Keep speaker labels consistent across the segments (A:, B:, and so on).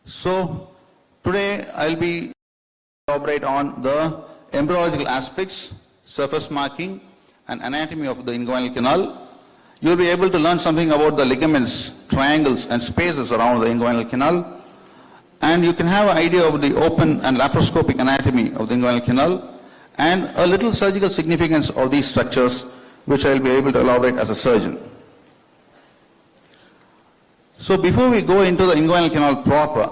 A: So today I'll be elaborate on the embryological aspects, surface marking and anatomy of the inguinal canal. You'll be able to learn something about the ligaments, triangles and spaces around the inguinal canal, and you can have an idea of the open and laparoscopic anatomy of the inguinal canal and a little surgical significance of these structures, which I'll be able to elaborate as a surgeon. So before we go into the inguinal canal proper,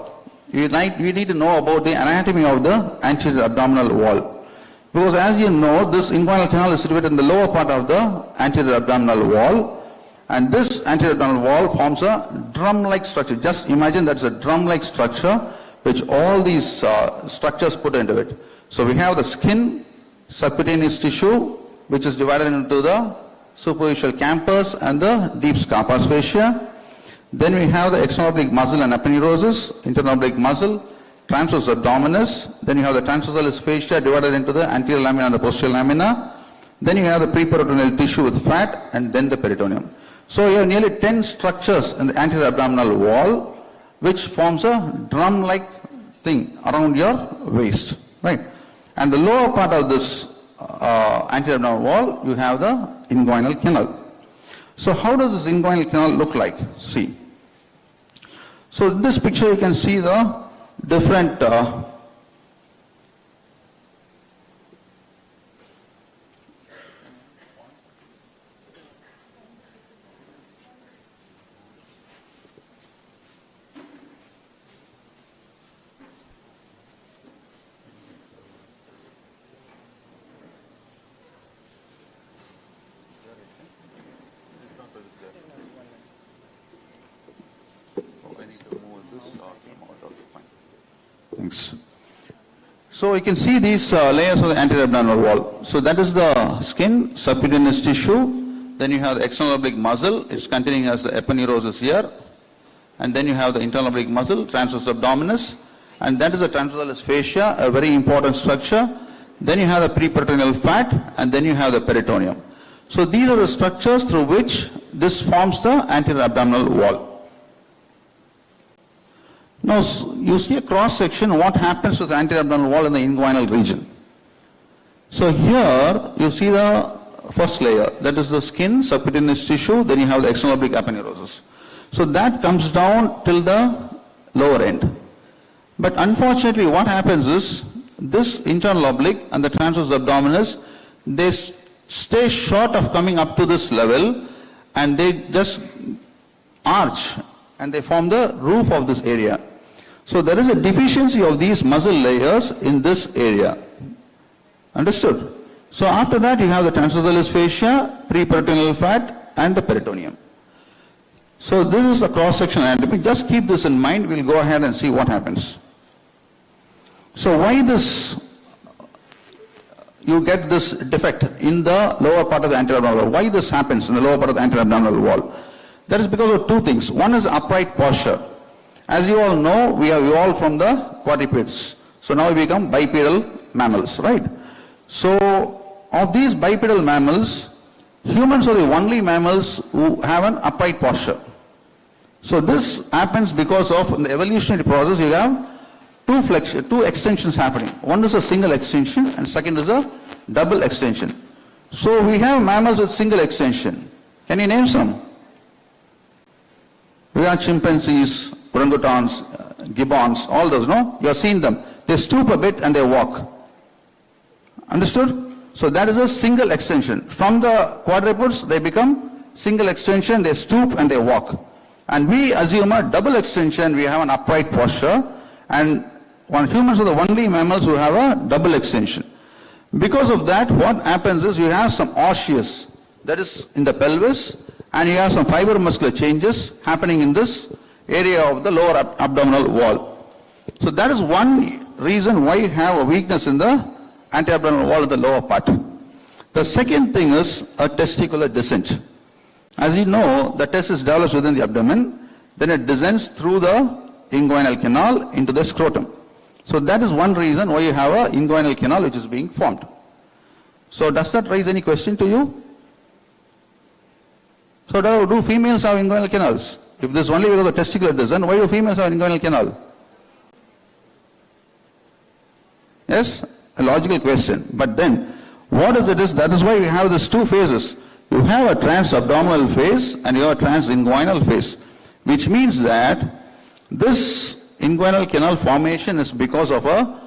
A: we need to know about the anatomy of the anterior abdominal wall. Because as you know, this inguinal canal is situated in the lower part of the anterior abdominal wall, and this anterior abdominal wall forms a drum-like structure. Just imagine that's a drum-like structure which all these structures put into it. So we have the skin, subcutaneous tissue, which is divided into the superficial campus and the deep scarpa fascia. Then we have the external oblique muscle and aponeurosis, internal oblique muscle, transverse abdominis. Then you have the transversalis fascia divided into the anterior lamina and the posterior lamina. Then you have the preperitoneal tissue with fat, and then the peritoneum. So you have nearly 10 structures in the anterior abdominal wall, which forms a drum-like thing around your waist, right? And the lower part of this anterior abdominal wall, you have the inguinal canal. So how does this inguinal canal look like? See. So in this picture you can see the different Thanks. So you can see these layers of the anterior abdominal wall. So that is the skin, subcutaneous tissue. Then you have the external oblique muscle. It's containing as the aponeurosis here. And then you have the internal oblique muscle, transverse abdominis. And that is the transversalis fascia, a very important structure. Then you have the preperitoneal fat, and then you have the peritoneum. So these are the structures through which this forms the anterior abdominal wall. Now, you see a cross section, what happens to the anterior abdominal wall in the inguinal region. So here, you see the first layer, that is the skin, subcutaneous tissue, then you have the external oblique aponeurosis. So that comes down till the lower end. But unfortunately, what happens is, this internal oblique and the transverse abdominis, they stay short of coming up to this level, and they just arch, and they form the roof of this area. So there is a deficiency of these muscle layers in this area. Understood? So after that you have the transversalis fascia, preperitoneal fat and the peritoneum. So this is the cross-section anatomy. Just keep this in mind. We'll go ahead and see what happens. So why this, you get this defect in the lower part of the anterior abdominal wall? Why this happens in the lower part of the anterior abdominal wall? That is because of two things. One is upright posture. As you all know, we have evolved from the quadrupeds. So now we become bipedal mammals, right? So of these bipedal mammals, humans are the only mammals who have an upright posture. So this happens because of, in the evolutionary process, you have two extensions happening. One is a single extension and second is a double extension. So we have mammals with single extension. Can you name some? We have chimpanzees, orangutans, gibbons, all those, no? You have seen them. They stoop a bit and they walk. Understood? So that is a single extension. From the quadrupeds, they become single extension, they stoop and they walk. And we assume a double extension, we have an upright posture. And Humans are the only mammals who have a double extension. Because of that, what happens is you have some osseous, that is in the pelvis, and you have some fibromuscular changes happening in this area of the lower abdominal wall. So that is one reason why you have a weakness in the anti-abdominal wall in the lower part. The second thing is a testicular descent. As you know, the testis develops within the abdomen, then it descends through the inguinal canal into the scrotum. So that is one reason why you have an inguinal canal which is being formed. So does that raise any question to you? So do females have inguinal canals? If this is only because of the testicular descent, why do females have inguinal canal? Yes, a logical question. But then, what is it is, that is why we have these two phases. You have a trans-abdominal phase and you have a trans-inguinal phase, which means that this inguinal canal formation is because of a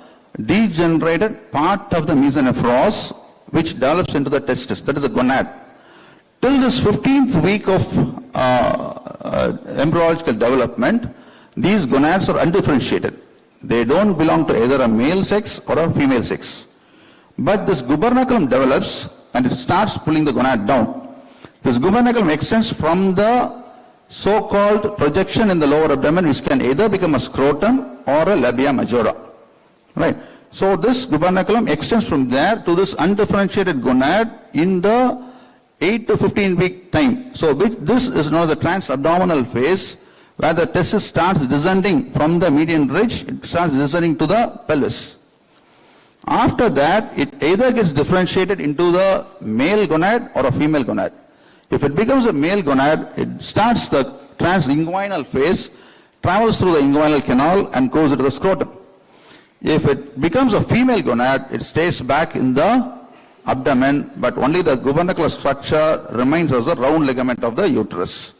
A: degenerated part of the mesonephros which develops into the testis, that is the gonad. Till this 15th week of embryological development, these gonads are undifferentiated. They don't belong to either a male sex or a female sex. But this gubernaculum develops and it starts pulling the gonad down. This gubernaculum extends from the so-called projection in the lower abdomen, which can either become a scrotum or a labia majora. Right. So this gubernaculum extends from there to this undifferentiated gonad in the 8 to 15 week time. So this is known as the trans-abdominal phase, where the testis starts descending from the median ridge, it starts descending to the pelvis. After that, it either gets differentiated into the male gonad or a female gonad. If it becomes a male gonad, it starts the transinguinal phase, travels through the inguinal canal and goes into the scrotum. If it becomes a female gonad, it stays back in the abdomen, but only the gubernacular structure remains as a round ligament of the uterus.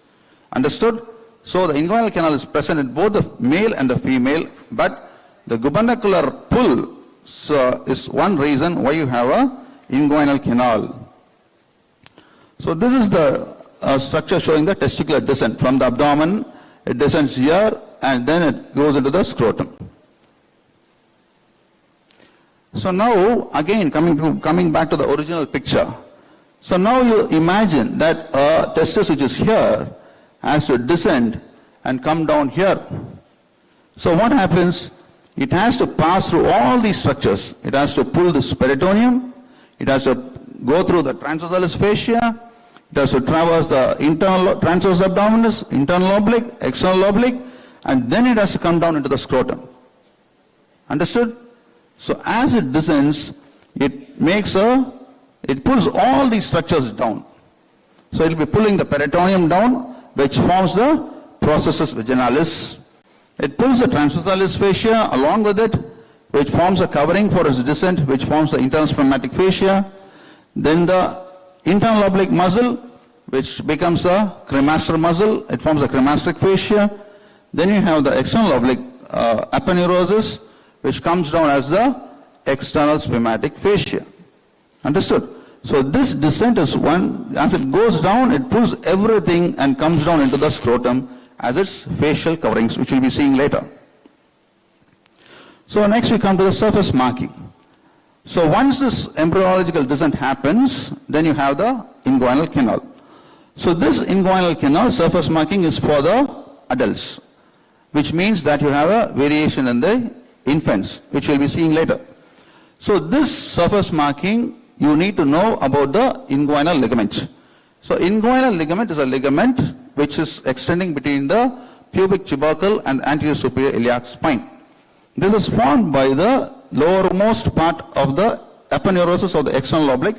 A: Understood? So the inguinal canal is present in both the male and the female, but the gubernacular pull is one reason why you have a inguinal canal. So this is the structure showing the testicular descent. From the abdomen, it descends here and then it goes into the scrotum. So now, again, coming back to the original picture. So now you imagine that a testis which is here has to descend and come down here. So what happens? It has to pass through all these structures. It has to pull this peritoneum. It has to go through the transversalis fascia. It has to traverse the internal transverse abdominis, internal oblique, external oblique, and then it has to come down into the scrotum. Understood? So as it descends, it pulls all these structures down. So it will be pulling the peritoneum down, which forms the processus vaginalis. It pulls the transversalis fascia along with it, which forms a covering for its descent, which forms the internal spermatic fascia. Then the internal oblique muscle, which becomes the cremaster muscle, it forms the cremasteric fascia. Then you have the external oblique aponeurosis, which comes down as the external spermatic fascia. Understood? So this descent is one, as it goes down, it pulls everything and comes down into the scrotum as its facial coverings, which we'll be seeing later. So next we come to the surface marking. So once this embryological descent happens, then you have the inguinal canal. So this inguinal canal surface marking is for the adults, which means that you have a variation in the infants, which we'll be seeing later. So this surface marking, you need to know about the inguinal ligament. So inguinal ligament is a ligament which is extending between the pubic tubercle and anterior superior iliac spine. This is formed by the lowermost part of the aponeurosis of the external oblique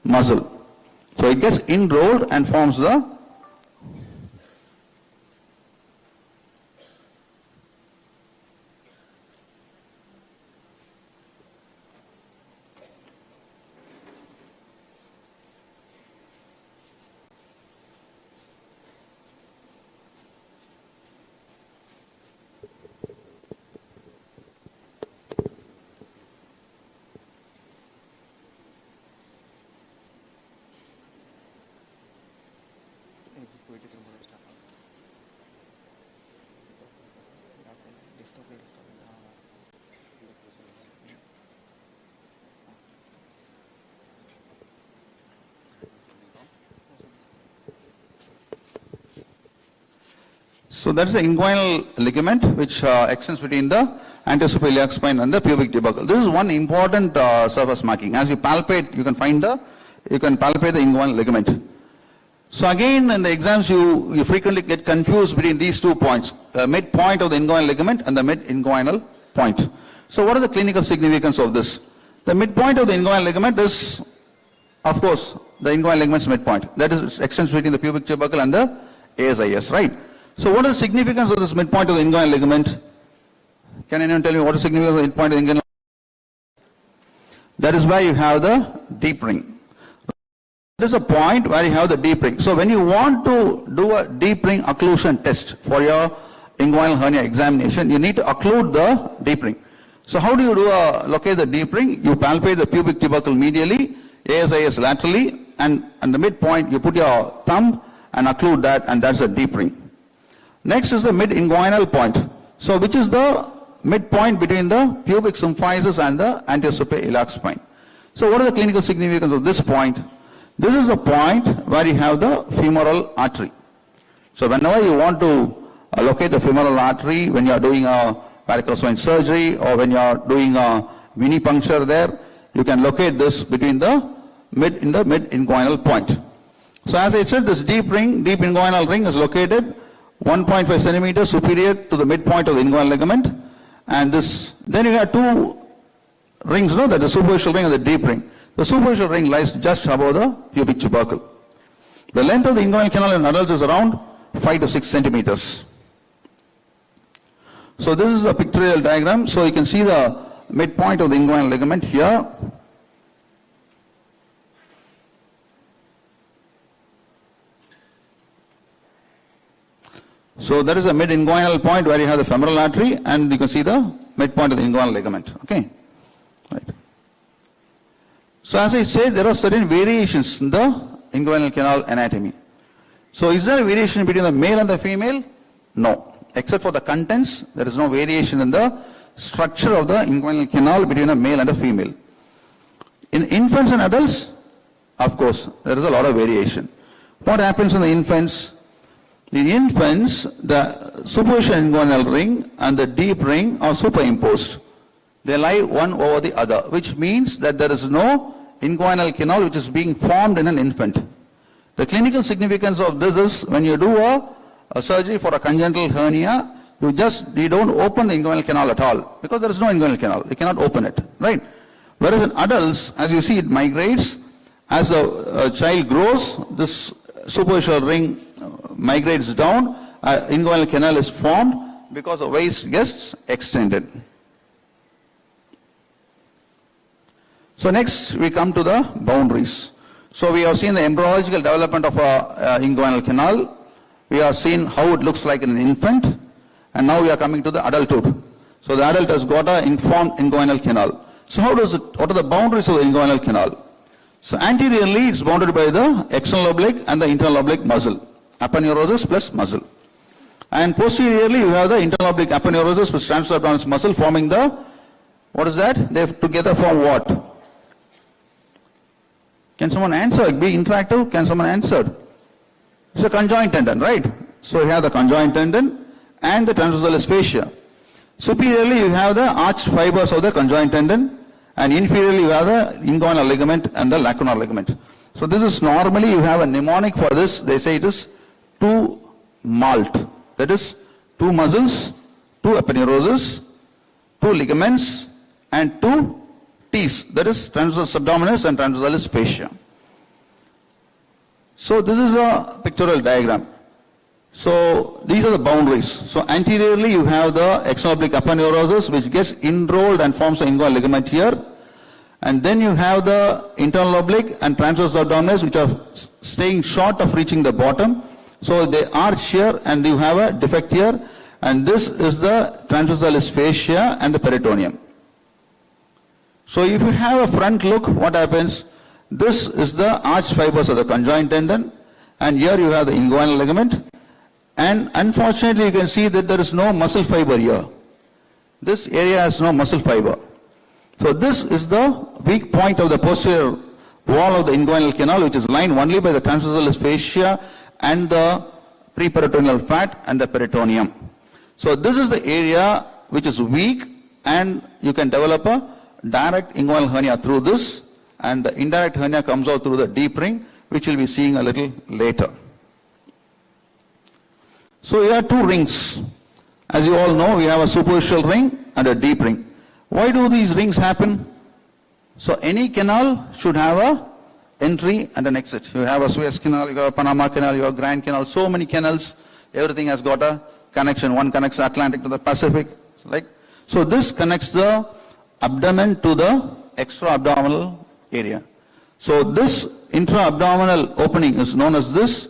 A: muscle. So it gets enrolled and forms the So that's the inguinal ligament which extends between the anterior iliac spine and the pubic tubercle. This is one important surface marking. As you palpate, you can palpate the inguinal ligament. So again, in the exams, you frequently get confused between these 2 points, the midpoint of the inguinal ligament and the mid-inguinal point. So what is the clinical significance of this? The midpoint of the inguinal ligament is, of course, the inguinal ligament's midpoint. That is, it extends between the pubic tubercle and the ASIS, right? So what is the significance of this midpoint of the inguinal ligament? Can anyone tell me what is the significance of the midpoint of the inguinal ligament? That is where you have the deep ring. This is a point where you have the deep ring. So when you want to do a deep ring occlusion test for your inguinal hernia examination, you need to occlude the deep ring. So how do you locate the deep ring? You palpate the pubic tubercle medially, ASIS laterally, and the midpoint you put your thumb and occlude that, and that's a deep ring. Next is the mid-inguinal point. So which is the midpoint between the pubic symphysis and the anterior iliac spine. So what is the clinical significance of this point? This is a point where you have the femoral artery. So whenever you want to locate the femoral artery, when you are doing a varicose vein surgery or when you are doing a venipuncture there, you can locate this between the mid-inguinal point. So as I said, this deep inguinal ring is located 1.5 centimeters superior to the midpoint of the inguinal ligament. And then you have 2 rings, that the superficial ring and the deep ring. The superficial ring lies just above the pubic tubercle. The length of the inguinal canal in adults is around 5 to 6 centimeters. So this is a pictorial diagram. So you can see the midpoint of the inguinal ligament here. So there is a mid-inguinal point where you have the femoral artery, and you can see the midpoint of the inguinal ligament. Okay, right. So as I said, there are certain variations in the inguinal canal anatomy. So is there a variation between the male and the female? No. Except for the contents, there is no variation in the structure of the inguinal canal between a male and a female. In infants and adults, of course, there is a lot of variation. What happens in the infants? In infants, the superficial inguinal ring and the deep ring are superimposed. They lie one over the other, which means that there is no inguinal canal which is being formed in an infant. The clinical significance of this is when you do a surgery for a congenital hernia, you don't open the inguinal canal at all because there is no inguinal canal. You cannot open it, right? Whereas in adults, as you see, it migrates. As a child grows, this superficial ring migrates down, inguinal canal is formed because the waist gets extended. So next we come to the boundaries. So we have seen the embryological development of a inguinal canal. We have seen how it looks like in an infant, and now we are coming to the adulthood. So the adult has got an informed inguinal canal. So what are the boundaries of the inguinal canal? So anteriorly it's bounded by the external oblique and the internal oblique muscle, aponeurosis plus muscle. And posteriorly you have the internal oblique aponeurosis with transverse abdominis muscle forming the, what is that? They together form what? Can someone answer? Be interactive. Can someone answer? It's a conjoint tendon, right? So you have the conjoint tendon and the transversalis fascia. Superiorly you have the arched fibers of the conjoint tendon, and inferiorly you have the inguinal ligament and the lacunar ligament. So this is normally you have a mnemonic for this. They say it is 2 malt. That is 2 muscles, 2 aponeuroses, 2 ligaments, and 2 T's. That is transversus abdominis and transversalis fascia. So this is a pictorial diagram. So these are the boundaries. So anteriorly you have the external oblique aponeurosis which gets enrolled and forms the inguinal ligament here. And then you have the internal oblique and transversus abdominis which are staying short of reaching the bottom. So they arch here and you have a defect here. And this is the transversalis fascia and the peritoneum. So if you have a front look, what happens? This is the arch fibers of the conjoint tendon, and here you have the inguinal ligament, and unfortunately you can see that there is no muscle fiber here. This area has no muscle fiber. So this is the weak point of the posterior wall of the inguinal canal, which is lined only by the transversalis fascia and the preperitoneal fat and the peritoneum. So this is the area which is weak, and you can develop a direct inguinal hernia through this, and the indirect hernia comes out through the deep ring, which we'll be seeing a little later. So here are two rings. As you all know, we have a superficial ring and a deep ring. Why do these rings happen? So any canal should have a entry and an exit. You have a Suez Canal, you have a Panama Canal, you have a Grand Canal, so many canals, everything has got a connection. One connects the Atlantic to the Pacific. So this connects the abdomen to the extra-abdominal area. So this intra-abdominal opening is known as this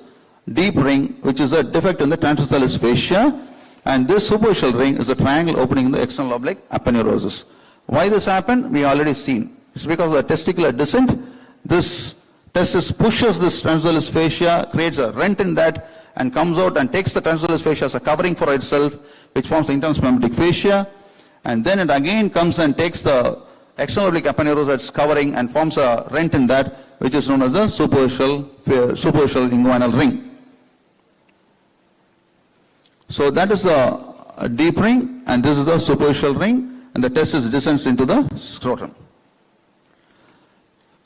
A: deep ring, which is a defect in the transversalis fascia, and this superficial ring is a triangle opening in the external oblique aponeurosis. Why this happened? We already seen. It's because of the testicular descent. This testis pushes this transversalis fascia, creates a rent in that, and comes out and takes the transversalis fascia as a covering for itself, which forms the internal spermatic fascia, and then it again comes and takes the external oblique aponeurosis covering and forms a rent in that, which is known as the superficial inguinal ring. So that is the deep ring, and this is the superficial ring, and the testis descends into the scrotum.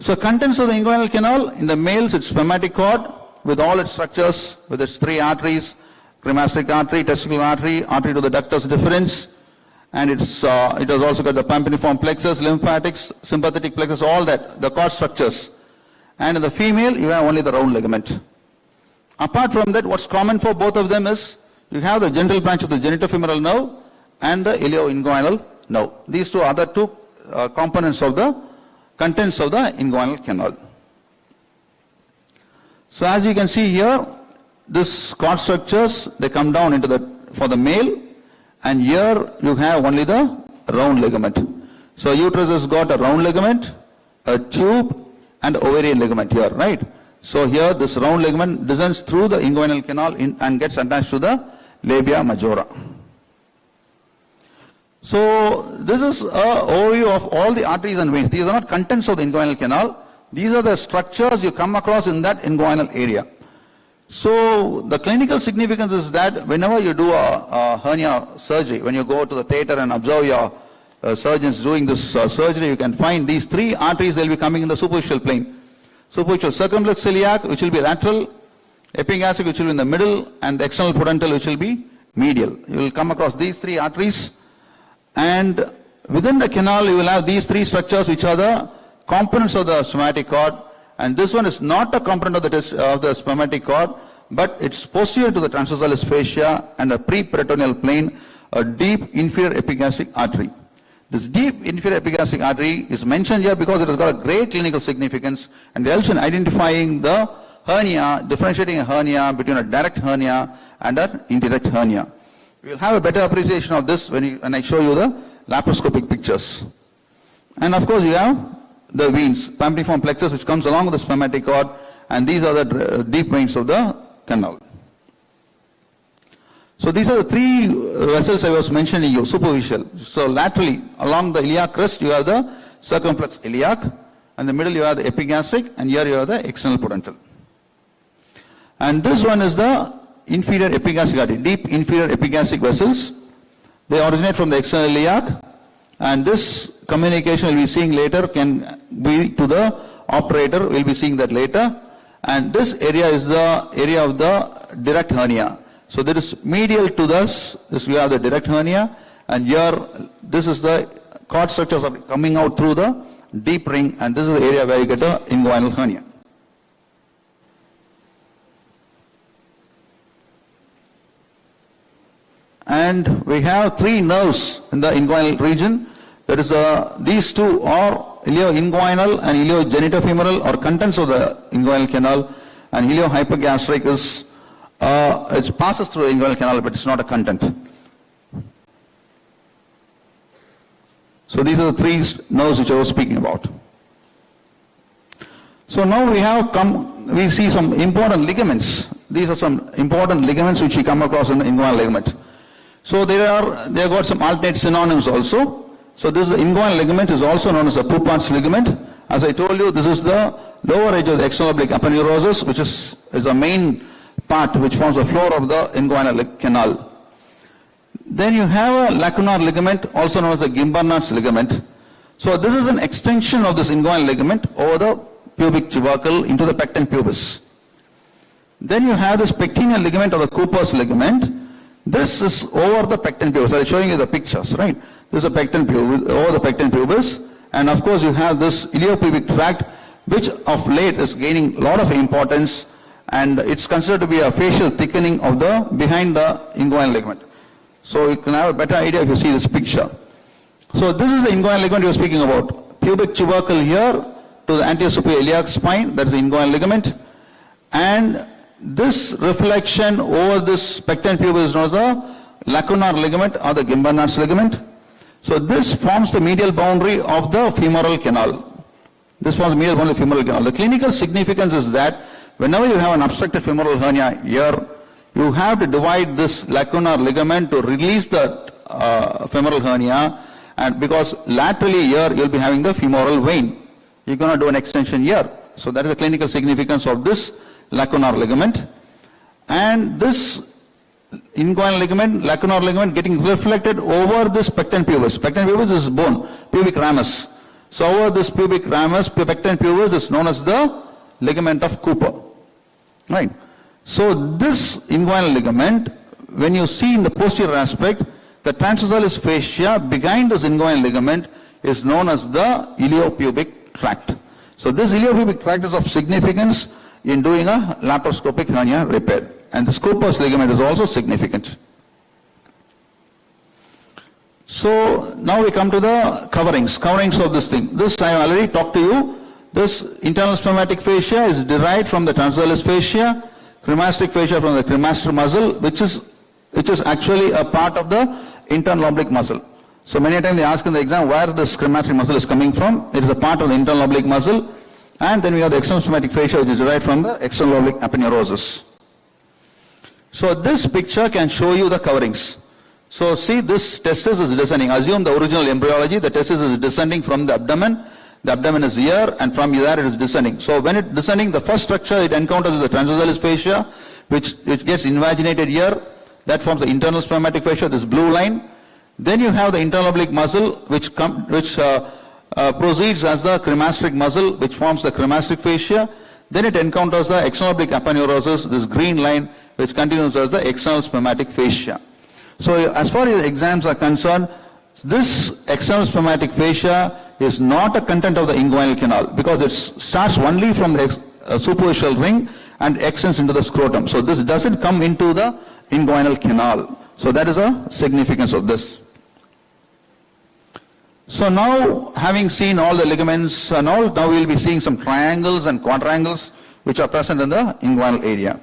A: So contents of the inguinal canal, in the males it's spermatic cord with all its structures, with its three arteries, cremasteric artery, testicular artery, artery to the ductus deferens, and it has also got the pampiniform plexus, lymphatics, sympathetic plexus, all that, the cord structures. And in the female, you have only the round ligament. Apart from that, what's common for both of them is you have the genital branch of the genitofemoral nerve and the ilioinguinal nerve. These two are the two components of the contents of the inguinal canal. So as you can see here, this cord structures, they come down into for the male, and here you have only the round ligament. So uterus has got a round ligament, a tube, and ovarian ligament here, right? So here this round ligament descends through the inguinal canal and gets attached to the labia majora. So this is an overview of all the arteries and veins. These are not contents of the inguinal canal. These are the structures you come across in that inguinal area. So the clinical significance is that whenever you do a hernia surgery, when you go to the theater and observe your surgeons doing this surgery, you can find these three arteries. They'll be coming in the superficial plane. Superficial circumflex celiac, which will be lateral, epigastric, which will be in the middle, and the external pudendal, which will be medial. You will come across these three arteries, and within the canal you will have these three structures, which are the components of the spermatic cord. And this one is not a component of the spermatic cord, but it's posterior to the transversalis fascia and the preperitoneal plane, a deep inferior epigastric artery. This deep inferior epigastric artery is mentioned here because it has got a great clinical significance, and it helps in identifying the hernia, differentiating a hernia between a direct hernia and an indirect hernia. We will have a better appreciation of this when I show you the laparoscopic pictures. And of course you have the veins, pampiniform plexus, which comes along with the spermatic cord, and these are the deep veins of the canal. So these are the three vessels I was mentioning you, superficial. So laterally, along the iliac crest, you have the circumflex iliac, and in the middle you have the epigastric, and here you have the external pudendal. And this one is the inferior epigastric artery, deep inferior epigastric vessels. They originate from the external iliac, and this communication we'll be seeing later can be to the operator. We'll be seeing that later. And this area is the area of the direct hernia. So there is medial to this we have the direct hernia, and here this is the cord structures are coming out through the deep ring, and this is the area where you get the inguinal hernia. And we have three nerves in the inguinal region. That is, these two are ilioinguinal and iliogenitofemoral, or contents of the inguinal canal, and iliohypogastric is it passes through the inguinal canal, but it's not a content. So these are the three nerves which I was speaking about. So now we see some important ligaments. These are some important ligaments which we come across in the inguinal ligament. So they have got some alternate synonyms also. So this is the inguinal ligament, is also known as the Poupart's ligament. As I told you, this is the lower edge of the external oblique aponeurosis, which is a main part which forms the floor of the inguinal canal. Then you have a lacunar ligament, also known as the Gimbarnard's ligament. So this is an extension of this inguinal ligament over the pubic tubercle into the pecten pubis. Then you have this pectineal ligament or the Cooper's ligament. This is over the pecten pubis. I'm showing you the pictures, right? This is a pecten pubis, over the pecten pubis. And of course you have this iliopubic tract, which of late is gaining a lot of importance, and it's considered to be a facial thickening of the behind the inguinal ligament. So you can have a better idea if you see this picture. So this is the inguinal ligament you were speaking about. Pubic tubercle here to the anterior superior iliac spine, that is the inguinal ligament. And this reflection over this pecten pubis is known as the lacunar ligament or the Gimbarnard's ligament. So this forms the medial boundary of the femoral canal. This forms the medial boundary of the femoral canal. The clinical significance is that whenever you have an obstructed femoral hernia here, you have to divide this lacunar ligament to release the femoral hernia, and because laterally here you will be having the femoral vein. You're going to do an extension here. So that is the clinical significance of this lacunar ligament. And this inguinal ligament, lacunar ligament getting reflected over this pecten pubis. Pecten pubis is bone, pubic ramus. So over this pubic ramus, pecten pubis is known as the ligament of Cooper. Right. So this inguinal ligament, when you see in the posterior aspect, the transversalis fascia behind this inguinal ligament is known as the iliopubic tract. So this iliopubic tract is of significance in doing a laparoscopic hernia repair. And the Cooper's ligament is also significant. So now we come to the coverings of this thing. This I already talked to you. This internal spermatic fascia is derived from the transversalis fascia, cremasteric fascia from the cremaster muscle, which is actually a part of the internal oblique muscle. So many times they ask in the exam where this cremaster muscle is coming from. It is a part of the internal oblique muscle. And then we have the external spermatic fascia, which is derived from the external oblique aponeurosis. So this picture can show you the coverings. So see, this testis is descending. Assume the original embryology, the testis is descending from the abdomen. The abdomen is here, and from there it is descending. So when it descending, the first structure it encounters is the transversalis fascia, which gets invaginated here. That forms the internal spermatic fascia, this blue line. Then you have the internal oblique muscle, which proceeds as the cremasteric muscle, which forms the cremasteric fascia. Then it encounters the external oblique aponeurosis, this green line, which continues as the external spermatic fascia. So as far as exams are concerned, this external spermatic fascia is not a content of the inguinal canal, because it starts only from the superficial ring and extends into the scrotum. So this doesn't come into the inguinal canal. So that is a significance of this. So now, having seen all the ligaments and all, now we will be seeing some triangles and quadrangles which are present in the inguinal area.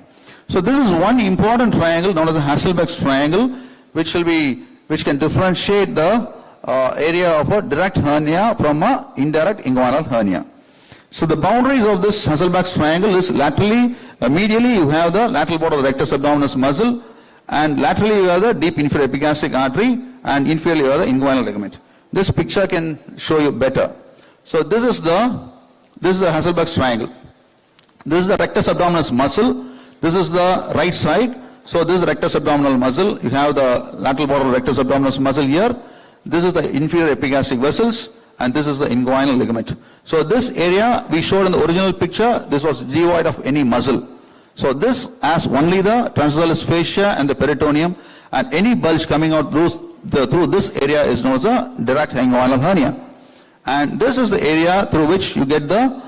A: So this is one important triangle known as the Hasselbeck's triangle, which can differentiate the area of a direct hernia from a indirect inguinal hernia. So the boundaries of this Hasselbeck's triangle is laterally, medially you have the lateral border of the rectus abdominis muscle, and laterally you have the deep inferior epigastric artery, and inferiorly you have the inguinal ligament. This picture can show you better. So this is the Hasselbeck's triangle. This is the rectus abdominis muscle. This is the right side. So this is the rectus abdominal muscle. You have the lateral border of rectus abdominis muscle here. This is the inferior epigastric vessels, and this is the inguinal ligament. So this area we showed in the original picture, this was devoid of any muscle. So this has only the transversalis fascia and the peritoneum, and any bulge coming out through this area is known as a direct inguinal hernia. And this is the area through which you get the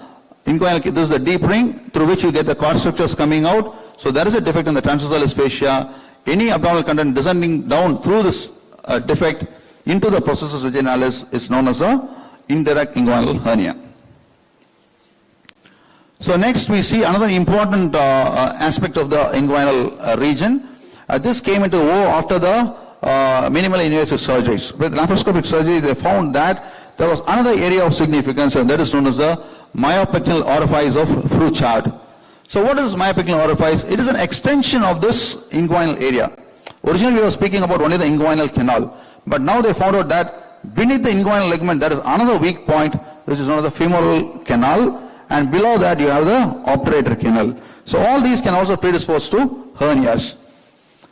A: inguinal, this is the deep ring through which you get the cord structures coming out. So there is a defect in the transversalis fascia. Any abdominal content descending down through this defect into the processus vaginalis is known as a indirect inguinal hernia. So next we see another important aspect of the inguinal region. This came into vogue after the minimally invasive surgeries. With laparoscopic surgery they found that there was another area of significance, and that is known as the myopectinal orifice of Frouchard. So what is myopectinal orifice? It is an extension of this inguinal area. Originally we were speaking about only the inguinal canal, but now they found out that beneath the inguinal ligament there is another weak point, which is known as the femoral canal, and below that you have the obturator canal. So all these can also predispose to hernias.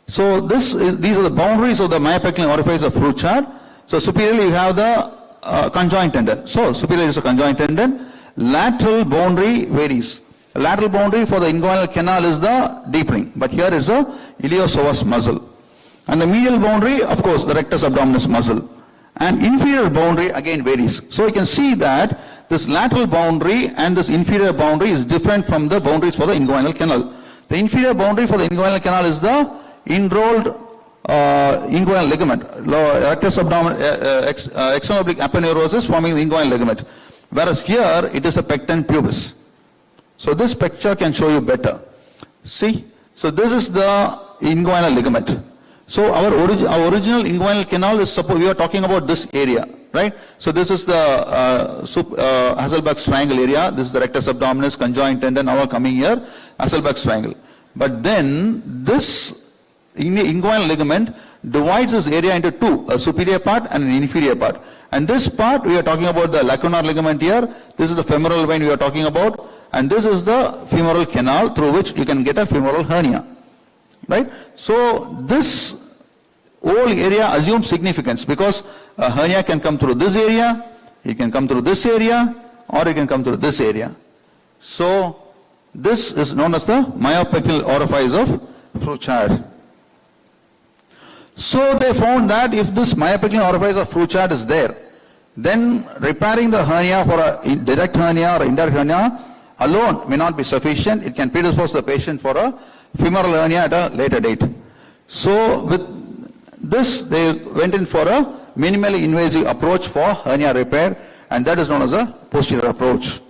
A: So these are the boundaries of the myopectoral orifice of fruit chart. So superiorly you have the conjoint tendon. So superior is a conjoint tendon. Lateral boundary varies. The lateral boundary for the inguinal canal is the deep ring, but here is the iliopsoas muscle. And the medial boundary, of course, the rectus abdominis muscle. And inferior boundary again varies. So you can see that this lateral boundary and this inferior boundary is different from the boundaries for the inguinal canal. The inferior boundary for the inguinal canal is the enrolled inguinal ligament, rectus abdominis, external oblique aponeurosis forming the inguinal ligament. Whereas here it is a pecten pubis. So this picture can show you better. See, so this is the inguinal ligament. So our original inguinal canal is, suppose we are talking about this area, right? So this is the Hasselbalch's triangle area. This is the rectus abdominis, conjoint tendon, all coming here, Hasselbalch's triangle. But then this inguinal ligament divides this area into two, a superior part and an inferior part. And this part we are talking about the lacunar ligament here. This is the femoral vein we are talking about. And this is the femoral canal through which you can get a femoral hernia, right? So this whole area assumes significance because a hernia can come through this area, it can come through this area, or it can come through this area. So this is known as the myopectoral orifice of fruit chart. So they found that if this myopectoral orifice of fruit chart is there, then repairing the hernia for a direct hernia or indirect hernia alone may not be sufficient. It can predispose the patient for a femoral hernia at a later date. So with this, they went in for a minimally invasive approach for hernia repair, and that is known as a posterior approach.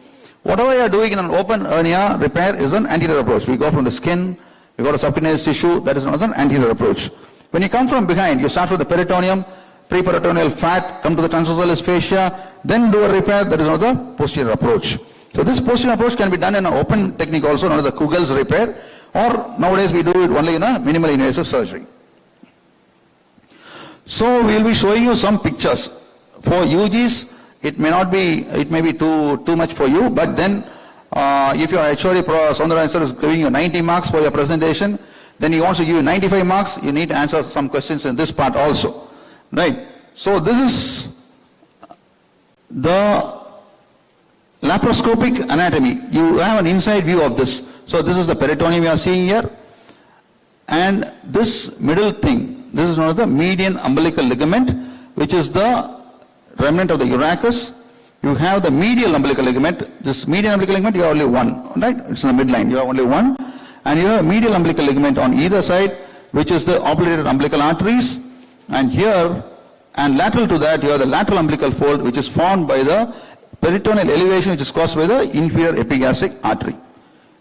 A: Whatever you are doing in an open hernia repair is an anterior approach. We go from the skin, we go to subcutaneous tissue, that is known as an anterior approach. When you come from behind, you start with the peritoneum, preperitoneal fat, come to the transversalis fascia, then do a repair, that is known as a posterior approach. So this posterior approach can be done in an open technique also, known as the Kugel's repair, or nowadays we do it only in a minimally invasive surgery. So we will be showing you some pictures. For UGs, it may be too much for you, but then if your HOD Soundarajan sir is giving you 90 marks for your presentation, then he wants to give you 95 marks, you need to answer some questions in this part also, right? So this is the laparoscopic anatomy. You have an inside view of this. So this is the peritoneum you are seeing here, and this middle thing, this is known as the median umbilical ligament, which is the remnant of the urachus. You have the medial umbilical ligament. This median umbilical ligament, you have only one, right? It's in the midline, you have only one. And you have a medial umbilical ligament on either side, which is the obliterated umbilical arteries. And here, and lateral to that, you have the lateral umbilical fold, which is formed by the peritoneal elevation, which is caused by the inferior epigastric artery.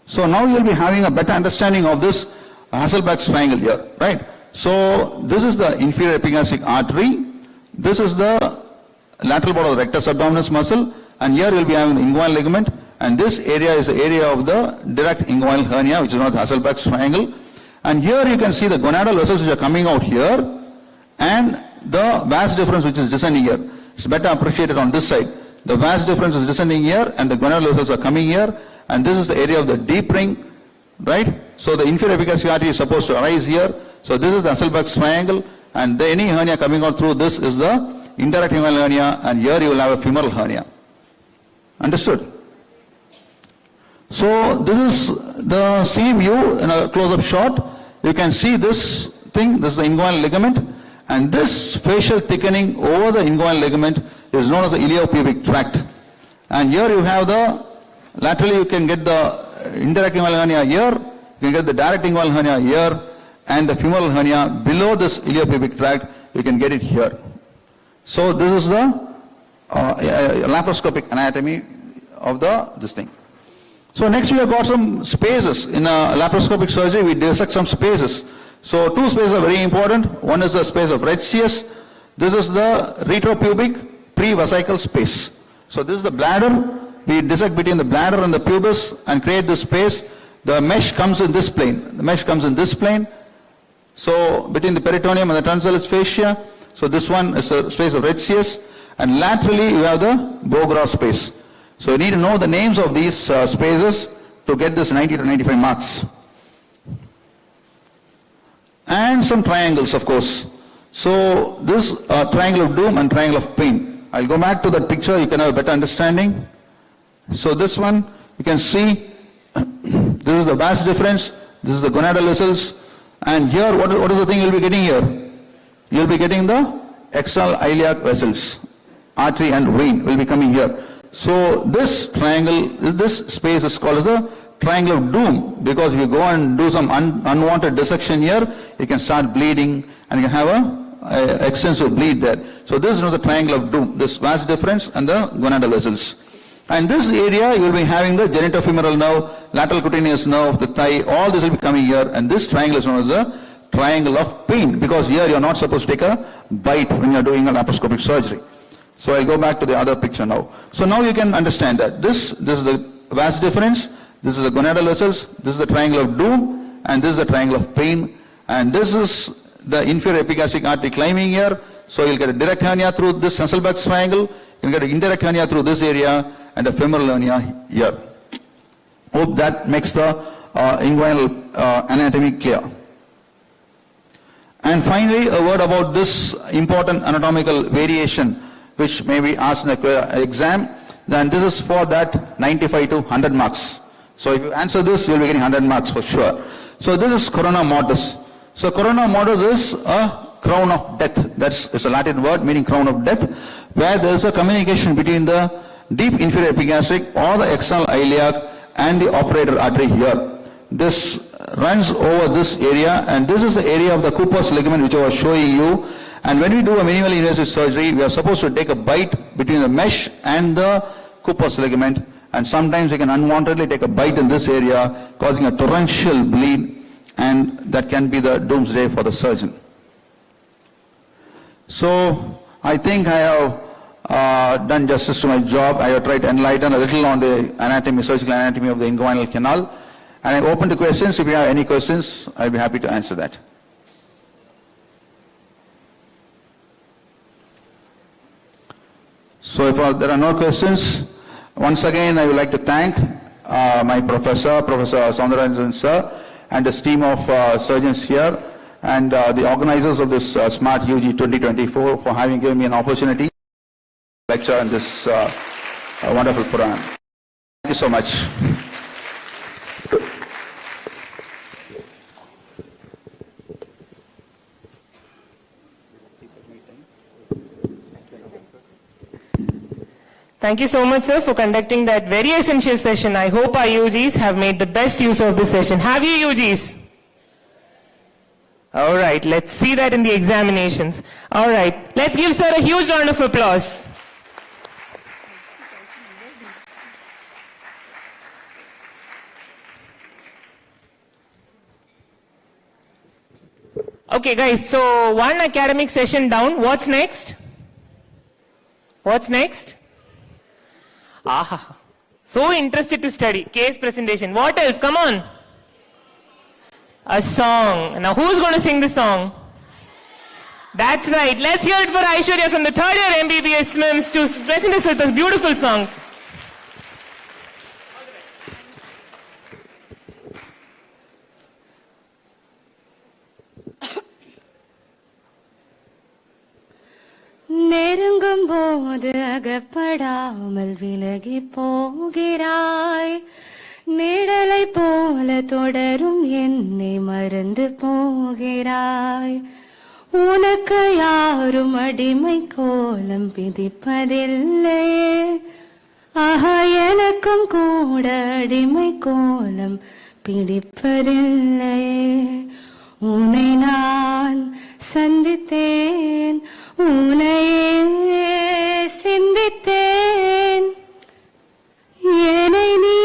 A: So now you will be having a better understanding of this Hasselbalch's triangle here, right? So this is the inferior epigastric artery. This is the lateral border of the rectus abdominis muscle, and here you will be having the inguinal ligament. And this area is the area of the direct inguinal hernia, which is known as Hasselbalch's triangle. And here you can see the gonadal vessels which are coming out here, and the vas difference which is descending here. It's better appreciated on this side. The vas difference is descending here, and the gonadal vessels are coming here, and this is the area of the deep ring, right? So the inferior epigastric artery is supposed to arise here. So this is the Hasselbalch's triangle, and any hernia coming out through this is the indirect inguinal hernia, and here you will have a femoral hernia. Understood? So this is the same view in a close-up shot. You can see this thing, this is the inguinal ligament, and this facial thickening over the inguinal ligament is known as the iliopubic tract. And here you have the, laterally you can get the indirect inguinal hernia here, you can get the direct inguinal hernia here, and the femoral hernia below this iliopubic tract, you can get it here. So this is the laparoscopic anatomy of this thing. So next we have got some spaces. In a laparoscopic surgery, we dissect some spaces. So two spaces are very important. One is the space of Retzius. This is the retropubic pre-vesical space. So this is the bladder. We dissect between the bladder and the pubis and create this space. The mesh comes in this plane. The mesh comes in this plane. So between the peritoneum and the transversalis fascia. So this one is the space of Retzius. And laterally you have the Bogra space. So you need to know the names of these spaces to get this 90 to 95 marks. and some triangles, of course. So this triangle of doom and triangle of pain. I'll go back to that picture, you can have a better understanding. So this one, you can see, this is the vas deferens, this is the gonadal vessels, and here, what is the thing you'll be getting here? You'll be getting the external iliac vessels, artery and vein will be coming here. So this triangle, this space is called as a triangle of doom, because if you go and do some unwanted dissection here, you can start bleeding and you can have a extensive bleed there. So this is the triangle of doom, this vas deferens and the gonadal vessels. And this area you will be having the genitofemoral nerve, lateral cutaneous nerve, the thigh, all this will be coming here, and this triangle is known as the triangle of pain, because here you are not supposed to take a bite when you are doing an laparoscopic surgery. So I'll go back to the other picture now. So now you can understand that this is the vas deferens, this is the gonadal vessels, this is the triangle of doom, and this is the triangle of pain, and this is the inferior epigastric artery climbing here. So you'll get a direct hernia through this Senselbach's triangle, you'll get an indirect hernia through this area, and a femoral hernia here. Hope that makes the inguinal anatomy clear. And finally, a word about this important anatomical variation which may be asked in the exam. Then this is for that 95 to 100 marks. So if you answer this, you'll be getting 100 marks for sure. So this is corona mortis. So corona mortis is a crown of death. It's a Latin word meaning crown of death, where there is a communication between the deep inferior epigastric or the external iliac and the operator artery here. This runs over this area, and this is the area of the Cooper's ligament which I was showing you. And when we do a minimally invasive surgery, we are supposed to take a bite between the mesh and the Cooper's ligament, and sometimes we can unwantedly take a bite in this area, causing a torrential bleed, and that can be the doomsday for the surgeon. So I think I have done justice to my job. I have tried to enlighten a little on the anatomy, surgical anatomy of the inguinal canal. And I'm open to questions. If you have any questions, I'll be happy to answer that. So if there are no questions, once again I would like to thank my Professor Soundararajan sir, and his team of surgeons here, and the organizers of this Smart UG 2024 for having given me an opportunity to lecture in this wonderful program. Thank you so much.
B: Thank you so much, sir, for conducting that very essential session. I hope our UGs have made the best use of this session. Have you, UGs? All right, let's see that in the examinations. All right, let's give sir a huge round of applause. Okay, guys, so one academic session down. What's next? What's next? Aha, so interested to study. Case presentation. What else? Come on. A song. Now who's going to sing the song? That's right. Let's hear it for Aishwarya from the third year MBBS SMIMS to present us with this beautiful song.
C: நெருங்கும் போது அகப்படாமல் விலகி போகிறாய் நிழலை போல தொடரும் என்னை மறந்து போகிறாய் உனக்கு யாரும் அடிமை கோலம் பிடிப்பதில்லை ஆஹா எனக்கும் கூட அடிமை கோலம் பிடிப்பதில்லை உன்னை நான் சந்தித்தேன் உன்னையே சிந்தித்தேன் என்னை நீ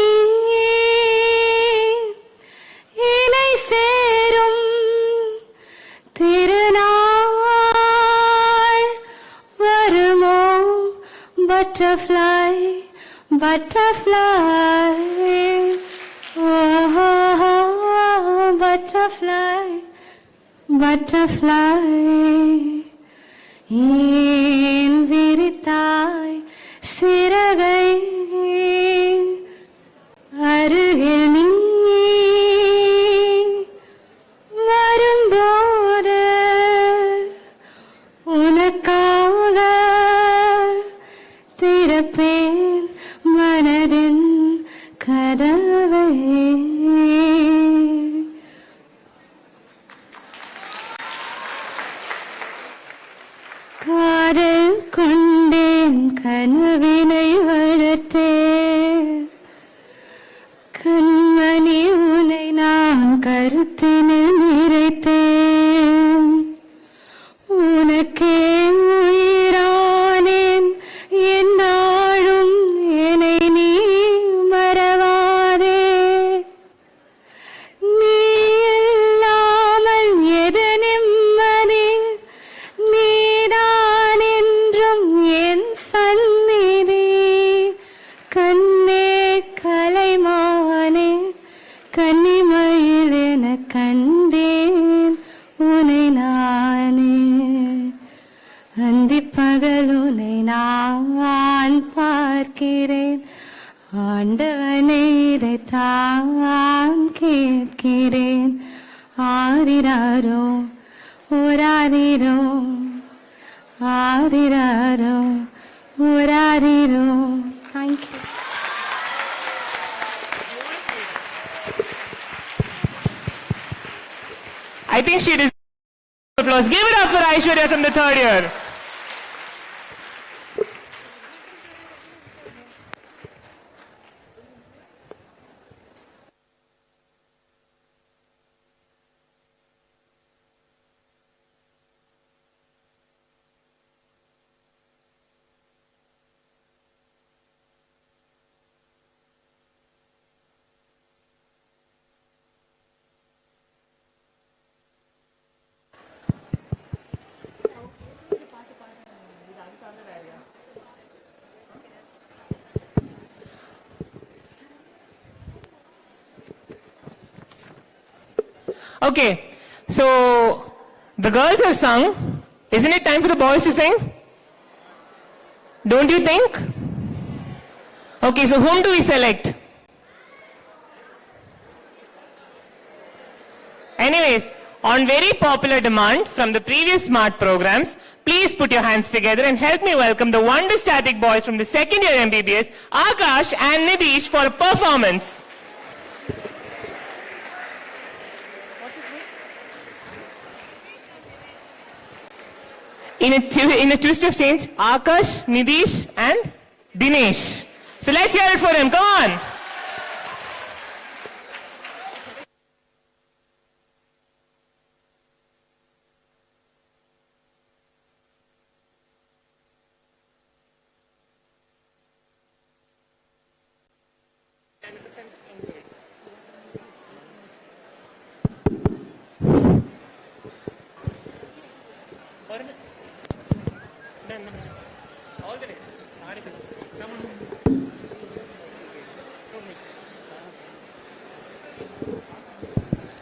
C: இணை சேரும் திருநாள் வருமோ butterfly butterfly oh, butterfly butterfly ஏன் விரித்தாய் சிறகை அருகில் நீ வரும்போது கேட்கிறேன் ஆண்டவனே இதைத்தான் கேட்கிறேன் ஆரிராரோ ஓராரிரோ ஆரிராரோ ஓராரிரோ. Thank you.
B: I think she deserves applause. Give it up for Aishwarya from the third year. Okay, so the girls have sung. Isn't it time for the boys to sing? Don't you think? Okay, so whom do we select? Anyways, on very popular demand from the previous SMART programs, please put your hands together and help me welcome the Wonder Static boys from the second year MBBS, Akash and Nidish, for a performance. In a twist of change, Akash, Nidish and Dinesh. So let's hear it for them. Come on.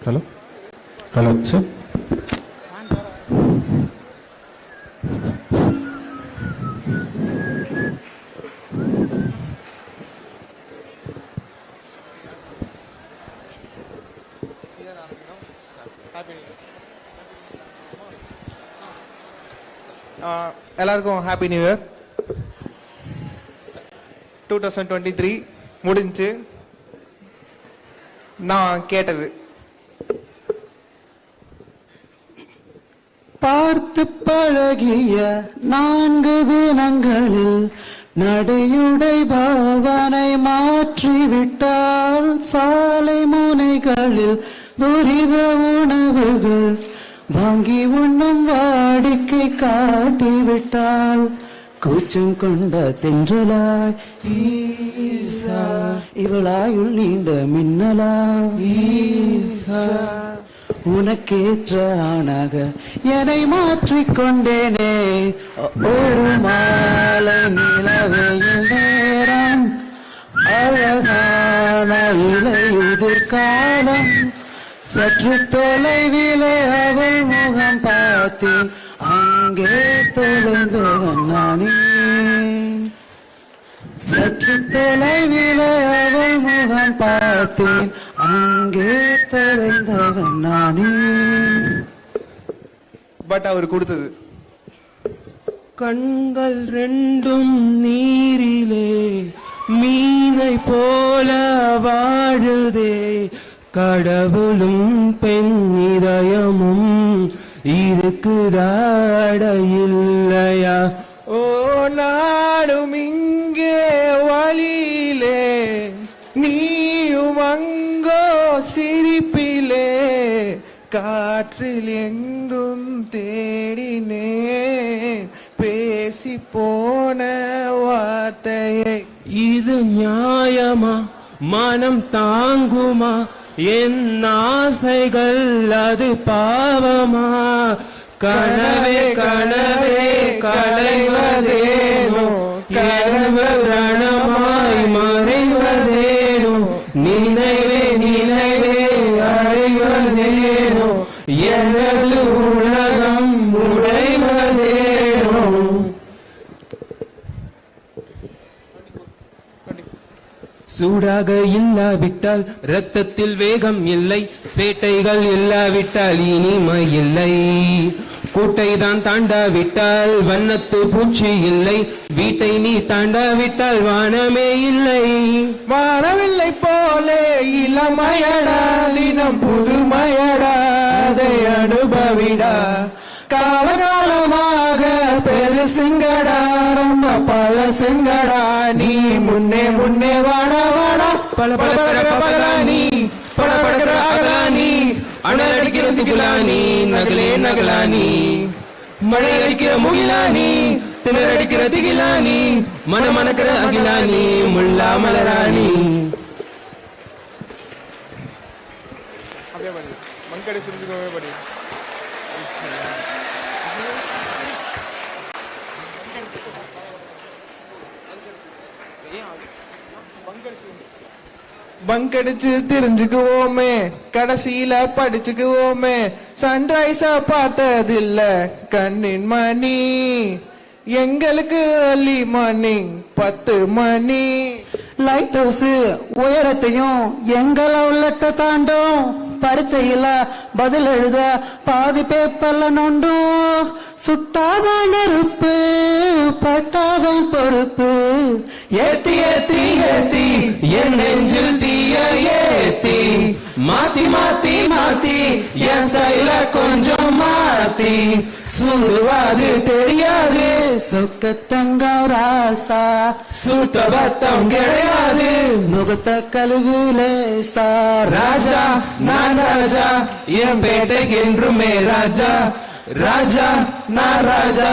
D: Hello? Hello, sir?
E: எல்லாருக்கும் happy new year. 2023 முடிஞ்சு நான் கேட்டது
F: பார்த்து பழகிய 4 தினங்களில் நடையுடை பாவனை மாற்றிவிட்டால் சாலை முனைகளில் துரித உணவுகள் வாங்கி உண்ணும் வாடிக்கை காட்டிவிட்டால் கூச்சம் கொண்ட தென்றலாய் ஈசா இவளாயுள் நீண்ட மின்னலாய் ஈசா உனக்கேற்ற ஆணாக என்னை மாற்றிக்கொண்டேனே. ஒரு மாலை நிலவையில் நேரம் அழகான இலையுதிர் காலம் சற்று தொலைவிலே அவள் முகம் பார்த்தேன் அங்கே தொலைந்தவன் நானே. சற்று தொலைவிலே அவள் முகம் பார்த்தேன் அங்கே தொலைந்தவன் நானே.
E: பட் அவர் கொடுத்தது
F: கண்கள் ரெண்டும் நீரிலே மீனை போல வாழுதே கடவுளும் பெண் இதயமும் இருக்குதாட இல்லையா.
E: ஓ நாடும் இங்கே வழியிலே நீயும் அங்கோ சிரிப்பிலே காற்றில் எங்கும் தேடினேன் பேசி போன வார்த்தையை.
F: இது நியாயமா மனம் தாங்குமா என் ஆசைகள் அது பாவமா கனவே கனவே கலைவதேனோ கனவுகள் ரணமாய் மறைவதேனோ நினைவே நினைவே அறிவதேனோ எனது உலகம் உடைவதேனோ. சூடாக இல்லாவிட்டால் ரத்தத்தில் வேகம் இல்லை, சேட்டைகள் இல்லாவிட்டால் இனிமை இல்லை. கூட்டை தான் தாண்டாவிட்டால் வண்ணத்து பூச்சி இல்லை, வீட்டை நீ தாண்டாவிட்டால் வானமே இல்லை.
E: வானவில்லை போலே இளமயடா, தினம் புதுமயடா, அதை அனுபவிடா. காலகாலமாக பெருசுங்கடா, ரொம்ப பழசுங்கடா, நீ முன்னே முன்னே வாடா வாடா.
F: பல பலகராணி பல பலகராணி அனல் அடிக்கிறது குலானி, நகலே நகலானி. மழை அடிக்கிற முகிலானி, திணற அடிக்கிற திகிலானி, மனமணக்கிற அகிலானி, முல்லா மலராணி.
E: அப்படியே பண்ணி மண்கடை தெரிஞ்சுக்கவே படி. பங்கடிச்சு தெரிஞ்சுக்குவோமே, கடைசியில படிச்சுக்குவோமே. சன்ரைஸா பார்த்ததில்ல கண்ணின் மணி, எங்களுக்கு early morning 10 மணி.
G: லைட் ஹவுஸ் உயரத்தையும் எங்களை உள்ளட்ட தாண்டும், பரீட்சையில பதில் எழுத பாதி பேப்பர்ல நோண்டும். சுட்டாதான் நெருப்பு பட்டாதான் பொறுப்பு,
F: ஏத்தி ஏத்தி ஏத்தி என் நெஞ்சில் தீய ஏத்தி, மாத்தி மாத்தி மாத்தி என் ஸ்டைல கொஞ்சம் மாத்தி. சுடுவாது தெரியாது
G: சொக்கத்தங்க ராசா,
F: சுட்ட பத்தம் கிடையாது
G: முகத்த கழுவிலே சார்.
F: ராஜா நான் ராஜா, என் பேட்டைக்கு என்றுமே ராஜா. ராஜா நான் ராஜா,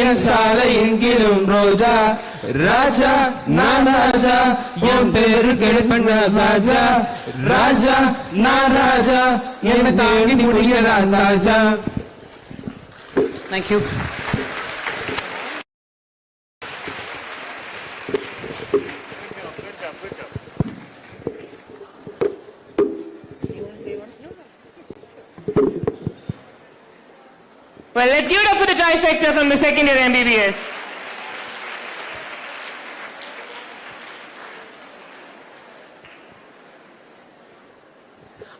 F: என் சாலை எங்கிலும் ரோஜா. ராஜா நான் ராஜா, என் பேரு கெடுப்பண்ண ராஜா. ராஜா நான் ராஜா, என்னை தாங்கி முடிகிறா ராஜா.
G: Thank you.
B: Well, let's give it up for the trifecta from the second year MBBS.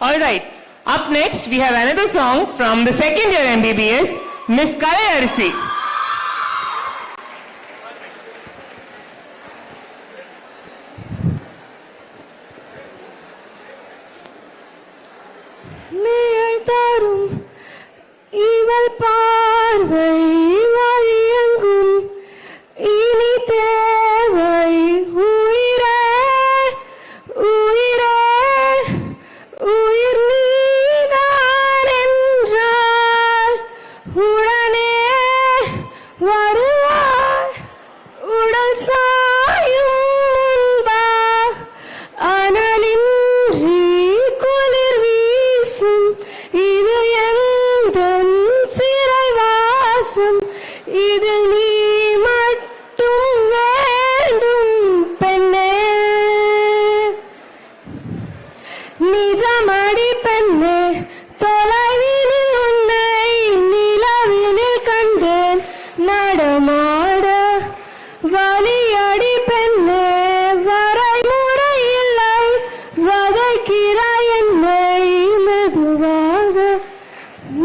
B: Alright, up next we have another song from the second year MBBS, Miss Kalayarisi.
C: நிழல் தரும் இவள் பார்வை வழியெங்கும் இனி தேவை. உயிரே உயிரே உயிர் நீதான் என்றால் உடனே வருவாய். உடல் சாயும் முன்பா அனலின்றி குளிர் வீசும், இது எந்தன் சிறைவாசம். இது நீ மட்டும் வேண்டும் பெண்ணே, நிஜமடி பெண்ணே. தொலைவினில் உன்னை நிலவினில் கண்டேன் நடமாட. வலியடி பெண்ணே, வரைமுறை இல்லை, வதைக்கிறாய் என்னை மெதுவாக.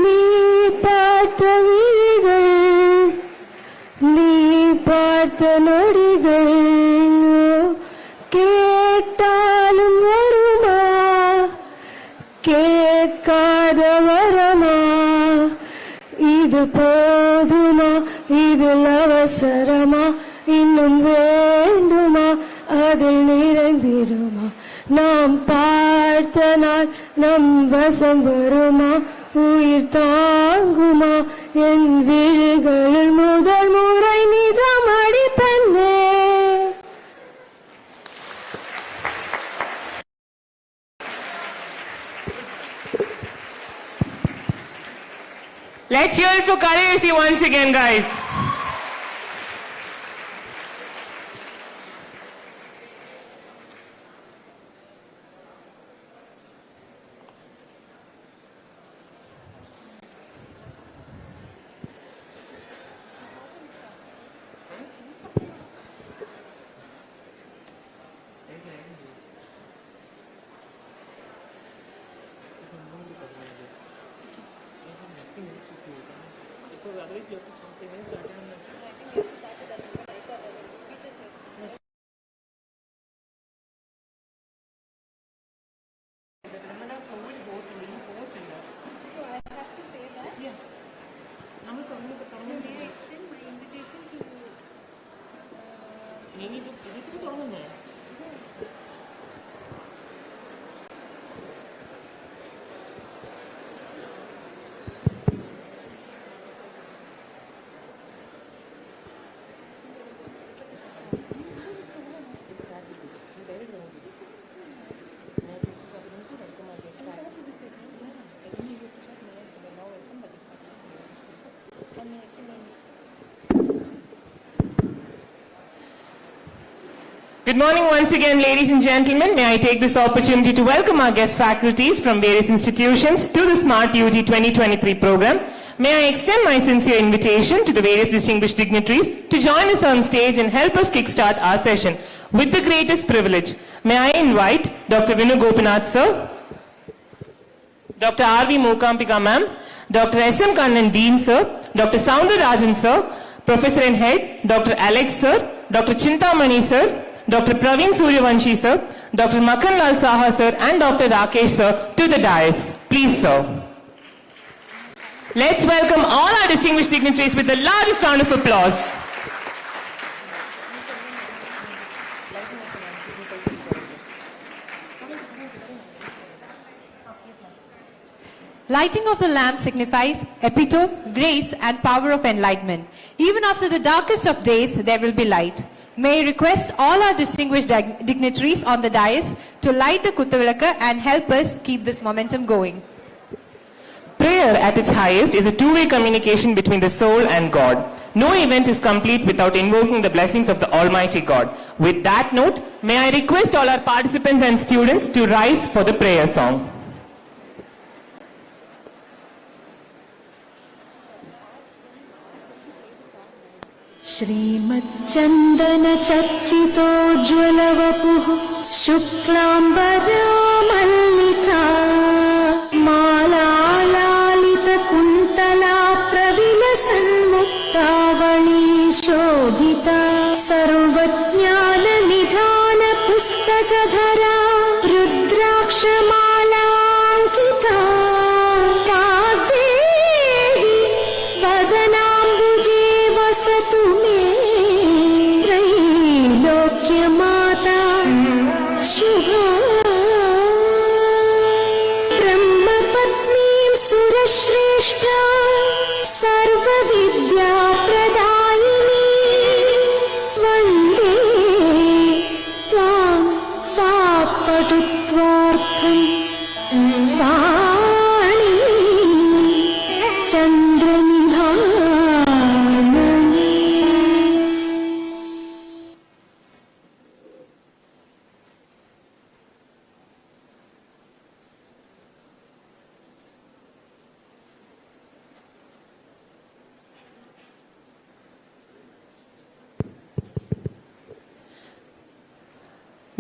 C: நீ பார்த்த விழிகள், நீ பார்த்த நொடிகள், கேட்டாலும் வருமா, கேட்காத வரமா. இது போதுமா, இதில் அவசரமா, இன்னும் வேண்டுமா, அதில் நிறைந்திடுமா. நாம் பார்த்த நாள் நம் வசம் வருமா, உயிர் தாங்குமா. என் விழிகளில் முதல் முறை நிஜமடி பெண்ணே.
B: Let's hear it for Kalayarisi once again, guys. Good morning once again, ladies and gentlemen. May I take this opportunity to welcome our guest faculties from various institutions to the Smart UG 2023 program. May I extend my sincere invitation to the various distinguished dignitaries to join us on stage and help us kickstart our session. With the greatest privilege, may I invite Dr. Vinu Gopinath sir, Dr. R.V. Mokampika ma'am, Dr. S.M. Kannan Dean sir, Dr. Soundararajan sir, Professor and Head, Dr. Alex sir, Dr. Chintamani sir, Dr. Praveen Suryavanshi sir, Dr. Makanlal Saha sir and Dr. Rakesh sir to the dais. Please sir. Let's welcome all our distinguished dignitaries with the largest round of applause.
H: Lighting of the lamp signifies epitome, grace and power of enlightenment. Even after the darkest of days, there will be light. May I request all our distinguished dignitaries on the dais to light the Kuthavilaka and help us keep this momentum going.
B: Prayer at its highest is a two-way communication between the soul and God. No event is complete without invoking the blessings of the Almighty God. With that note, may I request all our participants and students to rise for the prayer song.
C: श्रीमच्चन्दनचर्चितोज्ज्वलवपुः शुक्लाम्बरा मल्लिका मालालालितकुन्तला प्रविलसन्मुक्तावळी शोभिता सर्वज्ञाननिधानपुस्तकधरा रुद्राक्षमालाङ्किता वाग्देवी वदनाम्बुजे वसतु मे त्रैलोक्यमाता शुभा ब्रह्मपत्नीं सुरश्रेष्ठा सर्वविद्याप्रदायिनी वन्दे त्वां तापटुत्वार्थं वाणी चन्द्रनिभानने.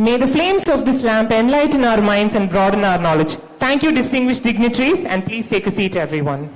B: May the flames of this lamp enlighten our minds and broaden our knowledge. Thank you, distinguished dignitaries, and please take a seat, everyone.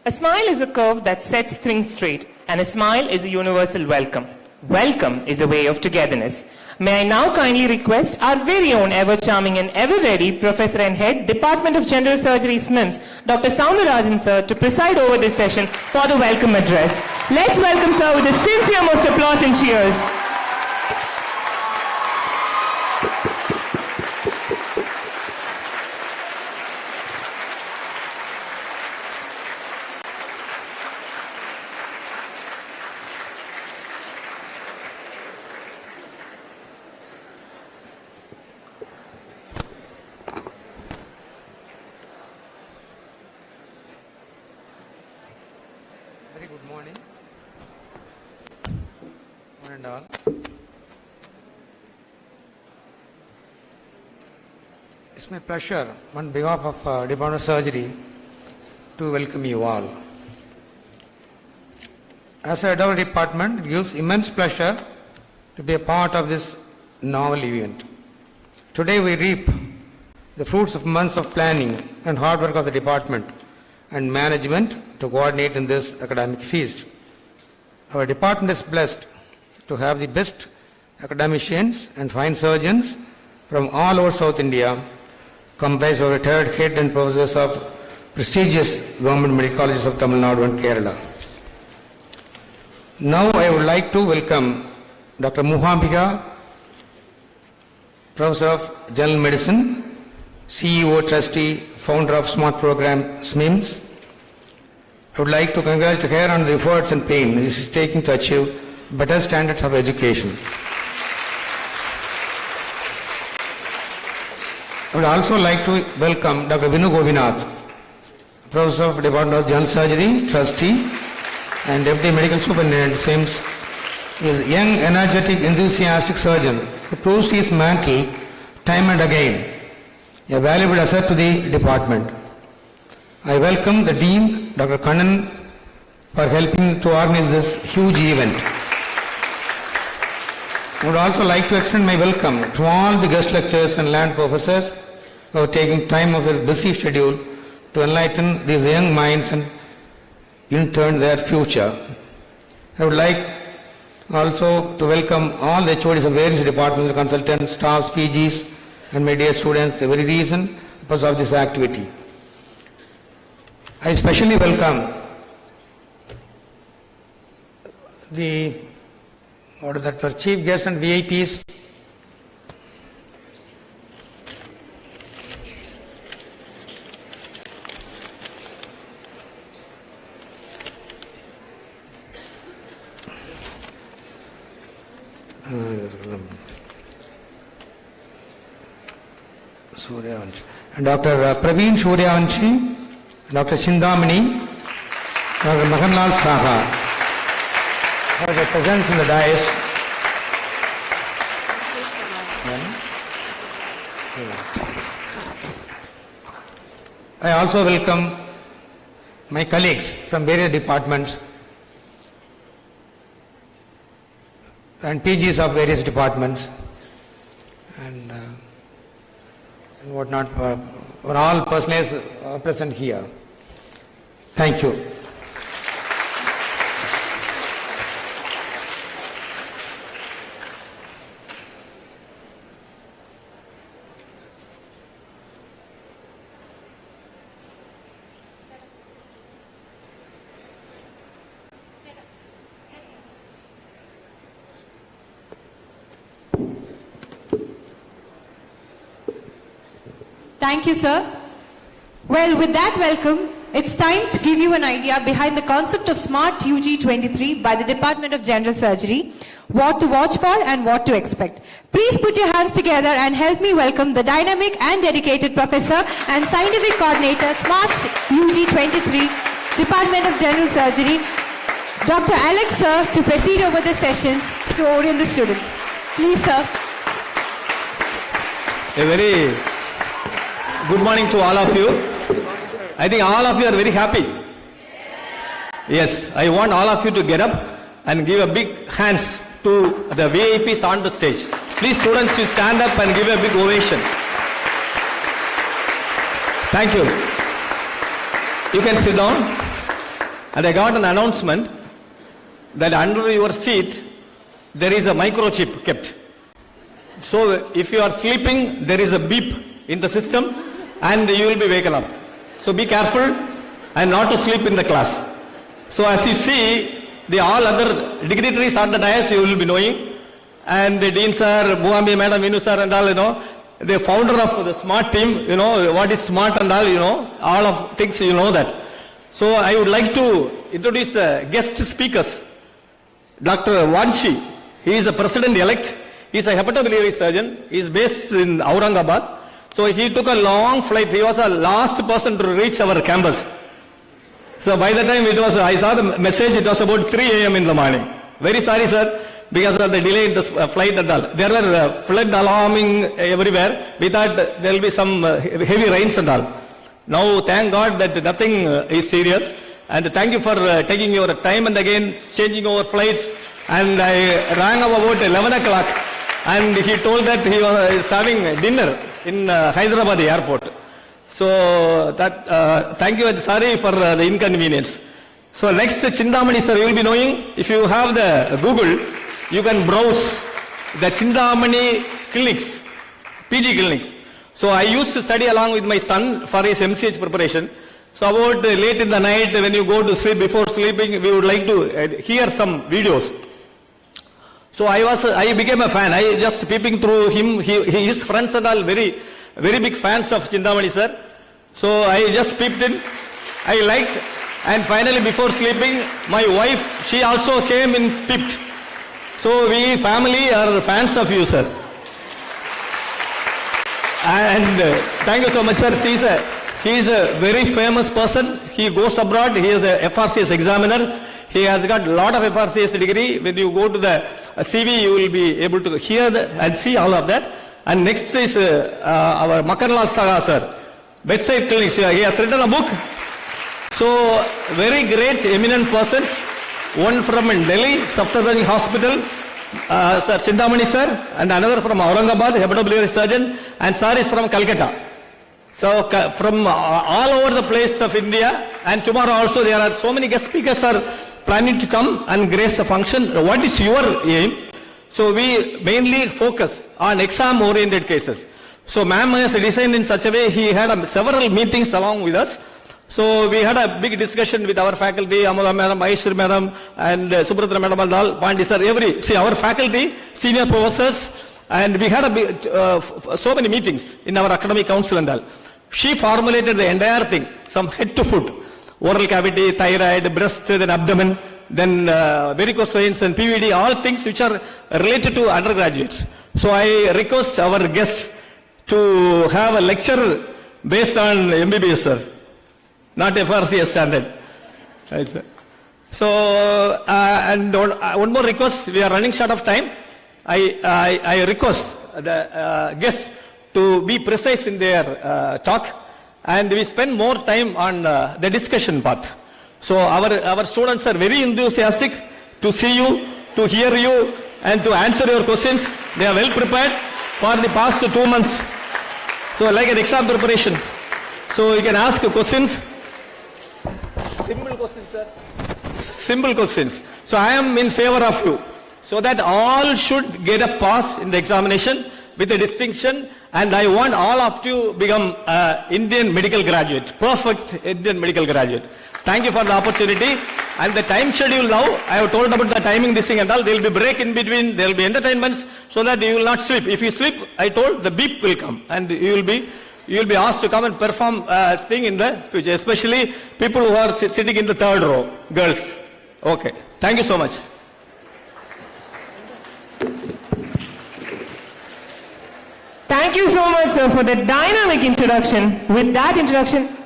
B: A smile is a curve that sets things straight, and a smile is a universal welcome. Welcome is a way of togetherness. May I now kindly request our very own ever-charming and ever-ready Professor and Head, Department of General Surgery, SMIMS, Dr. Soundararajan sir, to preside over this session for the welcome address. Let's welcome sir with the sincere most applause and cheers.
F: Very good morning.
I: and all. It's my pleasure on behalf of Department of Surgery to welcome you all. As a head of the department, it gives immense pleasure to be a part of this novel event. Today we reap the fruits of months of planning and hard work of the department and management to coordinate in this academic feast. Our department is blessed to have the best academicians and fine surgeons from all over South India, comprised of retired head and professors of prestigious government medical colleges of Tamil Nadu and Kerala. Now I would like to welcome Dr. Muhambika, Professor of General Medicine, CEO, Trustee, Founder of Smart Program SMIMS. I would like to congratulate her on the efforts and pain she is taking to achieve better standards of education. I would also like to welcome Dr. Vinu Gobinath, Professor of Department of General Surgery, Trustee, and Deputy Medical Superintendent SMIMS. He is a young, energetic, enthusiastic surgeon who proves his mantle time and again, a valuable asset to the department. I welcome the Dean, Dr. Kannan, for helping to organize this huge event. I would also like to extend my welcome to all the guest lecturers and land professors who are taking time of their busy schedule to enlighten these young minds and in turn their future. I would like also to welcome all the HODs of various departments, consultants, staffs, PGs, and my dear students, the very reason purpose of this activity. I especially welcome the chief guests and VIPs. And Dr. Praveen Suryavanshi, Dr. Chindamani, Dr. Mahanlal Saha, for their presence in the dais. I also welcome my colleagues from various departments and PGs of various departments and whatnot, for all personnel present here. Thank you.
H: Thank you, sir. Well, with that welcome, it's time to give you an idea behind the concept of Smart UG 23 by the Department of General Surgery, what to watch for and what to expect. Please put your hands together and help me welcome the dynamic and dedicated Professor and Scientific Coordinator, Smart UG 23, Department of General Surgery, Dr. Alex, sir, to proceed over the session to orient the students. Please, sir.
J: A very good morning to all of you. I think all of you are very happy. Yes, I want all of you to get up and give a big hands to the VIPs on the stage. Please, students, you stand up and give a big ovation. Thank you. You can sit down. And I got an announcement that under your seat there is a microchip kept. So if you are sleeping, there is a beep in the system and you will be waken up. So be careful and not to sleep in the class. So as you see, the all other dignitaries on the dais you will be knowing, and the Dean sir, Muhambi madam, Vinu sir and all, the founder of the smart team, what is smart and all of things that. So I would like to introduce the guest speakers. Dr. Vanshi, he is the president-elect. He is a hepatobiliary surgeon. He is based in Aurangabad. So he took a long flight. He was the last person to reach our campus. So by the time I saw the message, it was about 3 a.m. in the morning. Very sorry, sir. because of the delay in the flight and all. There were flood alarming everywhere. We thought there will be some heavy rains and all. Now, thank God that nothing is serious. And thank you for taking your time and again changing our flights. And I rang about 11 o'clock. And he told that he was having dinner in Hyderabad airport. So that thank you and sorry for the inconvenience. So next Chindamani sir, you will be knowing, if you have the Google, you can browse the Chindamani clinics, PG clinics. So I used to study along with my son for his MCH preparation. So about late in the night when you go to sleep, before sleeping, we would like to hear some videos. So I became a fan. I just peeping through him, his friends and all very big fans of Chindamani sir. So I just peeped in, I liked, and finally before sleeping, my wife, she also came in peeped. So we family are fans of you sir. And thank you so much sir. He is a very famous person. He goes abroad, he is the FRCS examiner. He has got a lot of FRCS degree. When you go to the CV, you will be able to hear and see all of that. And next is our Makarlal Saga sir, bedside clinics. He has written a book. So very great, eminent persons. One from Delhi, Safdarjung Hospital, Sir Chindamani sir, and another from Aurangabad, hepatobiliary surgeon, and sir is from Calcutta. So from all over the place of India, and tomorrow also there are so many guest speakers are planning to come and grace the function. What is your aim? So we mainly focus on exam-oriented cases. So ma'am has designed in such a way, he had several meetings along with us. So we had a big discussion with our faculty, Amala madam, Aishwar madam, and Subrata madam and all, Pandi sir, our faculty, senior professors, and we had so many meetings in our academic council and all. She formulated the entire thing, from head to foot. Oral cavity, thyroid, breast, then abdomen, then varicose veins and PVD, all things which are related to undergraduates. So I request our guests to have a lecture based on MBBS, sir, not FRCS standard. So, and one more request, we are running short of time. I request the guests to be precise in their talk, and we spend more time on the discussion part. So our students are very enthusiastic to see you, to hear you, and to answer your questions. They are well prepared for the past 2 months. So like an exam preparation. So you can ask questions. Simple questions, sir. Simple questions. So I am in favor of you, so that all should get a pass in the examination with a distinction, and I want all of you become Indian medical graduate, perfect Indian medical graduate. Thank you for the opportunity. And the time schedule now, I have told about the timing, this thing and all, there will be break in between, there will be entertainments, so that you will not sleep. If you sleep, I told, the beep will come, and you will be asked to come and perform thing in the future, especially people who are sitting in the third row, girls. Okay, thank you so much.
B: Thank you so much, sir, for the dynamic introduction. With that introduction,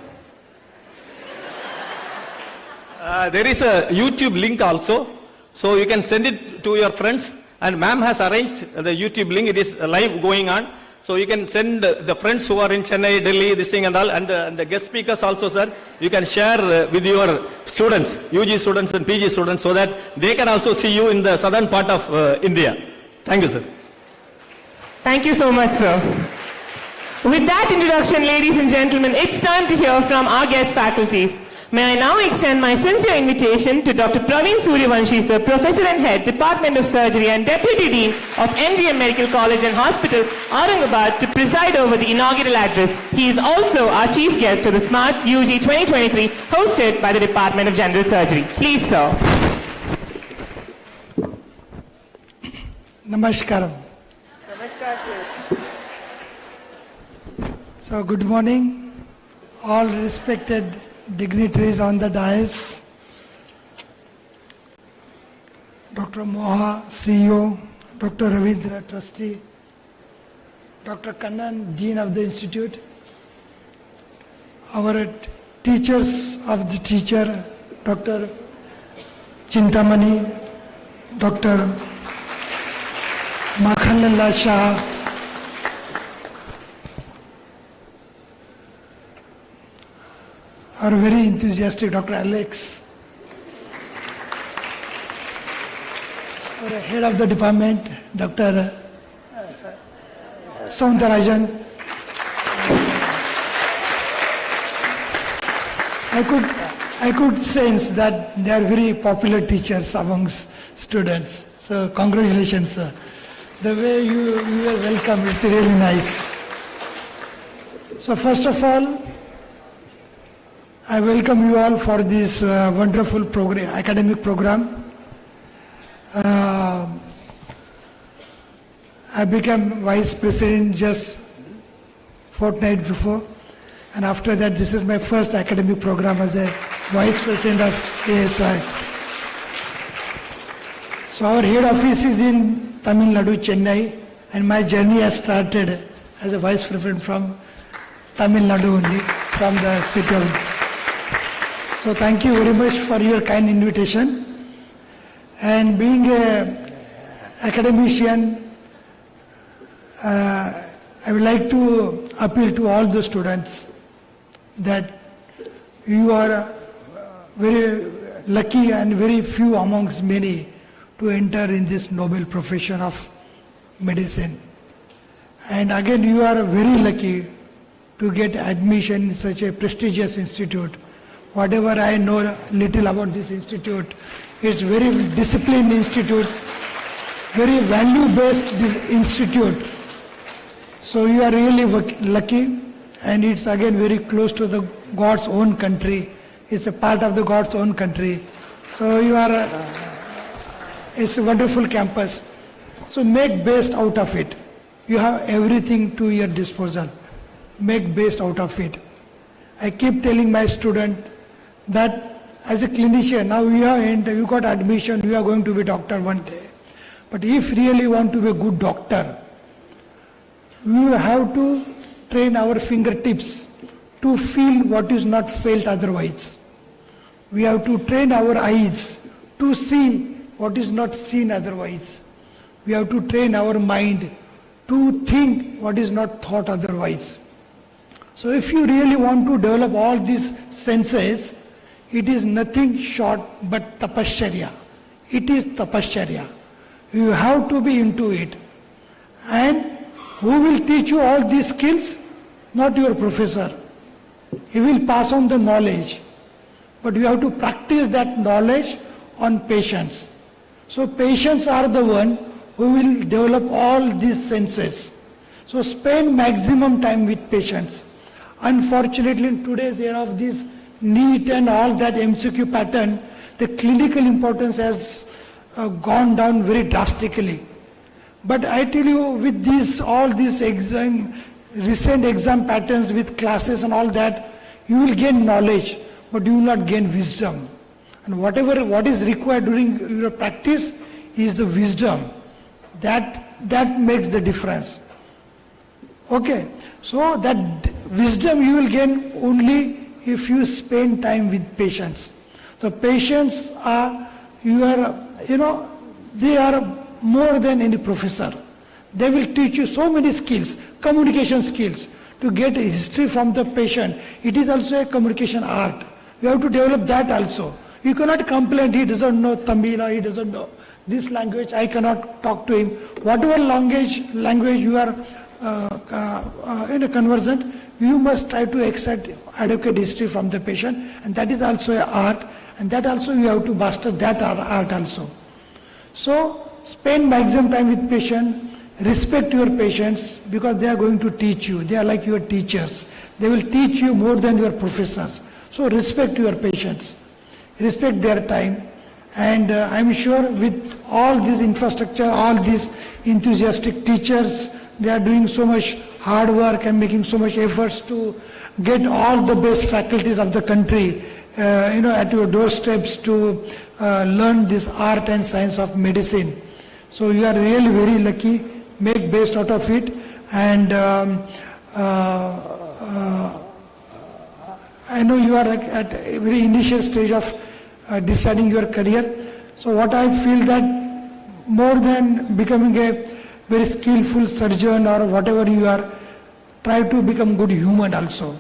J: there is a YouTube link also, so you can send it to your friends, and ma'am has arranged the YouTube link. It is live going on, so you can send the friends who are in Chennai, Delhi, this thing and all, and the guest speakers also, sir. You can share with your students, UG students and PG students, so that they can also see you in the southern part of India. Thank you, sir.
B: thank you so much, sir. With that introduction, ladies and gentlemen, it's time to hear from our guest faculties. May I now extend my sincere invitation to Dr. Praveen Suryavanshi, sir, Professor and Head, Department of Surgery and Deputy Dean of MGM Medical College and Hospital, Aurangabad, to preside over the inaugural address. He is also our chief guest to the SMART UG 2023, hosted by the Department of General Surgery. Please, sir.
K: Namaskaram.
B: Namaskar, sir.
K: So good morning, all respected dignitaries on the dais, Dr. Moha, CEO, Dr. Ravindra, Trustee, Dr. Kannan, Dean of the Institute, our teachers of the teacher, Dr. Chintamani, Dr. Khalilullah Shah, our very enthusiastic Dr. Alex, our head of the department, Dr. Soundarajan. I could sense that they are very popular teachers amongst students. So congratulations, sir. The way you were welcome, it's really nice. So first of all, I welcome you all for this wonderful program, academic program. I became vice president just fortnight before, and after that this is my first academic program as a vice president of ASI. So our head office is in Tamil Nadu, Chennai, and my journey has started as a vice president from Tamil Nadu only, from the city of. So thank you very much for your kind invitation. And being an academician, I would like to appeal to all the students that you are very lucky and very few amongst many to enter in this noble profession of medicine. And again, you are very lucky to get admission in such a prestigious institute. Whatever I know little about this institute, it's very disciplined institute, very value-based institute. So you are really lucky, and it's again very close to the God's own country. It's a part of the God's own country. So you are, it's a wonderful campus. So make best out of it. You have everything to your disposal. Make best out of it. I keep telling my student that as a clinician, now you got admission, you are going to be doctor one day. But if really want to be a good doctor, we have to train our fingertips to feel what is not felt otherwise. We have to train our eyes to see what is not seen otherwise. We have to train our mind to think what is not thought otherwise. So if you really want to develop all these senses, it is nothing short but tapasya. It is tapasya. You have to be into it. And who will teach you all these skills? Not your professor. He will pass on the knowledge. But you have to practice that knowledge on patients. So patients are the one who will develop all these senses. So spend maximum time with patients. Unfortunately, in today's era of this NEET and all that MCQ pattern, the clinical importance has gone down very drastically. But I tell you, with all these recent exam patterns with classes and all that, you will gain knowledge, but you will not gain wisdom. And what is required during your practice is the wisdom. That makes the difference. Okay, so that wisdom you will gain only if you spend time with patients. So patients are, they are more than any professor. They will teach you so many skills, communication skills. To get a history from the patient, it is also a communication art. You have to develop that also. You cannot complain, he doesn't know Tamil or he doesn't know this language, I cannot talk to him. Whatever language you are in a conversant, you must try to extract adequate history from the patient, and that is also an art, and that also you have to master that art also. So spend maximum time with patient, respect your patients because they are going to teach you. They are like your teachers. They will teach you more than your professors. So respect your patients, respect their time, and I'm sure with all this infrastructure, all these enthusiastic teachers, they are doing so much hard work and making so much efforts to get all the best faculties of the country, at your doorsteps to learn this art and science of medicine. So you are really very lucky. Make best out of it, and I know you are at a very initial stage of deciding your career. So what I feel that more than becoming a very skillful surgeon or whatever you are, try to become good human also.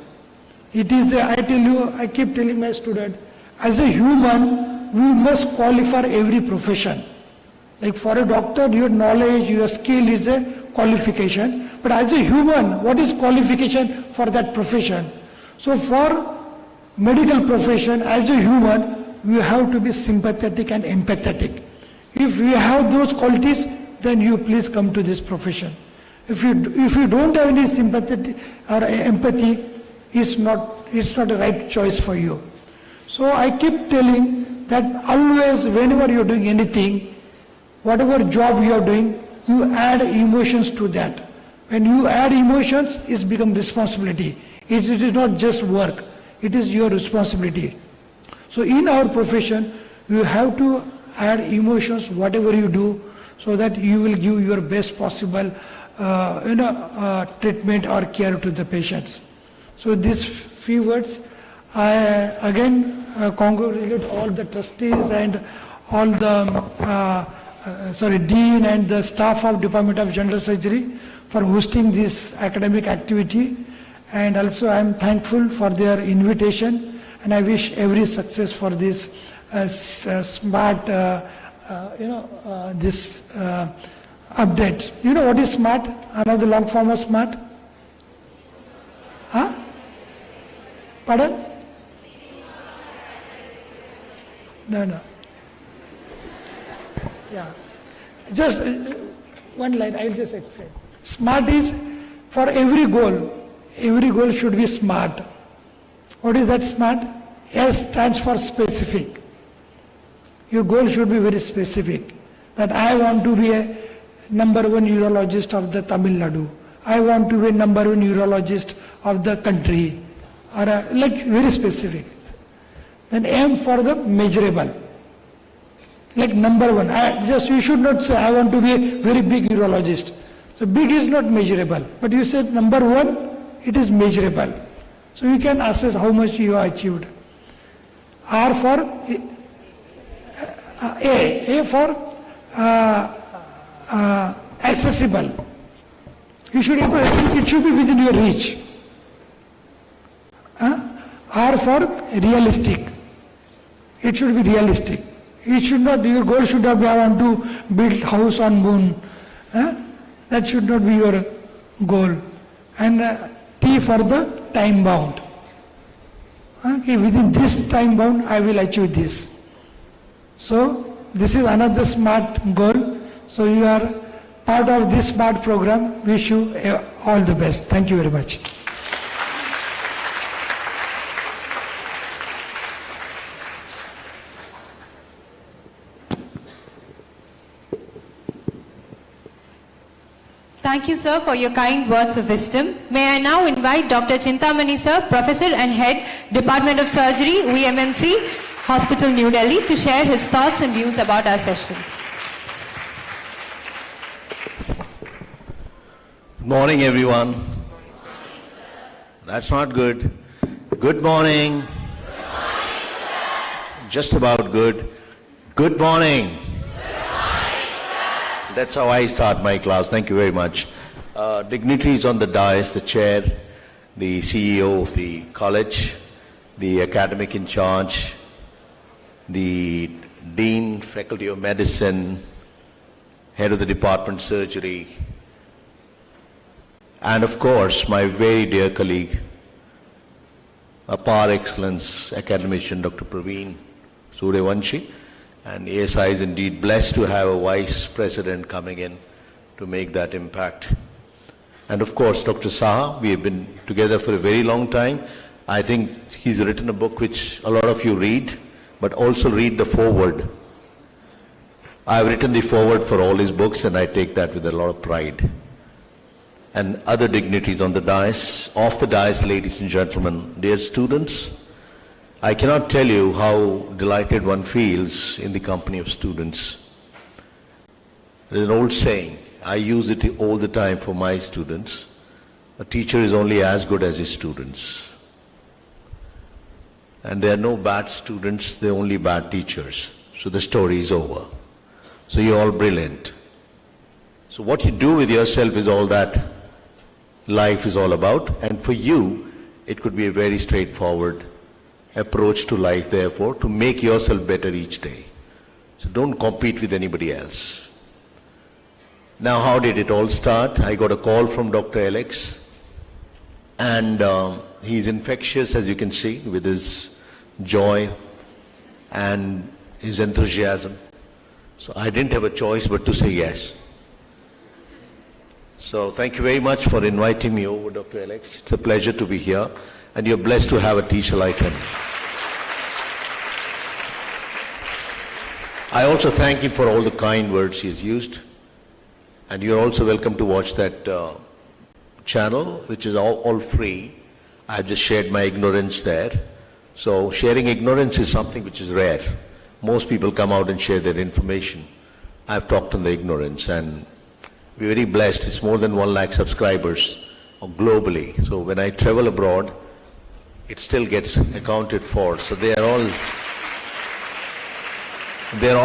K: It is, I tell you, I keep telling my student, as a human, we must qualify every profession. Like for a doctor, your knowledge, your skill is a qualification. But as a human, what is qualification for that profession? So for medical profession, as a human, we have to be sympathetic and empathetic. If you have those qualities, then you please come to this profession. If you don't have any sympathy or empathy, it's not a right choice for you. So I keep telling that always, whenever you're doing anything, whatever job you are doing, you add emotions to that. When you add emotions, it's become responsibility. It is not just work, it is your responsibility. So in our profession, you have to add emotions, whatever you do, so that you will give your best possible treatment or care to the patients. So these few words, I again congratulate all the trustees and all the Dean and the staff of Department of General Surgery for hosting this academic activity, and also I am thankful for their invitation, and I wish every success for this smart, this update. You know what is SMART? Another long form of SMART? Huh? Pardon? No. Yeah. Just one line, I will just explain. SMART is for every goal. Every goal should be SMART. What is that SMART? S stands for specific. Your goal should be very specific. That I want to be a #1 urologist of the Tamil Nadu. I want to be a #1 urologist of the country. Or like very specific. Then M for the measurable. Like #1. You should not say I want to be a very big urologist. So big is not measurable. But you said #1, it is measurable. So you can assess how much you have achieved. R for A for accessible. It should be within your reach. R for realistic. It should be realistic. It should not, your goal should not be I want to build house on moon. That should not be your goal. And T for the time bound. Okay, within this time bound I will achieve this. So this is another SMART goal. So you are part of this SMART program. Wish you all the best. Thank you very much.
H: Thank you, sir, for your kind words of wisdom. May I now invite Dr. Chintamani, sir, Professor and Head, Department of Surgery, VMMC, Hospital, New Delhi, to share his thoughts and views about our session.
L: Good morning, everyone. That's not good. Good morning.
C: Good morning, sir.
L: Just about good. Good morning. That's how I start my class. Thank you very much. Dignitaries on the dais, the chair, the CEO of the college, the academic in charge, the dean, faculty of medicine, head of the department surgery, and of course my very dear colleague, a par excellence academician, Dr. Praveen Suryavanshi. And ASI is indeed blessed to have a vice president coming in to make that impact. And of course, Dr. Saha, we have been together for a very long time. I think he's written a book which a lot of you read, but also read the foreword. I've written the foreword for all his books, and I take that with a lot of pride. And other dignitaries on the dais, off the dais, ladies and gentlemen, dear students, I cannot tell you how delighted one feels in the company of students. There's an old saying, I use it all the time for my students. A teacher is only as good as his students. And there are no bad students, there are only bad teachers. So the story is over. So you're all brilliant. So what you do with yourself is all that life is all about. And for you, it could be a very straightforward approach to life, therefore, to make yourself better each day. So don't compete with anybody else. Now, how did it all start? I got a call from Dr. Alex, and he's infectious, as you can see, with his joy and his enthusiasm. So I didn't have a choice but to say yes. So thank you very much for inviting me over, Dr. Alex. It's a pleasure to be here, and you're blessed to have a teacher like him. I also thank him for all the kind words he has used, and you're also welcome to watch that channel, which is all free. I've just shared my ignorance there. So sharing ignorance is something which is rare. Most people come out and share their information. I've talked on the ignorance, and we're very blessed. It's more than 1 lakh subscribers globally. So when I travel abroad, it still gets accounted for. So they're all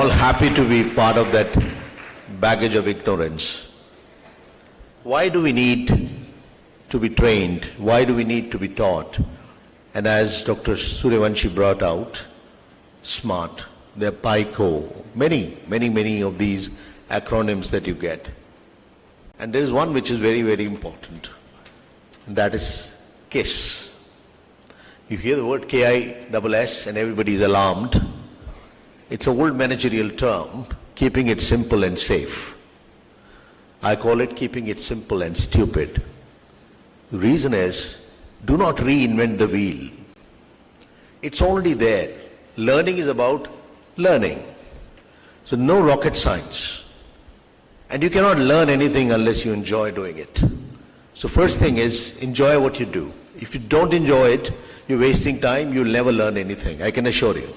L: happy to be part of that baggage of ignorance. Why do we need to be trained? Why do we need to be taught? And as Dr. Suryavanshi brought out, SMART, the PICO, many of these acronyms that you get. And there is one which is very, very important, and that is KISS. You hear the word KISS and everybody is alarmed. It's an old managerial term, keeping it simple and safe. I call it keeping it simple and stupid. The reason is, do not reinvent the wheel. It's already there. Learning is about learning. So no rocket science. And you cannot learn anything unless you enjoy doing it. So first thing is, enjoy what you do. If you don't enjoy it, you're wasting time, you'll never learn anything, I can assure you.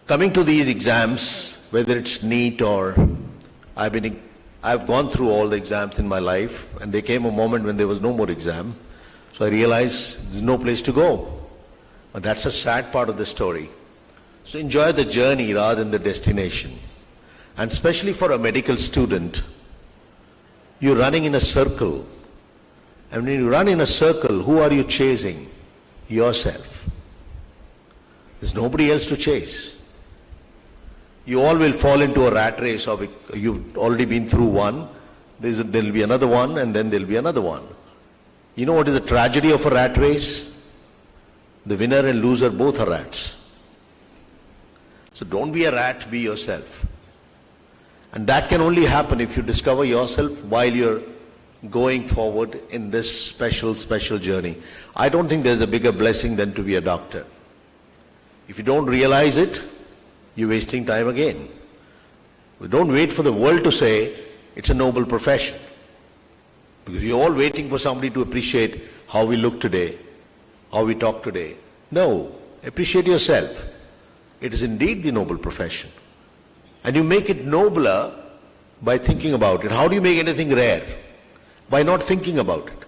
L: Coming to these exams, whether it's NEET or I've gone through all the exams in my life, and there came a moment when there was no more exam. So I realized there's no place to go. But that's a sad part of the story. So enjoy the journey rather than the destination. And especially for a medical student, you're running in a circle. And when you run in a circle, who are you chasing? Yourself. There's nobody else to chase. You all will fall into a rat race of, you've already been through one, there'll be another one, and then there'll be another one. You know what is the tragedy of a rat race? The winner and loser both are rats. So don't be a rat, be yourself. And that can only happen if you discover yourself while you're going forward in this special journey. I don't think there's a bigger blessing than to be a doctor. If you don't realize it, you're wasting time again. We don't wait for the world to say it's a noble profession. Because you're all waiting for somebody to appreciate how we look today, how we talk today. No, appreciate yourself. It is indeed the noble profession. And you make it nobler by thinking about it. How do you make anything rare? By not thinking about it.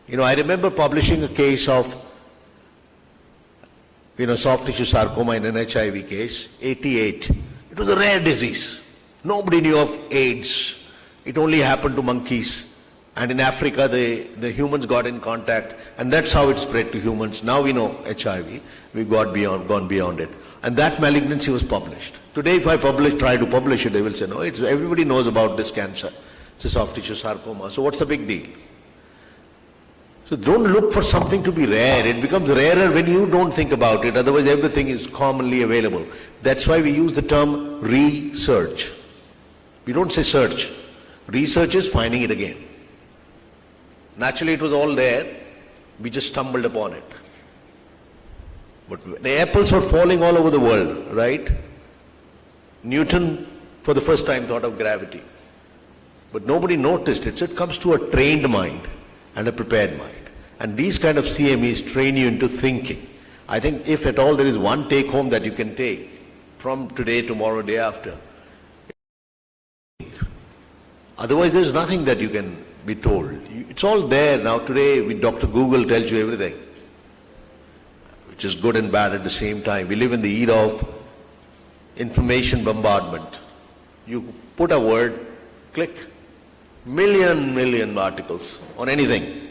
L: You know, I remember publishing a case of soft tissue sarcoma in an HIV case, 88. It was a rare disease. Nobody knew of AIDS. It only happened to monkeys. And in Africa, the humans got in contact, and that's how it spread to humans. Now we know HIV. We've gone beyond it. And that malignancy was published. Today, if I try to publish it, they will say, no, everybody knows about this cancer. It's a soft tissue sarcoma. So what's the big deal? So don't look for something to be rare. It becomes rarer when you don't think about it. Otherwise, everything is commonly available. That's why we use the term research. We don't say search. Research is finding it again. Naturally, it was all there. We just stumbled upon it. But the apples were falling all over the world, right? Newton, for the first time, thought of gravity. But nobody noticed it. So it comes to a trained mind and a prepared mind. And these kind of CMEs train you into thinking. I think if at all there is one take home that you can take from today, tomorrow, day after. Otherwise, there is nothing that you can be told. It's all there now. Today, Dr. Google tells you everything, which is good and bad at the same time. We live in the era of information bombardment. You put a word, click, million articles on anything,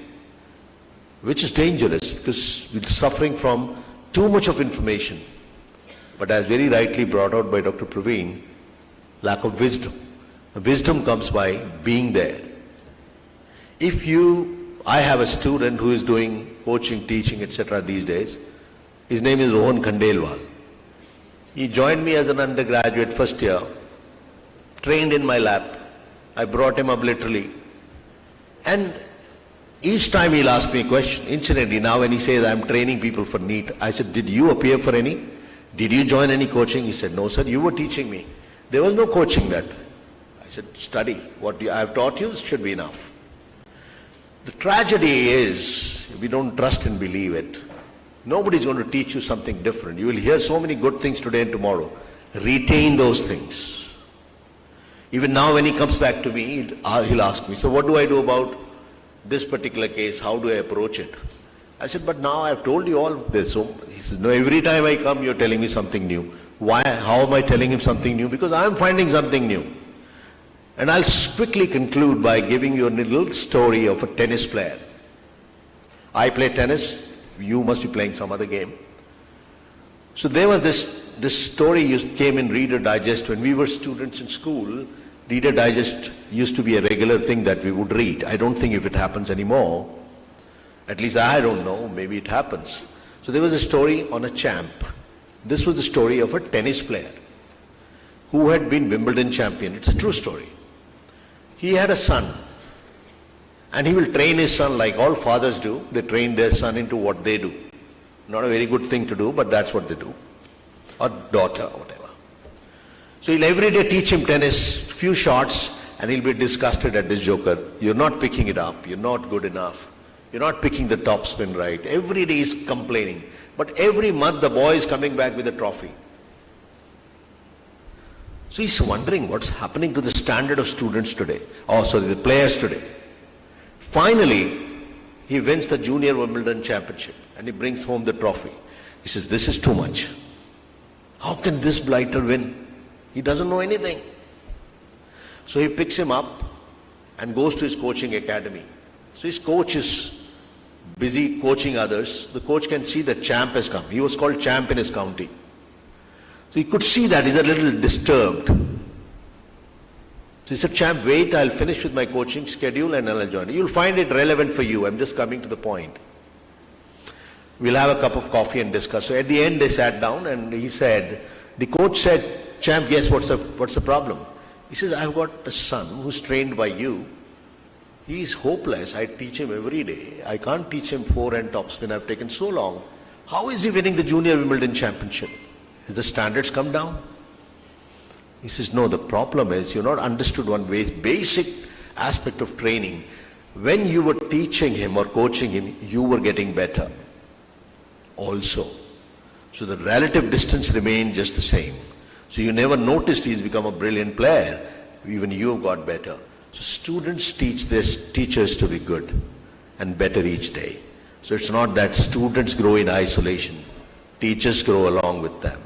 L: which is dangerous because we're suffering from too much of information. But as very rightly brought out by Dr. Praveen, lack of wisdom. Wisdom comes by being there. I have a student who is doing coaching, teaching, etc. these days. His name is Rohan Khandelwal. He joined me as an undergraduate first year, trained in my lab. I brought him up literally. And each time he'll ask me a question. Incidentally, now when he says, I'm training people for NEET, I said, did you appear for any? Did you join any coaching? He said, no sir, you were teaching me. There was no coaching that time. I said, study. What I have taught you should be enough. The tragedy is, we don't trust and believe it. Nobody's going to teach you something different. You will hear so many good things today and tomorrow. Retain those things. Even now when he comes back to me, he'll ask me, so what do I do about this particular case? How do I approach it? I said, but now I've told you all this. So he says, no, every time I come, you're telling me something new. Why? How am I telling him something new? Because I'm finding something new. And I'll quickly conclude by giving you a little story of a tennis player. I play tennis. You must be playing some other game. So there was this story came in Reader Digest. When we were students in school, Reader Digest used to be a regular thing that we would read. I don't think if it happens anymore. At least I don't know. Maybe it happens. So there was a story on a champ. This was the story of a tennis player who had been Wimbledon champion. It's a true story. He had a son, and he will train his son like all fathers do. They train their son into what they do. Not a very good thing to do, but that's what they do. Or daughter, whatever. So he'll every day teach him tennis, few shots, and he'll be disgusted at this joker. You're not picking it up. You're not good enough. You're not picking the top spin right. Every day he's complaining. But every month the boy is coming back with a trophy. So he's wondering what's happening to the standard of students today. The players today. Finally, he wins the junior Wimbledon championship and he brings home the trophy. He says, this is too much. How can this blighter win? He doesn't know anything. So he picks him up and goes to his coaching academy. So his coach is busy coaching others. The coach can see that champ has come. He was called champ in his county. So he could see that he's a little disturbed. So he said, champ, wait, I'll finish with my coaching schedule and I'll join. You'll find it relevant for you. I'm just coming to the point. We'll have a cup of coffee and discuss. So at the end they sat down and he said, the coach said, champ, guess what's the problem? He says, I've got a son who's trained by you. He's hopeless. I teach him every day. I can't teach him forehand topspin. I've taken so long. How is he winning the junior Wimbledon championship? Has the standards come down? He says, no, the problem is you're not understood one basic aspect of training. When you were teaching him or coaching him, you were getting better also. So the relative distance remained just the same. So you never noticed he's become a brilliant player. Even you have got better. So students teach their teachers to be good and better each day. So it's not that students grow in isolation. Teachers grow along with them.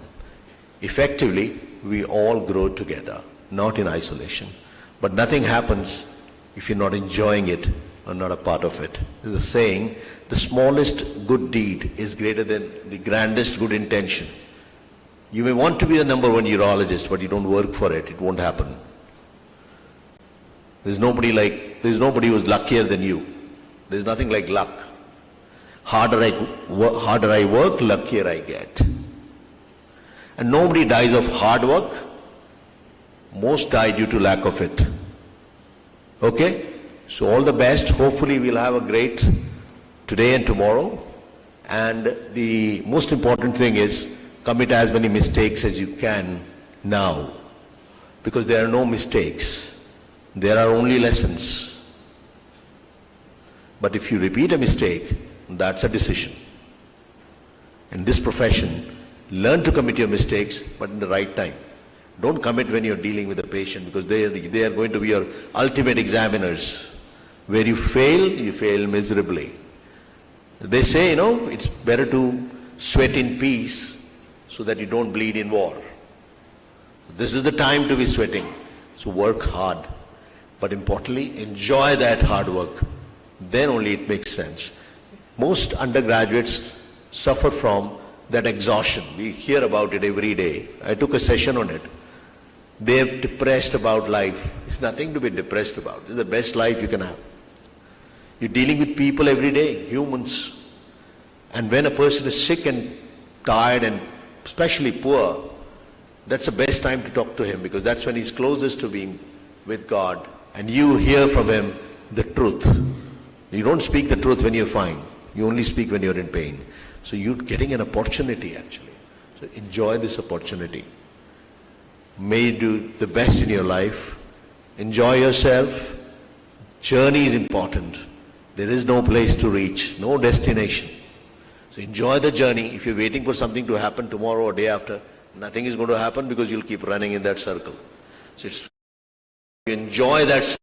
L: Effectively, we all grow together, not in isolation. But nothing happens if you're not enjoying it or not a part of it. There's a saying, the smallest good deed is greater than the grandest good intention. You may want to be the number one urologist, but you don't work for it, it won't happen. There's nobody who's luckier than you. There's nothing like luck. Harder I work, luckier I get. And nobody dies of hard work. Most die due to lack of it. Okay? So all the best. Hopefully we'll have a great today and tomorrow. And the most important thing is commit as many mistakes as you can now. Because there are no mistakes. There are only lessons. But if you repeat a mistake, that's a decision. In this profession, learn to commit your mistakes, but in the right time. Don't commit when you're dealing with a patient, because they are going to be your ultimate examiners. Where you fail miserably. They say, it's better to sweat in peace so that you don't bleed in war. This is the time to be sweating. So work hard, but importantly, enjoy that hard work. Then only it makes sense. Most undergraduates suffer from that exhaustion. We hear about it every day. I took a session on it. They're depressed about life. There's nothing to be depressed about. It's the best life you can have. You're dealing with people every day, humans. And when a person is sick and tired and especially poor, that's the best time to talk to him, because that's when he's closest to being with God. And you hear from him the truth. You don't speak the truth when you're fine. You only speak when you're in pain. So you're getting an opportunity actually. So enjoy this opportunity. May you do the best in your life. Enjoy yourself. Journey is important. There is no place to reach, no destination. So enjoy the journey. If you're waiting for something to happen tomorrow or day after, nothing is going to happen, because you'll keep running in that circle. So it's enjoy that.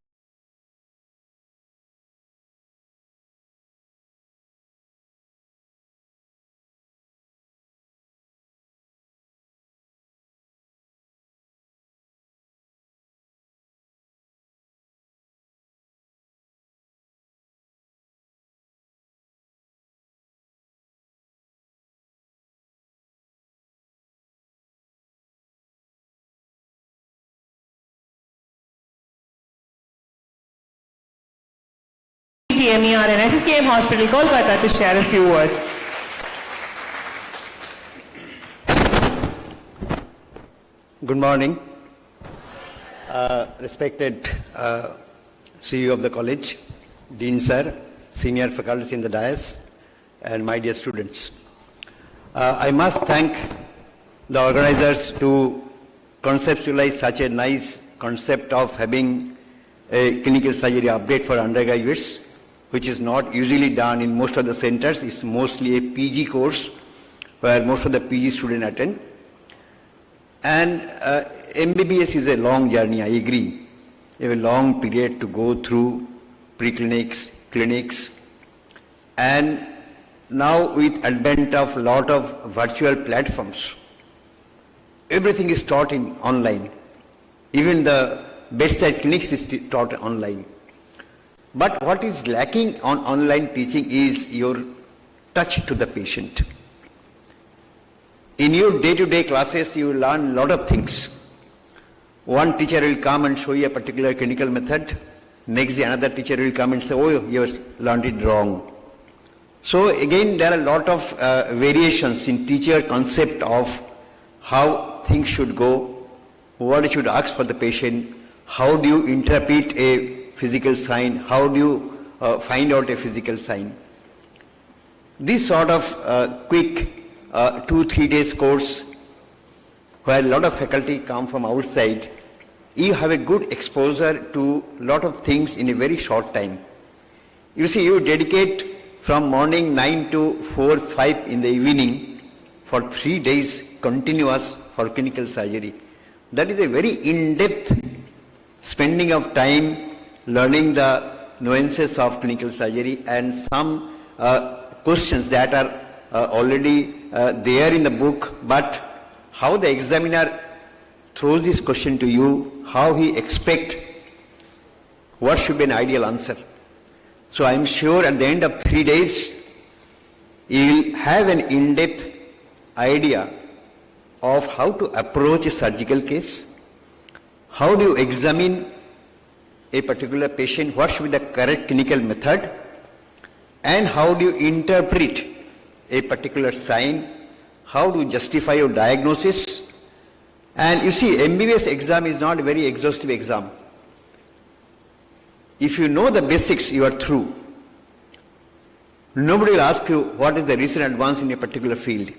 B: MER and SSKM Hospital, Kolkata, to share a few words.
M: Good morning. Respected CEO of the college, Dean Sir, senior faculty in the dais, and my dear students. I must thank the organizers to conceptualize such a nice concept of having a clinical surgery update for undergraduates, which is not usually done in most of the centers. It's mostly a PG course where most of the PG students attend. And MBBS is a long journey, I agree. You have a long period to go through preclinics, clinics. And now with advent of a lot of virtual platforms, everything is taught in online. Even the bedside clinics is taught online. But what is lacking on online teaching is your touch to the patient. In your day-to-day classes, you learn a lot of things. One teacher will come and show you a particular clinical method. Next day, another teacher will come and say, oh, you have learned it wrong. So again, there are a lot of variations in teacher concept of how things should go, what you should ask for the patient, how do you interpret a physical sign, how do you find out a physical sign. This sort of quick 2-3 days course where a lot of faculty come from outside, you have a good exposure to a lot of things in a very short time. You see, you dedicate from morning 9 to 4-5 in the evening for 3 days continuous for clinical surgery. That is a very in-depth spending of time learning the nuances of clinical surgery, and some questions that are already there in the book, but how the examiner throws this question to you, how he expects what should be an ideal answer. So I am sure at the end of 3 days, you will have an in-depth idea of how to approach a surgical case, how do you examine a particular patient, what should be the correct clinical method, and how do you interpret a particular sign, how do you justify your diagnosis. And you see, MBBS exam is not a very exhaustive exam. If you know the basics, you are through. Nobody will ask you what is the recent advance in a particular field.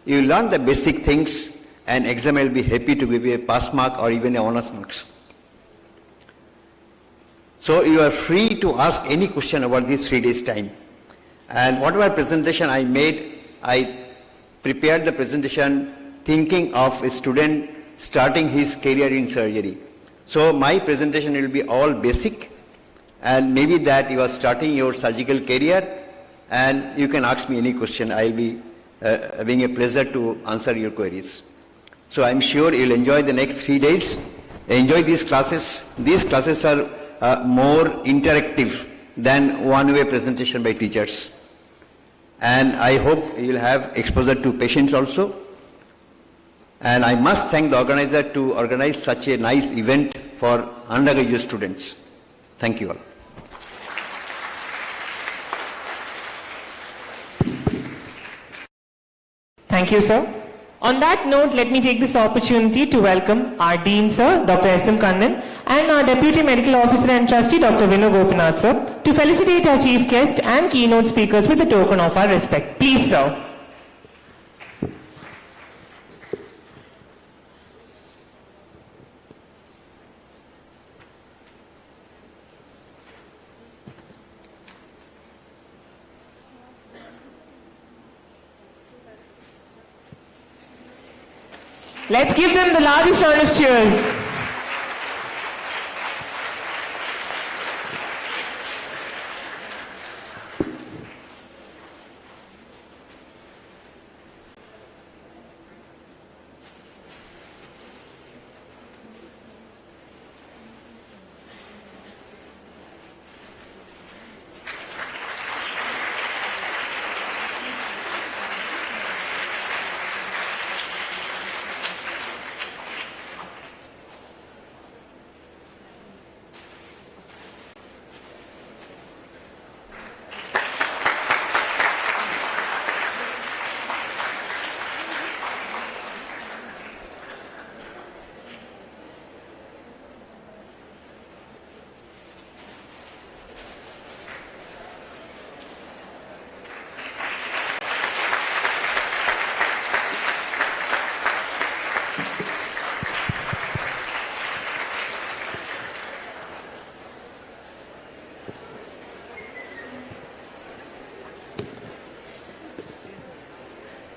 M: You learn the basic things, and examiner will be happy to give you a pass mark or even a honors marks. So you are free to ask any question about these 3 days time. And whatever presentation I made, I prepared the presentation thinking of a student starting his career in surgery. So my presentation will be all basic, and maybe that you are starting your surgical career, and you can ask me any question. I will be having a pleasure to answer your queries. So I'm sure you'll enjoy the next 3 days, enjoy these classes. These classes are more interactive than one-way presentation by teachers. And I hope you will have exposure to patients also. And I must thank the organizer to organize such a nice event for undergraduate students. Thank you all.
B: Thank you, sir. On that note, let me take this opportunity to welcome our Dean, sir, Dr. S.M. Kannan, and our Deputy Medical Officer and Trustee, Dr. Vinu Gopinath, sir, to felicitate our chief guest and keynote speakers with a token of our respect. Please, sir. Let's give them the largest round of cheers.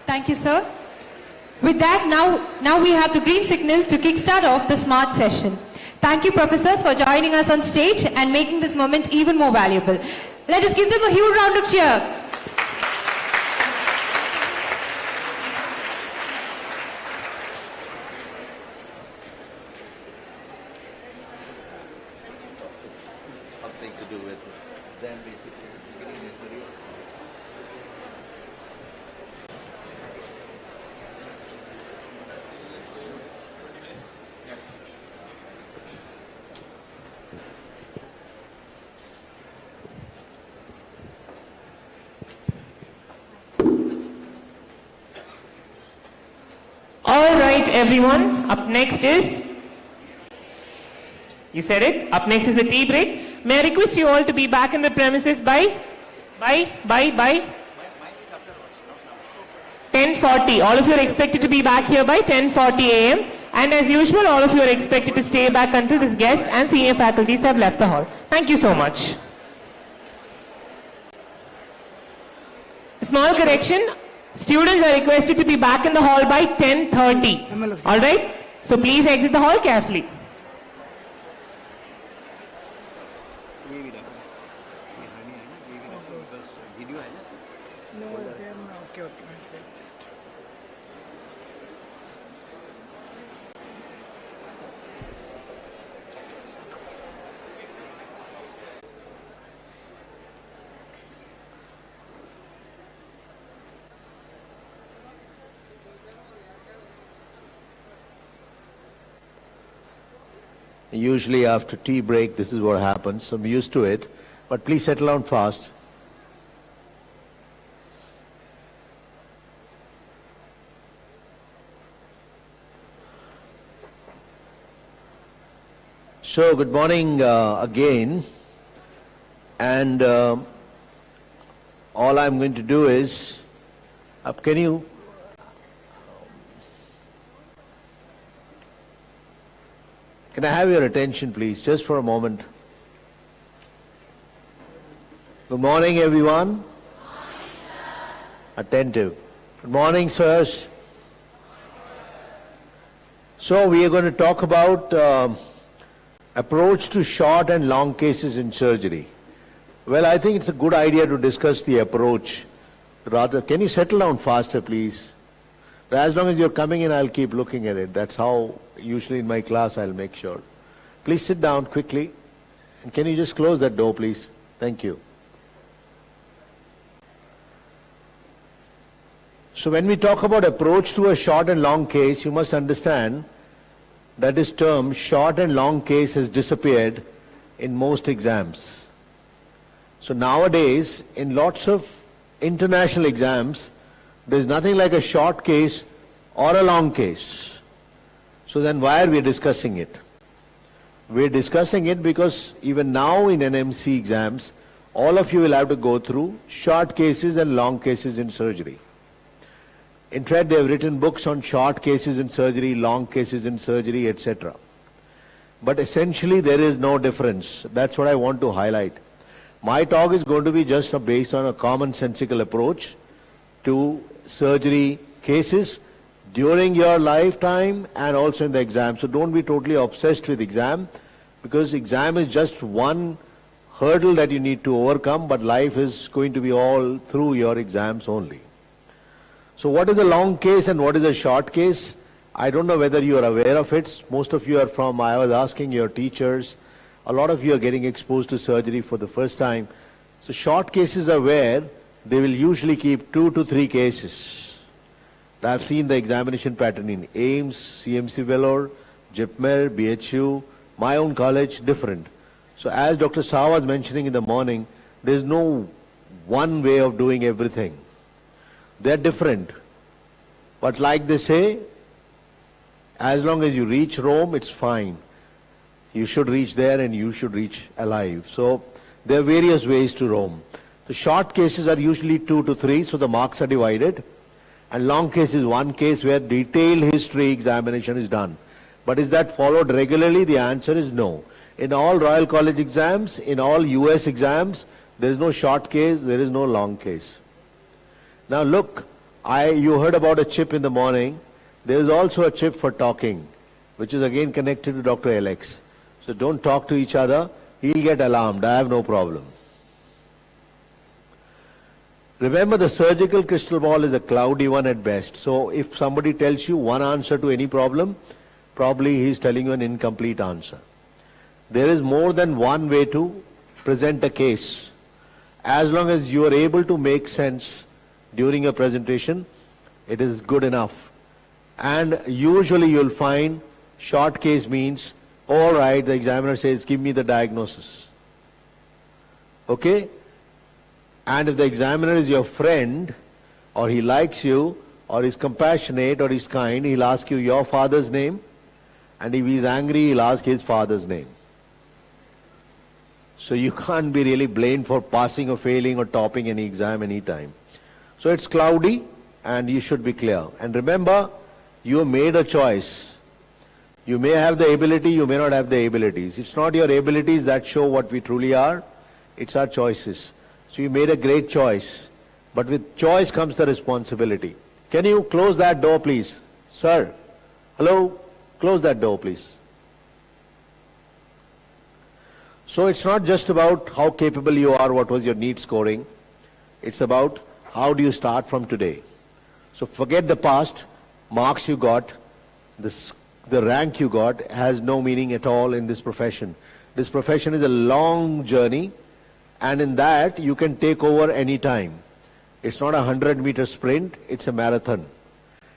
H: Thank you, sir. With that, now we have the green signal to kickstart off the smart session. Thank you, professors, for joining us on stage and making this moment even more valuable. Let us give them a huge round of cheer.
L: Something to do with them basically beginning their career.
B: All right, everyone. Up next is, you said it, up next is the tea break. May I request you all to be back in the premises by 10:40. All of you are expected to be back here by 10:40 a.m. And as usual, all of you are expected to stay back until this guest and senior faculties have left the hall. Thank you so much. A small correction. Students are requested to be back in the hall by 10:30. All right? So please exit the hall carefully.
L: Usually after tea break, this is what happens. I'm used to it, but please settle down fast. So, good morning again, and all I'm going to do is, can I have your attention, please, just for a moment? Good morning, everyone. Good morning, sir. Attentive. Good morning, sirs. So we are going to talk about approach to short and long cases in surgery. Well, I think it's a good idea to discuss the approach. Rather, can you settle down faster, please? But as long as you're coming in, I'll keep looking at it. That's how usually in my class I'll make sure. Please sit down quickly. And can you just close that door, please? Thank you. So when we talk about approach to a short and long case, you must understand that this term short and long case has disappeared in most exams. So nowadays, in lots of international exams, there's nothing like a short case or a long case. So then why are we discussing it? We're discussing it because even now in NMC exams, all of you will have to go through short cases and long cases in surgery. In fact, they have written books on short cases in surgery, long cases in surgery, etc. But essentially there is no difference. That's what I want to highlight. My talk is going to be just based on a commonsensical approach to surgery cases during your lifetime and also in the exam. So don't be totally obsessed with exam, because exam is just one hurdle that you need to overcome, but life is going to be all through your exams only. So what is a long case and what is a short case? I don't know whether you are aware of it. Most of you are from, I was asking your teachers, a lot of you are getting exposed to surgery for the first time. So short cases are where they will usually keep 2 to 3 cases. I've seen the examination pattern in AIMS, CMC Vellore, JIPMER, BHU, my own college, different. So as Dr. Saha was mentioning in the morning, there's no one way of doing everything. They're different. But like they say, as long as you reach Rome, it's fine. You should reach there and you should reach alive. So there are various ways to Rome. The short cases are usually 2 to 3, so the marks are divided. And long case is one case where detailed history examination is done. But is that followed regularly? The answer is no. In all Royal College exams, in all US exams, there is no short case, there is no long case. Now look, you heard about a chip in the morning. There is also a chip for talking, which is again connected to Dr. Alex. So don't talk to each other. He'll get alarmed. I have no problem. Remember, the surgical crystal ball is a cloudy one at best. So if somebody tells you one answer to any problem, probably he's telling you an incomplete answer. There is more than one way to present a case. As long as you are able to make sense during a presentation, it is good enough. And usually you'll find short case means, all right, the examiner says, give me the diagnosis. Okay? And if the examiner is your friend, or he likes you, or is compassionate, or is kind, he'll ask you your father's name, and if he's angry, he'll ask his father's name. So you can't be really blamed for passing or failing or topping any exam anytime. So it's cloudy, and you should be clear. And remember, you made a choice. You may have the ability, you may not have the abilities. It's not your abilities that show what we truly are, it's our choices. So you made a great choice, but with choice comes the responsibility. Can you close that door, please? Sir, hello? Close that door, please. So it's not just about how capable you are, what was your NEET scoring. It's about how do you start from today. So forget the past, marks you got, the rank you got has no meaning at all in this profession. This profession is a long journey, and in that you can take over any time. It's not a 100-meter sprint, it's a marathon.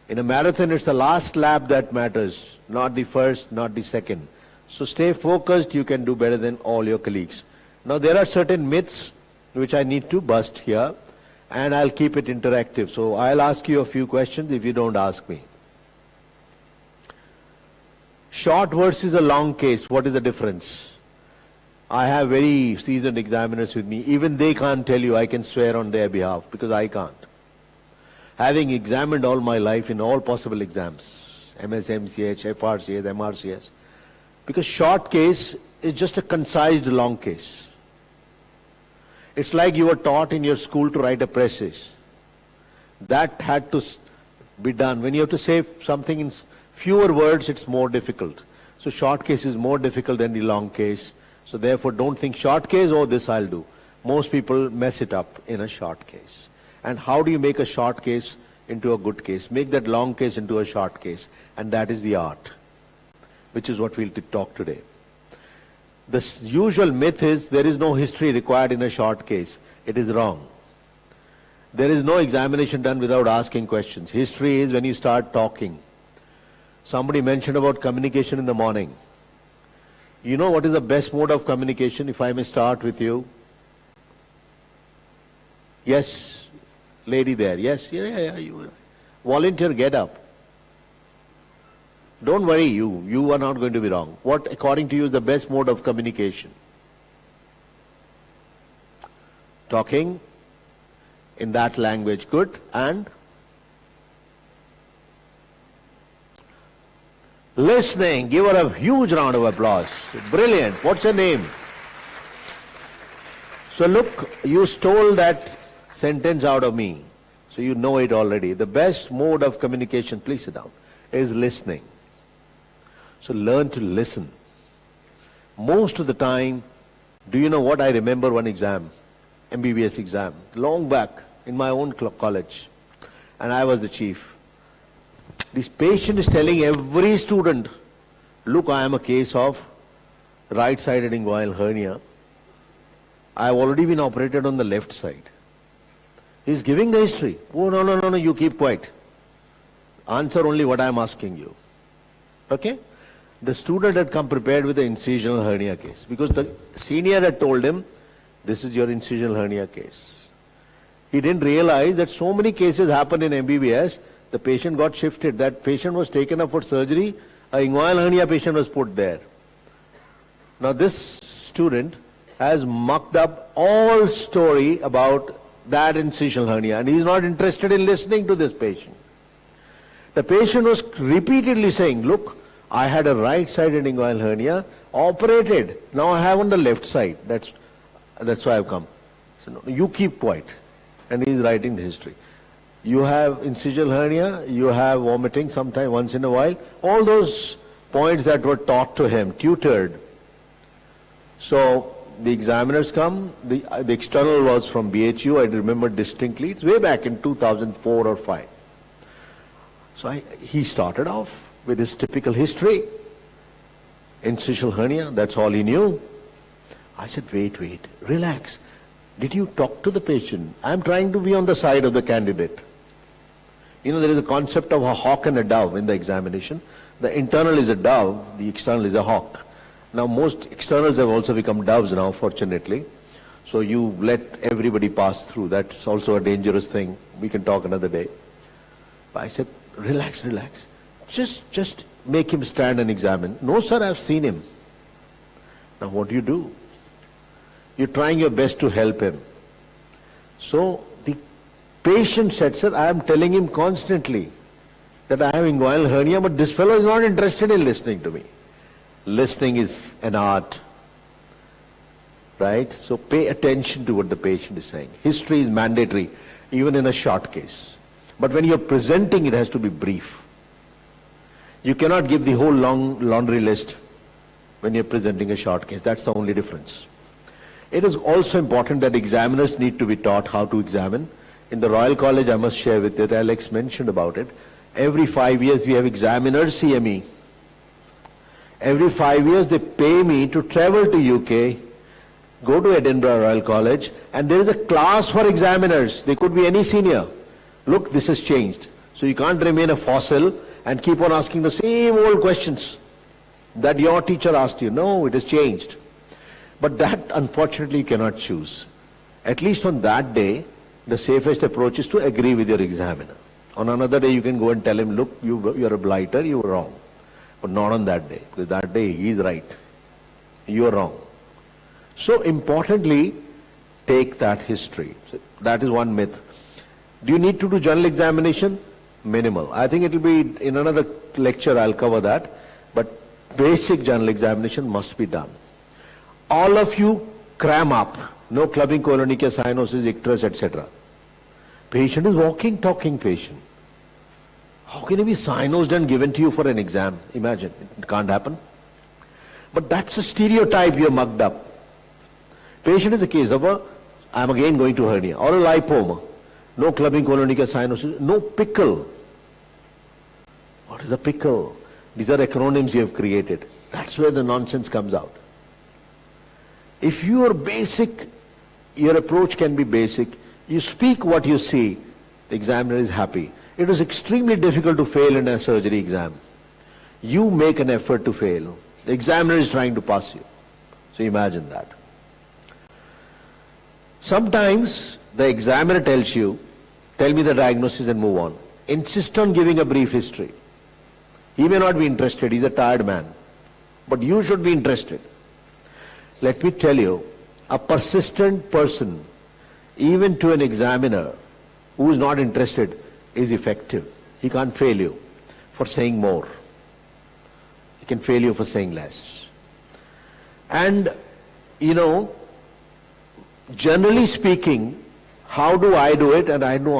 L: In a marathon, it's the last lap that matters, not the first, not the second. So stay focused, you can do better than all your colleagues. Now there are certain myths which I need to bust here, and I'll keep it interactive. So I'll ask you a few questions if you don't ask me. Short versus a long case, what is the difference? I have very seasoned examiners with me. Even they can't tell you, I can swear on their behalf, because I can't. Having examined all my life in all possible exams, MS, MCH, FRCS, MRCS, because short case is just a concised long case. It's like you were taught in your school to write a preface. That had to be done. When you have to say something in fewer words, it's more difficult. So short case is more difficult than the long case. So therefore don't think short case, oh this I'll do. Most people mess it up in a short case. And how do you make a short case into a good case, make that long case into a short case, and that is the art, which is what we'll talk today. The usual myth is there is no history required in a short case. It is wrong. There is no examination done without asking questions. History is when you start talking. Somebody mentioned about communication in the morning. You know what is the best mode of communication, if I may start with you? Yes, lady there. Yes, yeah. You volunteer, get up. Don't worry, you are not going to be wrong. What, according to you, is the best mode of communication? Talking in that language, good, and listening. Give her a huge round of applause. Brilliant. What's her name? So look, you stole that sentence out of me. So you know it already. The best mode of communication, please sit down, is listening. So learn to listen. Most of the time, do you know what? I remember one exam, MBBS exam, long back in my own college, and I was the chief. This patient is telling every student, look, I am a case of right-sided inguinal hernia. I have already been operated on the left side. He's giving the history. Oh, no, you keep quiet. Answer only what I am asking you. Okay? The student had come prepared with an incisional hernia case because the senior had told him, this is your incisional hernia case. He didn't realize that so many cases happen in MBBS, the patient got shifted. That patient was taken up for surgery, an inguinal hernia patient was put there. Now this student has mucked up all story about that incisional hernia and he is not interested in listening to this patient. The patient was repeatedly saying, look, I had a right-sided inguinal hernia, operated. Now I have on the left side. That's why I've come. So no, you keep quiet. And he's writing the history. You have incisional hernia, you have vomiting sometime once in a while. All those points that were taught to him, tutored. So the examiners come. The external was from BHU. I remember distinctly. It's way back in 2004 or 5. So he started off with his typical history. Incisional hernia, that's all he knew. I said, wait, relax. Did you talk to the patient? I'm trying to be on the side of the candidate. You know, there is a concept of a hawk and a dove in the examination. The internal is a dove, the external is a hawk. Now most externals have also become doves now, fortunately. So you let everybody pass through. That's also a dangerous thing. We can talk another day. But I said, relax. Just make him stand and examine. No, sir, I've seen him. Now what do? You're trying your best to help him. So the patient said, sir, I am telling him constantly that I have inguinal hernia, but this fellow is not interested in listening to me. Listening is an art, right? So pay attention to what the patient is saying. History is mandatory, even in a short case. But when you're presenting, it has to be brief. You cannot give the whole long laundry list when you're presenting a short case. That's the only difference. It is also important that examiners need to be taught how to examine. In the Royal College, I must share with you, Alex mentioned about it. Every 5 years we have examiners CME. Every 5 years they pay me to travel to UK, go to Edinburgh Royal College, and there is a class for examiners. They could be any senior. Look, this has changed. So you can't remain a fossil and keep on asking the same old questions that your teacher asked you. No, it has changed. But that, unfortunately, you cannot choose. At least on that day, the safest approach is to agree with your examiner. On another day, you can go and tell him, look, you're a blighter, you were wrong. But not on that day, because that day he is right. You are wrong. So importantly, take that history. So that is one myth. Do you need to do general examination? Minimal. I think it will be, in another lecture I'll cover that. But basic general examination must be done. All of you cram up. No clubbing, colonychia, cyanosis, icterus, etc. Patient is walking, talking patient. How can he be cyanosed and given to you for an exam? Imagine. It can't happen. But that's a stereotype you have mucked up. Patient is a case of I'm again going to hernia, or a lipoma. no clubbing colonical cyanosis, no pickle. What is a pickle? These are acronyms you have created. That's where the nonsense comes out. If you are basic, your approach can be basic. You speak what you see, the examiner is happy. It is extremely difficult to fail in a surgery exam. You make an effort to fail. The examiner is trying to pass you. So imagine that. Sometimes the examiner tells you, tell me the diagnosis and move on. Insist on giving a brief history. He may not be interested, he's a tired man. But you should be interested. Let me tell you, a persistent person, even to an examiner who is not interested, is effective. He can't fail you for saying more. He can fail you for saying less. And, you know, generally speaking, how do I do it, and I know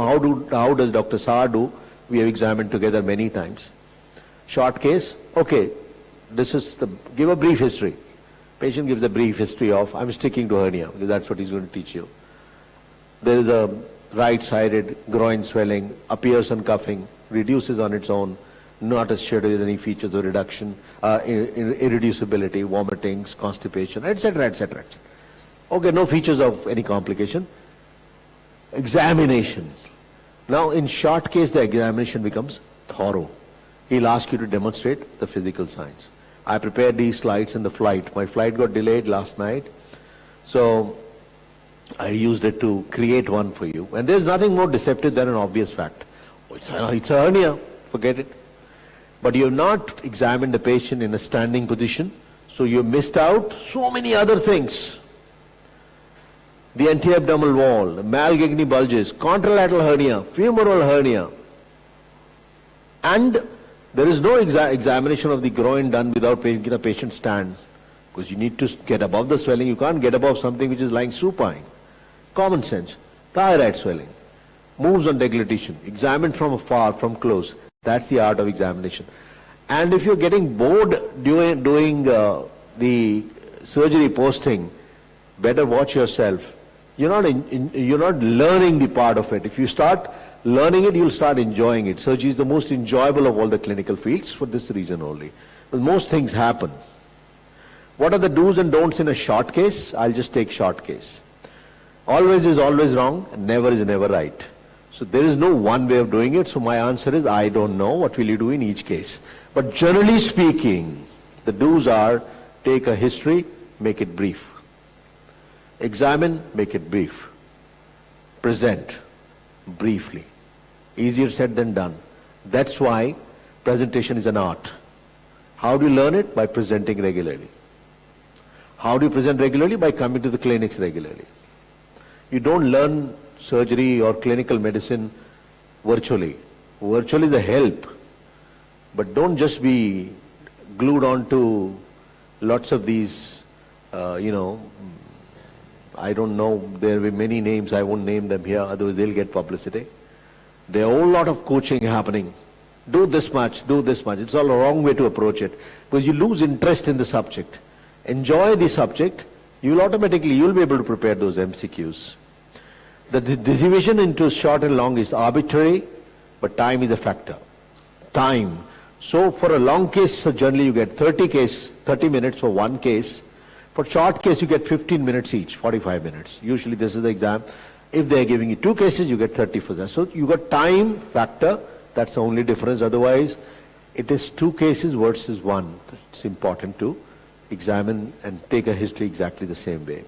L: how does Dr. Saar do. We have examined together many times. Short case, okay, this is the, give a brief history. Patient gives a brief history of, I'm sticking to hernia, because that's what he's going to teach you. There is a right-sided groin swelling, appears on cuffing, reduces on its own, not associated with any features of reduction, irreducibility, vomitings, constipation, etc., etc., etc. Okay, no features of any complication. Examination. Now, in short case, the examination becomes thorough. He'll ask you to demonstrate the physical signs. I prepared these slides in the flight. My flight got delayed last night, so I used it to create one for you. And there's nothing more deceptive than an obvious fact. It's a hernia, forget it. But you have not examined the patient in a standing position, so you missed out so many other things. The anti-abdominal wall, the Malgagny bulges, contralateral hernia, femoral hernia. And there is no examination of the groin done without making the patient stand, because you need to get above the swelling. You can't get above something which is lying supine. Common sense. Thyroid swelling, moves on deglutition, examined from afar, from close. That's the art of examination. And if you're getting bored doing the surgery posting, better watch yourself. You're not learning the part of it. If you start learning it, you'll start enjoying it. Surgery is the most enjoyable of all the clinical fields for this reason only. But most things happen. What are the do's and don'ts in a short case? I'll just take short case. Always is always wrong, and never is never right. So there is no one way of doing it. So my answer is, I don't know. What will you do in each case? But generally speaking, the do's are, take a history, make it brief. Examine, make it brief. Present, briefly. Easier said than done. That's why presentation is an art. How do you learn it? By presenting regularly. How do you present regularly? By coming to the clinics regularly. You don't learn surgery or clinical medicine virtually. Virtually is a help. But don't just be glued on to lots of these, I don't know, there will be many names, I won't name them here, otherwise they'll get publicity. There are a whole lot of coaching happening. Do this much, do this much. It's all a wrong way to approach it, because you lose interest in the subject. Enjoy the subject, you'll be able to prepare those MCQs. The division into short and long is arbitrary, but time is a factor. Time. So for a long case, so generally you get 30 minutes for one case. For short case, you get 15 minutes each, 45 minutes. Usually this is the exam. If they are giving you 2 cases, you get 30 for that. So you got time factor, that's the only difference. Otherwise, it is 2 cases versus 1. It's important to examine and take a history exactly the same way.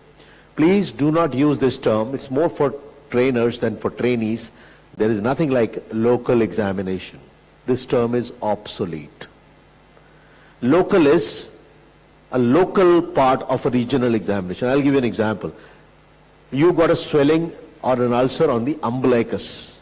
L: Please do not use this term. It's more for trainers than for trainees. There is nothing like local examination. This term is obsolete. Local is a local part of a regional examination. I'll give you an example. You got a swelling or an ulcer on the umbilicus.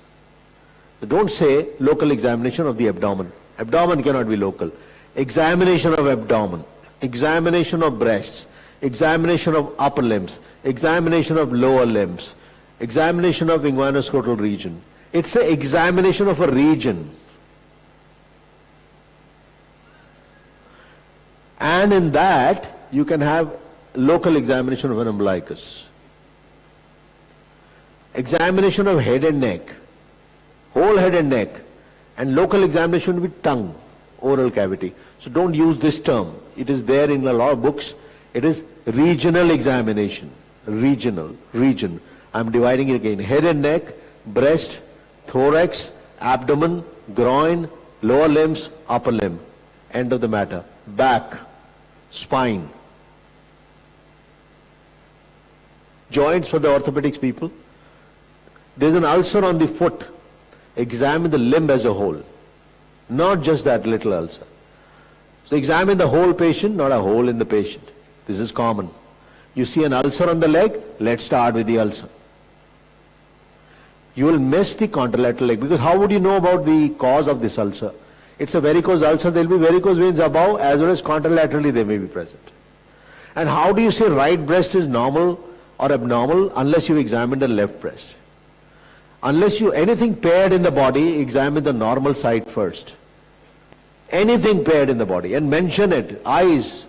L: Don't say local examination of the abdomen. Abdomen cannot be local. Examination of abdomen, examination of breasts, examination of upper limbs, examination of lower limbs, examination of inguinoscrotal region. It's an examination of a region. And in that, you can have local examination of an umbilicus. Examination of head and neck, whole head and neck, and local examination will be tongue, oral cavity. So don't use this term. It is there in a lot of books. It is regional examination. Region. I'm dividing it again. Head and neck, breast, thorax, abdomen, groin, lower limbs, upper limb. End of the matter. Back, spine. Joints for the orthopedics people. There's an ulcer on the foot. Examine the limb as a whole, not just that little ulcer. So examine the whole patient, not a hole in the patient. This is common. You see an ulcer on the leg, let's start with the ulcer. You will miss the contralateral leg, because how would you know about the cause of this ulcer? It's a varicose ulcer, there will be varicose veins above as well as contralaterally they may be present. And how do you say right breast is normal or abnormal unless you examine the left breast? Unless you, anything paired in the body, examine the normal side first. Anything paired in the body, and mention it. Eyes,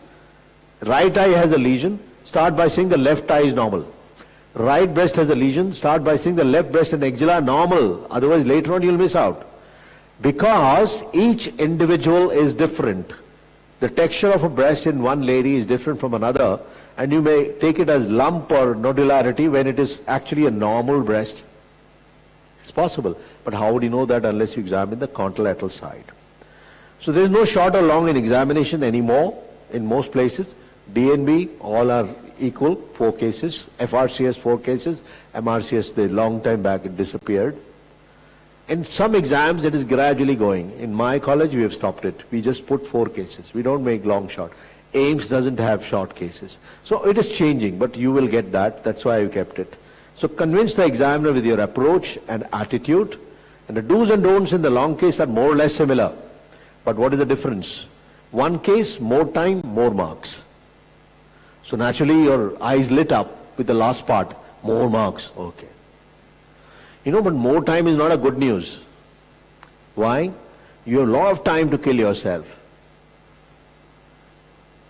L: right eye has a lesion, start by saying the left eye is normal. Right breast has a lesion, start by saying the left breast and axilla are normal. Otherwise later on you'll miss out. Because each individual is different. The texture of a breast in one lady is different from another, and you may take it as lump or nodularity when it is actually a normal breast. It's possible, but how would you know that unless you examine the contralateral side? So there is no short or long in examination anymore in most places. DNB, all are equal, 4 cases. FRCS, 4 cases. MRCS, the long time back it disappeared. In some exams it is gradually going. In my college we have stopped it. We just put 4 cases. We don't make long short. AIMS doesn't have short cases. So it is changing, but you will get that. That's why I kept it. So convince the examiner with your approach and attitude. And the do's and don'ts in the long case are more or less similar. But what is the difference? One case, more time, more marks. So naturally your eyes lit up with the last part. More marks. Okay. You know, but more time is not a good news. Why? You have a lot of time to kill yourself.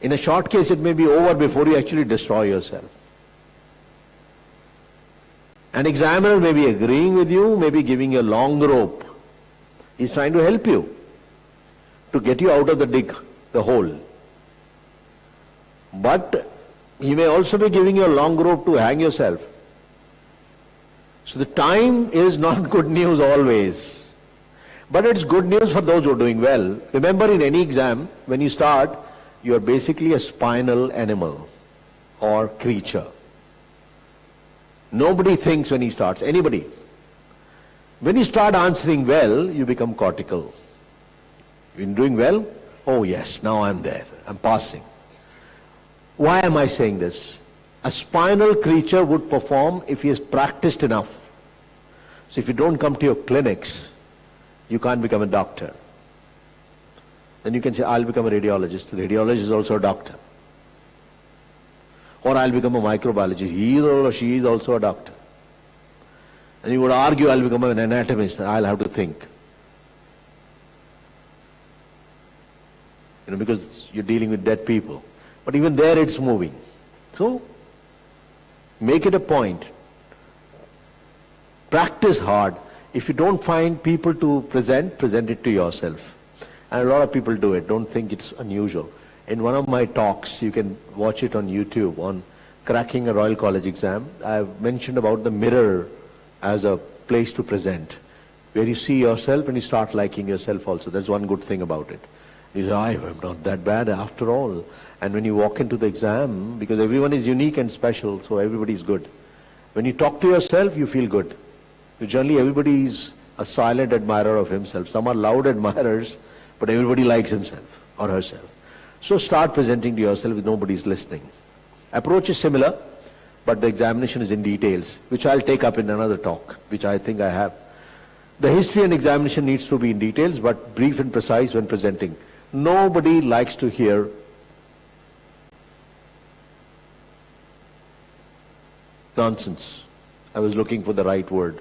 L: In a short case, it may be over before you actually destroy yourself. An examiner may be agreeing with you, may be giving you a long rope. He's trying to help you to get you out of the dig, the hole. But he may also be giving you a long rope to hang yourself. So the time is not good news always. But it's good news for those who are doing well. Remember, in any exam, when you start, you are basically a spinal animal or creature. Nobody thinks when he starts, anybody. When you start answering well, you become cortical. You're doing well? Oh yes, now I'm there, I'm passing. Why am I saying this? A spinal creature would perform if he is practiced enough. So if you don't come to your clinics, you can't become a doctor. Then you can say, I'll become a radiologist. The radiologist is also a doctor. Or I'll become a microbiologist. He or she is also a doctor. And you would argue, I'll become an anatomist. I'll have to think. You know, because you're dealing with dead people. But even there it's moving. So, make it a point. Practice hard. If you don't find people to present it to yourself. And a lot of people do it. Don't think it's unusual. In one of my talks, you can watch it on YouTube, on cracking a Royal College exam, I've mentioned about the mirror as a place to present, where you see yourself and you start liking yourself also. That's one good thing about it. You say, I'm not that bad after all. And when you walk into the exam, because everyone is unique and special, so everybody is good. When you talk to yourself, you feel good. Generally, everybody is a silent admirer of himself. Some are loud admirers, but everybody likes himself or herself. So start presenting to yourself if nobody is listening. Approach is similar, but the examination is in details, which I'll take up in another talk, which I think I have. The history and examination needs to be in details, but brief and precise when presenting. Nobody likes to hear nonsense. I was looking for the right word.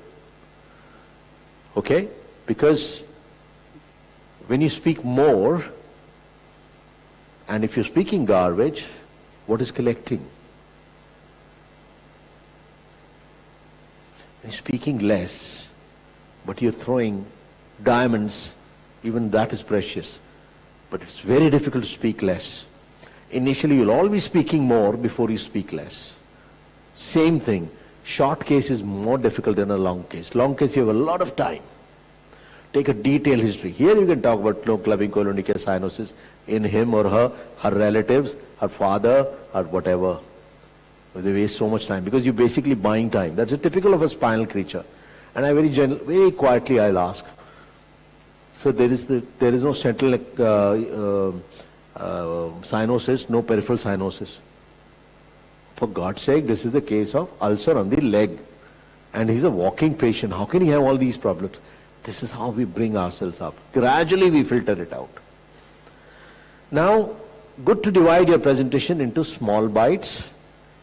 L: Okay? Because when you speak more, and if you're speaking garbage, what is collecting? You're speaking less, but you're throwing diamonds, even that is precious. But it's very difficult to speak less. Initially, you'll all be speaking more before you speak less. Same thing. Short case is more difficult than a long case. Long case, you have a lot of time. Take a detailed history. Here you can talk about clubbing colonical cyanosis in him or her relatives, her father, or whatever. But they waste so much time because you're basically buying time. That's a typical of a spinal creature. And I very quietly I'll ask. So there is no central cyanosis, no peripheral cyanosis. For God's sake, this is the case of ulcer on the leg. And he's a walking patient. How can he have all these problems? This is how we bring ourselves up. Gradually we filter it out. Now, good to divide your presentation into small bites.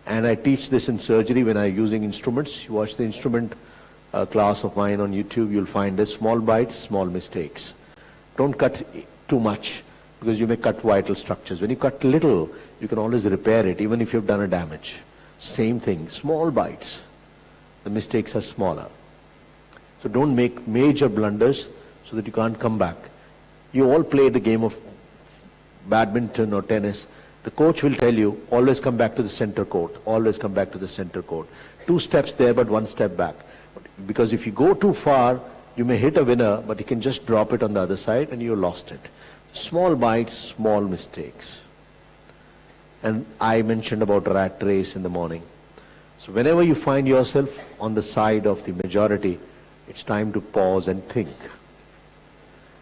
L: And I teach this in surgery when I'm using instruments. You watch the instrument class of mine on YouTube, you'll find this small bites, small mistakes. Don't cut too much because you may cut vital structures. When you cut little, you can always repair it even if you've done a damage. Same thing, small bites. The mistakes are smaller. So don't make major blunders so that you can't come back. You all play the game of badminton or tennis. The coach will tell you, always come back to the center court, always come back to the center court. 2 steps there, but 1 step back. Because if you go too far, you may hit a winner, but you can just drop it on the other side and you lost it. Small bites, small mistakes. And I mentioned about rat race in the morning. So whenever you find yourself on the side of the majority, it's time to pause and think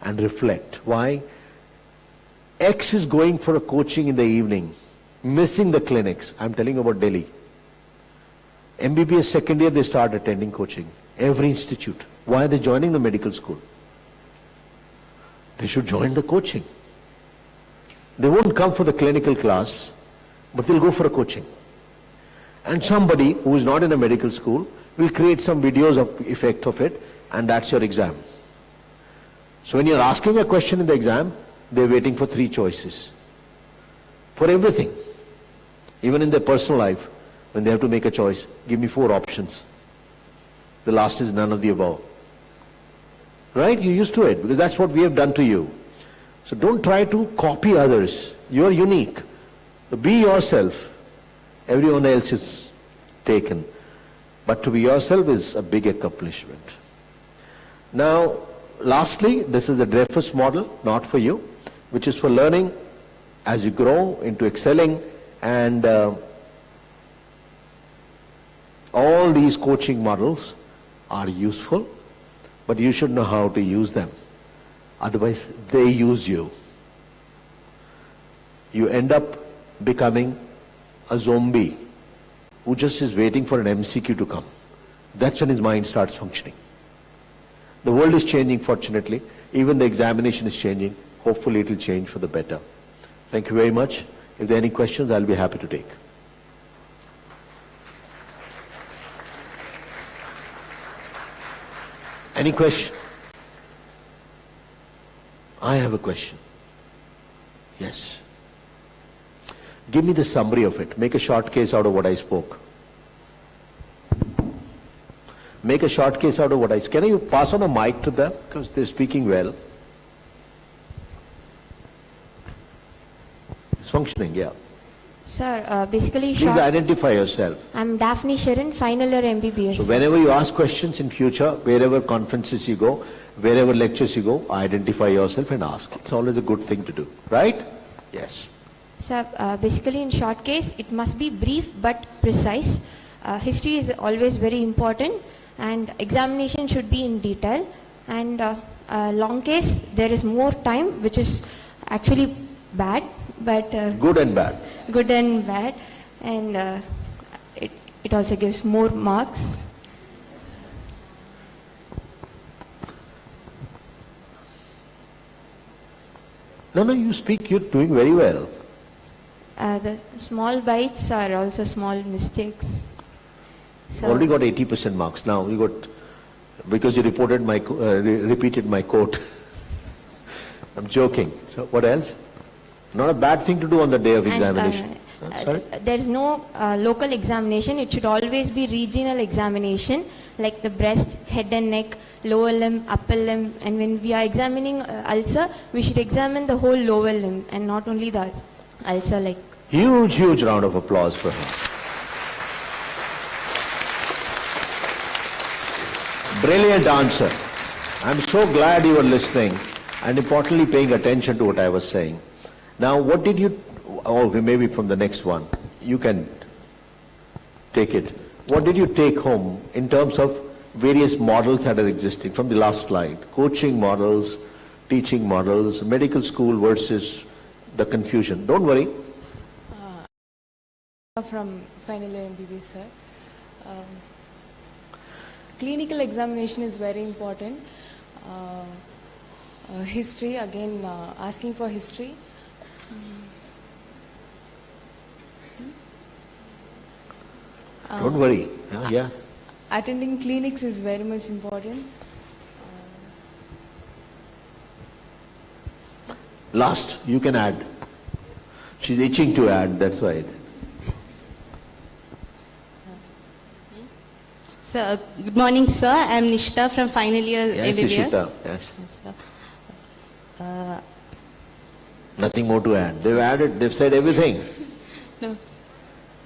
L: and reflect. Why? X is going for a coaching in the evening, missing the clinics. I'm telling you about Delhi. MBBS second year, they start attending coaching. Every institute. Why are they joining the medical school? They should join the coaching. They won't come for the clinical class, but they'll go for a coaching. And somebody who is not in a medical school will create some videos of effect of it, and that's your exam. So when you're asking a question in the exam, they're waiting for 3 choices. For everything. Even in their personal life, when they have to make a choice, give me 4 options. The last is none of the above. Right? You're used to it because that's what we have done to you. So don't try to copy others. You're unique. So be yourself. Everyone else is taken. But to be yourself is a big accomplishment. Now, lastly, this is a Dreyfus model, not for you, which is for learning as you grow into excelling, and all these coaching models are useful, but you should know how to use them. Otherwise, they use you. You end up becoming a zombie who just is waiting for an MCQ to come. That's when his mind starts functioning. The world is changing, fortunately. Even the examination is changing. Hopefully it will change for the better. Thank you very much. If there are any questions, I'll be happy to take. Any question? I have a question. Yes. Give me the summary of it. Make a short case out of what I spoke. Make a short case out of what I spoke. Can you pass on a mic to them? Because they're speaking well. It's functioning, yeah.
N: Sir, basically...
L: Please identify yourself.
N: I'm Daphne Sharon, final year MBBS.
L: So whenever you ask questions in future, wherever conferences you go, wherever lectures you go, identify yourself and ask. It's always a good thing to do. Right? Yes.
N: Sir, basically in short case, it must be brief but precise. History is always very important and examination should be in detail. And long case, there is more time, which is actually bad. But
L: good and bad.
N: Good and bad. And it also gives more marks.
L: No, you speak, you're doing very well.
N: The small bites are also small mistakes. So
L: Already got 80% marks. Now you got, because you reported my, repeated my quote. I'm joking. So what else? Not a bad thing to do on the day of examination. Sorry?
N: There's no local examination. It should always be regional examination, like the breast, head and neck, lower limb, upper limb. And when we are examining ulcer, we should examine the whole lower limb and not only the ulcer. Like
L: Huge round of applause for him. Brilliant answer. I'm so glad you were listening and importantly paying attention to what I was saying. Now, what did you, or maybe from the next one, you can take it. What did you take home in terms of various models that are existing from the last slide? Coaching models, teaching models, medical school versus the confusion. Don't worry.
O: From final year MBBS, sir. Clinical examination is very important. History, again, asking for history.
L: Don't worry. Yeah.
O: Attending clinics is very much important.
L: Last, you can add. She's itching to add, that's why.
P: Sir, good morning, sir. I'm Nishita from final year
L: Yes,
P: MBBS.
L: Nishita. Yes.
P: Yes, sir.
L: Nothing more to add. They've said everything.
P: No.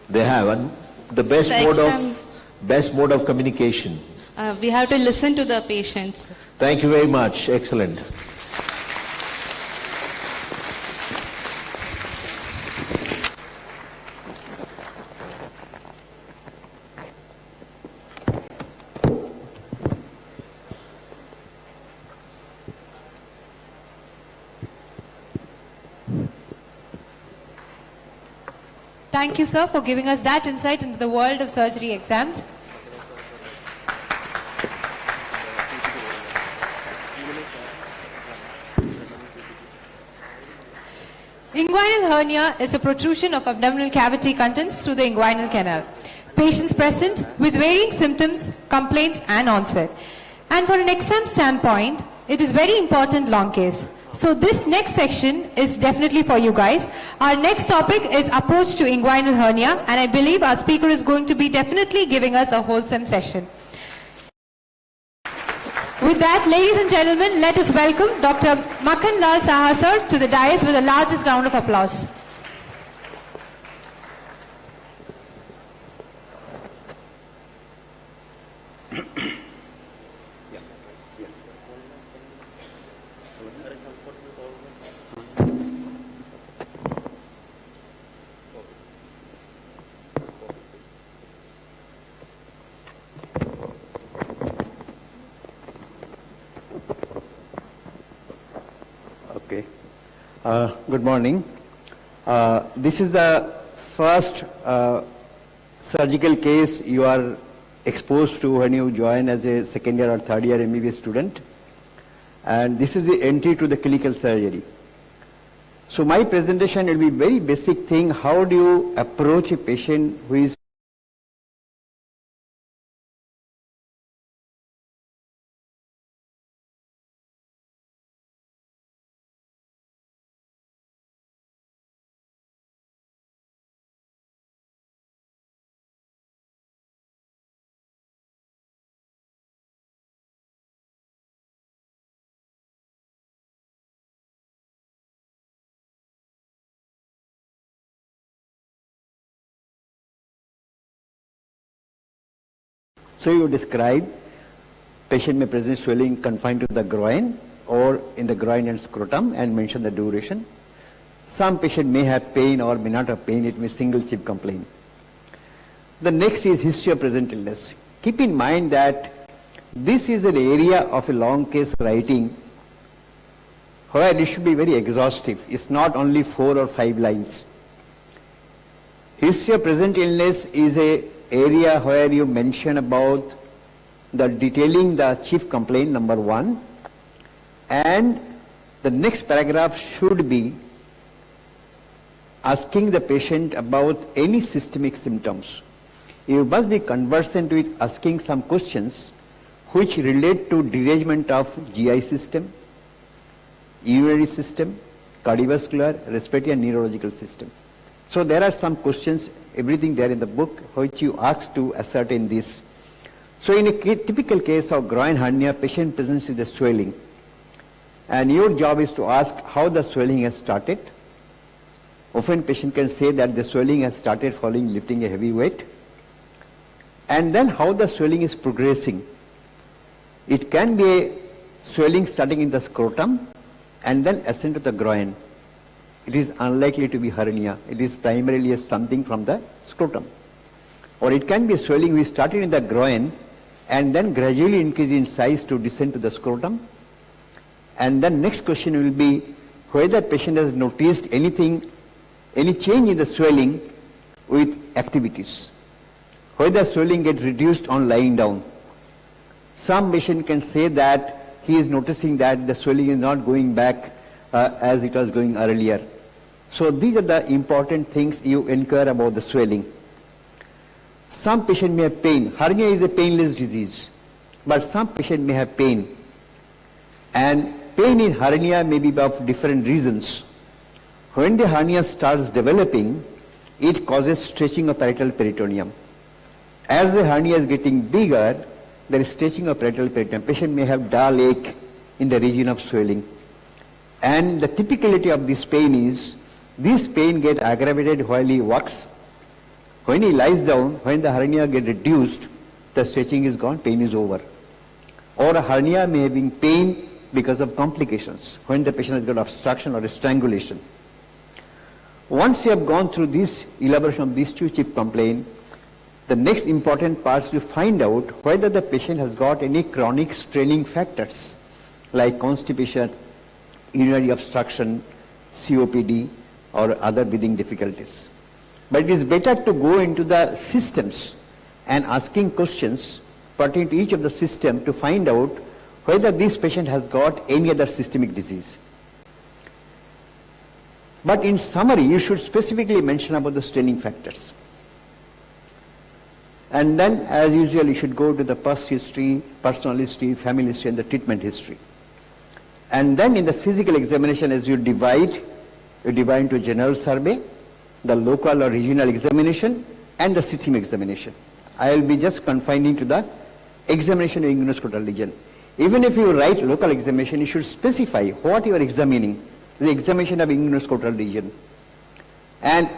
L: They have. And the best
P: Sir,
L: mode of communication.
P: We have to listen to the patients.
L: Thank you very much. Excellent.
H: Thank you, sir, for giving us that insight into the world of surgery exams. Inguinal hernia is a protrusion of abdominal cavity contents through the inguinal canal. Patients present with varying symptoms, complaints and onset. And for an exam standpoint, it is very important long case. So this next section is definitely for you guys. Our next topic is approach to inguinal hernia, and I believe our speaker is going to be definitely giving us a wholesome session. With that, ladies and gentlemen, let us welcome Dr. Makhan Lal Saha sir to the dais with the largest round of applause.
M: Okay. Good morning. This is the first surgical case you are exposed to when you join as a second year or third year MBBS student. And this is the entry to the clinical surgery. So my presentation will be very basic thing. How do you approach a patient who is So you describe patient may present swelling confined to the groin or in the groin and scrotum and mention the duration. Some patient may have pain or may not have pain, it may single chip complaint. The next is history of present illness. Keep in mind that this is an area of a long case writing where it should be very exhaustive. It's not only 4 or 5 lines. History of present illness is a area where you mention about the detailing the chief complaint number 1, and the next paragraph should be asking the patient about any systemic symptoms. You must be conversant with asking some questions which relate to derangement of GI system, urinary system, cardiovascular, respiratory and neurological system. So there are some questions, everything there in the book, which you ask to ascertain this. So in a typical case of groin hernia, patient presents with the swelling. And your job is to ask how the swelling has started. Often patient can say that the swelling has started following lifting a heavy weight. And then how the swelling is progressing. It can be a swelling starting in the scrotum and then ascend to the groin. It is unlikely to be hernia. It is primarily something from the scrotum. Or it can be a swelling which started in the groin and then gradually increase in size to descend to the scrotum. And then next question will be whether the patient has noticed anything, any change in the swelling with activities. Whether swelling gets reduced on lying down. Some patient can say that he is noticing that the swelling is not going back as it was going earlier. So these are the important things you inquire about the swelling. Some patient may have pain. Hernia is a painless disease, but some patient may have pain. And pain in hernia may be of different reasons. When the hernia starts developing, it causes stretching of parietal peritoneum. As the hernia is getting bigger, there is stretching of parietal peritoneum. Patient may have dull ache in the region of swelling. And the typicality of this pain is, this pain gets aggravated while he walks. When he lies down, when the hernia gets reduced, the stretching is gone, pain is over. Or a hernia may have been pain because of complications, when the patient has got obstruction or strangulation. Once you have gone through this elaboration of these two chief complaints, the next important part is to find out whether the patient has got any chronic straining factors like constipation, urinary obstruction, COPD, or other breathing difficulties. But it is better to go into the systems and asking questions pertaining to each of the system to find out whether this patient has got any other systemic disease. But in summary, you should specifically mention about the straining factors. And then, as usual, you should go to the past history, personal history, family history, and the treatment history. And then in the physical examination, as you divide into general survey, the local or regional examination, and the system examination. I will be just confining to the examination of inguinal region. Even if you write local examination, you should specify what you are examining, the examination of inguinal region. And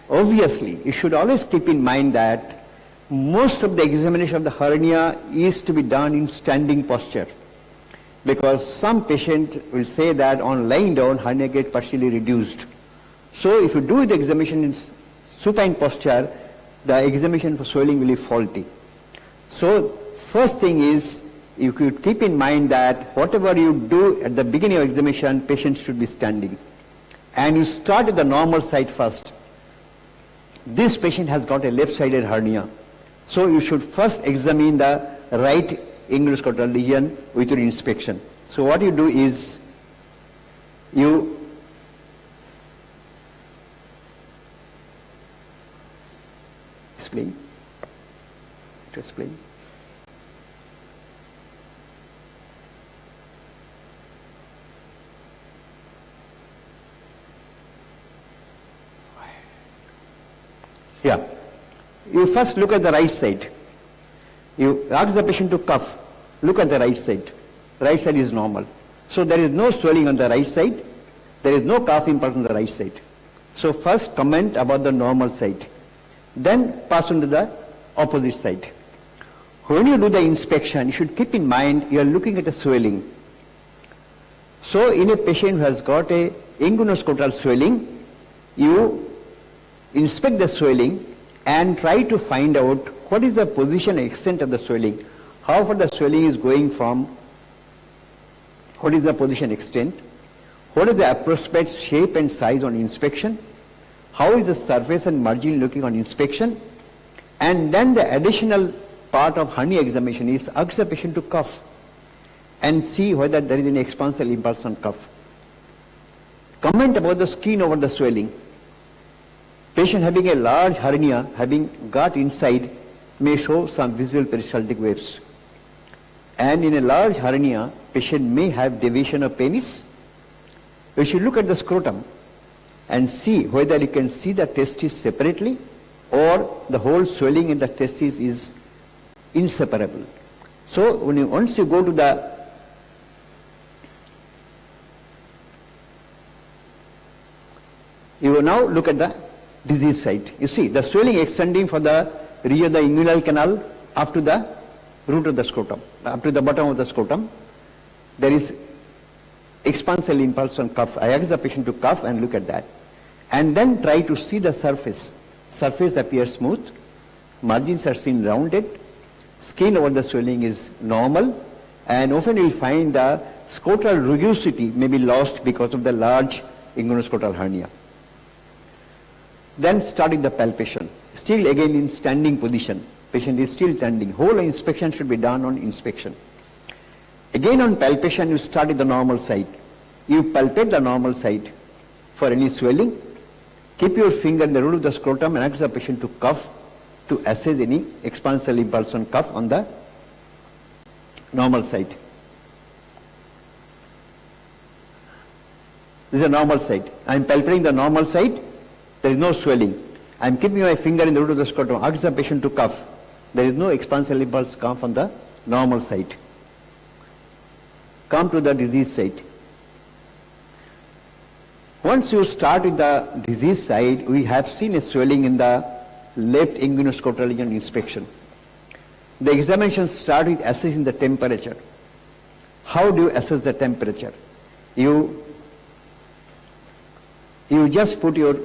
M: obviously, you should always keep in mind that most of the examination of the hernia is to be done in standing posture. Because some patient will say that on lying down, hernia gets partially reduced. So if you do the examination in supine posture, the examination for swelling will be faulty. So first thing is, you could keep in mind that whatever you do at the beginning of examination, patient should be standing. And you start at the normal side first. This patient has got a left-sided hernia. So you should first examine the right inguinal region with your inspection. So what you do is, you explain. To explain. Yeah. You first look at the right side. You ask the patient to cough. Look at the right side. Right side is normal. So there is no swelling on the right side. There is no cough impulse on the right side. So first comment about the normal side. Then pass on to the opposite side. When you do the inspection, you should keep in mind you are looking at a swelling. So in a patient who has got a inguinal swelling, you inspect the swelling and try to find out what is the position and extent of the swelling. How far the swelling is going from, what is the position extent, what is the approximate shape and size on inspection, how is the surface and margin looking on inspection, and then the additional part of hernia examination is ask the patient to cough and see whether there is any expansile impulse on cough. Comment about the skin over the swelling. Patient having a large hernia, having gut inside, may show some visual peristaltic waves. And in a large hernia, patient may have deviation of penis. We should look at the scrotum and see whether you can see the testis separately or the whole swelling in the testis is inseparable. So once you go to the you will now look at the disease site. You see the swelling extending from the region of the inguinal canal up to the root of the scrotum, up to the bottom of the scrotum. There is expansile impulse on cuff. I ask the patient to cuff and look at that. And then try to see the surface. Surface appears smooth, margins are seen rounded, skin over the swelling is normal, and often you will find the scrotal rugosity may be lost because of the large inguinoscrotal hernia. Then starting the palpation. Still again in standing position. Patient is still standing. Whole inspection should be done on inspection. Again on palpation you start at the normal site. You palpate the normal site for any swelling. Keep your finger in the root of the scrotum and ask the patient to cuff to assess any expansile impulse on cuff on the normal site. This is a normal site. I am palpating the normal site. There is no swelling. I am keeping my finger in the root of the scrotum. Ask the patient to cuff. There is no expansile impulse cuff on the normal site. Come to the disease site. Once you start with the disease site, we have seen a swelling in the left inguinoscrotal region inspection. The examination starts with assessing the temperature. How do you assess the temperature? You just put your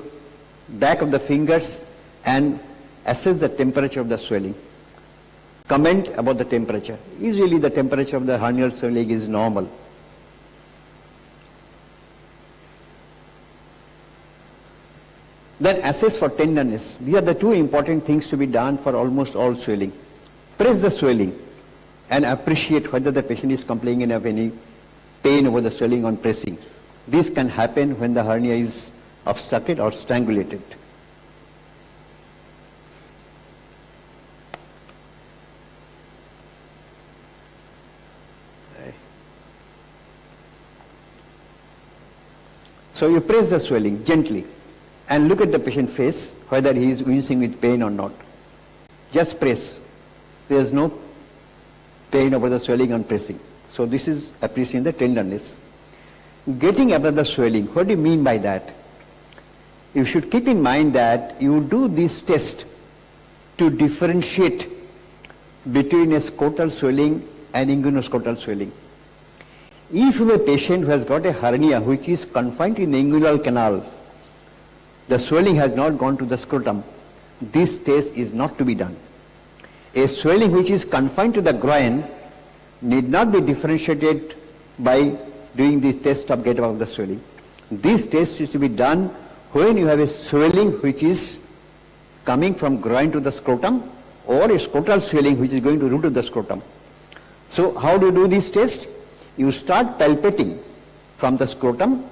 M: back of the fingers and assess the temperature of the swelling. Comment about the temperature. Usually the temperature of the hernial swelling is normal. Then assess for tenderness. These are the two important things to be done for almost all swelling. Press the swelling and appreciate whether the patient is complaining of any pain over the swelling on pressing. This can happen when the hernia is obstructed or strangulated. So you press the swelling gently and look at the patient's face whether he is wincing with pain or not. Just press. There is no pain over the swelling on pressing. So this is appreciating the tenderness. Getting above the swelling, what do you mean by that? You should keep in mind that you do this test to differentiate between a scrotal swelling and inguinoscrotal swelling. If you have a patient who has got a hernia which is confined in the inguinal canal, the swelling has not gone to the scrotum, this test is not to be done. A swelling which is confined to the groin need not be differentiated by doing this test of get above the swelling. This test is to be done when you have a swelling which is coming from groin to the scrotum or a scrotal swelling which is going to root of the scrotum. So how do you do this test? You start palpating from the scrotum,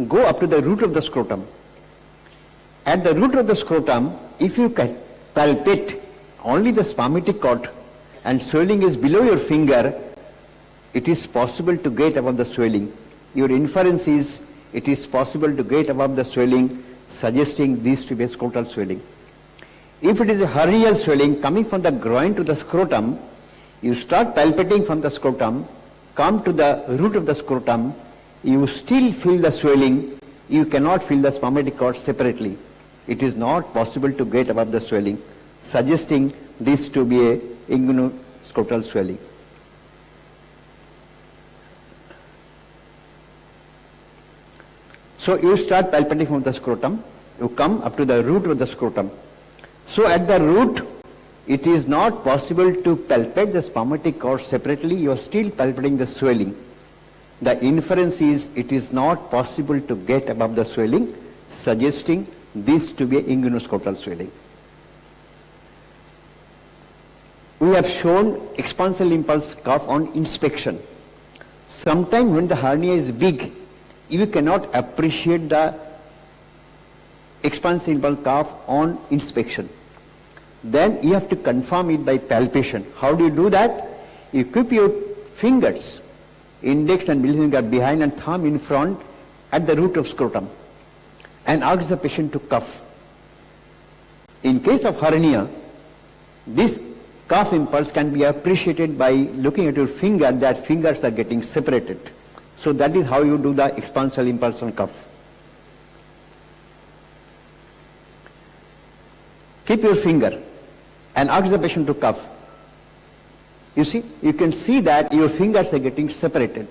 M: go up to the root of the scrotum. At the root of the scrotum, if you palpate only the spermatic cord and swelling is below your finger, it is possible to get above the swelling. Your inference is it is possible to get above the swelling, suggesting this to be a scrotal swelling. If it is a hernial swelling coming from the groin to the scrotum, you start palpating from the scrotum, come to the root of the scrotum, you still feel the swelling, you cannot feel the spermatic cord separately. It is not possible to get above the swelling, suggesting this to be a inguinoscrotal swelling. So you start palpating from the scrotum, you come up to the root of the scrotum. So at the root, it is not possible to palpate the spermatic cord separately, you are still palpating the swelling. The inference is it is not possible to get above the swelling, suggesting this to be an inguinoscrotal swelling. We have shown expansile impulse cuff on inspection. Sometimes when the hernia is big, you cannot appreciate the expansile impulse cuff on inspection. Then you have to confirm it by palpation. How do you do that? You keep your fingers, index and middle finger behind and thumb in front at the root of scrotum. and asks the patient to cough. In case of hernia, this cough impulse can be appreciated by looking at your finger, that fingers are getting separated. So that is how you do the expansal impulse on cough. Keep your finger and ask the patient to cough. You see, you can see that your fingers are getting separated.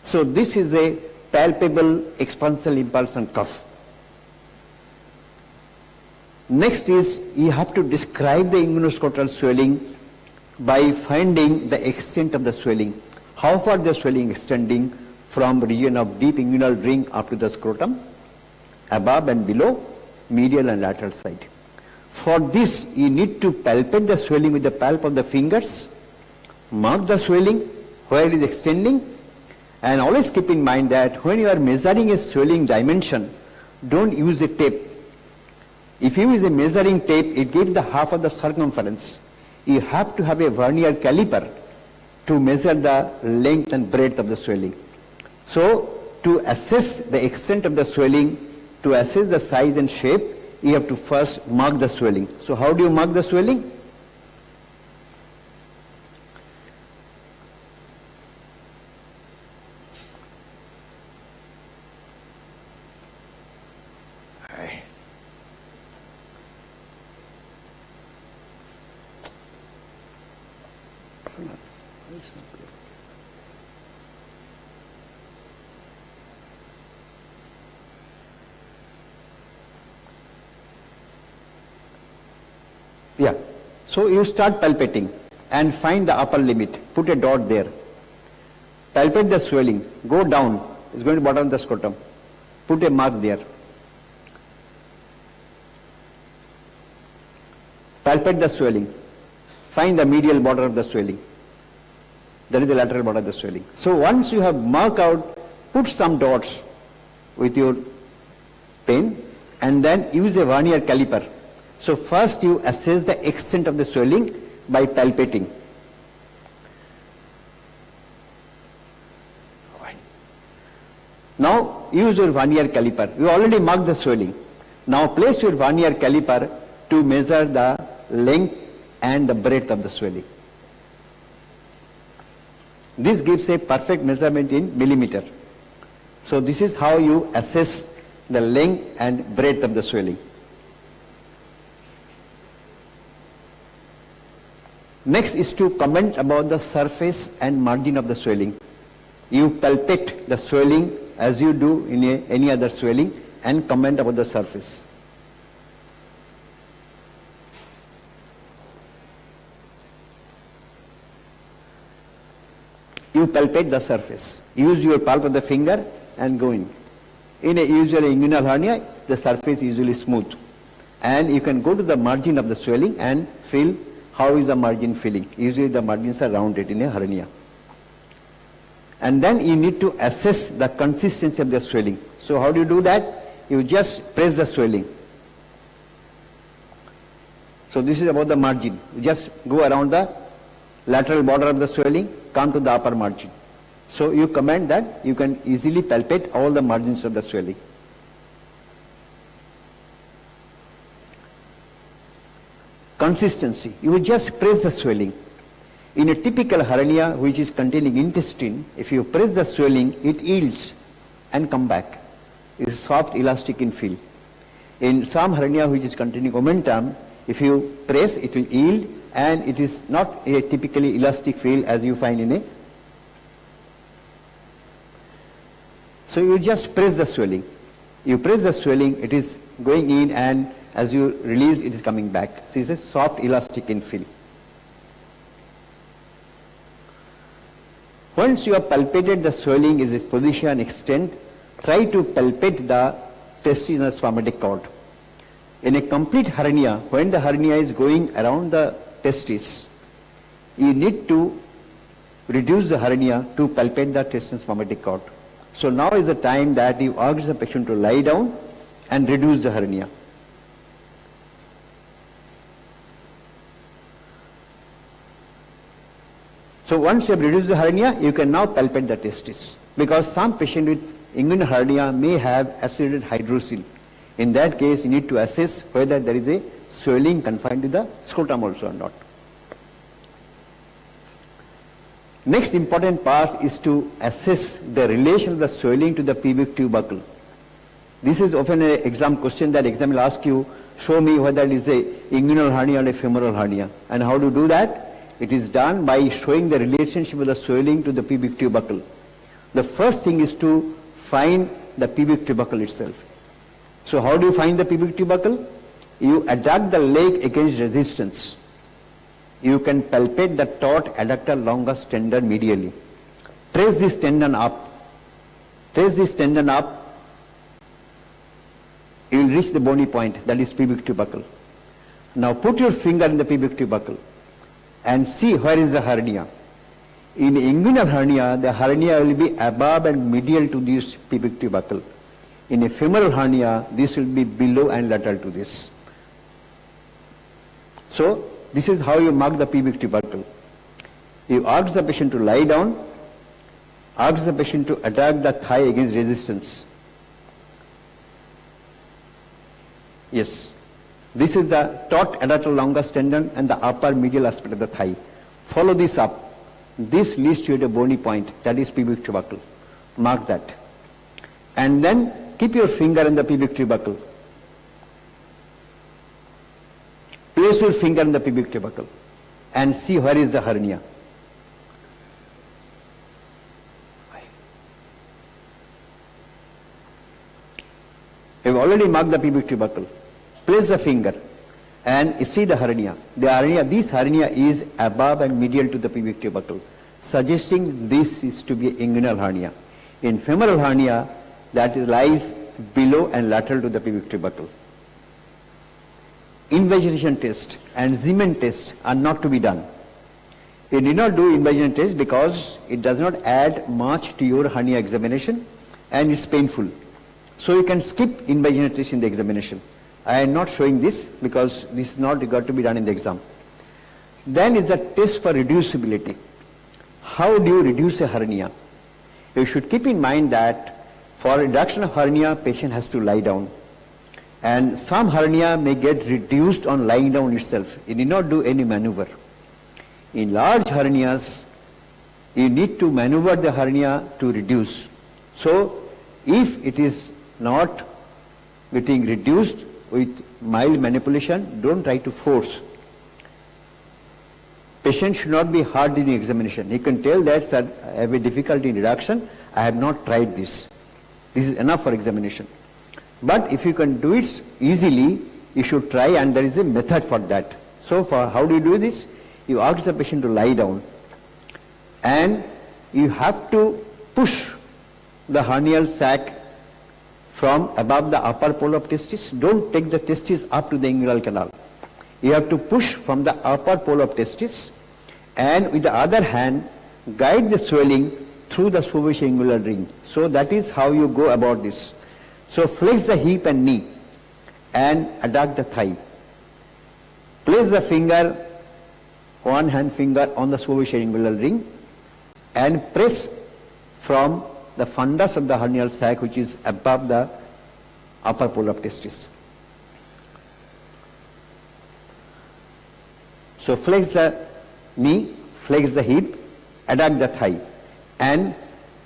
M: So this is a palpable expansal impulse on cough. Next is, you have to describe the inguinoscrotal swelling by finding the extent of the swelling. How far the swelling extending from region of deep inguinal ring up to the scrotum, above and below, medial and lateral side. For this, you need to palpate the swelling with the palp of the fingers, mark the swelling where it is extending, and always keep in mind that when you are measuring a swelling dimension, don't use a tape. If you use a measuring tape, it gives the half of the circumference. You have to have a vernier caliper to measure the length and breadth of the swelling. So, to assess the extent of the swelling, to assess the size and shape, you have to first mark the swelling. So, how do you mark the swelling? Yeah. So you start palpating and find the upper limit. Put a dot there. Palpate the swelling. Go down. It's going to bottom of the scrotum. Put a mark there. Palpate the swelling. Find the medial border of the swelling. That is the lateral border of the swelling. So once you have marked out, put some dots with your pen and then use a vernier caliper. So first you assess the extent of the swelling by palpating. Now use your vernier caliper. You already marked the swelling. Now place your vernier caliper to measure the length and the breadth of the swelling. This gives a perfect measurement in millimeter. So this is how you assess the length and breadth of the swelling. Next is to comment about the surface and margin of the swelling. You palpate the swelling as you do in any other swelling and comment about the surface. You palpate the surface. Use your palp of the finger and go in. In a usual inguinal hernia, the surface is usually smooth. And you can go to the margin of the swelling and feel how is the margin feeling. Usually the margins are rounded in a hernia. And then you need to assess the consistency of the swelling. So how do you do that? You just press the swelling. So this is about the margin. You just go around the lateral border of the swelling, come to the upper margin. So you comment that you can easily palpate all the margins of the swelling. Consistency. You will just press the swelling. In a typical hernia which is containing intestine, if you press the swelling, it yields and come back. It is soft, elastic in feel. In some hernia which is containing omentum, if you press, it will yield and it is not a typically elastic feel as you find in a. So you just press the swelling. You press the swelling, it is going in, and as you release, it is coming back. So it's a soft, elastic in feel. Once you have palpated the swelling is its position and extent, try to palpate the testis spermatic cord. In a complete hernia, when the hernia is going around the testis, you need to reduce the hernia to palpate the testis spermatic cord. So now is the time that you ask the patient to lie down and reduce the hernia. So once you have reduced the hernia, you can now palpate the testis. Because some patient with inguinal hernia may have associated hydrocele. In that case, you need to assess whether there is a swelling confined to the scrotum also or not. Next important part is to assess the relation of the swelling to the pubic tubercle. This is often an exam question that exam will ask you, show me whether it is a inguinal hernia or a femoral hernia. And how to do that? It is done by showing the relationship of the swelling to the pubic tubercle. The first thing is to find the pubic tubercle itself. So how do you find the pubic tubercle? You adduct the leg against resistance. You can palpate the taut adductor longus tendon medially. Trace this tendon up. Trace this tendon up. You will reach the bony point, that is pubic tubercle. Now put your finger in the pubic tubercle and see where is the hernia. In inguinal hernia, the hernia will be above and medial to this pubic tubercle. In a femoral hernia, this will be below and lateral to this. So, this is how you mark the pubic tubercle. You ask the patient to lie down, ask the patient to attack the thigh against resistance. Yes. This is the taut adductor longus tendon and the upper medial aspect of the thigh. Follow this up. This leads to a bony point, that is pubic tubercle. Mark that. And then keep your finger in the pubic tubercle. Place your finger in the pubic tubercle and see where is the hernia. You have already marked the pubic tubercle. Place the finger and you see the hernia. This hernia is above and medial to the pubic tubercle, suggesting this is to be inguinal hernia. In femoral hernia, that lies below and lateral to the pubic tubercle. Invagination test and Zeman test are not to be done. You need not do invagination test because it does not add much to your hernia examination and it's painful. So you can skip invagination test in the examination. I am not showing this because this is not got to be done in the exam. Then is the test for reducibility. How do you reduce a hernia? You should keep in mind that for reduction of hernia, patient has to lie down. And some hernia may get reduced on lying down itself. You need not do any maneuver. In large hernias, you need to maneuver the hernia to reduce. So, if it is not getting reduced with mild manipulation, don't try to force. Patient should not be hard in examination. He can tell that, sir, I have a difficulty in reduction, I have not tried this. This is enough for examination. But if you can do it easily, you should try, and there is a method for that. So for how do you do this? You ask the patient to lie down and you have to push the hernial sac from above the upper pole of testis. Don't take the testis up to the inguinal canal. You have to push from the upper pole of testis and with the other hand guide the swelling through the suboinguinal ring. So that is how you go about this. So flex the hip and knee and adduct the thigh. Place the finger, one hand finger on the suboinguinal ring and press from the fundus of the hernial sac which is above the upper pole of testis. So flex the knee, flex the hip, adduct the thigh, and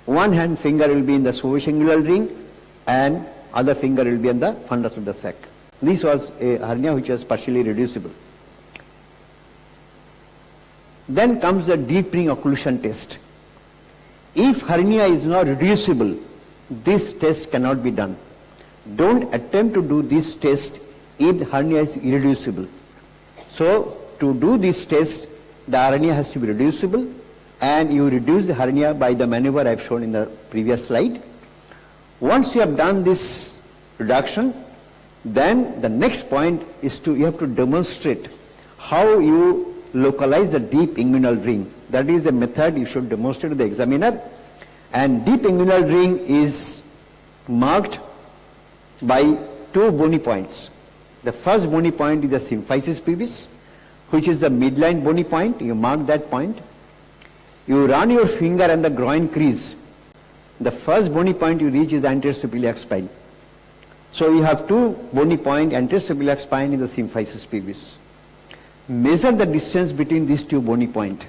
M: one hand finger will be in the suboinguinal ring and other finger will be on the fundus of the sac. This was a hernia which was partially reducible. Then comes the deep ring occlusion test. If hernia is not reducible, this test cannot be done. Don't attempt to do this test if the hernia is irreducible. So to do this test, the hernia has to be reducible, and you reduce the hernia by the maneuver I have shown in the previous slide. Once you have done this reduction, then the next point is you have to demonstrate how you localize the deep inguinal ring. That is a method you should demonstrate to the examiner. And deep inguinal ring is marked by two bony points. The first bony point is the symphysis pubis, which is the midline bony point. You mark that point. You run your finger on the groin crease. The first bony point you reach is the anterior suprailiac spine. So you have two bony point anterior spine in the symphysis pubis. Measure the distance between these two bony point.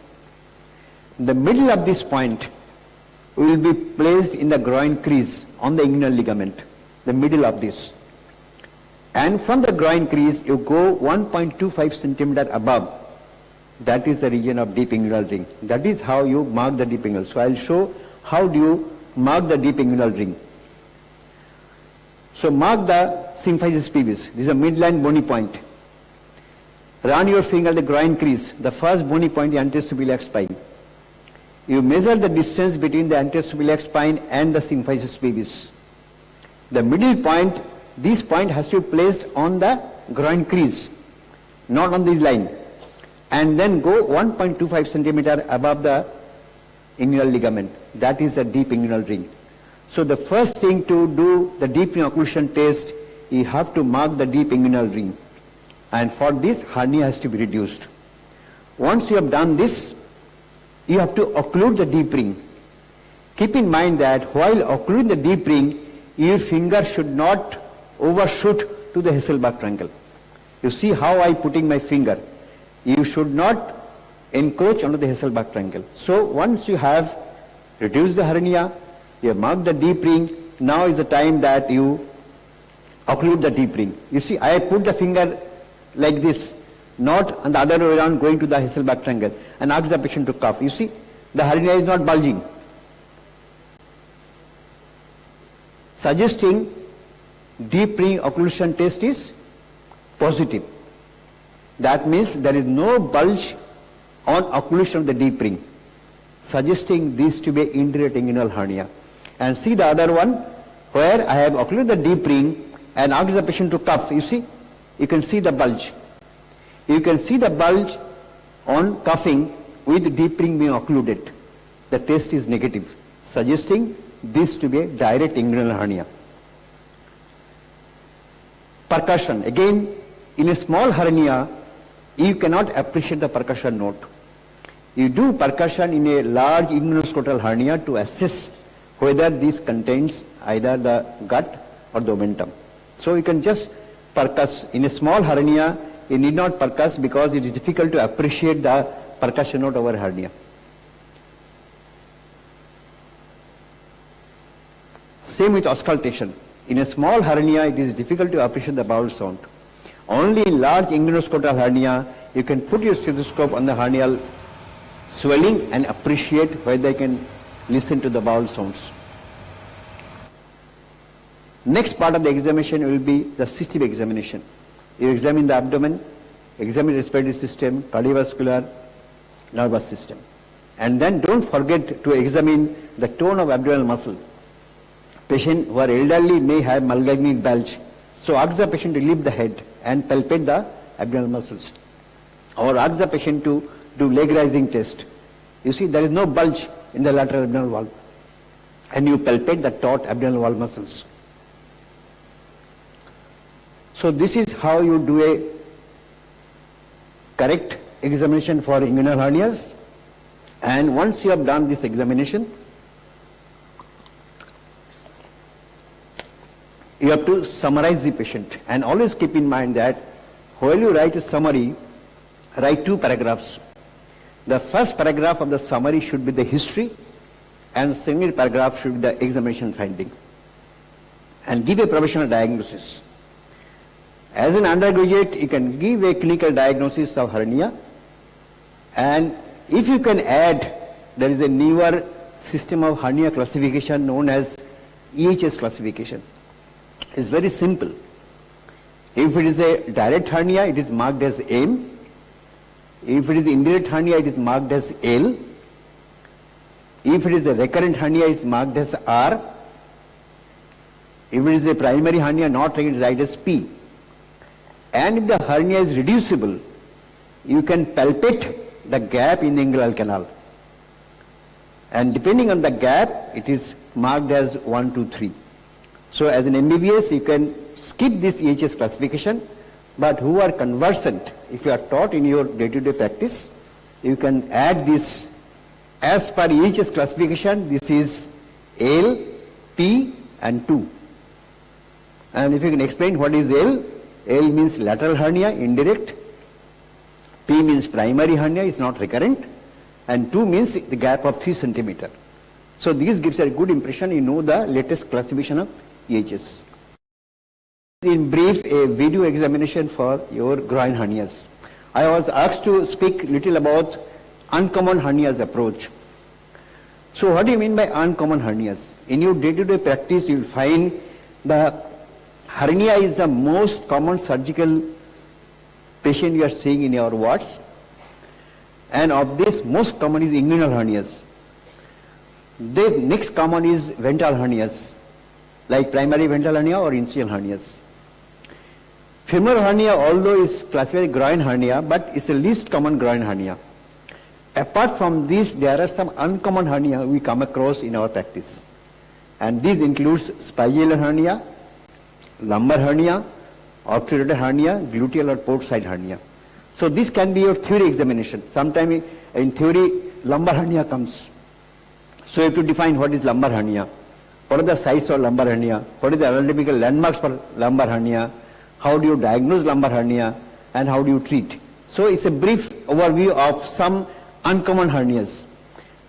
M: The middle of this point will be placed in the groin crease on the inguinal ligament, the middle of this. And from the groin crease, you go 1.25 centimeter above. That is the region of deep inguinal ring. That is how you mark the deep inguinal. So I'll show how do you mark the deep inguinal ring. So mark the symphysis pubis. This is a midline bony point. Run your finger the groin crease, the first bony point, the anterior spine. You measure the distance between the anterior spine and the symphysis pubis. The middle point, this point has to be placed on the groin crease, not on this line. And then go 1.25 centimeter above the inguinal ligament. That is the deep inguinal ring. So the first thing to do the deep ring occlusion test, you have to mark the deep inguinal ring. And for this, hernia has to be reduced. Once you have done this, you have to occlude the deep ring. Keep in mind that while occluding the deep ring, your finger should not overshoot to the Hasselbalch triangle. You see how I putting my finger. You should not encroach onto the Hasselbalch triangle. So once you have reduced the hernia, you have marked the deep ring, now is the time that you occlude the deep ring. You see, I put the finger like this, not on the other way around going to the Hasselbalch triangle, and ask the patient to cough. You see, the hernia is not bulging. Suggesting deep ring occlusion test is positive. That means there is no bulge on occlusion of the deep ring, suggesting this to be indirect inguinal hernia. And see the other one, where I have occluded the deep ring and asked the patient to cough. You see, you can see the bulge. You can see the bulge on coughing with deep ring being occluded. The test is negative, suggesting this to be a direct inguinal hernia. Percussion. Again, in a small hernia, you cannot appreciate the percussion note. You do percussion in a large inguinoscrotal hernia to assess whether this contains either the gut or the omentum. So you can just percuss. In a small hernia, you need not percuss because it is difficult to appreciate the percussion note over hernia. Same with auscultation. In a small hernia, it is difficult to appreciate the bowel sound. Only in large inguinoscrotal hernia, you can put your stethoscope on the hernial swelling and appreciate whether you can listen to the bowel sounds. Next part of the examination will be the systemic examination. You examine the abdomen, examine respiratory system, cardiovascular, nervous system. And then don't forget to examine the tone of abdominal muscle. Patients who are elderly may have malignant bulge. So ask the patient to lift the head and palpate the abdominal muscles. Or ask the patient to do leg rising test. You see, there is no bulge in the lateral abdominal wall. And you palpate the taut abdominal wall muscles. So this is how you do a correct examination for inguinal hernias. And once you have done this examination, you have to summarize the patient. And always keep in mind that while you write a summary, write 2 paragraphs. The first paragraph of the summary should be the history, and the second paragraph should be the examination finding. And give a provisional diagnosis. As an undergraduate, you can give a clinical diagnosis of hernia, and if you can add, there is a newer system of hernia classification known as EHS classification. It's very simple. If it is a direct hernia, it is marked as M. If it is indirect hernia, it is marked as L. If it is a recurrent hernia, it is marked as R. If it is a primary hernia, not recurrent, write as P. And if the hernia is reducible, you can palpate the gap in the inguinal canal. And depending on the gap, it is marked as 1, 2, 3. So as an MBBS, you can skip this EHS classification, but who are conversant, if you are taught in your day-to-day practice, you can add this as per EHS classification. This is L, P and 2. And if you can explain what is L, L means lateral hernia, indirect. P means primary hernia, is not recurrent. And 2 means the gap of 3 centimeter. So this gives a good impression, you know the latest classification of EHS. In brief, a video examination for your groin hernias. I was asked to speak little about uncommon hernias approach. So what do you mean by uncommon hernias? In your day-to-day practice, you will find the hernia is the most common surgical patient you are seeing in your wards. And of this, most common is inguinal hernias. The next common is ventral hernias, like primary ventral hernia or incisional hernias. Femoral hernia, although is classified as groin hernia, but it's the least common groin hernia. Apart from this, there are some uncommon hernia we come across in our practice. And this includes spigellar hernia, lumbar hernia, obturator hernia, gluteal or port side hernia. So this can be your theory examination. Sometimes in theory, lumbar hernia comes. So you have to define what is lumbar hernia, what are the sites of lumbar hernia, what is the anatomical landmarks for lumbar hernia, how do you diagnose lumbar hernia, and how do you treat. So it's a brief overview of some uncommon hernias.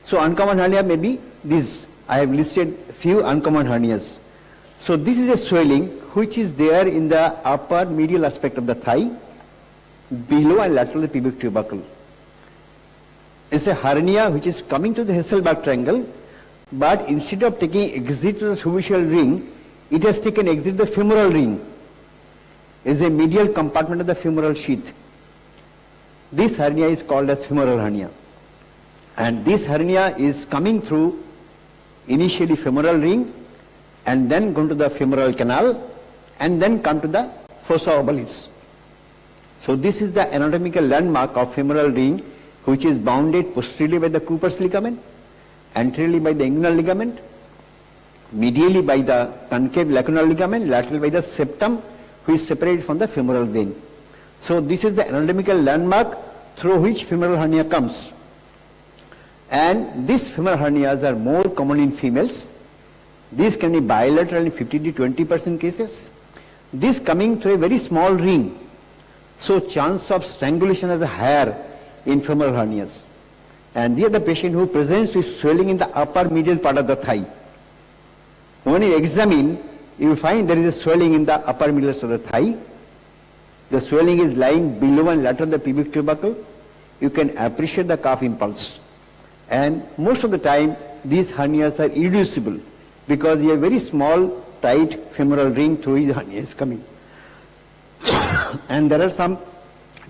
M: So uncommon hernia may be these. I have listed few uncommon hernias. So this is a swelling which is there in the upper medial aspect of the thigh, below and lateral pubic tubercle. It's a hernia which is coming to the Hasselbalch triangle, but instead of taking exit to the superficial ring, it has taken exit the femoral ring. It's a medial compartment of the femoral sheath. This hernia is called as femoral hernia. And this hernia is coming through initially femoral ring and then go to the femoral canal and then come to the fossa ovalis. So this is the anatomical landmark of femoral ring, which is bounded posteriorly by the Cooper's ligament, anteriorly by the inguinal ligament, medially by the concave lacunar ligament, laterally by the septum, which is separated from the femoral vein. So this is the anatomical landmark through which femoral hernia comes. And these femoral hernias are more common in females. These can be bilateral in 15 to 20% cases. This coming through a very small ring. So chance of strangulation is higher in femoral hernias. And here the patient who presents with swelling in the upper medial part of the thigh. When you examine, you will find there is a swelling in the upper middle of the thigh. The swelling is lying below and lateral the pubic tubercle. You can appreciate the calf impulse. And most of the time, these hernias are irreducible because you have very small, tight femoral ring through which the hernia is coming. And there are some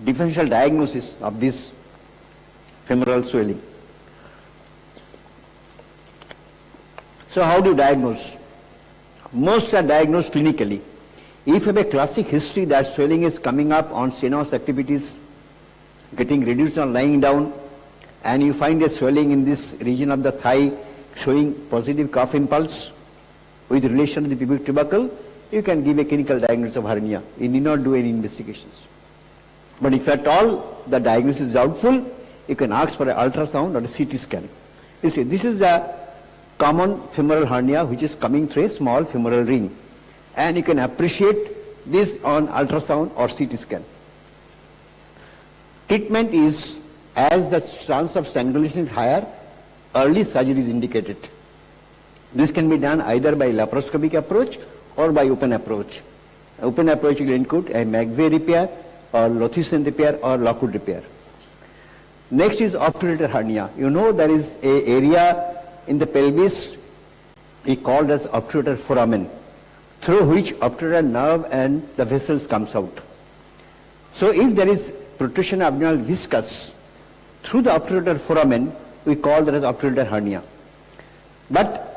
M: differential diagnosis of this femoral swelling. So how do you diagnose? Most are diagnosed clinically. If you have a classic history that swelling is coming up on strenuous activities, getting reduced on lying down, and you find a swelling in this region of the thigh showing positive calf impulse with relation to the pubic tubercle, you can give a clinical diagnosis of hernia. You need not do any investigations. But if at all the diagnosis is doubtful, you can ask for an ultrasound or a CT scan. You see, this is a common femoral hernia which is coming through a small femoral ring. And you can appreciate this on ultrasound or CT scan. Treatment is, as the chance of strangulation is higher, early surgery is indicated. This can be done either by laparoscopic approach or by open approach. Open approach will include a McVeigh repair or Lothian repair or Lockwood repair. Next is obturator hernia. You know there is an area in the pelvis we called as obturator foramen, through which obturator nerve and the vessels comes out. So if there is protrusion of abdominal viscus through the obturator foramen, we call that as obturator hernia. But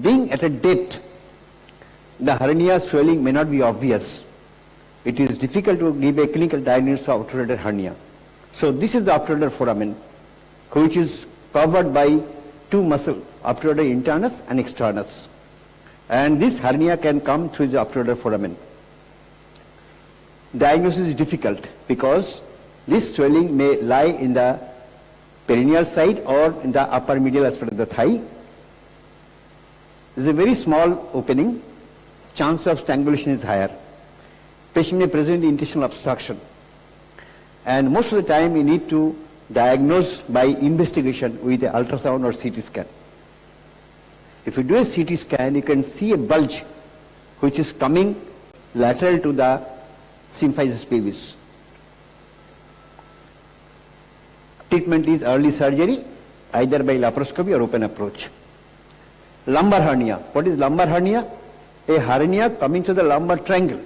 M: being at a depth, the hernia swelling may not be obvious. It is difficult to give a clinical diagnosis of obturator hernia. So this is the obturator foramen, which is covered by two muscles, obturator internus and externus. And this hernia can come through the obturator foramen. Diagnosis is difficult because this swelling may lie in the perineal side or in the upper medial aspect of the thigh. This is a very small opening, chance of strangulation is higher. Patient may present the intestinal obstruction. And most of the time we need to diagnose by investigation with an ultrasound or CT scan. If you do a CT scan, you can see a bulge which is coming lateral to the symphysis pubis. Treatment is early surgery, either by laparoscopy or open approach. Lumbar hernia. What is lumbar hernia? A hernia coming to the lumbar triangle.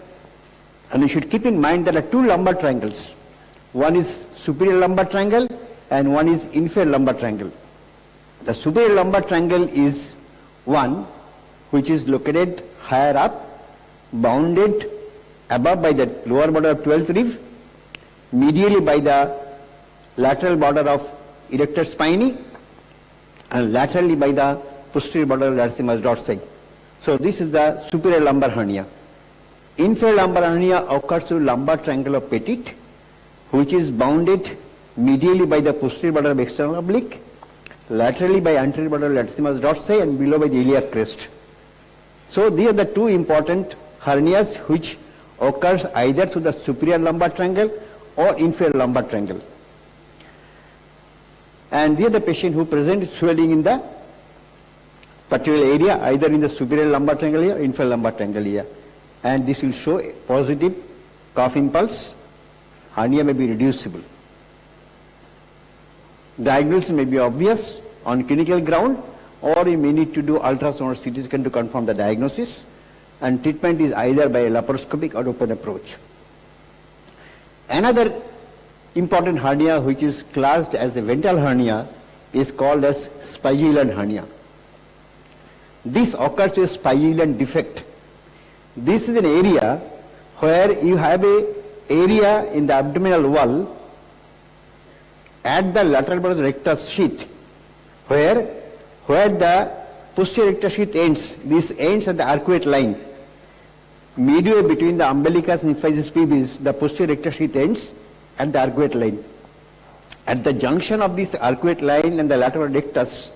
M: And you should keep in mind there are two lumbar triangles. One is superior lumbar triangle and one is inferior lumbar triangle. The superior lumbar triangle is one which is located higher up, bounded above by the lower border of 12th rib, medially by the lateral border of erector spinae, and laterally by the posterior border of latissimus dorsi. So this is the superior lumbar hernia. Inferior lumbar hernia occurs through lumbar triangle of Petit, which is bounded medially by the posterior border of external oblique, laterally by anterior border of latissimus dorsi, and below by the iliac crest. So these are the two important hernias which occurs either through the superior lumbar triangle or inferior lumbar triangle. And these are the patient who present swelling in the particular area, either in the superior lumbar triangle here or inferior lumbar triangle here. And this will show a positive cough impulse. Hernia may be reducible. Diagnosis may be obvious on clinical ground, or you may need to do ultrasound or CT scan to confirm the diagnosis. And treatment is either by a laparoscopic or open approach. Another important hernia which is classed as a ventral hernia is called as spigellian hernia. This occurs with spigellian defect. This is an area where you have a area in the abdominal wall at the lateral border of the rectus sheath where the posterior rectus sheath ends. This ends at the arcuate line. Midway between the umbilicus and symphysis pubis, the posterior rectus sheath ends at the arcuate line. At the junction of this arcuate line and the lateral rectus,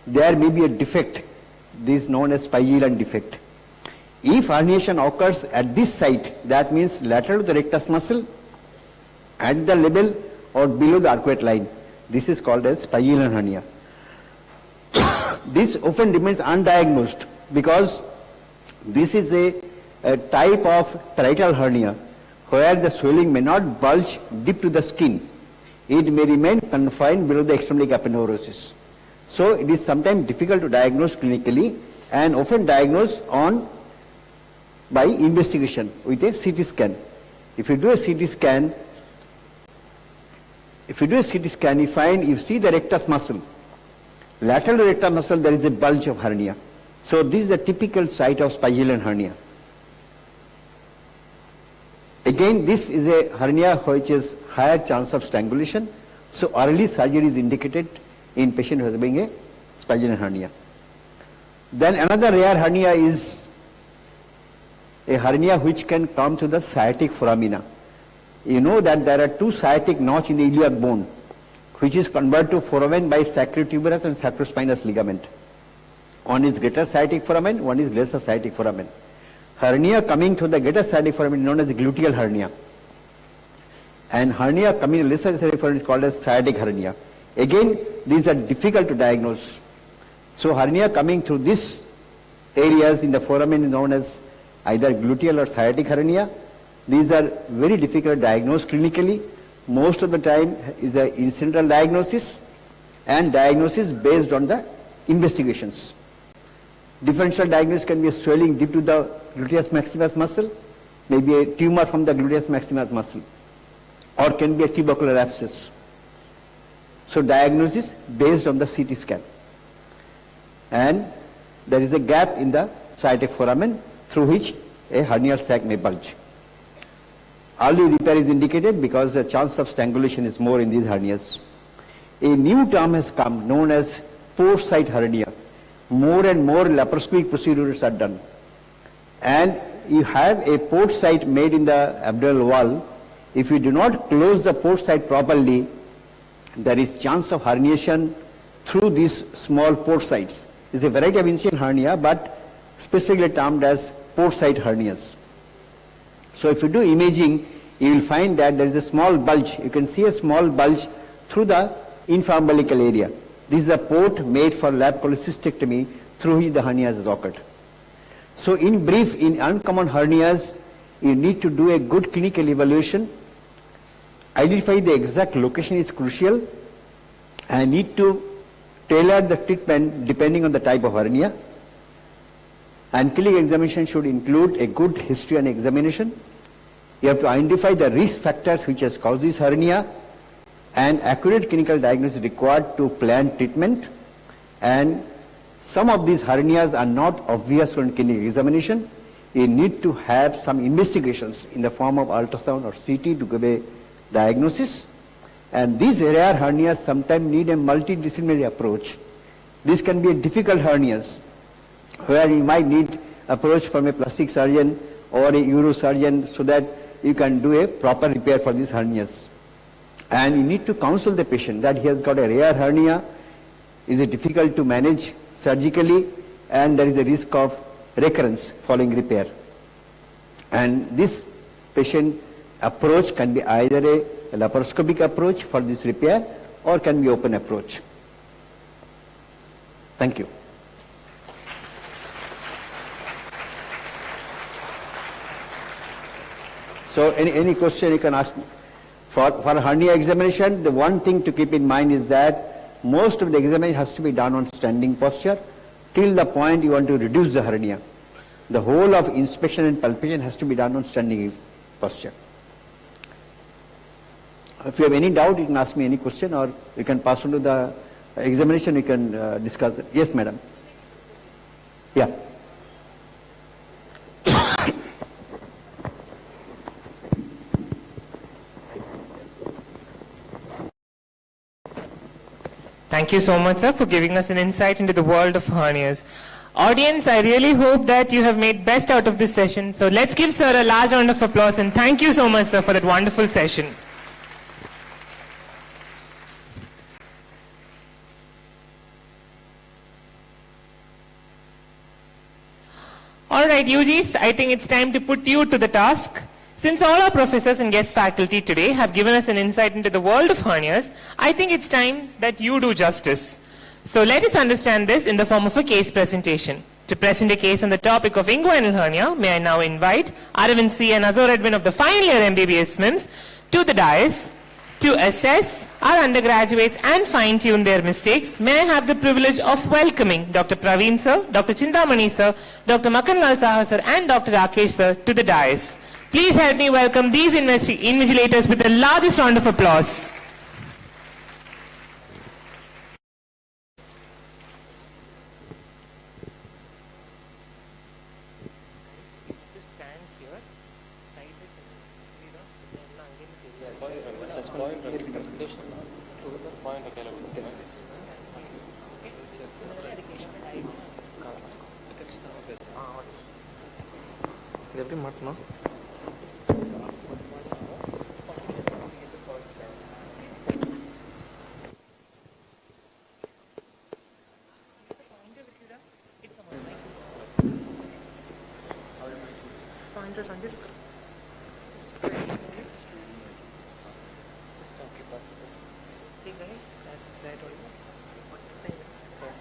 M: there may be a defect. This is known as spigellian defect. If herniation occurs at this site, that means lateral to the rectus muscle, at the level or below the arcuate line, this is called as spigellian hernia. This often remains undiagnosed because this is a type of parietal hernia where the swelling may not bulge deep to the skin. It may remain confined below the extremity aponeurosis. So it is sometimes difficult to diagnose clinically and often diagnosed by investigation with a CT scan. If you do a CT scan, you see the rectus muscle. Lateral to rectus muscle, there is a bulge of hernia. So this is a typical site of spigellian hernia. Again, this is a hernia which is higher chance of strangulation. So early surgery is indicated in patient who is having a spigellian hernia. Then another rare hernia is a hernia which can come to the sciatic foramina. You know that there are two sciatic notch in the iliac bone which is converted to foramen by sacrotuberous and sacrospinous ligament. One is greater sciatic foramen, one is lesser sciatic foramen. Hernia coming to the greater sciatic foramen is known as the gluteal hernia. And hernia coming to lesser sciatic foramen is called as sciatic hernia. Again, these are difficult to diagnose. So hernia coming through these areas in the foramen is known as either gluteal or sciatic hernia. These are very difficult to diagnose clinically. Most of the time is an incidental diagnosis and diagnosis based on the investigations. Differential diagnosis can be a swelling deep to the gluteus maximus muscle, maybe a tumor from the gluteus maximus muscle, or can be a tubercular abscess. So diagnosis based on the CT scan. And there is a gap in the sciatic foramen through which a hernial sac may bulge. Early repair is indicated because the chance of strangulation is more in these hernias. A new term has come known as port site hernia. More and more laparoscopic procedures are done. And you have a port site made in the abdominal wall. If you do not close the port site properly, there is chance of herniation through these small port sites. It's a variety of incision hernia, but specifically termed as port side hernias. So if you do imaging, you will find that there is a small bulge. You can see a small bulge through the infraumbilical area. This is a port made for lap cholecystectomy through which the hernia has occurred. So in brief, in uncommon hernias, you need to do a good clinical evaluation, identify the exact location is crucial, and need to tailor the treatment depending on the type of hernia. And clinical examination should include a good history and examination. You have to identify the risk factors which has caused this hernia, and accurate clinical diagnosis required to plan treatment. And some of these hernias are not obvious on clinical examination. You need to have some investigations in the form of ultrasound or CT to give a diagnosis. And these rare hernias sometimes need a multidisciplinary approach. These can be difficult hernias where you might need approach from a plastic surgeon or a neurosurgeon so that you can do a proper repair for these hernias. And you need to counsel the patient that he has got a rare hernia, is it difficult to manage surgically, and there is a risk of recurrence following repair. And this patient approach can be either a laparoscopic approach for this repair or can be open approach. Thank you. So any question you can ask me. For hernia examination, the one thing to keep in mind is that most of the examination has to be done on standing posture till the point you want to reduce the hernia. The whole of inspection and palpation has to be done on standing posture. If you have any doubt, you can ask me any question, or you can pass on to the examination, we can discuss it. Yes, madam. Yeah.
B: Thank you so much, sir, for giving us an insight into the world of hernias. Audience, I really hope that you have made best out of this session. So let's give sir a large round of applause, and thank you so much, sir, for that wonderful session. Alright, UGs, I think it's time to put you to the task. Since all our professors and guest faculty today have given us an insight into the world of hernias, I think it's time that you do justice. So let us understand this in the form of a case presentation. To present a case on the topic of inguinal hernia, may I now invite Aravind C. and Azor Edwin of the final year MBBS SMIMS to the dais to assess our undergraduates and fine-tune their mistakes. May I have the privilege of welcoming Dr. Praveen sir, Dr. Chintamani sir, Dr. Makanlal Saha sir, and Dr. Rakesh sir to the dais. Please help me welcome these invigilators with the largest round of applause.
Q: On this see guys, that's right only. And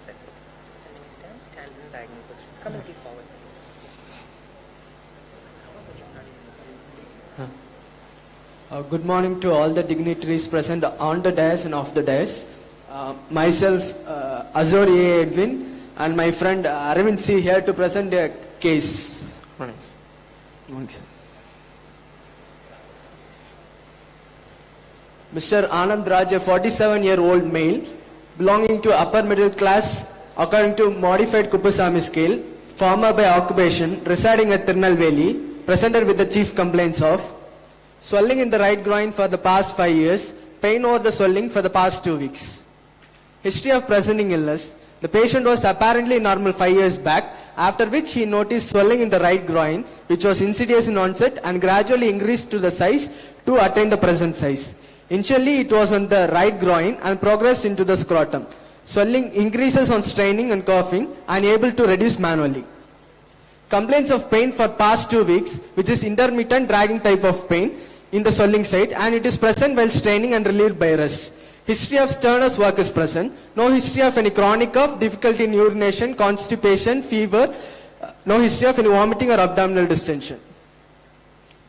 Q: then you stand in diagonal position. Come a little forward.
F: Good morning to all the dignitaries present on the dais and off the dais. Myself, Azor A. Edwin, and my friend Aravind C. here to present a case. Mr. Anand Raj, a 47-year-old male belonging to upper middle class according to modified Kuppusamy scale, farmer by occupation, residing at Tirunelveli, presented with the chief complaints of swelling in the right groin for the past 5 years, pain over the swelling for the past 2 weeks. History of presenting illness. The patient was apparently normal 5 years back, after which he noticed swelling in the right groin, which was insidious in onset and gradually increased to the size to attain the present size. Initially, it was on the right groin and progressed into the scrotum. Swelling increases on straining and coughing and able to reduce manually. Complaints of pain for past 2 weeks, which is intermittent dragging type of pain in the swelling site, and it is present while straining and relieved by rest. History of Sterner's work is present. No history of any chronic cough, difficulty in urination, constipation, fever. No history of any vomiting or abdominal distension.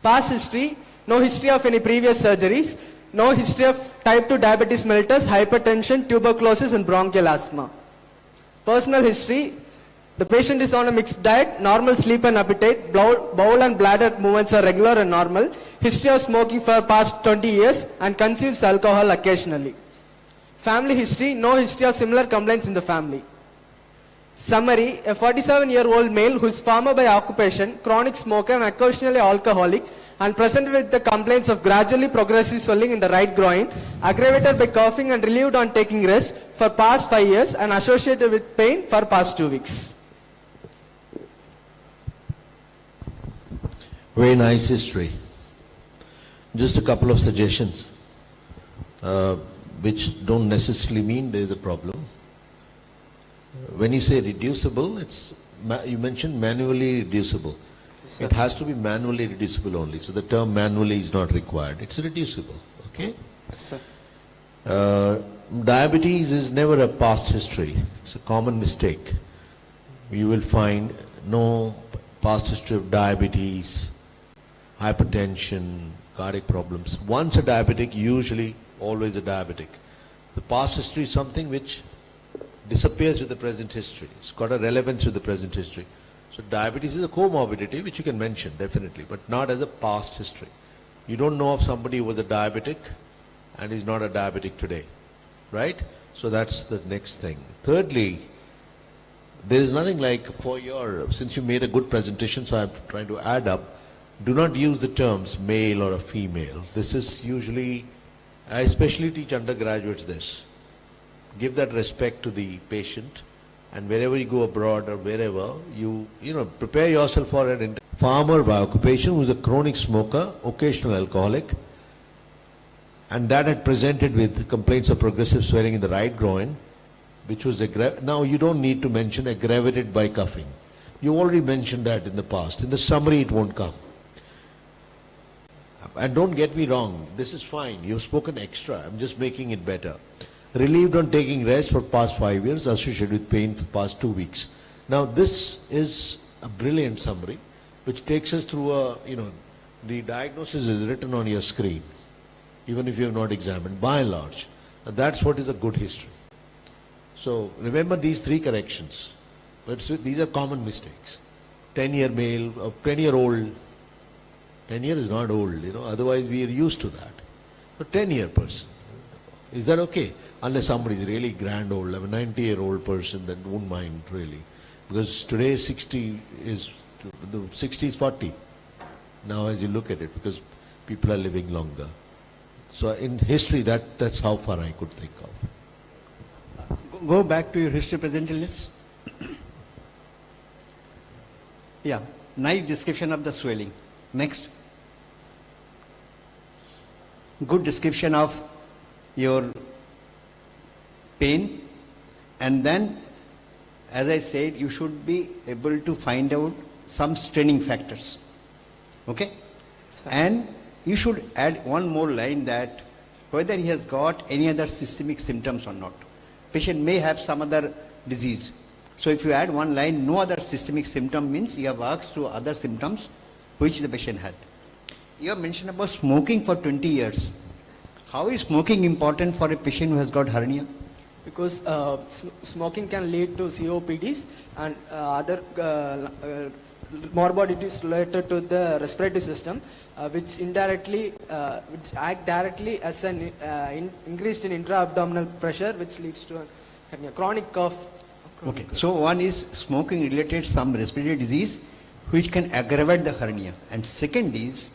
F: Past history, no history of any previous surgeries. No history of type 2 diabetes mellitus, hypertension, tuberculosis and bronchial asthma. Personal history, the patient is on a mixed diet, normal sleep and appetite, bowel and bladder movements are regular and normal, history of smoking for past 20 years and consumes alcohol occasionally. Family history, no history of similar complaints in the family. Summary, a 47-year-old male who is farmer by occupation, chronic smoker and occasionally alcoholic, and presented with the complaints of gradually progressive swelling in the right groin, aggravated by coughing and relieved on taking rest for past 5 years and associated with pain for past 2 weeks.
L: Very nice history. Just a couple of suggestions, which don't necessarily mean there is a problem. When you say reducible, you mentioned manually reducible. It has to be manually reducible only. So the term manually is not required. It's reducible. Okay?
F: Yes, sir.
L: Diabetes is never a past history. It's a common mistake. You will find no past history of diabetes, hypertension, cardiac problems. Once a diabetic, usually always a diabetic. The past history is something which disappears with the present history. It's got a relevance with the present history. So diabetes is a comorbidity which you can mention definitely, but not as a past history. You don't know if somebody was a diabetic and is not a diabetic today, right? So that's the next thing. Thirdly, there is nothing like since you made a good presentation, so I'm trying to add up, do not use the terms male or a female. This is usually, I especially teach undergraduates this. Give that respect to the patient, and wherever you go abroad or wherever, you prepare yourself for a farmer by occupation who is a chronic smoker, occasional alcoholic, and that had presented with complaints of progressive swelling in the right groin, which was now you don't need to mention aggravated by coughing. You already mentioned that in the past. In the summary it won't come. And don't get me wrong, this is fine. You've spoken extra. I'm just making it better. Relieved on taking rest for past 5 years, associated with pain for past 2 weeks. Now this is a brilliant summary which takes us through the diagnosis is written on your screen, even if you have not examined, by and large. And that's what is a good history. So remember these 3 corrections. These are common mistakes. 10-year male, 10-year-old. 10 years is not old, otherwise we are used to that. So 10-year person. Is that okay? Unless somebody is really grand old, a 90-year-old person, that won't mind really. Because today 60 is 40 now as you look at it, because people are living longer. So in history, that's how far I could think of.
M: Go back to your history presentation list. Yeah, nice description of the swelling. Next. Good description of your pain, and then, as I said, you should be able to find out some straining factors. Okay? And you should add one more line, that whether he has got any other systemic symptoms or not. Patient may have some other disease. So if you add one line, no other systemic symptom, means you have asked through other symptoms which the patient had. You have mentioned about smoking for 20 years. How is smoking important for a patient who has got hernia?
F: Because smoking can lead to COPDs and other morbidities related to the respiratory system, which act directly as an increase in intra-abdominal pressure, which leads to a chronic cough.
M: Okay, so one is smoking related some respiratory disease which can aggravate the hernia. And second is,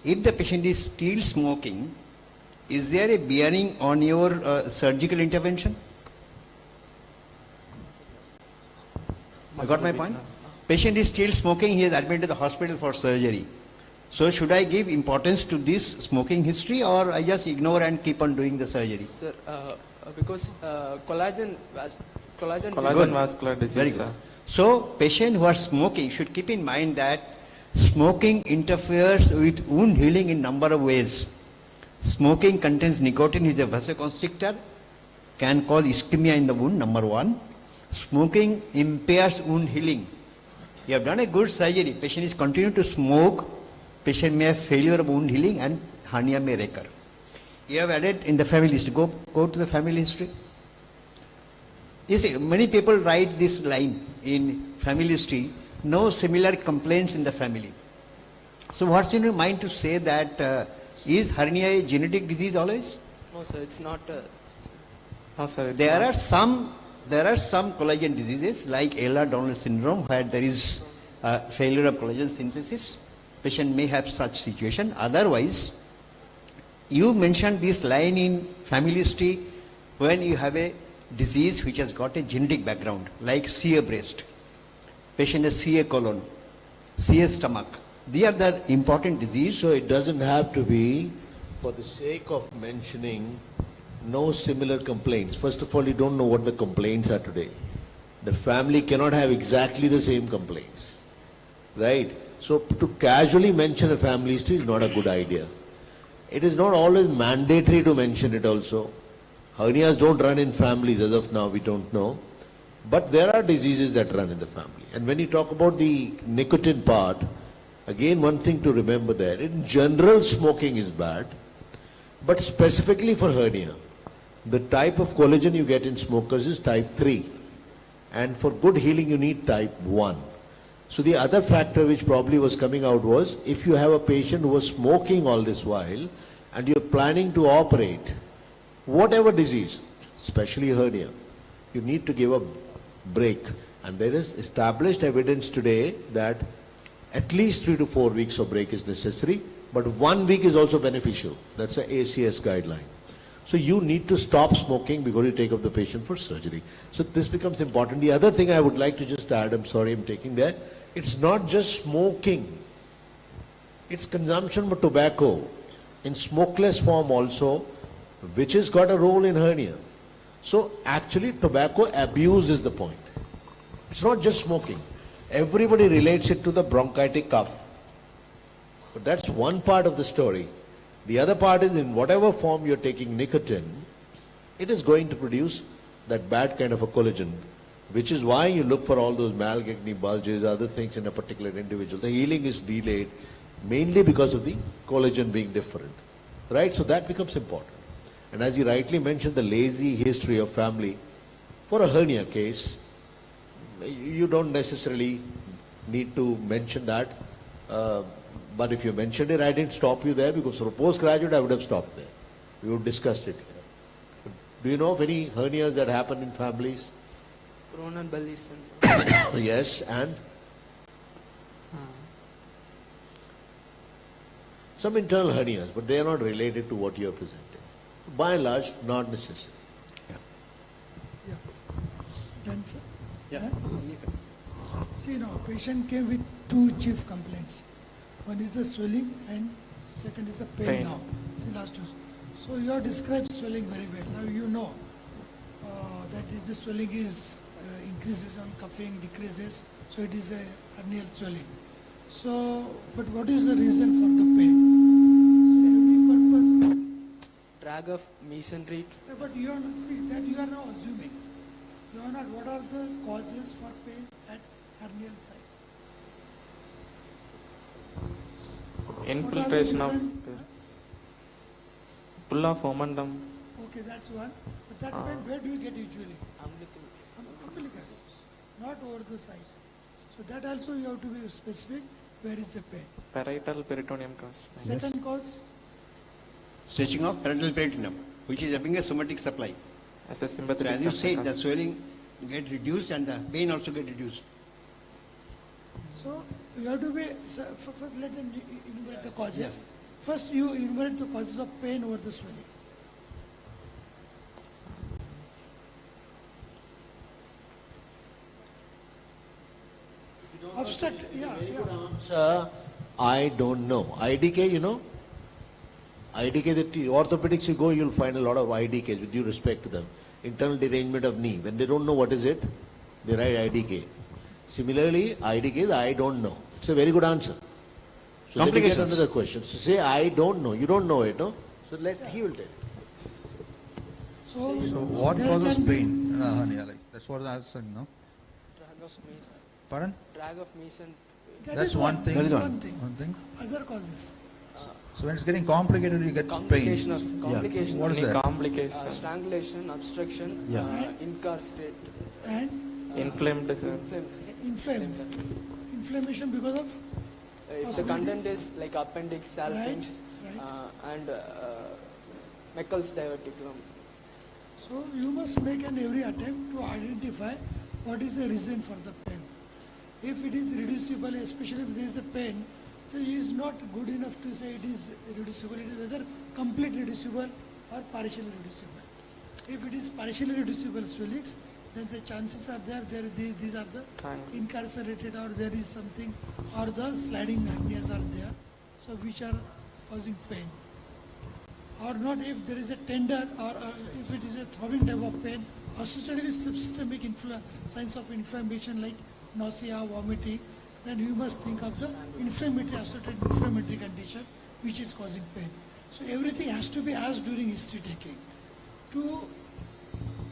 M: if the patient is still smoking, is there a bearing on your surgical intervention? You got my point? Patient is still smoking, he is admitted to the hospital for surgery. So should I give importance to this smoking history, or I just ignore and keep on doing the surgery?
F: Sir, because collagen
E: vascular disease.
M: Very good. So patients who are smoking should keep in mind that smoking interferes with wound healing in number of ways. Smoking contains nicotine, which is a vasoconstrictor, can cause ischemia in the wound, number one. Smoking impairs wound healing. You have done a good surgery, patient is continuing to smoke, patient may have failure of wound healing and hernia may recur. You have added in the family history, go to the family history. You see, many people write this line in family history, no similar complaints in the family. So what's in your mind to say that is hernia a genetic disease always?
F: No, sir, it's not.
J: No, sir.
M: There are some collagen diseases like Ehlers-Danlos syndrome where there is failure of collagen synthesis. Patient may have such situation. Otherwise, you mentioned this line in family history when you have a disease which has got a genetic background like CA breast, patient has CA colon, CA stomach. These are the important disease.
L: So it doesn't have to be for the sake of mentioning no similar complaints. First of all, you don't know what the complaints are today. The family cannot have exactly the same complaints, right? So to casually mention a family history is not a good idea. It is not always mandatory to mention it also. Hernias don't run in families as of now, we don't know. But there are diseases that run in the family. And when you talk about the nicotine part, again one thing to remember there, in general smoking is bad, but specifically for hernia, the type of collagen you get in smokers is type 3. And for good healing you need type 1. So the other factor which probably was coming out was, if you have a patient who was smoking all this while and you're planning to operate, whatever disease, especially hernia, you need to give a break. And there is established evidence today that at least 3 to 4 weeks of break is necessary, but 1 week is also beneficial. That's an ACS guideline. So you need to stop smoking before you take up the patient for surgery. So this becomes important. The other thing I would like to just add, I'm sorry I'm taking that, it's not just smoking. It's consumption of tobacco in smokeless form also, which has got a role in hernia. So actually tobacco abuse is the point. It's not just smoking. Everybody relates it to the bronchitic cough. But that's one part of the story. The other part is, in whatever form you're taking nicotine, it is going to produce that bad kind of a collagen, which is why you look for all those Malgagny bulges, other things in a particular individual. The healing is delayed mainly because of the collagen being different, right? So that becomes important. And as you rightly mentioned, the lazy history of family, for a hernia case, you don't necessarily need to mention that. But if you mentioned it, I didn't stop you there, because for a postgraduate, I would have stopped there. We would have discussed it here. Do you know of any hernias that happen in families?
F: Crohn belly syndrome.
L: Yes, and? Some internal hernias, but they are not related to what you are presenting. By and large, not necessary.
K: Yeah. Done, sir?
M: Yeah.
K: See, now, patient came with 2 chief complaints. One is the swelling and second is the pain now. See, last 2. So you have described swelling very well. Now you know that the swelling is increases on cuffing, decreases. So it is a hernial swelling. So, but what is the reason for the pain? So every purpose.
F: Drag of mesentery.
K: Yeah, but you are not, see that you are now assuming. You are not. What are the causes for pain at hernial site?
J: Infiltration of pull of momentum.
K: Okay, that's one. But that pain, where do you get usually? Umbilicus, not over the site. So that also you have to be specific. Where is the pain?
J: Parietal peritoneum cause.
K: Second cause?
M: Stretching of parietal peritoneum, which is having a somatic supply.
J: As a
M: So
J: sympathetic
M: as you said,
J: cause.
M: the swelling get reduced and the pain also get reduced.
K: So you have to be, first let them enumerate the causes.
M: Yes.
K: First you enumerate the causes of pain over the swelling. Obstruct, yeah.
L: Sir, I don't know. IDK, you know? IDK, the orthopedics you go, you'll find a lot of IDKs, with due respect to them. Internal derangement of knee. When they don't know what is it, they write IDK. Similarly, ID case, I don't know. It's a very good answer. So then we get another question. So say, I don't know. You don't know it, no? So he will tell you.
K: So
A: what causes pain? That's what I said, no?
F: Drag of mace.
A: Pardon?
F: Drag of mace and
A: That's one thing.
K: That is one thing. Other causes.
A: So when it's getting complicated, you get
F: complication
A: pain.
F: of complication.
A: What is that?
B: Complication.
F: Strangulation, obstruction, incarcerate,
K: And
B: Inflamed.
K: inflammation because of
F: if the content is like appendix, salpinx, and Meckel's diverticulum.
K: So you must make an every attempt to identify what is the reason for the pain. If it is reducible, especially if there is a pain, so it is not good enough to say it is reducible. It is whether complete reducible or partially reducible. If it is partially reducible swellings, then the chances are there, these are the incarcerated, or there is something, or the sliding hernias are there, so which are causing pain. Or not if there is a tender, or if it is a throbbing type of pain associated with systemic signs of inflammation like nausea, vomiting, then you must think of the associated inflammatory condition which is causing pain. So everything has to be asked during history taking to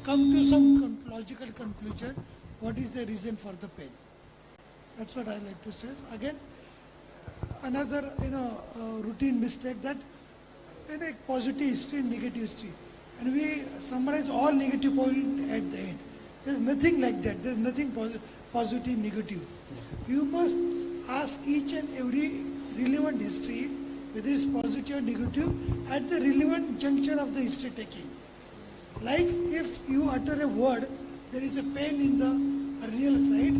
K: come to some logical conclusion what is the reason for the pain. That's what I like to stress. Again, another routine mistake that in a positive history and negative history, and we summarize all negative points at the end. There's nothing like that. There's nothing positive, negative. You must ask each and every relevant history, whether it's positive or negative, at the relevant juncture of the history taking. Like if you utter a word, there is a pain in the real side,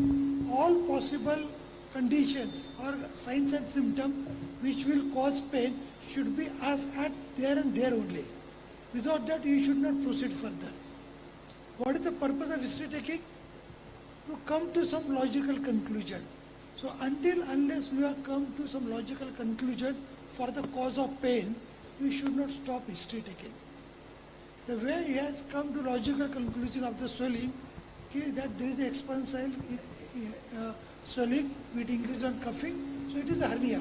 K: all possible conditions or signs and symptoms which will cause pain should be asked at there and there only. Without that, you should not proceed further. What is the purpose of history taking? To come to some logical conclusion. So unless you have come to some logical conclusion for the cause of pain, you should not stop history taking. The way he has come to logical conclusion of the swelling, that there is expansile swelling with increase on cuffing, so it is a hernia.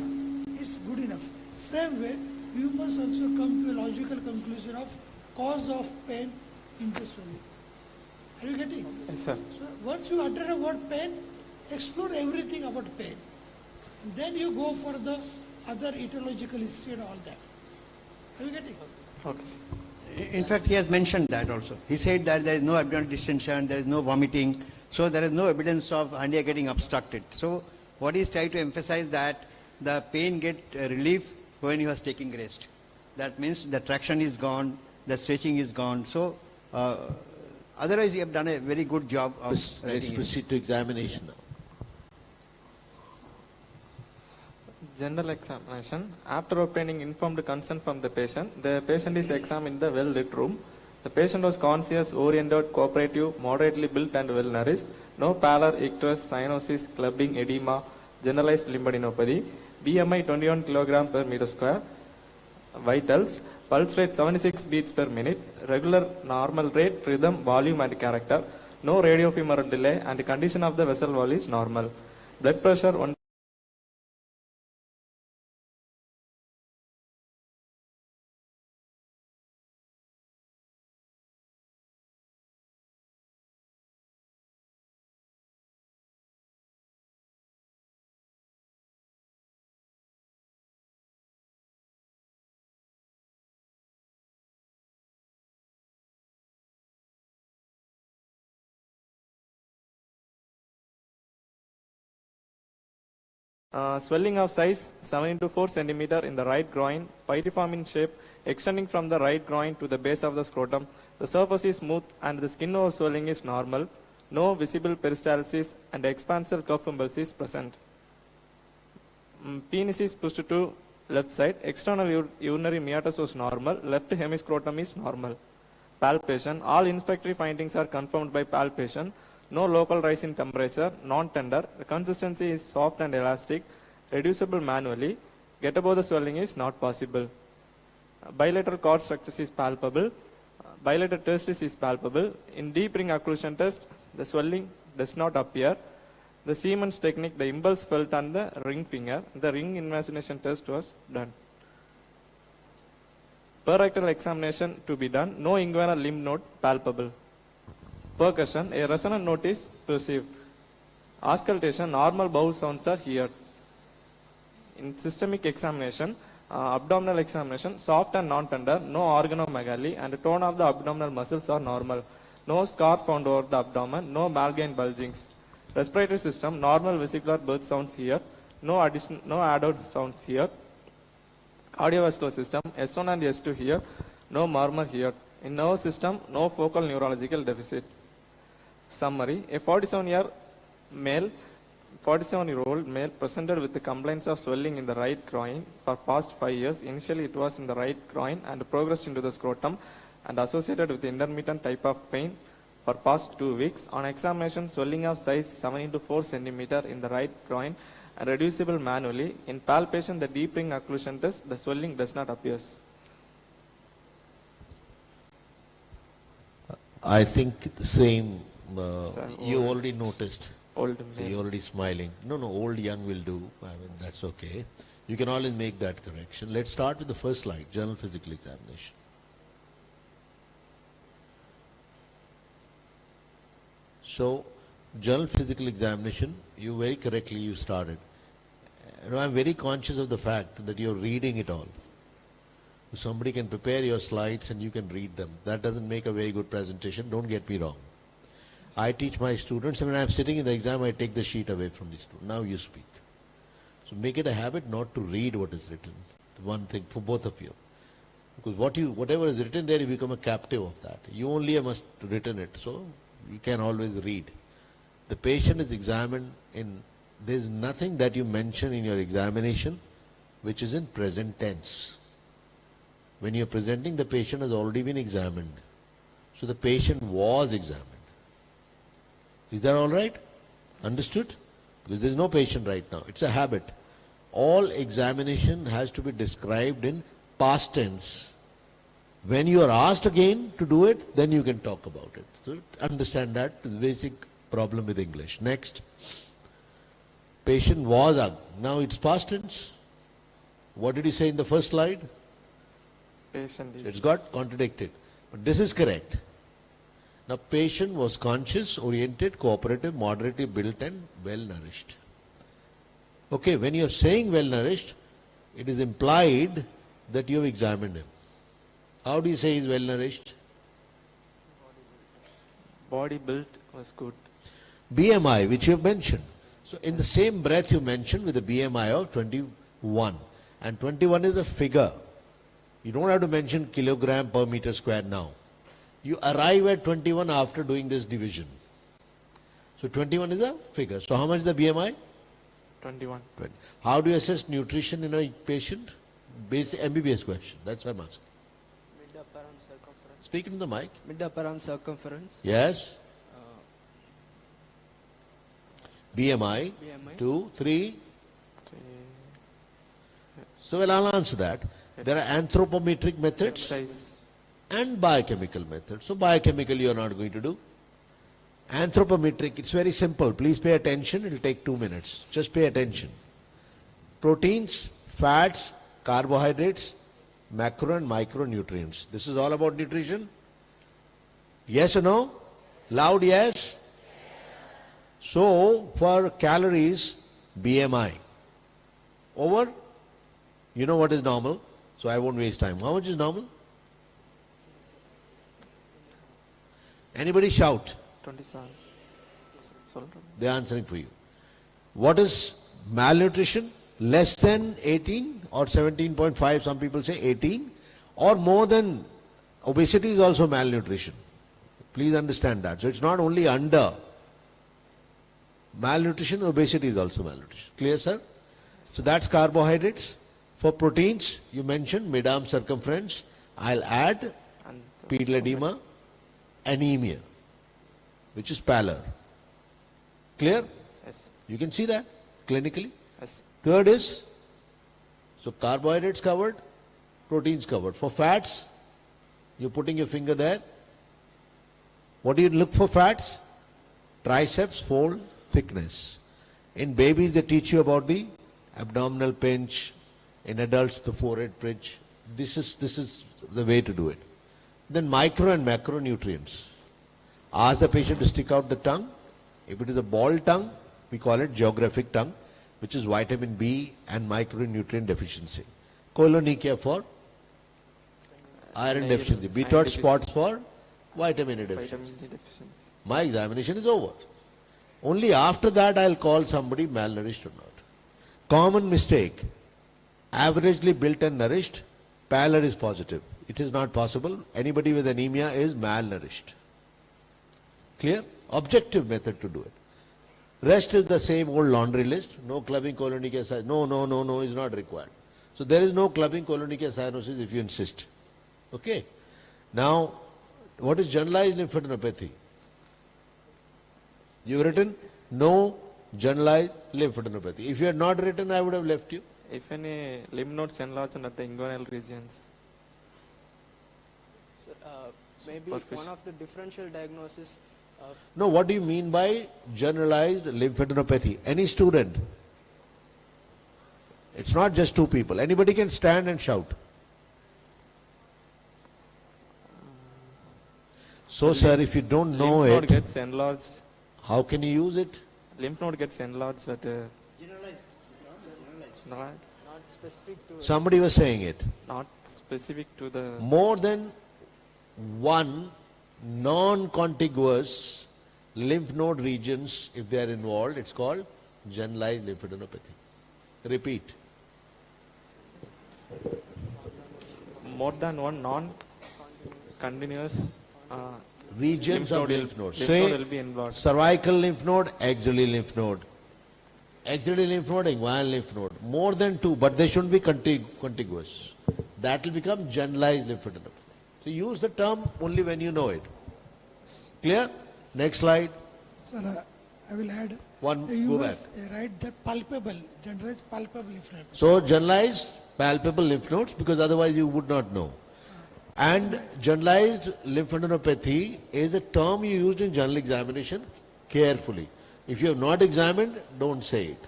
K: It's good enough. Same way, you must also come to a logical conclusion of cause of pain in the swelling. Are you getting?
B: Yes, sir.
K: So once you utter a word pain, explore everything about pain. And then you go for the other etiological history and all that. Are you getting?
B: Okay.
M: In fact, he has mentioned that also. He said that there is no abdominal distension, there is no vomiting, so there is no evidence of hernia getting obstructed. So what he is trying to emphasize that the pain get relief when he was taking rest. That means the traction is gone, the stretching is gone. So otherwise you have done a very good job of
L: Let's proceed to examination now.
B: General examination. After obtaining informed consent from the patient is examined in the well-lit room. The patient was conscious, oriented, cooperative, moderately built and well-nourished. No pallor, icterus, cyanosis, clubbing, edema, generalized lymphadenopathy. BMI 21 kg per meter square. Vitals. Pulse rate 76 beats per minute. Regular normal rate, rhythm, volume and character. No radiofemoral delay and the condition of the vessel wall is normal. Blood pressure 1. Swelling of size 7 × 4 cm in the right groin, pyriform in shape, extending from the right groin to the base of the scrotum. The surface is smooth and the skin over swelling is normal. No visible peristalsis and expansile cuff impulse is present. Penis is pushed to left side. External urinary meatus was normal. Left hemiscrotum is normal. Palpation. All inspectory findings are confirmed by palpation. No local rise in temperature, non-tender. The consistency is soft and elastic, reducible manually. Get above the swelling is not possible. Bilateral cord structures is palpable. Bilateral testis is palpable. In deep ring occlusion test, the swelling does not appear.
R: The SMIMS technique, the impulse felt on the ring finger. The ring invagination test was done. Per rectal examination to be done. No inguinal limb node palpable. Percussion, a resonant note is perceived. Auscultation, normal bowel sounds are heard. In systemic examination, abdominal examination, soft and non-tender, no organomegaly, and the tone of the abdominal muscles are normal. No scar found over the abdomen, no malgine bulgings. Respiratory system, normal vesicular birth sounds here, no added sounds here. Cardiovascular system, S1 and S2 here, no murmur here. In nervous system, no focal neurological deficit. Summary, a 47-year-old male presented with the complaints of swelling in the right groin for past 5 years. Initially it was in the right groin and progressed into the scrotum and associated with intermittent type of pain for past 2 weeks. On examination, swelling of size 7 into 4 centimeter in the right groin and reducible manually. In palpation, the deep ring occlusion test, the swelling does not appear.
L: I think the same, you already noticed.
R: Old
L: so you're already smiling. No, old, young will do. I mean, that's okay. You can always make that correction. Let's start with the first slide, general physical examination. So, general physical examination, you very correctly you started. I'm very conscious of the fact that you're reading it all. Somebody can prepare your slides and you can read them. That doesn't make a very good presentation, don't get me wrong. I teach my students, and when I'm sitting in the exam, I take the sheet away from the student. Now you speak. So make it a habit not to read what is written. One thing for both of you. Because whatever is written there, you become a captive of that. You only must written it, so you can always read. The patient is examined there's nothing that you mention in your examination which is in present tense. When you're presenting, the patient has already been examined. So the patient was examined. Is that all right? Understood? Because there's no patient right now. It's a habit. All examination has to be described in past tense. When you are asked again to do it, then you can talk about it. So understand that, the basic problem with English. Next. Patient was up. Now it's past tense. What did he say in the first slide?
R: Patient is...
L: It's got contradicted. But this is correct. Now, patient was conscious, oriented, cooperative, moderately built and well-nourished. Okay, when you're saying well-nourished, it is implied that you have examined him. How do you say he's well-nourished?
R: Body built was good.
L: BMI, which you have mentioned. So, in the same breath you mentioned with a BMI of 21. And 21 is a figure. You don't have to mention kilogram per meter square now. You arrive at 21 after doing this division. So 21 is a figure. So how much is the BMI?
R: 21.
L: 20. How do you assess nutrition in a patient? Basic MBBS question. That's what I'm asking.
F: Mid-upper arm circumference.
L: Speak into the mic.
F: Mid-upper arm circumference.
L: Yes. BMI. 2, 3. So well, I'll answer that. There are anthropometric methods and biochemical methods. So biochemical you are not going to do. Anthropometric, it's very simple. Please pay attention. It will take 2 minutes. Just pay attention. Proteins, fats, carbohydrates, macro and micronutrients. This is all about nutrition. Yes or no? Loud yes. So for calories, BMI. Over. You know what is normal. So I won't waste time. How much is normal? Anybody shout?
R: 27.
L: They're answering for you. What is malnutrition? Less than 18 or 17.5, some people say 18, or more than. Obesity is also malnutrition. Please understand that. So it's not only under. Malnutrition, obesity is also malnutrition. Clear, sir? So that's carbohydrates. For proteins, you mentioned mid-arm circumference. I'll add pedal edema, anemia, which is pallor. Clear?
R: Yes.
L: You can see that clinically.
R: Yes.
L: Third is, so carbohydrates covered, proteins covered. For fats, you're putting your finger there. What do you look for fats? Triceps fold thickness. In babies, they teach you about the abdominal pinch. In adults, the forehead pinch. This is the way to do it. Then micro and macronutrients. Ask the patient to stick out the tongue. If it is a ball tongue, we call it geographic tongue, which is vitamin B and micronutrient deficiency. Colonychia for iron deficiency. Betoid spots for vitamin A deficiency. My examination is over. Only after that I'll call somebody malnourished or not. Common mistake. Averagely built and nourished, pallor is positive. It is not possible. Anybody with anemia is malnourished. Clear? Objective method to do it. Rest is the same old laundry list. No clubbing colonychia cyanosis. No is not required. So there is no clubbing colonychia cyanosis if you insist. Okay. Now, what is generalized lymphadenopathy? You've written no generalized lymphadenopathy. If you had not written, I would have left you.
R: If any lymph nodes enlarged at the inguinal regions.
F: Sir, maybe one of the differential diagnosis of...
L: No, what do you mean by generalized lymphadenopathy? Any student. It's not just two people. Anybody can stand and shout. So, sir, if you don't know
R: lymph node
L: it,
R: gets enlarged.
L: How can you use it?
R: Lymph node gets enlarged at a...
F: Not specific to...
L: Somebody was saying it.
R: Not specific to the...
L: More than one non-contiguous lymph node regions, if they are involved, it's called generalized lymphadenopathy. Repeat.
R: More than one non-continuous
L: regions of lymph nodes.
R: Lymph node
L: Say
R: will be involved.
L: cervical lymph node, axillary lymph node. Axillary lymph node, inguinal lymph node. More than two, but they shouldn't be contiguous. That will become generalized lymphadenopathy. So use the term only when you know it. Clear? Next slide.
K: Sir, I will add.
L: One,
K: you
L: go back.
K: Write the palpable, generalized palpable lymph node.
L: So generalized palpable lymph nodes, because otherwise you would not know. And generalized lymphadenopathy is a term you used in general examination carefully. If you have not examined, don't say it.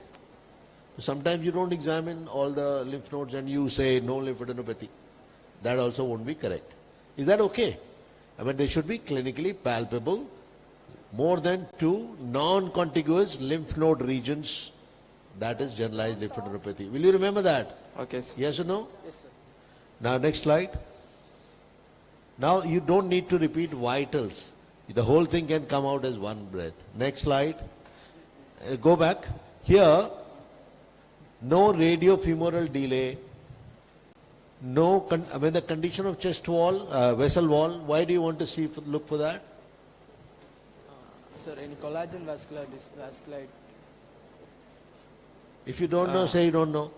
L: Sometimes you don't examine all the lymph nodes and you say no lymphadenopathy. That also won't be correct. Is that okay? I mean, they should be clinically palpable. More than two non-contiguous lymph node regions. That is generalized lymphadenopathy. Will you remember that?
R: Okay, sir.
L: Yes or no?
F: Yes, sir.
L: Now, next slide. Now, you don't need to repeat vitals. The whole thing can come out as one breath. Next slide. Go back. Here, no radiofemoral delay. No, the condition of chest wall, vessel wall, why do you want to look for that?
F: Sir, in collagen vascular.
L: If you don't know, say you don't know.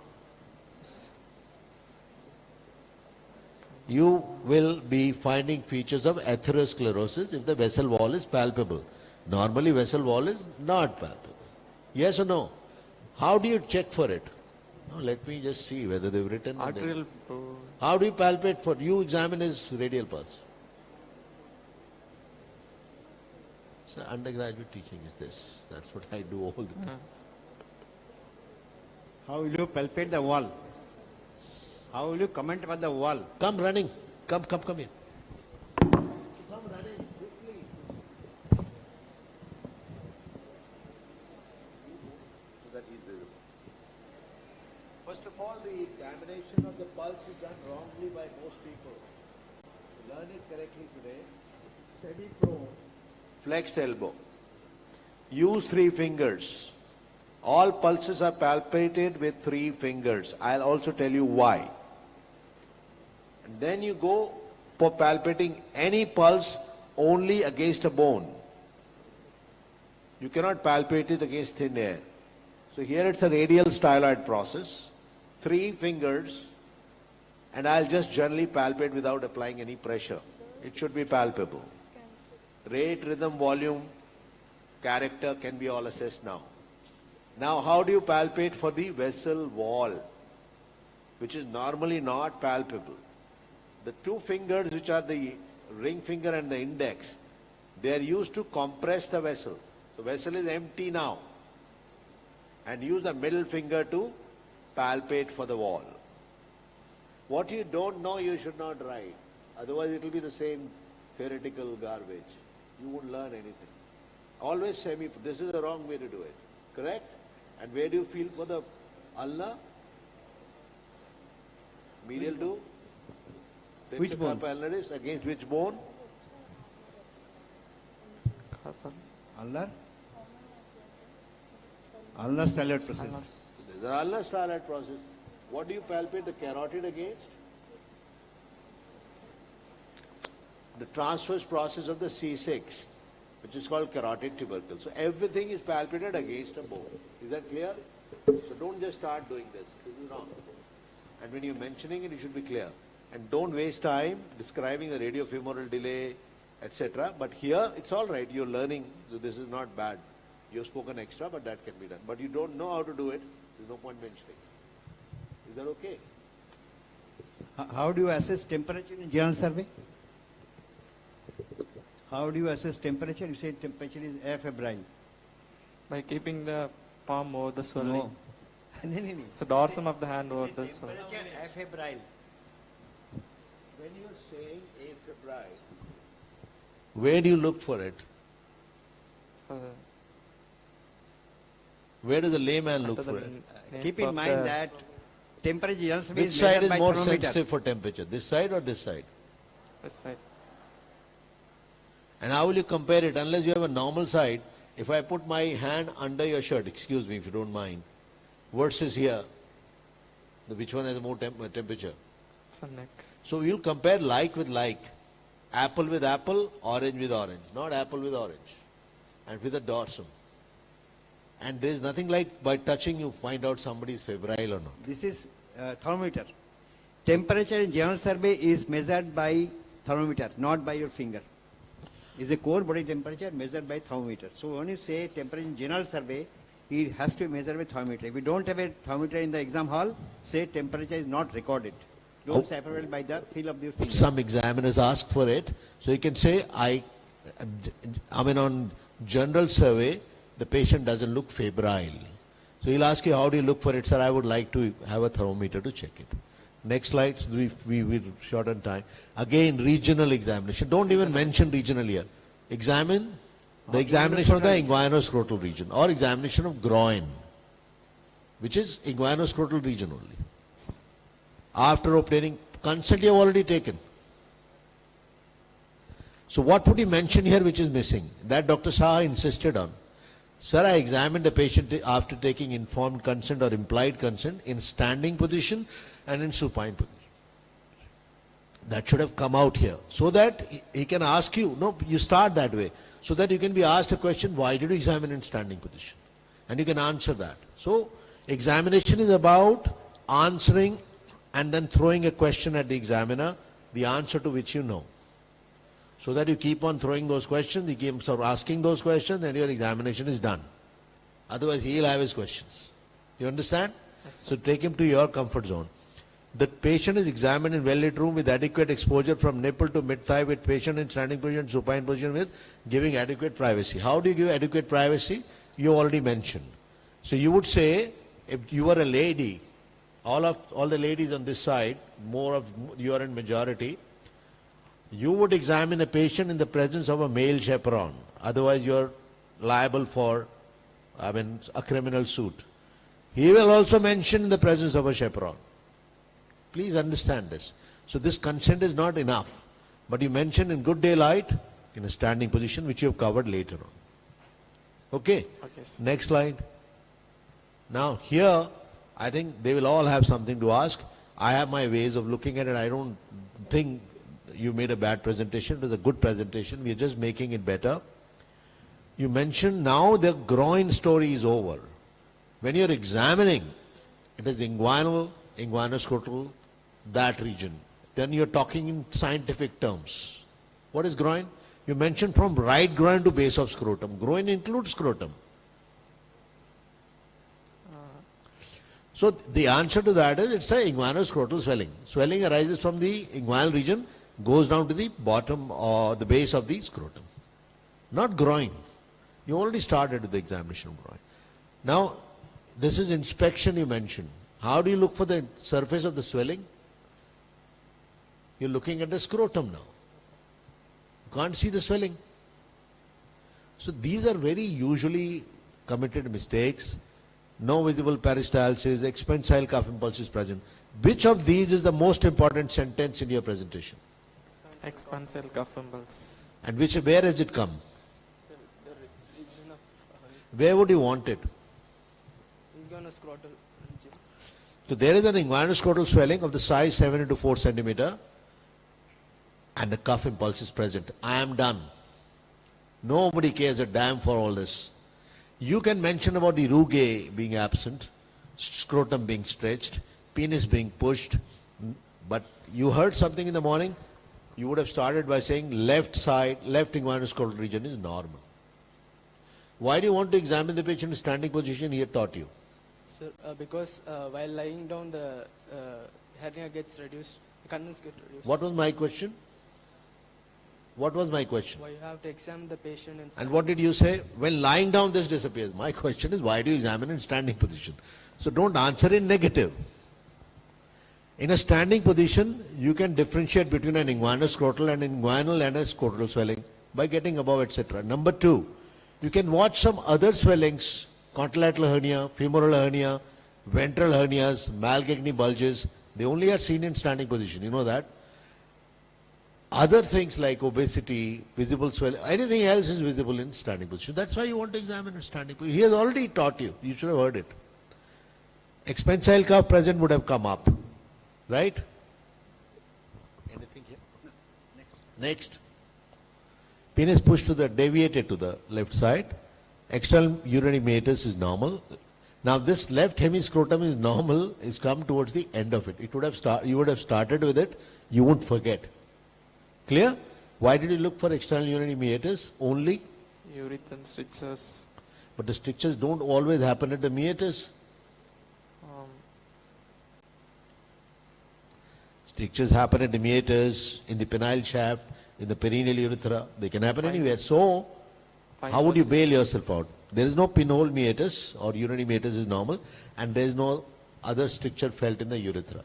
L: You will be finding features of atherosclerosis if the vessel wall is palpable. Normally, vessel wall is not palpable. Yes or no? How do you check for it? Now, let me just see whether they've written.
R: Arterial.
L: How do you palpate for? You examine his radial pulse. So undergraduate teaching is this. That's what I do all the time.
M: How will you palpate the wall? How will you comment about the wall?
L: Come running. Come here. Come running quickly. So that he's visible. First of all, the examination of the pulse is done wrongly by most people. Learn it correctly today. Semi-prone, flexed elbow. Use 3 fingers. All pulses are palpated with 3 fingers. I'll also tell you why. And then you go for palpating any pulse only against a bone. You cannot palpate it against thin air. So here it's a radial styloid process. 3 fingers, and I'll just generally palpate without applying any pressure. It should be palpable. Rate, rhythm, volume, character can be all assessed now. Now, how do you palpate for the vessel wall, which is normally not palpable? The 2 fingers, which are the ring finger and the index, they are used to compress the vessel. So, vessel is empty now. and use the middle finger to palpate for the wall. What you don't know, you should not write. Otherwise, it will be the same theoretical garbage. You won't learn anything. Always semi. This is the wrong way to do it. Correct? And where do you feel for the ulnar? Medial to?
M: Which bone?
L: Ulnaris against which bone?
M: Ulnar? Ulnar styloid process.
L: This is an ulnar styloid process. What do you palpate the carotid against? The transverse process of the C6, which is called carotid tubercle. So everything is palpated against a bone. Is that clear? So don't just start doing this. This is wrong. And when you're mentioning it, you should be clear. And don't waste time describing the radiofemoral delay, etc. But here, it's all right. You're learning. So this is not bad. You've spoken extra, but that can be done. But you don't know how to do it. There's no point mentioning. Is that okay?
M: How do you assess temperature in general survey? How do you assess temperature? You say temperature is afebrile.
R: By keeping the palm over the swelling.
M: No. No.
R: So dorsum of the hand over the swelling.
M: Temperature afebrile. When you're saying afebrile,
L: where do you look for it? Where does the layman look for it?
M: Keep in mind that temperature general survey
L: Which
M: is
L: side
M: measured
L: is
M: by
L: more
M: thermometer.
L: sensitive for temperature? This side or this side?
R: This side.
L: And how will you compare it? Unless you have a normal side, if I put my hand under your shirt, excuse me if you don't mind, versus here, which one has more temperature?
R: It's a neck.
L: So you'll compare like with like, apple with apple, orange with orange, not apple with orange, and with a dorsum. And there is nothing like by touching you find out somebody is febrile or not.
M: This is thermometer. Temperature in general survey is measured by thermometer, not by your finger. Is a core body temperature measured by thermometer. So when you say temperature in general survey, it has to be measured by thermometer. If you don't have a thermometer in the exam hall, say temperature is not recorded. Don't separate by the feel of your finger.
L: Some examiners ask for it, so you can say, I mean on general survey, the patient doesn't look febrile. So he'll ask you, how do you look for it? Sir, I would like to have a thermometer to check it. Next slide, we will shorten time. Again, regional examination. Don't even mention regional here. Examine the examination of the inguinoscrotal region or examination of groin, which is inguinoscrotal region only. After obtaining consent, you have already taken. So what would you mention here which is missing? That Dr. Saha insisted on. Sir, I examined a patient after taking informed consent or implied consent in standing position and in supine position. That should have come out here so that he can ask you, no, you start that way, so that you can be asked a question, why did you examine in standing position? And you can answer that. So examination is about answering and then throwing a question at the examiner, the answer to which you know. So that you keep on throwing those questions, you keep on asking those questions, and your examination is done. Otherwise, he'll have his questions. You understand? Yes, so take him to your comfort zone. The patient is examined in well-lit room with adequate exposure from nipple to mid-thigh with patient in standing position, supine position with giving adequate privacy. How do you give adequate privacy? You already mentioned. So you would say, if you were a lady, all the ladies on this side, you are in majority, you would examine a patient in the presence of a male chaperone. Otherwise, you are liable for, a criminal suit. He will also mention in the presence of a chaperone. Please understand this. So this consent is not enough. But you mention in good daylight, in a standing position, which you have covered later on. Okay?
R: Okay, sir.
L: Next slide. Now here, I think they will all have something to ask. I have my ways of looking at it. I don't think you made a bad presentation. It was a good presentation. We are just making it better. You mentioned now the groin story is over. When you're examining, it is inguinal, inguinoscrotal, that region. Then you're talking in scientific terms. What is groin? You mentioned from right groin to base of scrotum. Groin includes scrotum. So the answer to that is it's a inguinoscrotal swelling. Swelling arises from the inguinal region, goes down to the bottom or the base of the scrotum. Not groin. You already started with the examination of groin. Now, This is inspection you mentioned. How do you look for the surface of the swelling? You're looking at the scrotum now. You can't see the swelling. So these are very usually committed mistakes. No visible peristalsis, expansile cuff impulse is present. Which of these is the most important sentence in your presentation?
R: Expansile cuff impulse.
L: And where has it come? Where would you want it? So there is an inguinoscrotal swelling of the size 7 into 4 centimeter and the cuff impulse is present. I am done. Nobody cares a damn for all this. You can mention about the rugae being absent, scrotum being stretched, penis being pushed, but you heard something in the morning, you would have started by saying left side, left inguinoscrotal region is normal. Why do you want to examine the patient in standing position? He had taught you.
F: Sir, because while lying down, the hernia gets reduced, the contents get reduced.
L: What was my question? What was my question?
F: Why you have to examine the patient in
L: And what did you say? When lying down, this disappears. My question is, why do you examine in standing position? So don't answer in negative. In a standing position, you can differentiate between an inguinoscrotal and inguinal and a scrotal swelling by getting above, etc. Number two, you can watch some other swellings, contralateral hernia, femoral hernia, ventral hernias, Malgagny bulges. They only are seen in standing position. You know that? Other things like obesity, visible swelling, anything else is visible in standing position. That's why you want to examine in standing position. He has already taught you. You should have heard it. Expansile cuff present would have come up. Right? Anything here? No. Next. Penis pushed to the, deviated to the left side. External urinary meatus is normal. Now this left hemiscrotum is normal, is come towards the end of it. It would have you would have started with it, you won't forget. Clear? Why did you look for external urinary meatus only?
R: Urethral strictures.
L: But the strictures don't always happen at the meatus. Strictures happen at the meatus, in the penile shaft, in the perineal urethra. They can happen anywhere. So, how would you bail yourself out? There is no pinhole meatus or urinary meatus is normal and there is no other stricture felt in the urethra.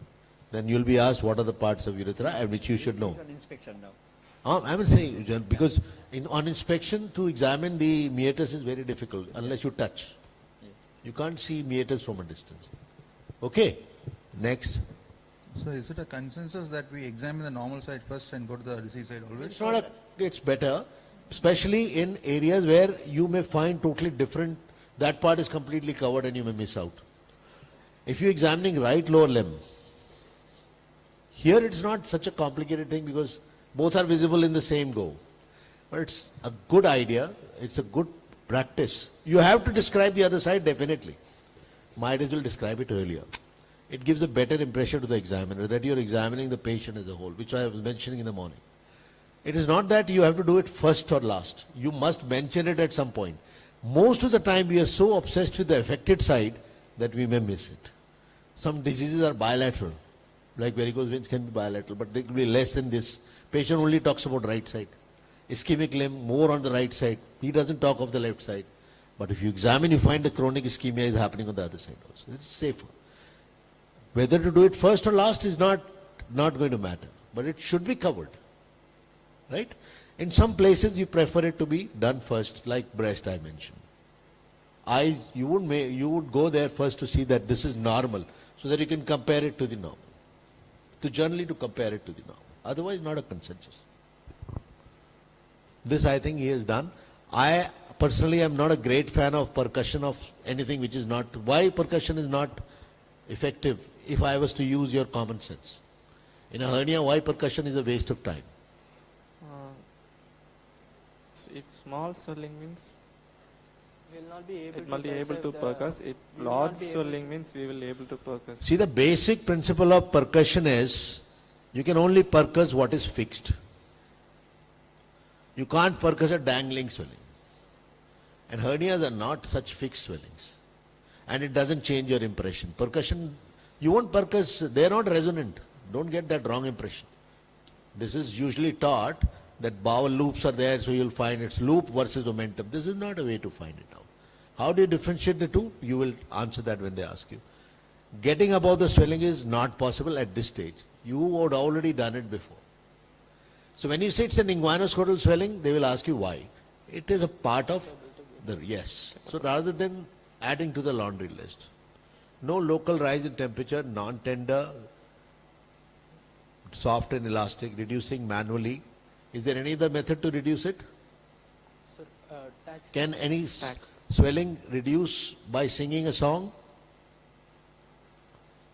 L: Then you will be asked what are the parts of urethra and which you should know.
M: On inspection now.
L: I'm saying, because on inspection to examine the meatus is very difficult unless you touch.
M: Yes.
L: You can't see meatus from a distance. Okay, next.
A: So is it a consensus that we examine the normal side first and go to the disease side always?
L: It's not it's better, especially in areas where you may find totally different, that part is completely covered and you may miss out. If you're examining right lower limb, here it's not such a complicated thing because both are visible in the same go. But it's a good idea, it's a good practice. You have to describe the other side definitely. Might as well describe it earlier. It gives a better impression to the examiner that you're examining the patient as a whole, which I was mentioning in the morning. It is not that you have to do it first or last. You must mention it at some point. Most of the time we are so obsessed with the affected side that we may miss it. Some diseases are bilateral, like varicose veins can be bilateral, but they will be less than this. Patient only talks about right side. Ischemic limb, more on the right side. He doesn't talk of the left side. But if you examine, you find the chronic ischemia is happening on the other side also. It's safer. Whether to do it first or last is not going to matter, but it should be covered, right? In some places you prefer it to be done first, like breast I mentioned. Eyes, you would go there first to see that this is normal, so that you can compare it to the normal. Generally to compare it to the normal. Otherwise not a consensus. This I think he has done. I personally am not a great fan of percussion of anything which is not, why percussion is not effective if I was to use your common sense. In a hernia, why percussion is a waste of time?
R: So if small swelling means
F: we will not be able
R: it will be able to percuss. If large swelling means we will able to percuss.
L: See, the basic principle of percussion is you can only percuss what is fixed. You can't percuss a dangling swelling. And hernias are not such fixed swellings. And it doesn't change your impression. Percussion, you won't percuss, they are not resonant. Don't get that wrong impression. This is usually taught that bowel loops are there, so you'll find it's loop versus momentum. This is not a way to find it out. How do you differentiate the two? You will answer that when they ask you. Getting above the swelling is not possible at this stage. You would already done it before. So when you say it's an inguinoscrotal swelling, they will ask you why. It is a part of the, yes. So rather than adding to the laundry list. No local rise in temperature, non-tender, soft and elastic, reducing manually. Is there any other method to reduce it?
F: Sir,
L: Can any swelling reduce by singing a song?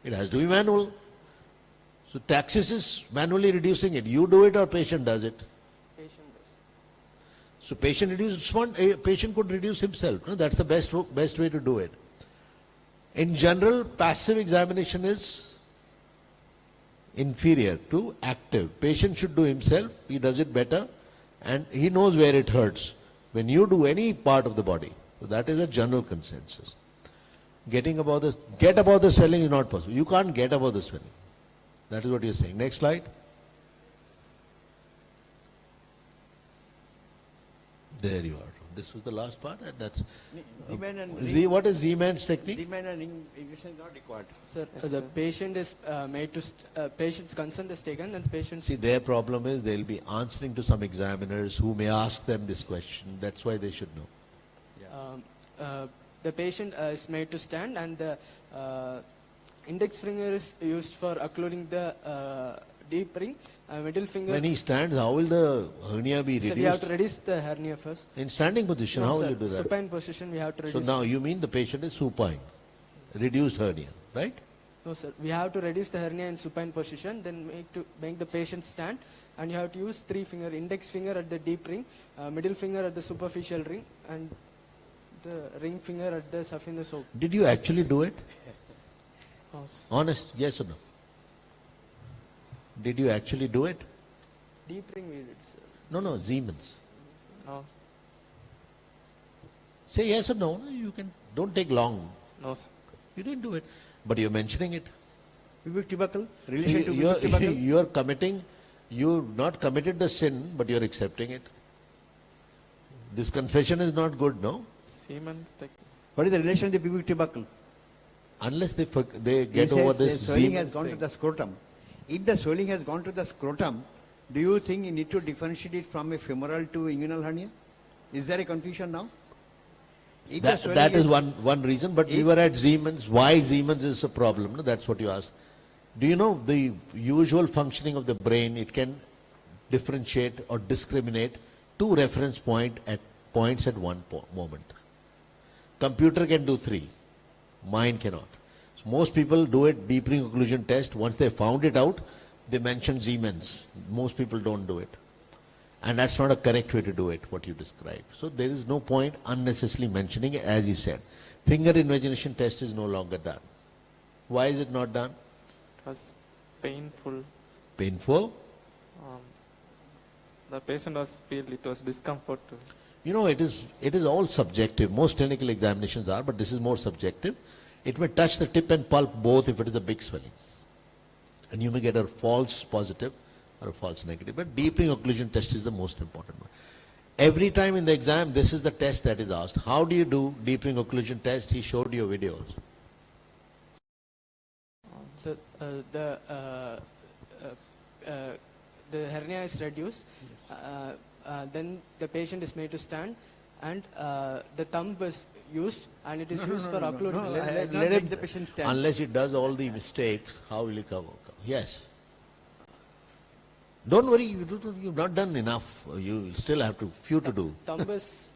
L: It has to be manual. So taxis is manually reducing it. You do it or patient does it?
F: Patient does.
L: So patient could reduce himself. No? That's the best way to do it. In general, passive examination is inferior to active. Patient should do himself. He does it better and he knows where it hurts. When you do any part of the body, so that is a general consensus. Get above the swelling is not possible. You can't get above the swelling. That is what you're saying. Next slide. There you are. This was the last part. And that's what is Siemens technique?
M: Siemens and English is not required.
F: Sir, the patient is made to, patient's consent is taken and patient's...
L: See, their problem is they'll be answering to some examiners who may ask them this question. That's why they should know.
F: The patient is made to stand and the index finger is used for occluding the deep ring. Middle finger...
L: When he stands, how will the hernia be reduced?
F: Sir, we have to reduce the hernia first.
L: In standing position,
F: No,
L: how
F: sir,
L: will you do that?
F: Supine position, we have to reduce...
L: So now you mean the patient is supine, reduced hernia, right?
F: No, sir. We have to reduce the hernia in supine position, then make the patient stand, and you have to use 3 finger, index finger at the deep ring, middle finger at the superficial ring, and the ring finger at the saphenous oak.
L: Did you actually do it?
F: Yes.
L: Honest, yes or no? Did you actually do it?
F: Deep ring we did, sir.
L: No, Siemens.
R: No.
L: Say yes or no. You can. Don't take long.
R: No, sir.
L: You didn't do it, but you're mentioning it.
M: Pubic tubercle, relation to pubic tubercle.
L: You're committing. You've not committed the sin, but you're accepting it. This confession is not good, no?
R: Siemens technique.
M: What is the relation to the pubic tubercle?
L: Unless they get over this
M: the swelling
L: Siemens
M: has gone
L: thing.
M: to the scrotum. If the swelling has gone to the scrotum, do you think you need to differentiate it from a femoral to inguinal hernia? Is there a confusion now? If
L: That is one reason, but we were at Siemens. Why Siemens is a problem? No? That's what you asked. Do you know the usual functioning of the brain? It can differentiate or discriminate 2 reference points at one moment. Computer can do 3. Mind cannot. So most people do it deep ring occlusion test. Once they found it out, they mention Siemens. Most people don't do it. And that's not a correct way to do it, what you described. So there is no point unnecessarily mentioning it, as he said. Finger invagination test is no longer done. Why is it not done?
R: It was painful.
L: Painful?
R: The patient was feel it was discomfort too.
L: You know, it is all subjective. Most clinical examinations are, but this is more subjective. It may touch the tip and pulp both if it is a big swelling. And you may get a false positive or a false negative. But deep ring occlusion test is the most important one. Every time in the exam, this is the test that is asked. How do you do deep ring occlusion test? He showed you videos.
F: So the hernia is reduced. Then the patient is made to stand, and the thumb is used, and it is used for occluding.
L: Let him, the patient stand. Unless he does all the mistakes, how will he cover? Yes. Don't worry, you've not done enough. You still have few to do.
F: Thumb is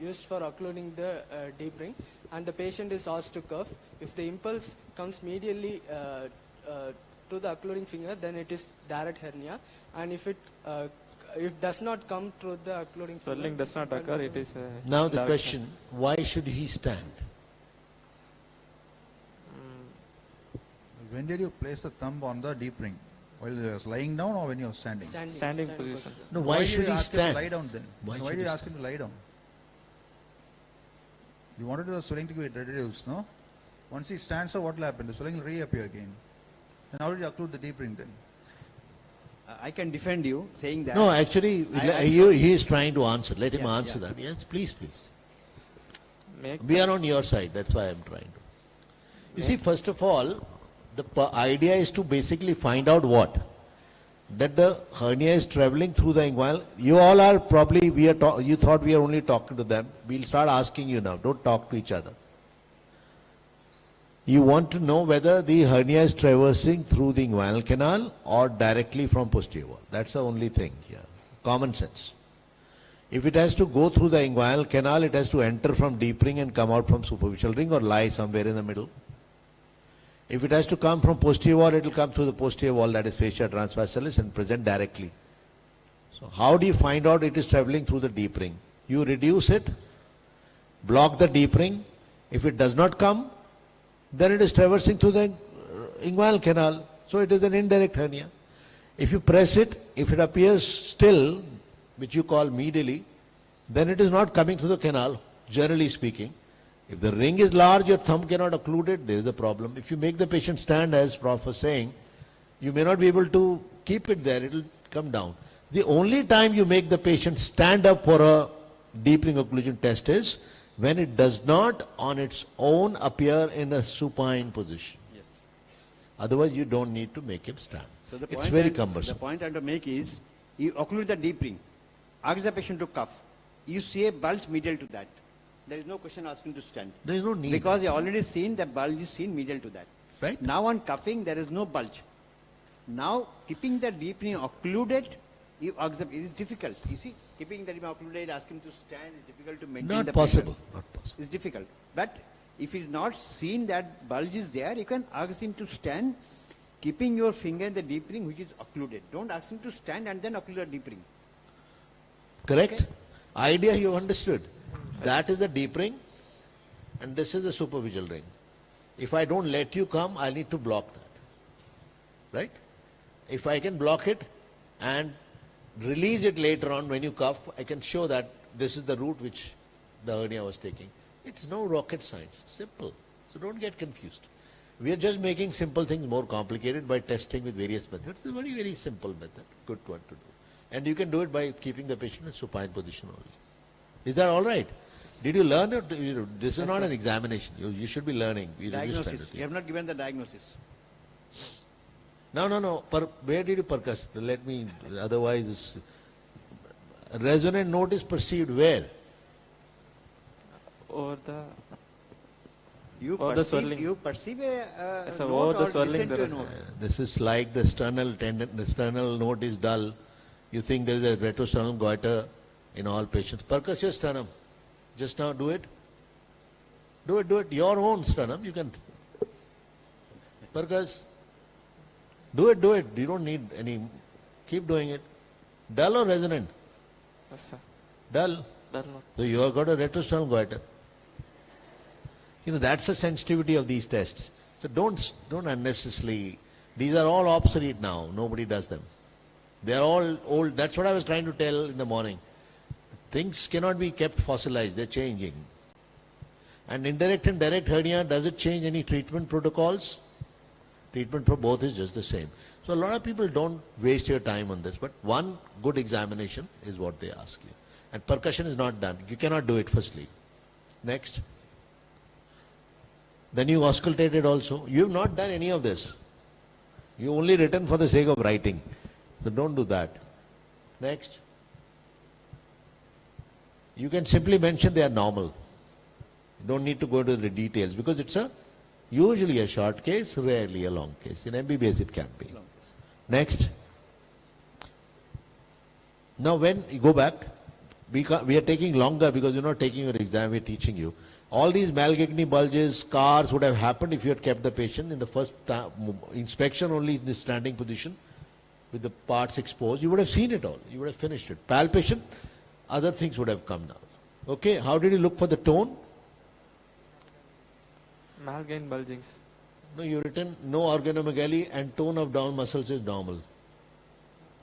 F: used for occluding the deep ring, and the patient is asked to cuff. If the impulse comes medially to the occluding finger, then it is direct hernia, and if it does not come through the occluding
R: Swelling
F: finger,
R: does not occur, it is
L: now the question, why should he stand?
A: When did you place the thumb on the deep ring? While you was lying down or when you were standing?
R: Standing position.
L: No, why should he stand?
A: Lie down then. Why did you ask him to lie down? You wanted the swelling to be reduced, no? Once he stands up, what will happen? The swelling will reappear again. And how did you occlude the deep ring then?
M: I can defend you saying that.
L: No, actually, he is trying to answer. Let him answer that. Yes, please. We are on your side, that's why I'm trying to. You see, first of all, the idea is to basically find out what? That the hernia is traveling through the inguinal. You all are probably, you thought we are only talking to them. We'll start asking you now, don't talk to each other. You want to know whether the hernia is traversing through the inguinal canal or directly from posterior wall. That's the only thing here. Common sense. If it has to go through the inguinal canal, it has to enter from deep ring and come out from superficial ring or lie somewhere in the middle. If it has to come from posterior wall, it will come through the posterior wall, that is fascia transversalis, and present directly. So how do you find out it is traveling through the deep ring? You reduce it, block the deep ring. If it does not come, then it is traversing through the inguinal canal. So it is an indirect hernia. If you press it, if it appears still, which you call medially, then it is not coming through the canal, generally speaking. If the ring is large, your thumb cannot occlude it, there is a problem. If you make the patient stand, as Prof was saying, you may not be able to keep it there, it will come down. The only time you make the patient stand up for a deep ring occlusion test is when it does not on its own appear in a supine position.
M: Yes.
L: Otherwise, you don't need to make him stand.
M: So the
L: It's
M: point
L: very cumbersome.
M: The point I want to make is, you occlude the deep ring, ask the patient to cuff. You see a bulge medial to that. There is no question asking to stand.
L: There is no need.
M: Because you already seen the bulge is seen medial to that.
L: Right.
M: Now on cuffing, there is no bulge. Now, keeping the deep ring occluded, you accept, it is difficult. You see, keeping the deep ring occluded, asking to stand is difficult to maintain
L: Not
M: the
L: possible.
M: patient.
L: Not possible.
M: It's difficult. But if it's not seen that bulge is there, you can ask him to stand, keeping your finger in the deep ring which is occluded. Don't ask him to stand and then occlude the deep ring.
L: Correct?
M: Okay.
L: Idea you understood. That is the deep ring and this is the superficial ring. If I don't let you come, I need to block that. Right? If I can block it and release it later on when you cuff, I can show that this is the route which the hernia was taking. It's no rocket science. It's simple. So don't get confused. We are just making simple things more complicated by testing with various methods. It's a very, very simple method. Good one to do. And you can do it by keeping the patient in supine position only. Is that all right? Did you learn it? This is not an examination. You should be learning.
M: Diagnosis. You have not given the diagnosis.
L: No. Where did you percuss? Let me, otherwise, resonant note is perceived where?
R: Over the...
M: You
R: over the swelling.
M: You perceive a
R: Yes, sir,
M: note
R: over the
M: or
R: swelling
M: listen
R: there
M: to a
R: is
M: note.
L: This is like the sternal tendon, the sternal note is dull. You think there is a retrosternal goiter in all patients. Percuss your sternum. Just now do it. Do it. Your own sternum. You can percuss. Do it. You don't need any. Keep doing it. Dull or resonant?
R: Yes, sir.
L: Dull.
R: Dull note.
L: So you have got a retrosternal goiter. That's the sensitivity of these tests. So don't unnecessarily. These are all obsolete now. Nobody does them. They are all old. That's what I was trying to tell in the morning. Things cannot be kept fossilized. They're changing. And indirect and direct hernia, does it change any treatment protocols? Treatment for both is just the same. So a lot of people don't waste your time on this. But one good examination is what they ask you. And percussion is not done. You cannot do it firstly. Next. Then you auscultated also. You have not done any of this. You only written for the sake of writing. So don't do that. Next. You can simply mention they are normal. You don't need to go into the details because it's usually a short case, rarely a long case. In MBBS it can be. Next. Now when you go back, we are taking longer because you're not taking your exam, we're teaching you. All these Malgagny bulges, scars would have happened if you had kept the patient in the first inspection only in the standing position with the parts exposed. You would have seen it all. You would have finished it. Palpation, other things would have come now. Okay, how did you look for the tone?
R: Malgane bulgings.
L: No, you written no organomegaly and tone of down muscles is normal.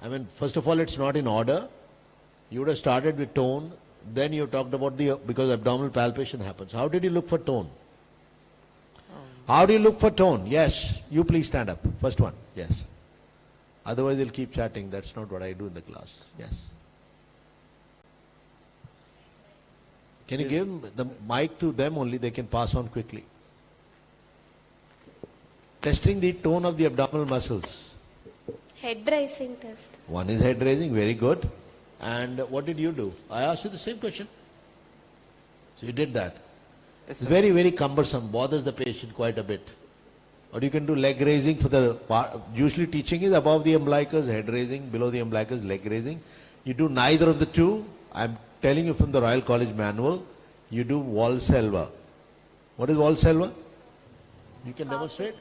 L: I mean, first of all, it's not in order. You would have started with tone. Then you talked about because abdominal palpation happens. How did you look for tone? How do you look for tone? Yes. You please stand up. First one. Yes. Otherwise, they'll keep chatting. That's not what I do in the class. Yes. Can you give the mic to them only, they can pass on quickly. Testing the tone of the abdominal muscles.
C: Head raising test.
L: One is head raising, very good. And what did you do? I asked you the same question. So you did that.
R: Yes,
L: It's
R: sir.
L: very, very cumbersome, bothers the patient quite a bit. Or you can do leg raising for the part, usually teaching is above the umbilicus, head raising, below the umbilicus, leg raising. You do neither of the two. I'm telling you from the Royal College manual, you do Valsalva. What is Valsalva? You can demonstrate?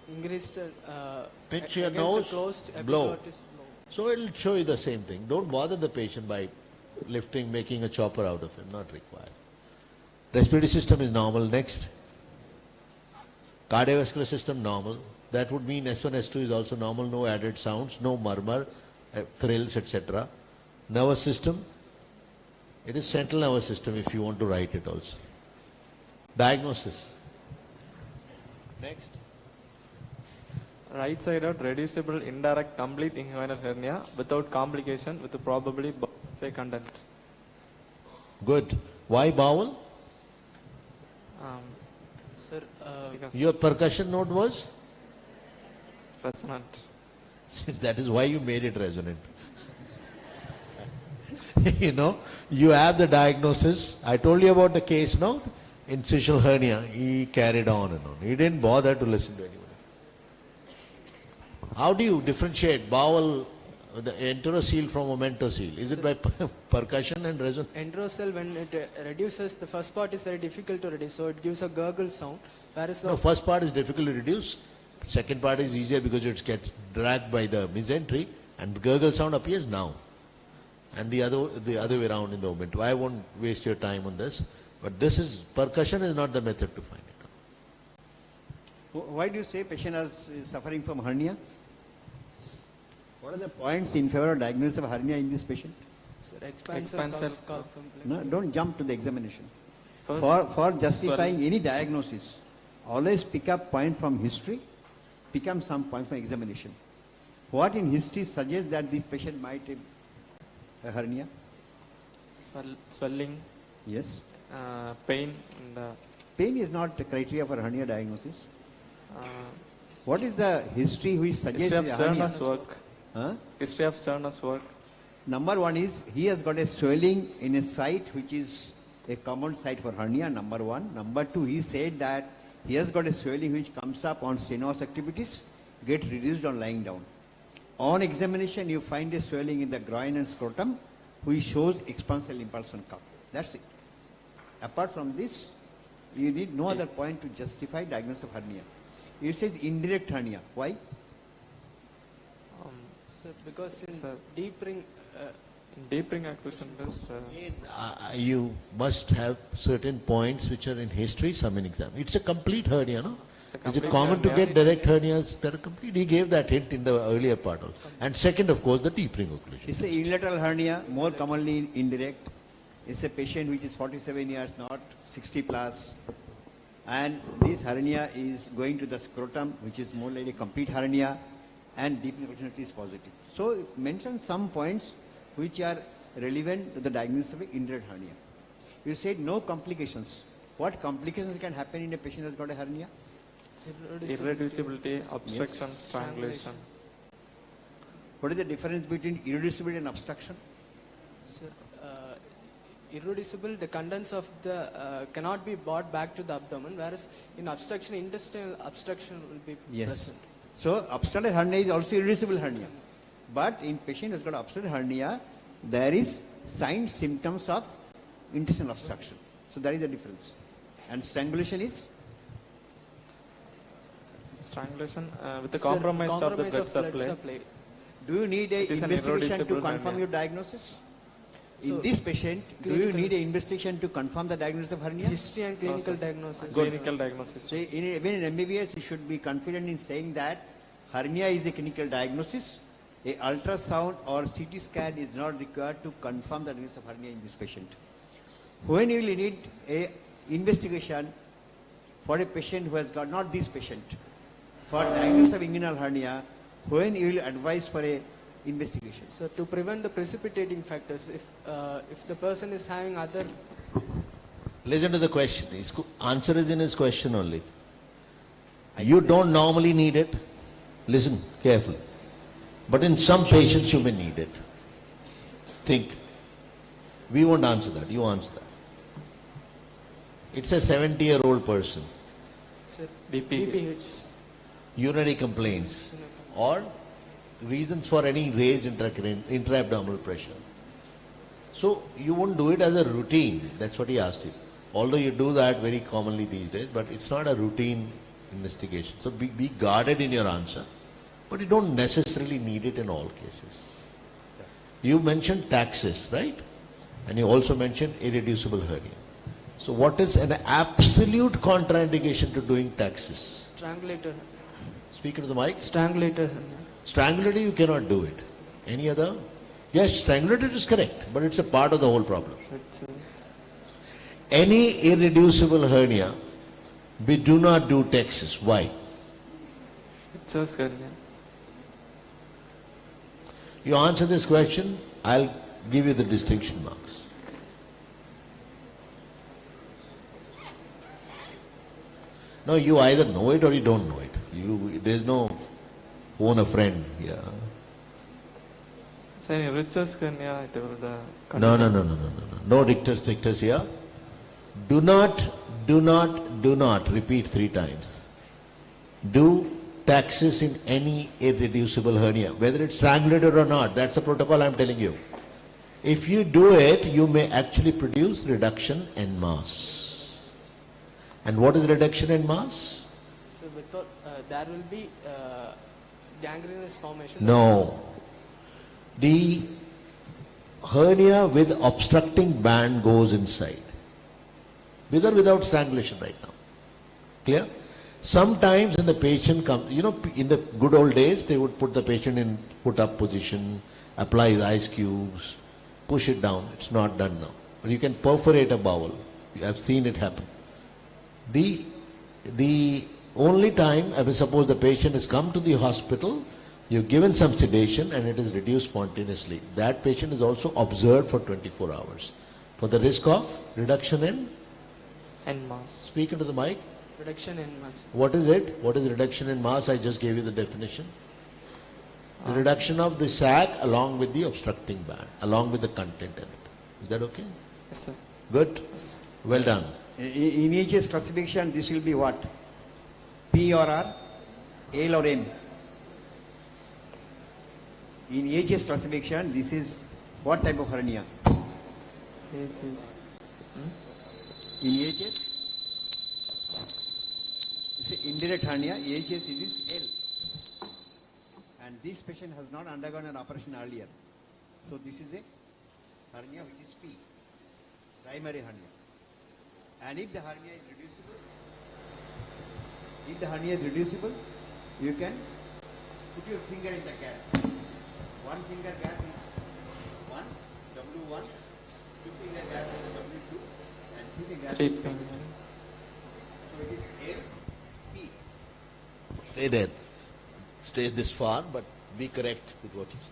F: Increased
L: Pinch your
F: against the
L: nose,
F: closed
L: blow.
F: epiglottis, blow.
L: So it will show you the same thing. Don't bother the patient by lifting, making a chopper out of him, not required. Respiratory system is normal. Next. Cardiovascular system normal. That would mean S1, S2 is also normal, no added sounds, no murmur, thrills, etc. Nervous system. It is central nervous system if you want to write it also. Diagnosis. Next.
R: Right-sided reducible indirect complete inguinal hernia without complication with probably say content.
L: Good. Why bowel?
F: Sir,
L: Your percussion note was?
R: Resonant.
L: That is why you made it resonant. You know, you have the diagnosis. I told you about the case, no? Incisional hernia. He carried on and on. He didn't bother to listen to anyone. How do you differentiate bowel, the enterocele from omentocele? Is it by percussion and resonance?
F: enterocele, when it reduces, the first part is very difficult to reduce, so it gives a gurgle sound. Whereas the
L: No, first part is difficult to reduce. Second part is easier because it gets dragged by the mesentery and gurgle sound appears now. And the other way around in the oment. I won't waste your time on this. But this is, percussion is not the method to find it.
M: Why do you say patient is suffering from hernia? What are the points in favor of diagnosis of hernia in this patient?
F: Sir, expansor cuff.
M: No, don't jump to the examination.
R: First,
M: For justifying any diagnosis, always pick up point from history, pick up some point from examination. What in history suggests that this patient might have a hernia?
R: Swelling,
M: Yes.
R: pain, and
M: Pain is not a criteria for hernia diagnosis. What is the history which suggests
R: history of
M: a hernia?
R: Sterner's work.
M: Huh?
R: History of Sterner's work.
M: Number one is he has got a swelling in a site which is a common site for hernia, number one. Number two, he said that he has got a swelling which comes up on strenuous activities, get reduced on lying down. On examination, you find a swelling in the groin and scrotum which shows expansile impulsion cuff. That's it. Apart from this, you need no other point to justify diagnosis of hernia. It says indirect hernia. Why?
F: Sir, because in
R: Sir.
F: deep ring,
R: Deep ring acquisition test.
L: You must have certain points which are in history, some in exam. It's a complete hernia, no? Is it
R: complete
L: common to
R: hernia.
L: get direct hernias that are complete? He gave that hint in the earlier part also. And second, of course, the deep ring occlusion.
M: It's a unilateral hernia, more commonly indirect. It's a patient which is 47 years, not 60 plus. And this hernia is going to the scrotum, which is more like a complete hernia, and deep opportunity is positive. So mention some points which are relevant to the diagnosis of an indirect hernia. You said no complications. What complications can happen in a patient who has got a hernia?
R: Irreducibility, obstruction,
M: Yes.
R: strangulation.
M: What is the difference between irreducibility and obstruction?
F: sir, irreducible, the contents of the cannot be brought back to the abdomen, whereas in obstruction, intestinal obstruction will be present.
M: So obstructed hernia is also irreducible hernia. But in patient who has got obstructed hernia, there is signs, symptoms of intestinal obstruction. So that is the difference. And strangulation is?
R: Strangulation with the
F: Sir,
R: compromise of the
F: compromise
R: blood
F: of
R: supply.
F: supply.
M: Do you need a
R: It is an
M: investigation to
R: irreducible
M: confirm
R: hernia.
M: your diagnosis?
F: So,
M: In this patient, do you
F: clinical-
M: need an investigation to confirm the diagnosis of hernia?
F: History and clinical diagnosis.
R: Clinical diagnosis.
M: So even in MBBS, you should be confident in saying that hernia is a clinical diagnosis. A ultrasound or CT scan is not required to confirm the diagnosis of hernia in this patient. When you will need a investigation for a patient who has got, not this patient, for diagnosis of inguinal hernia, when you will advise for a investigation?
F: So to prevent the precipitating factors, if the person is having other
L: Listen to the question. His answer is in his question only. You don't normally need it. Listen carefully. But in some patients you may need it. Think. We won't answer that. You answer that. It's a 70-year-old person.
F: Sir,
R: BPH.
L: Urinary complaints or reasons for any raised intra-abdominal pressure. So you won't do it as a routine. That's what he asked you. Although you do that very commonly these days, but it's not a routine investigation. So be guarded in your answer, but you don't necessarily need it in all cases. You mentioned taxes, right? And you also mentioned irreducible hernia. So what is an absolute contraindication to doing taxes?
F: Strangulator.
L: Speak into the mic.
F: Strangulator.
L: Strangulator you cannot do it. Any other? Yes, strangulator is correct, but it's a part of the whole problem. Any irreducible hernia, we do not do taxes. Why?
R: Riches hernia.
L: You answer this question, I'll give you the distinction marks. No, you either know it or you don't know it. There's no phone a friend here.
R: Sir, riches hernia, it will the...
L: No dictors here. Do not repeat 3 times. Do taxes in any irreducible hernia, whether it's strangulated or not. That's the protocol I'm telling you. If you do it, you may actually produce reduction in mass. And what is reduction in mass?
F: So without, there will be gangrenous formation.
L: No. The hernia with obstructing band goes inside. With or without strangulation right now. Clear? Sometimes when the patient comes, in the good old days, they would put the patient in put-up position, apply the ice cubes, push it down. It's not done now. But you can perforate a bowel. I've seen it happen. The only time, I mean, suppose the patient has come to the hospital, you've given some sedation and it is reduced spontaneously. That patient is also observed for 24 hours. For the risk of reduction in?
R: And mass.
L: Speak into the mic.
F: Reduction in mass.
L: What is it? What is reduction in mass? I just gave you the definition. The reduction of the sac along with the obstructing band, along with the content in it. Is that okay?
R: Yes, sir.
L: Good?
R: Yes.
M: Well done. In EHS classification, this will be what? P or R? L or M? In EHS classification, this is what type of hernia?
R: EHS.
M: In EHS? It's an indirect hernia. EHS it is L. And this patient has not undergone an operation earlier. So this is a hernia which is P. Primary hernia. And if the hernia is reducible, you can put your finger in the gap. One finger gap is 1, W1, 2 finger gap is W2, and 3 finger gap is W3. So it is L, P.
L: Stay there. Stay this far, but be correct with what you say.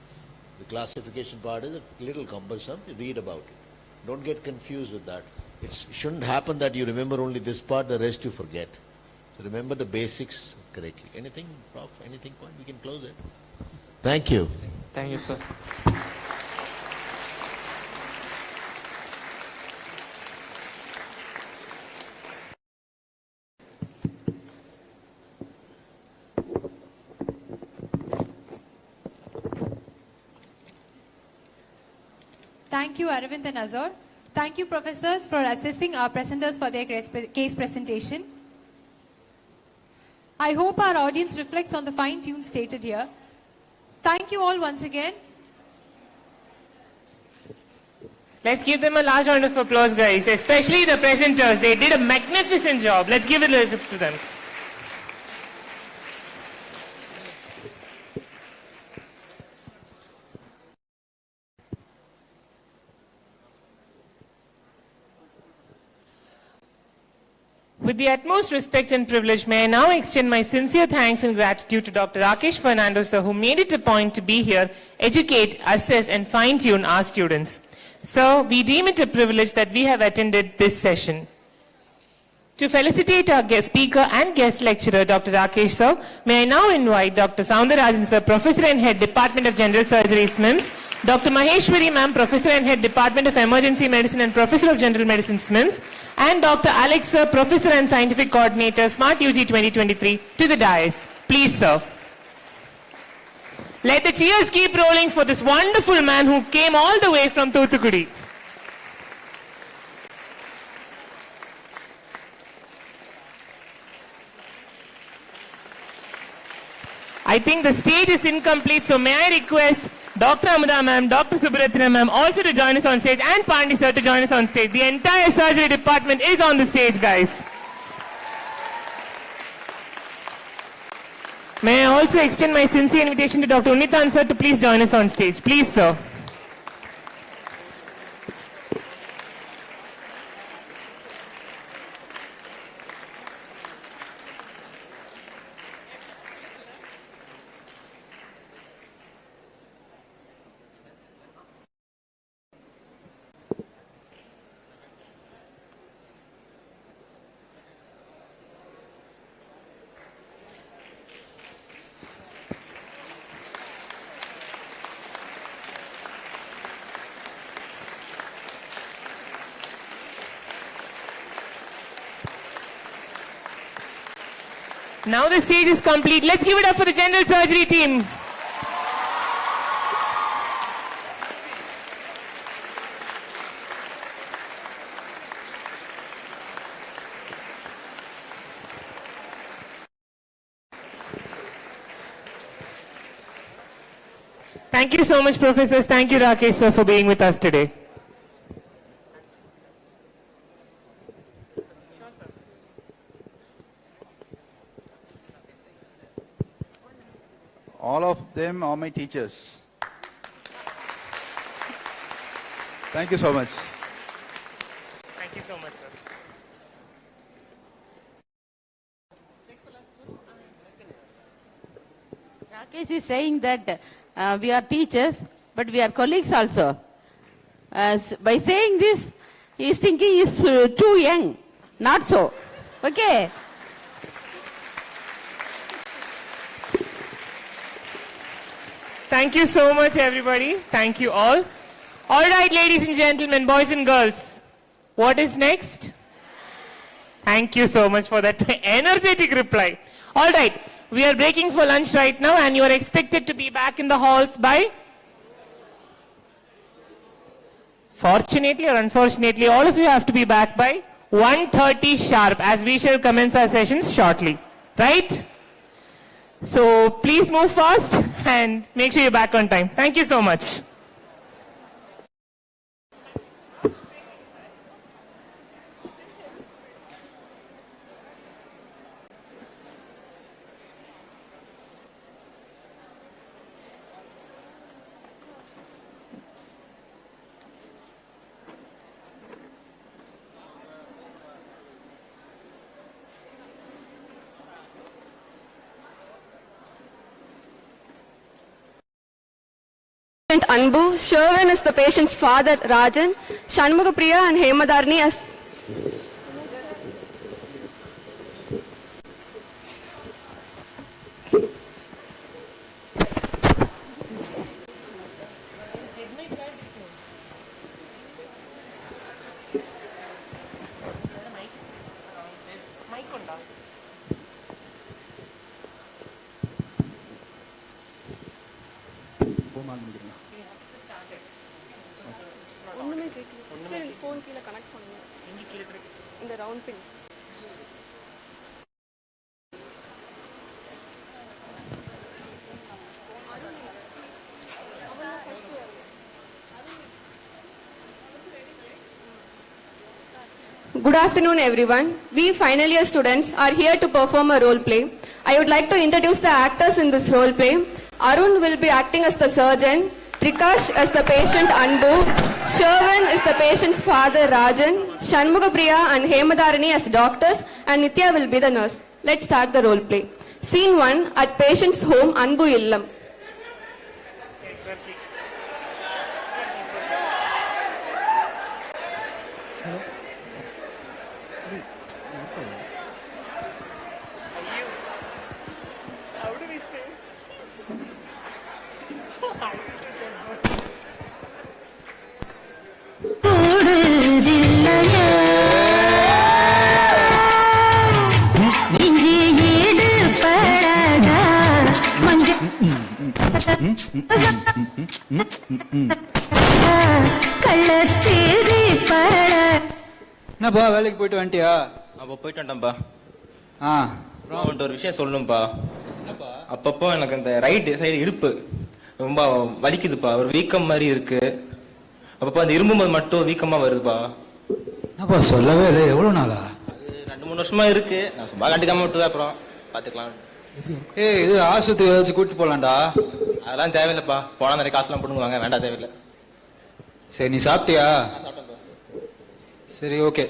L: The classification part is a little cumbersome. Read about it. Don't get confused with that. It shouldn't happen that you remember only this part, the rest you forget. So remember the basics correctly. Anything, Prof? Anything point? We can close it. Thank you.
R: Thank you, sir.
H: Thank you, Aravind and Azor. Thank you, professors, for assessing our presenters for their case presentation. I hope our audience reflects on the fine tunes stated here. Thank you all once again.
B: Let's give them a large round of applause, guys, especially the presenters. They did a magnificent job. Let's give it to them. With the utmost respect and privilege, may I now extend my sincere thanks and gratitude to Dr. Rakesh Fernando, sir, who made it a point to be here, educate, assess, and fine-tune our students. Sir, we deem it a privilege that we have attended this session. To felicitate our guest speaker and guest lecturer, Dr. Rakesh sir, may I now invite Dr. Soundarajan sir, Professor and Head, Department of General Surgery, SMIMS, Dr. Maheshwari ma'am, Professor and Head, Department of Emergency Medicine and Professor of General Medicine, SMIMS, and Dr. Alex sir, Professor and Scientific Coordinator, Smart UG 2023, to the dais. Please, sir. Let the cheers keep rolling for this wonderful man who came all the way from Thoothukudi. I think the stage is incomplete, so may I request Dr. Amada ma'am, Dr. Subarathna ma'am also to join us on stage, and Pandi sir to join us on stage. The entire surgery department is on the stage, guys. May I also extend my sincere invitation to Dr. Unitan sir to please join us on stage. Please, sir. Now the stage is complete. Let's give it up for the general surgery team. Thank you so much, professors. Thank you, Rakesh sir, for being with us today.
A: All of them are my teachers. Thank you so much.
B: Thank you so much, sir.
Q: Rakesh is saying that we are teachers, but we are colleagues also. By saying this, he is thinking he is too young. Not so. Okay.
B: Thank you so much, everybody. Thank you all. All right, ladies and gentlemen, boys and girls, what is next? Thank you so much for that energetic reply. All right, we are breaking for lunch right now, and you are expected to be back in the halls by? Fortunately or unfortunately, all of you have to be back by 1:30 sharp, as we shall commence our sessions shortly. Right? So please move fast and make sure you're back on time. Thank you so much.
S: Anbu, Sherwin is the patient's father, Rajan, Shanmugapriya and Hemadarni as... Good afternoon, everyone. We final year students are here to perform a role play. I would like to introduce the actors in this role play. Arun will be acting as the surgeon, Trikash as the patient Anbu, Sherwin is the patient's father Rajan, Shanmugapriya and Hemadarani as doctors, and Nitya will be the nurse. Let's start the role play. Scene 1 at patient's home, Anbu Illam.
T: என்னப்பா வேலைக்கு போயிட்டு வந்துட்டியா?
U: அப்போ போயிட்டு வந்துட்டேன்ப்பா.
T: அப்புறம்
U: ஒரு விஷயம் சொல்லணும்ப்பா. அப்பப்போ எனக்கு அந்த ரைட் சைடு இடுப்பு ரொம்ப வலிக்குதுப்பா, ஒரு வீக்கம் மாதிரி இருக்கு. அப்பப்போ அந்த இரும்பும்போது மட்டும் வீக்கமா வருதுப்பா.
T: என்னப்பா சொல்லவே இல்லை, எவ்வளவு நாளா?
U: அது 2-3 வருஷமா இருக்கு. நான் சும்மா கண்டுக்காம விட்டுவேன், அப்புறம் பாத்துக்கலாம்.
T: இது ஆஸ்பத்திரி வச்சு கூட்டிட்டு போலாம்டா.
U: அதெல்லாம் தேவையில்லைப்பா, போனா நிறைய காசுலாம் போடுவாங்க, வேண்டாம் தேவையில்லை.
T: சரி நீ சாப்பிட்டியா? சரி ஓகே,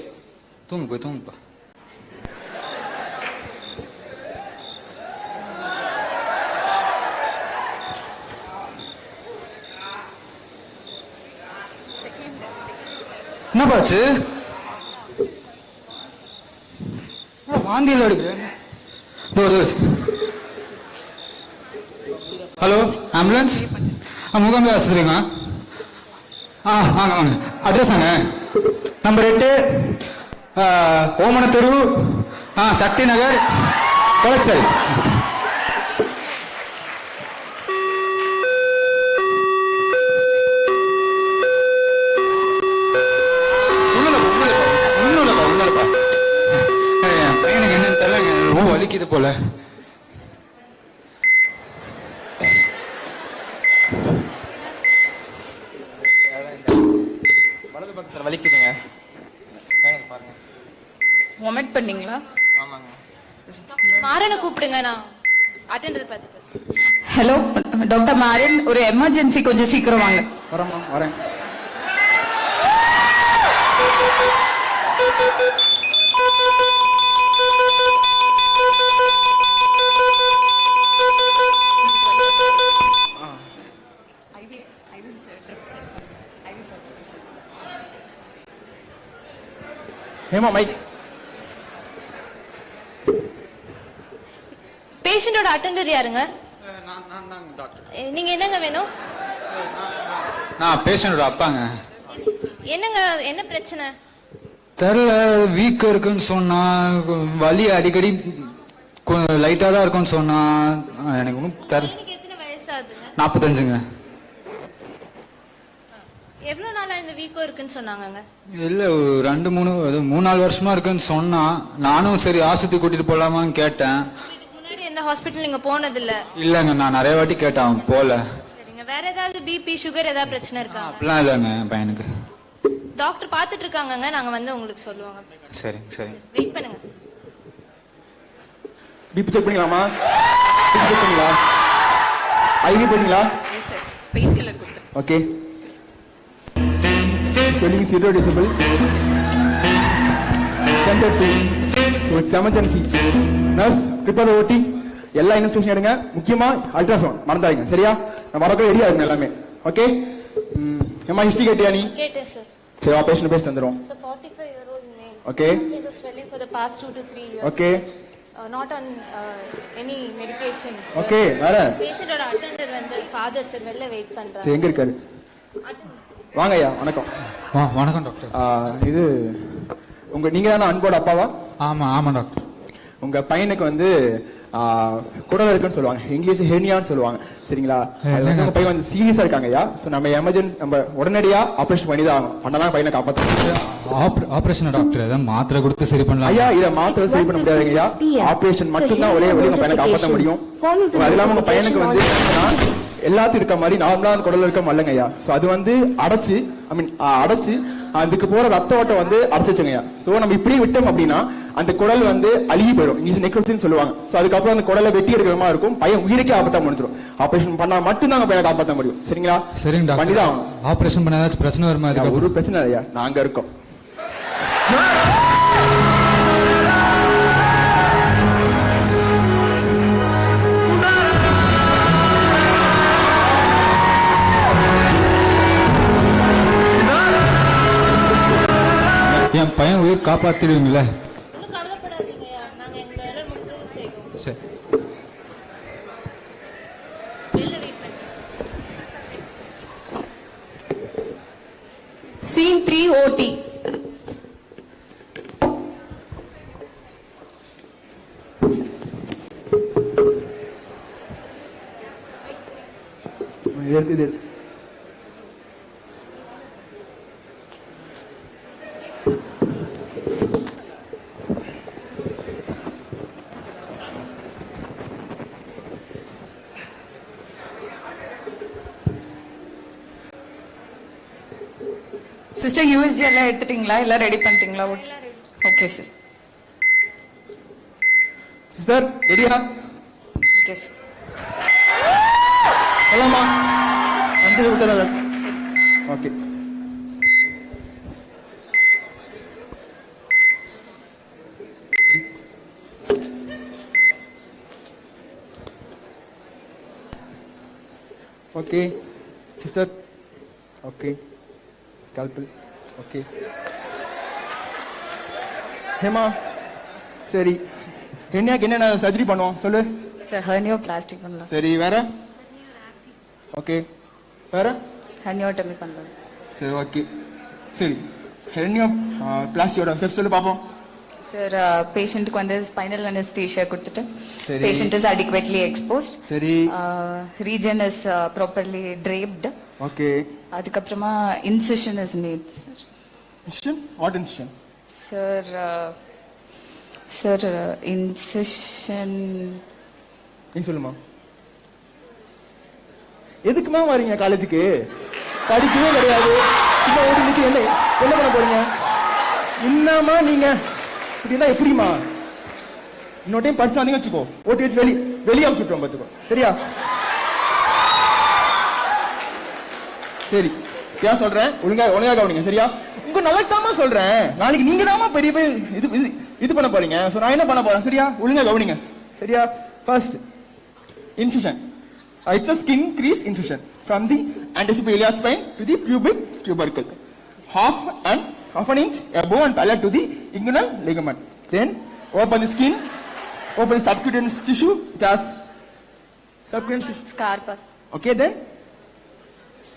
T: தூங்கு போய் தூங்குப்பா. என்ன பாச்சு? வாந்தியில் எடுக்கிறேன். ஹலோ ஆம்புலன்ஸ், முகாம்பே ஆஸ்பத்திரிங்க. வாங்க வாங்க. அட்ரஸ் வாங்க. நம்பர் 8 ஓமன தெரு, சக்தி நகர், கொளச்சல். பையனுக்கு என்னன்னு தெரியல, ரொம்ப வலிக்குது போல.
U: வலது பக்கத்துல வலிக்குதுங்க, பாருங்க.
V: வொமிட் பண்ணீங்களா?
U: ஆமாங்க.
V: மாறனை கூப்பிடுங்க, நான் அட்டெண்டர் பார்த்துக்கிறேன். ஹலோ டாக்டர் மாறன், ஒரு எமர்ஜென்சி, கொஞ்சம் சீக்கிரம் வாங்க.
T: வரமா வரேன்.
V: ஹேமா மைக். பேஷண்டோட அட்டெண்டர் யாருங்க? நீங்க என்னங்க வேணும்?
T: நான் பேஷண்டோட அப்பாங்க.
V: என்னங்க, என்ன பிரச்சனை?
T: தெரியல, வீக் இருக்குன்னு சொன்னா, வலி அடிக்கடி லைட்டா தான் இருக்குன்னு சொன்னா. எனக்கு ஒன்றும் தெரியல.
V: எத்தனை வயசாகுதுங்க?
T: 45ங்க.
V: எவ்வளவு நாளா இந்த வீக்கம் இருக்குன்னு சொன்னாங்க?
T: இல்ல 2-3 வருஷமா இருக்குன்னு சொன்னா. நானும் சரி ஆஸ்பத்திரி கூட்டிட்டு போலாமான்னு கேட்டேன்.
V: இதுக்கு முன்னாடி எந்த ஹாஸ்பிட்டல் நீங்க போனது இல்ல?
T: இல்லங்க, நான் நிறைய வாட்டி கேட்டேன், போல.
V: சரிங்க, வேற ஏதாவது பிபி சுகர் ஏதாவது பிரச்சனை இருக்கா?
T: அப்படிலாம் இல்லங்க பையனுக்கு.
V: டாக்டர் பாத்துட்டு இருக்காங்க, நாங்க வந்து உங்களுக்கு சொல்லுவாங்க.
T: சரி சரி,
V: வெயிட் பண்ணுங்க.
W: பிபி செக் பண்ணிக்கலாமா? பிபி செக் பண்ணிங்களா? ஐவி போட்டீங்களா?
V: எஸ் சார், பெயின் கில்லர் கொடுத்து.
W: Okay. Swelling 0 decibel. Standard 2. So it's emergency. Nurse, prepare the OT. எல்லா இன்ஸ்ட்ரக்ஷன் எடுங்க, முக்கியமா அல்ட்ராசவுண்ட் மறந்தாதீங்க, சரியா? நம்ம வரக்கு ரெடியா இருங்க எல்லாமே. ஓகே. ஏமா ஹிஸ்டரி கேட்டியா நீ?
V: கேட்டேன் சார்.
W: சரி ஆபரேஷன் பேஸ்ட் வந்துரும்.
V: So 45-year-old male.
W: Okay.
V: It was swelling for the past 2 to 3 years.
W: Okay.
V: Not on any medications.
W: Okay, வேற.
V: பேஷண்டோட அட்டெண்டர் வந்து ஃபாதர் சார் வெளில வெயிட் பண்றாங்க.
W: சரி, எங்க இருக்காரு? வாங்க ஐயா, வணக்கம்.
T: வணக்கம் டாக்டர்.
W: இது நீங்க தானே அன்போட அப்பாவா?
T: ஆமா ஆமா டாக்டர்.
W: உங்க பையனுக்கு வந்து குடல் இருக்குன்னு சொல்லுவாங்க, இங்கிலீஷ் ஹெர்னியான்னு சொல்லுவாங்க, சரிங்களா? உங்க பையன் வந்து சீரியஸா இருக்காங்க ஐயா. சோ நம்ம எமர்ஜென்சி, நம்ம உடனடியா ஆபரேஷன் பண்ணி தான் ஆகணும், பண்ணதான் பையனை காப்பாற்ற.
T: ஆபரேஷன் டாக்டர், ஏதாவது மாத்திரை கொடுத்து சரி பண்ணலாம்
W: ஐயா? இதை மாத்திரை சரி பண்ண முடியாதுங்க ஐயா, ஆபரேஷன் மட்டும் தான் ஒரே வழி உங்க பையனை காப்பாற்ற முடியும். அது இல்லாம உங்க பையனுக்கு வந்து எல்லாத்தையும் இருக்க மாதிரி நார்மலா குடல் இருக்க மல்லங்க ஐயா. சோ அது வந்து அடைச்சு, அடைச்சு அதுக்கு போற ரத்த ஓட்டம் வந்து அடைச்சிச்சுங்க. சோ நம்ம இப்படி விட்டோம் அப்படின்னா அந்த குடல் வந்து அழுகி போயிடும், இங்கிலீஷ் நெக்ரோசிஸ் சொல்லுவாங்க. சோ அதுக்கப்புறம் அந்த குடலை வெட்டி எடுக்கிற மாதிரி இருக்கும், பையன் உயிருக்கே ஆபத்தா முடிஞ்சிடும். ஆபரேஷன் பண்ணா மட்டும் தான் பையனை காப்பாற்ற முடியும், சரிங்களா?
T: சரிங்க பண்ணிதான். ஆபரேஷன் பண்ண ஏதாச்சும் பிரச்சனை வருமா?
W: ஒரு பிரச்சனை இல்லையா, நாங்க இருக்கோம்.
T: என் பையன் உயிர் காப்பாத்திடுவீங்களே?
V: Scene 3 OT.
W: இது
V: சிஸ்டர் யூஎஸ்ஜி எல்லாம் எடுத்துட்டீங்களா? எல்லாம் ரெடி பண்ணிட்டீங்களா? Okay sir.
W: சார் ரெடியா?
V: Okay sir.
W: சொல்லலாமா? ஆன்சர் கொடுத்ததா? ஓகே. Okay sister. ஓகே கால்பில். ஓகே ஹேமா சரி ஹெர்னியாக்கு என்னென்ன சர்ஜரி பண்ணுவோம் சொல்லு.
V: சார் ஹெர்னியோ பிளாஸ்டிக் பண்ணலாம்.
W: சரி வேற? ஓகே வேற?
V: ஹெர்னியோட்டமி பண்ணலாம் சார்.
W: சரி ஓகே சரி ஹெர்னியோ பிளாஸ்டியோட ஸ்டெப் சொல்லு பார்ப்போம்.
V: சார் பேஷண்ட்டுக்கு வந்து ஸ்பைனல் அனஸ்தீஷியா கொடுத்துட்டு
W: சரி.
V: Patient is adequately exposed.
W: சரி.
V: Region is properly draped.
W: Okay.
V: அதுக்கப்புறமா incision is made.
W: Incision? What incision?
V: Sir, incision.
W: நீ சொல்லுமா. எதுக்குமா வரீங்க காலேஜுக்கு? படிக்கவே கிடையாது. சும்மா ஓடி நிக்க என்ன பண்ண போறீங்க? என்னமா நீங்க இப்படின்னா எப்படிமா? இன்னொரு டைம் படிச்சு வந்தீங்க வச்சுக்கோ. ஓட்டி வச்சு வெளியே அனுப்பிச்சுட்டோம் பார்த்துக்கோ. சரியா? சரி ஏன் சொல்றேன் ஒழுங்கா கவனிங்க. சரியா? உங்க நல்லதாமா சொல்றேன். நாளைக்கு நீங்க தாமா பெரிய இது பண்ண போறீங்க. சோ நான் என்ன பண்ண போறேன்? சரியா? ஒழுங்கா கவனிங்க. சரியா? First incision. It's a skin crease incision from the antecipitalar spine to the pubic tubercle. Half an inch above and parallel to the inguinal ligament. Then open the skin, open the subcutaneous tissue, which has subcutaneous tissue.
V: Scarpus.
W: Okay, then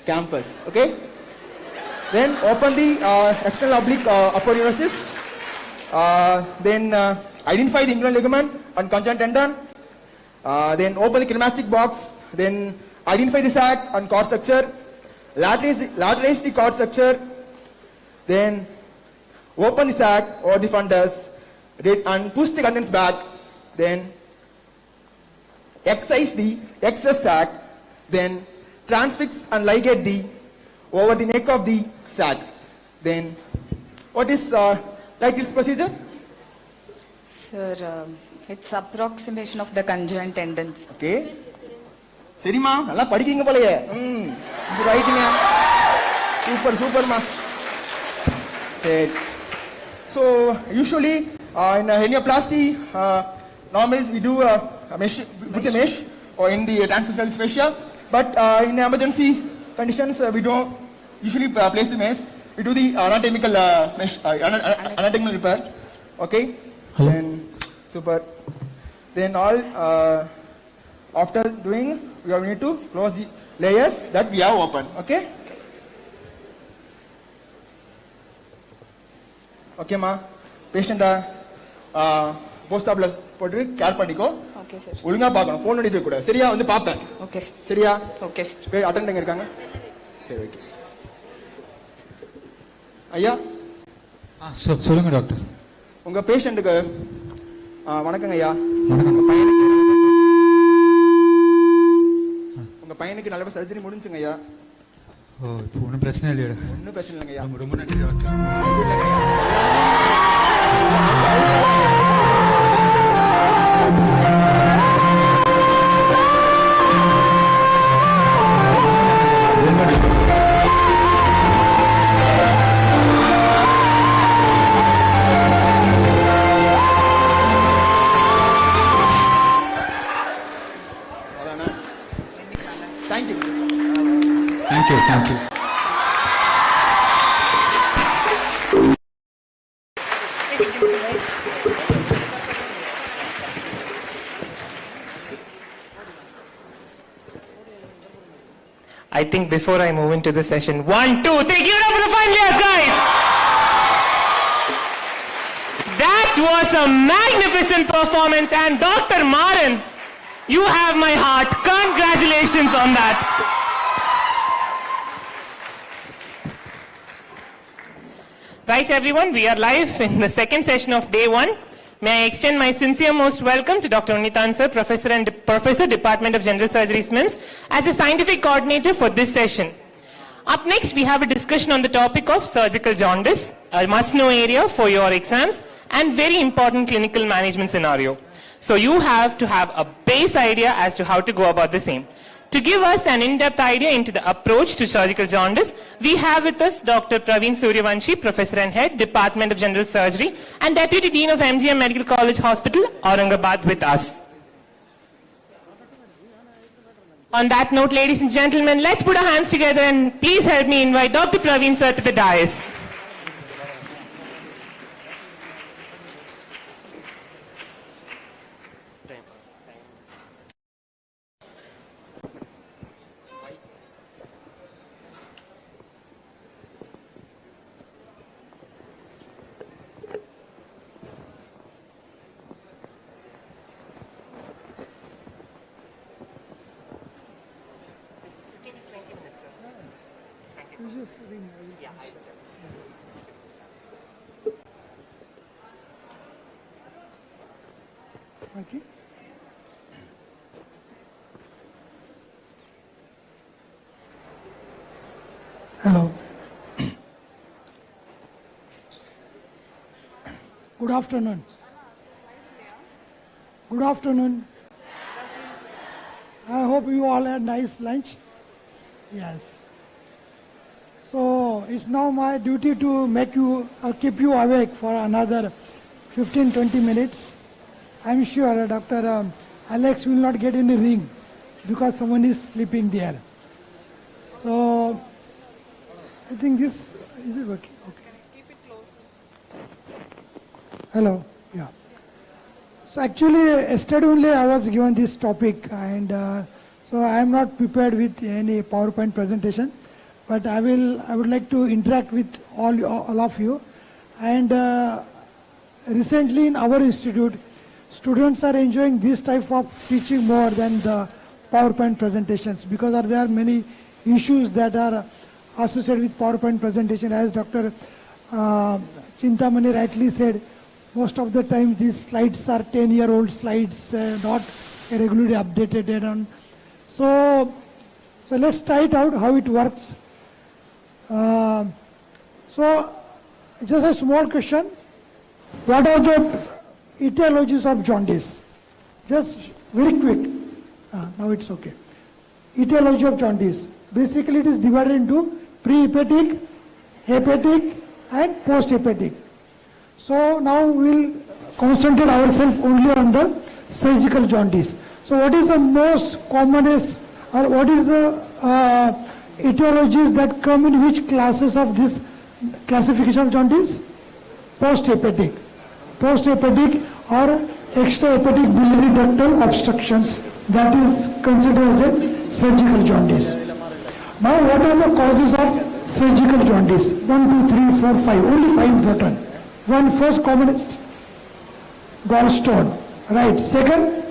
W: campus. Okay. Then open the external oblique aponeurosis. Then identify the inguinal ligament and conjoint tendon. Then open the cremastic box. Then identify the sac and cord structure. Lateralize the cord structure. Then open the sac or the fundus and push the contents back. Then excise the excess sac. Then transfix and ligate the over the neck of the sac. Then what is like this procedure?
V: Sir, it's approximation of the conjoint tendons.
W: Okay. சரிமா நல்லா படிக்கிறீங்க போலயே. ரைட்டுங்க. சூப்பர்மா. சரி. So usually in hernioplasty normally we do mesh with a mesh or in the transversal fascia, but in emergency conditions we don't usually place the mesh. We do the anatomical mesh anatomical repair. Okay. Then super. Then all after doing we need to close the layers that we have open. Okay. Okay ma. Patient post op போட்டு care பண்ணிக்கோ.
V: Okay sir.
W: ஒழுங்கா பார்க்கணும். Phone அடிக்க கூடாது. சரியா? வந்து பாப்பேன்.
V: Okay sir.
W: சரியா?
V: Okay sir.
W: பேர் அட்டெண்டங்க இருக்காங்க. சரி ஓகே. ஐயா
T: சொல்லுங்க டாக்டர்.
W: உங்க பேஷண்ட்டுக்கு வணக்கங்க ஐயா.
T: வணக்கம்.
W: உங்க பையனுக்கு நல்ல சர்ஜரி முடிஞ்சுங்க ஐயா.
T: ஓ இப்போ ஒன்றும் பிரச்சனை இல்லையா?
W: ஒன்றும் பிரச்சனை இல்லைங்க ஐயா.
T: ரொம்ப நன்றி doctor. Thank you.
B: I think before I move into the session, 1, 2, 3, give it up for the final years, guys! That was a magnificent performance, and Dr. Maran, you have my heart. Congratulations on that. Right, everyone, we are live in the second session of day 1. May I extend my sincere most welcome to Dr. Unitan sir, Professor, Department of General Surgery, SMIMS, as the scientific coordinator for this session. Up next, we have a discussion on the topic of surgical jaundice, a must-know area for your exams, and very important clinical management scenario. So you have to have a base idea as to how to go about the same. To give us an in-depth idea into the approach to surgical jaundice, we have with us Dr. Praveen Suryavanshi, Professor and Head, Department of General Surgery, and Deputy Dean of MGM Medical College Hospital, Aurangabad, with us. On that note, ladies and gentlemen, let's put our hands together and please help me invite Dr. Praveen sir to the dais.
K: Okay. Hello. Good afternoon. Good afternoon. I hope you all had nice lunch. Yes. So it's now my duty to make you or keep you awake for another 15-20 minutes. I'm sure Dr. Alex will not get in the ring because someone is sleeping there. So I think this, is it working? Okay.
O: Keep it close.
K: Hello. Yeah. So actually yesterday only I was given this topic, and so I am not prepared with any PowerPoint presentation, but I would like to interact with all of you. And recently in our institute, students are enjoying this type of teaching more than the PowerPoint presentations, because there are many issues that are associated with PowerPoint presentation. As Dr. Chintamani rightly said, most of the time these slides are 10-year-old slides, not regularly updated. So let's try it out how it works. So just a small question. What are the etiologies of jaundice? Just very quick. Now it's okay. Etiology of jaundice. Basically it is divided into pre-hepatic, hepatic and post-hepatic. So now we'll concentrate ourselves only on the surgical jaundice. So what is the most commonest, or what is the etiologies that come in which classes of this classification of jaundice? Post-hepatic. Post-hepatic or extrahepatic biliary ductal obstructions, that is considered as a surgical jaundice. Now what are the causes of surgical jaundice? 1, 2, 3, 4, 5. Only 5 important. One, first commonest, gallstone. Right. Second,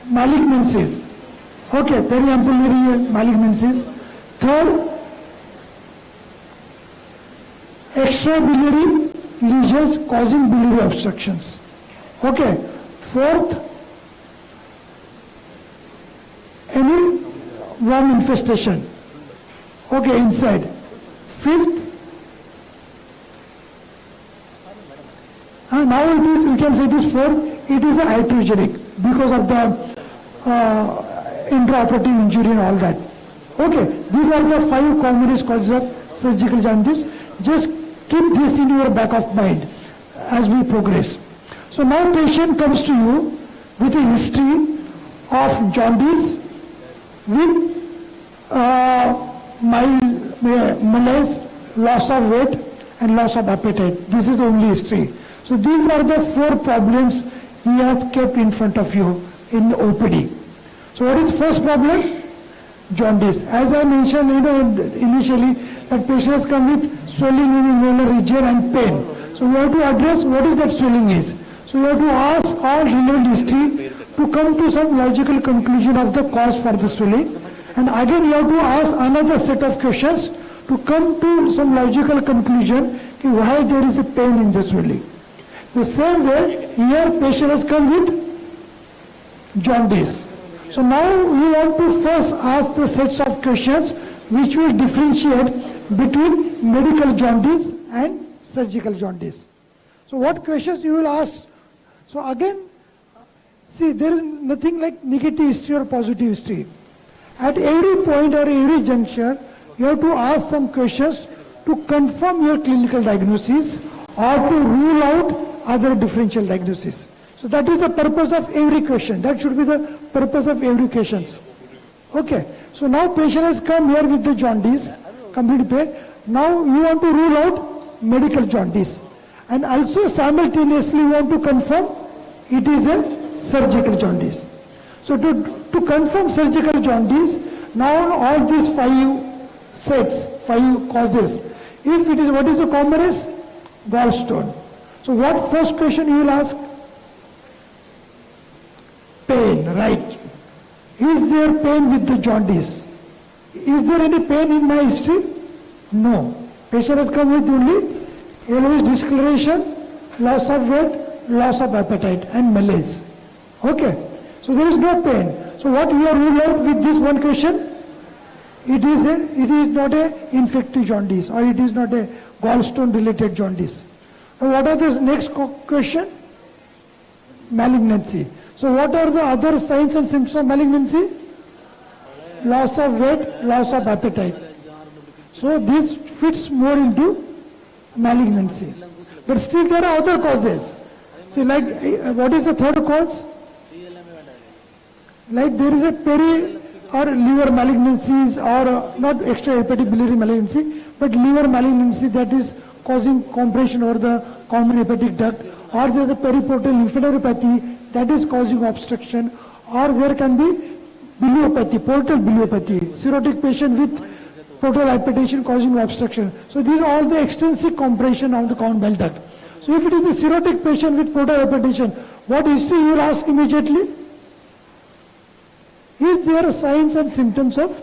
K: malignancies. Okay, periampullary malignancies. Third, extrabiliary lesions causing biliary obstructions. Okay. Fourth, any worm infestation. Okay, inside. Fifth, now it is, we can say it is fourth, it is iatrogenic because of the intraoperative injury and all that. Okay, these are the 5 commonest causes of surgical jaundice. Just keep this in your back of mind as we progress. So now patient comes to you with a history of jaundice with mild malaise, loss of weight and loss of appetite. This is the only history. So these are the 4 problems he has kept in front of you in OPD. So what is first problem? Jaundice. As I mentioned, initially, that patients come with swelling in the inguinal region and pain. So we have to address what is that swelling is. So we have to ask all relevant history to come to some logical conclusion of the cause for the swelling. And again, we have to ask another set of questions to come to some logical conclusion why there is a pain in the swelling. The same way, here patient has come with jaundice. So now we want to first ask the sets of questions which will differentiate between medical jaundice and surgical jaundice. So what questions you will ask? So again, see, there is nothing like negative history or positive history. At every point or every juncture, you have to ask some questions to confirm your clinical diagnosis or to rule out other differential diagnoses. So that is the purpose of every question. That should be the purpose of every question. Okay. So now patient has come here with the jaundice, complete pain. Now you want to rule out medical jaundice. And also simultaneously you want to confirm it is a surgical jaundice. So to confirm surgical jaundice, now all these 5 sets, 5 causes, if it is, what is the commonest? Gallstone. So what first question you will ask? Pain, right. Is there pain with the jaundice? Is there any pain in my history? No. Patient has come with only yellowish discoloration, loss of weight, loss of appetite and malaise. Okay. So there is no pain. So what we are ruled out with this one question? It is not a infective jaundice or it is not a gallstone related jaundice. Now what are the next question? Malignancy. So what are the other signs and symptoms of malignancy? Loss of weight, loss of appetite. So this fits more into malignancy. But still there are other causes. See, like what is the third cause? Like there is a peri or liver malignancies or not extrahepatic biliary malignancy, but liver malignancy that is causing compression over the common hepatic duct, or there is a periportal lymphadenopathy that is causing obstruction, or there can be biliopathy, portal biliopathy, cirrhotic patient with portal hypertension causing obstruction. So these are all the extensive compression of the common bile duct. So if it is a cirrhotic patient with portal hypertension, what history you will ask immediately? Is there signs and symptoms of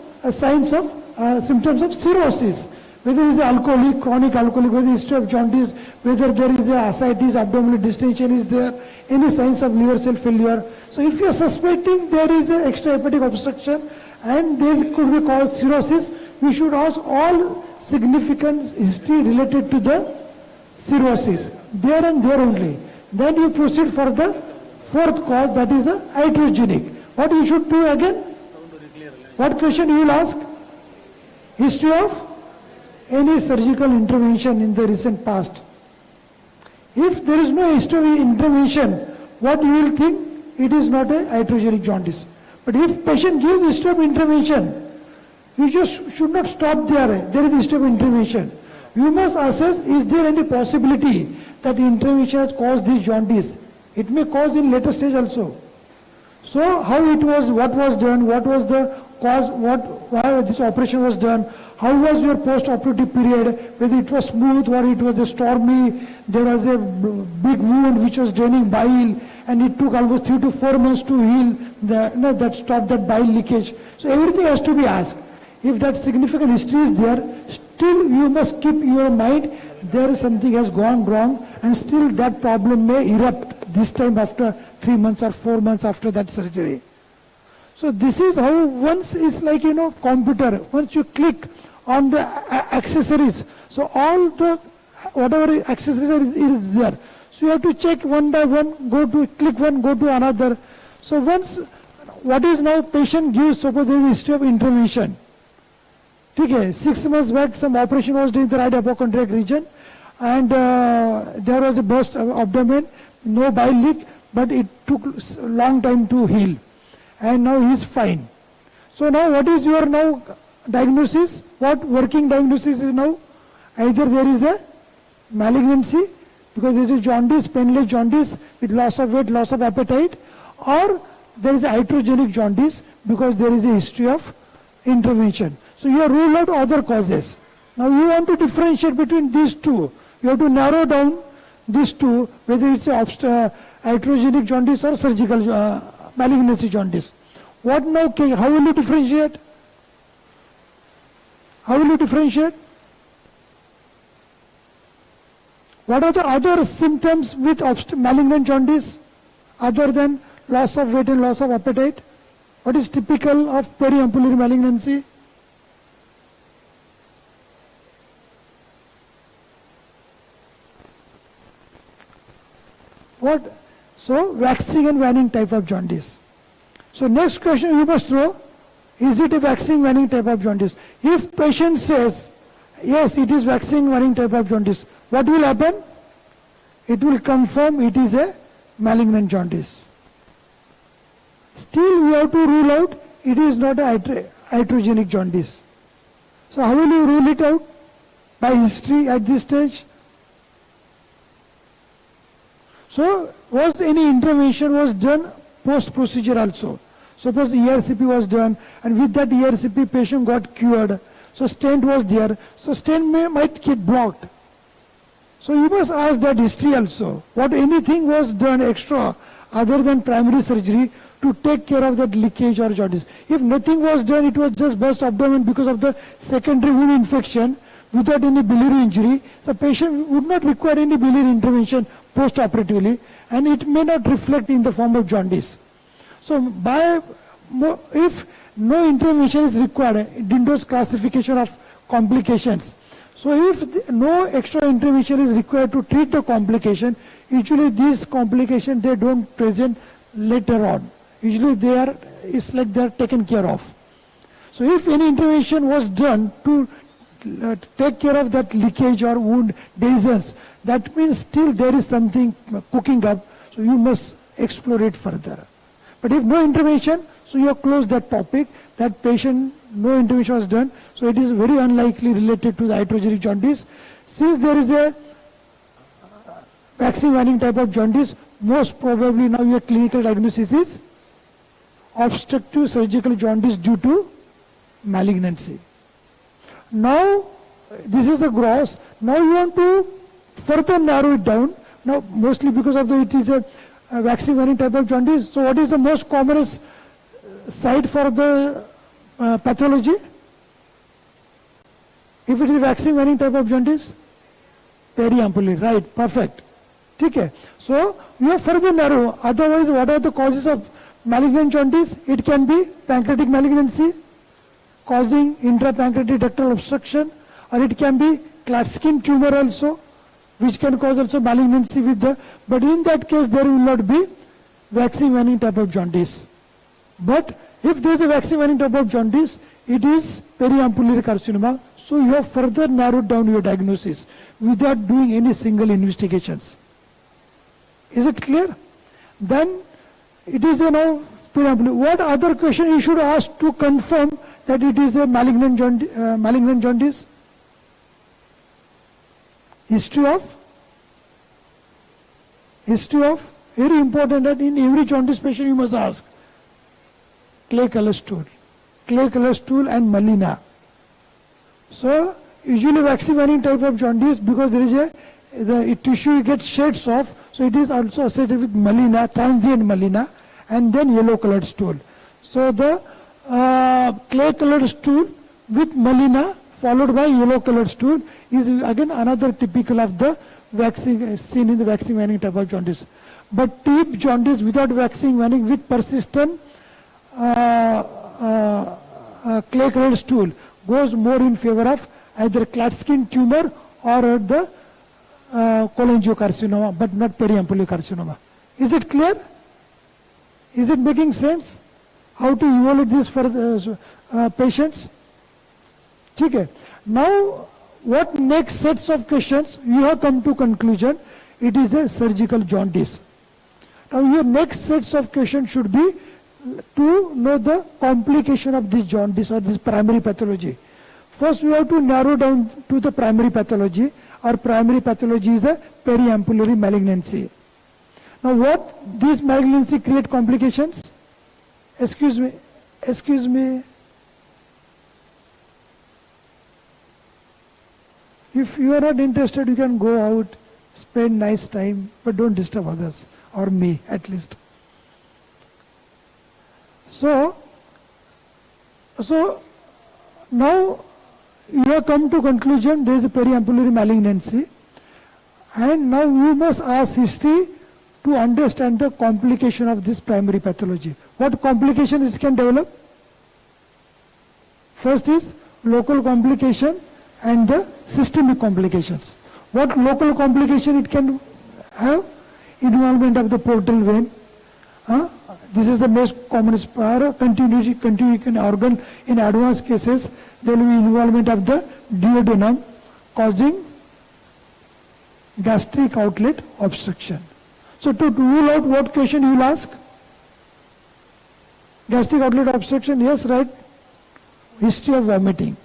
K: symptoms of cirrhosis? Whether it is alcoholic, chronic alcoholic, whether history of jaundice, whether there is a ascites, abdominal distension, is there any signs of liver cell failure? So if you are suspecting there is an extrahepatic obstruction and there could be caused cirrhosis, you should ask all significant history related to the cirrhosis. There and there only. Then you proceed for the fourth cause, that is a iatrogenic. What you should do again? What question you will ask? History of any surgical intervention in the recent past. If there is no history of intervention, what you will think? It is not a iatrogenic jaundice. But if patient gives history of intervention, you just should not stop there. There is history of intervention. You must assess, is there any possibility that intervention has caused this jaundice? It may cause in later stage also. So how it was, what was done, what was the cause, why this operation was done, how was your post-operative period, whether it was smooth or it was a stormy, there was a big wound which was draining bile and it took almost 3 to 4 months to heal, that stopped that bile leakage. So everything has to be asked. If that significant history is there, still you must keep your mind, there is something has gone wrong and still that problem may erupt this time after 3 months or 4 months after that surgery. So this is how once is like, computer, once you click on the accessories, so all the, whatever accessories is there. So you have to check one by one, click one, go to another. So once, what is now patient gives, suppose there is a history of intervention. Okay, 6 months back some operation was done in the right hypochondriac region and there was a burst of abdomen, no bile leak, but it took a long time to heal. And now he is fine. So now what is your now diagnosis? What working diagnosis is now? Either there is a malignancy, because there is a jaundice, painless jaundice with loss of weight, loss of appetite, or there is a iatrogenic jaundice because there is a history of intervention. So you have ruled out other causes. Now you want to differentiate between these two. You have to narrow down these two, whether it's iatrogenic jaundice or surgical malignancy jaundice. What now? How will you differentiate? How will you differentiate? What are the other symptoms with malignant jaundice other than loss of weight and loss of appetite? What is typical of periampullary malignancy? What? So, waxing and waning type of jaundice. So, next question you must throw, is it a waxing waning type of jaundice? If patient says, yes, it is waxing waning type of jaundice, what will happen? It will confirm it is a malignant jaundice. Still, we have to rule out it is not a iatrogenic jaundice. So, how will you rule it out? By history at this stage? So, was any intervention was done post-procedure also? Suppose ERCP was done and with that ERCP patient got cured. So, stent was there. So, stent might get blocked. So, you must ask that history also. What anything was done extra other than primary surgery to take care of that leakage or jaundice. If nothing was done, it was just burst abdomen because of the secondary wound infection without any biliary injury, so patient would not require any biliary intervention post-operatively and it may not reflect in the form of jaundice. So if no intervention is required, Dindo's classification of complications. So if no extra intervention is required to treat the complication, usually these complications they don't present later on. Usually it's like they are taken care of. So if any intervention was done to take care of that leakage or wound dehiscence, that means still there is something cooking up, so you must explore it further. But if no intervention, so you have closed that topic, that patient, no intervention was done, so it is very unlikely related to the iatrogenic jaundice. Since there is a waxing waning type of jaundice, most probably now your clinical diagnosis is obstructive surgical jaundice due to malignancy. Now, this is the gross. Now you want to further narrow it down. Now, mostly because of it is a waxing waning type of jaundice. So, what is the most commonest site for the pathology? If it is waxing waning type of jaundice, periampullary, right? Perfect. Okay. So, you have further narrow. Otherwise, what are the causes of malignant jaundice? It can be pancreatic malignancy causing intrapancreatic ductal obstruction, or it can be Klatskin tumor also, which can cause also malignancy with the, but in that case there will not be waxing waning type of jaundice. But if there is a waxing waning type of jaundice, it is periampullary carcinoma, so you have further narrowed down your diagnosis without doing any single investigations. Is it clear? Then it is a now periampullary. What other question you should ask to confirm that it is a malignant jaundice? History of, very important that in every jaundice patient you must ask. Clay color stool and melena. So usually waxing waning type of jaundice, because there is the tissue gets shades off, so it is also associated with melena, transient melena, and then yellow colored stool. So the clay colored stool with melena followed by yellow colored stool is again another typical of the waxing seen in the waxing waning type of jaundice. But deep jaundice without waxing waning with persistent clay colored stool goes more in favor of either Klatskin tumor or the cholangiocarcinoma, but not periampullary carcinoma. Is it clear? Is it making sense? How to evaluate this for the patients? Okay. Now, what next sets of questions? You have come to conclusion, it is a surgical jaundice. Now, your next sets of questions should be to know the complication of this jaundice or this primary pathology. First, we have to narrow down to the primary pathology. Our primary pathology is a periampullary malignancy. Now, what these malignancy create complications? Excuse me. Excuse me. If you are not interested, you can go out, spend nice time, but don't disturb others, or me at least. So now you have come to conclusion there is a periampullary malignancy, and now you must ask history to understand the complication of this primary pathology. What complications can develop? First is local complication and the systemic complications. What local complication it can have? Involvement of the portal vein. This is the most commonest continuity organ. In advanced cases, there will be involvement of the duodenum, causing gastric outlet obstruction. So to rule out, what question you will ask? Gastric outlet obstruction, yes, right? History of vomiting.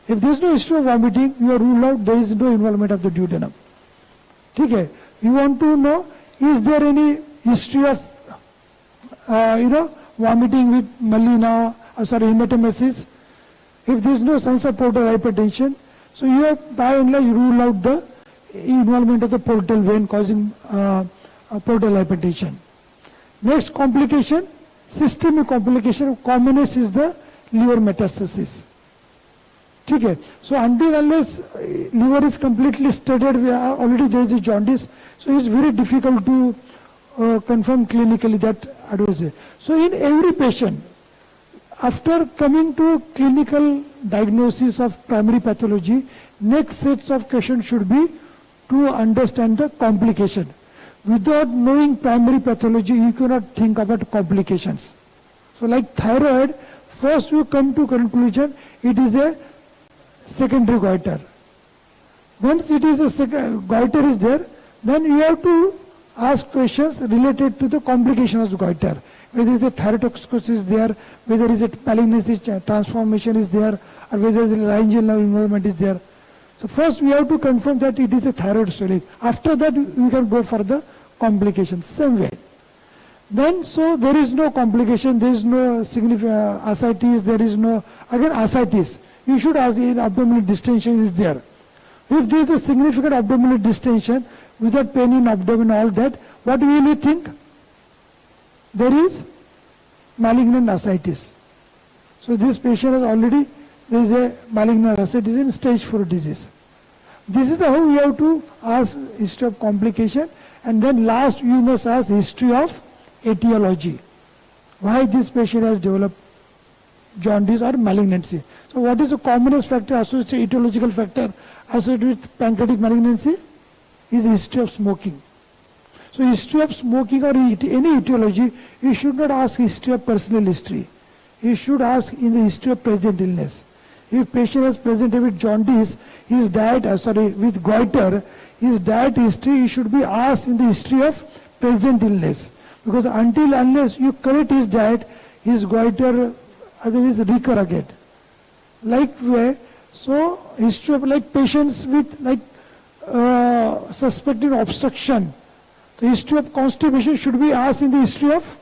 K: If there is no history of vomiting, you are ruled out, there is no involvement of the duodenum. Okay. You want to know, is there any history of vomiting with hematemesis? If there is no signs of portal hypertension, so you have by and large rule out the involvement of the portal vein causing portal hypertension. Next complication, systemic complication, commonest is the liver metastasis. Okay. So until unless liver is completely studied, already there is a jaundice, so it's very difficult to confirm clinically that adverse. So in every patient, after coming to clinical diagnosis of primary pathology, next sets of questions should be to understand the complication. Without knowing primary pathology, you cannot think about complications. So like thyroid, first you come to conclusion, it is a secondary goiter. Once it is a goiter is there, then you have to ask questions related to the complications of the goiter. Whether the thyrotoxicosis is there, whether is it malignancy transformation is there, or whether the laryngeal nerve involvement is there. So first we have to confirm that it is a thyroid swelling. After that we can go for the complications, same way. Then so there is no complication, there is no significant ascites, there is no, again ascites. You should ask if abdominal distension is there. If there is a significant abdominal distension without pain in abdomen, all that, what will you think? There is malignant ascites. So this patient has already, there is a malignant ascites in stage 4 disease. This is how we have to ask history of complication, and then last you must ask history of etiology. Why this patient has developed jaundice or malignancy. So what is the commonest factor associated, etiological factor associated with pancreatic malignancy? Is history of smoking. So history of smoking or any etiology, you should not ask history of personal history. You should ask in the history of present illness. If patient has presented with jaundice, his diet, with goiter, his diet history should be asked in the history of present illness. Because unless you correct his diet, his goiter otherwise recur again. Likewise, so history of like patients with suspected obstruction, the history of constipation should be asked in the history of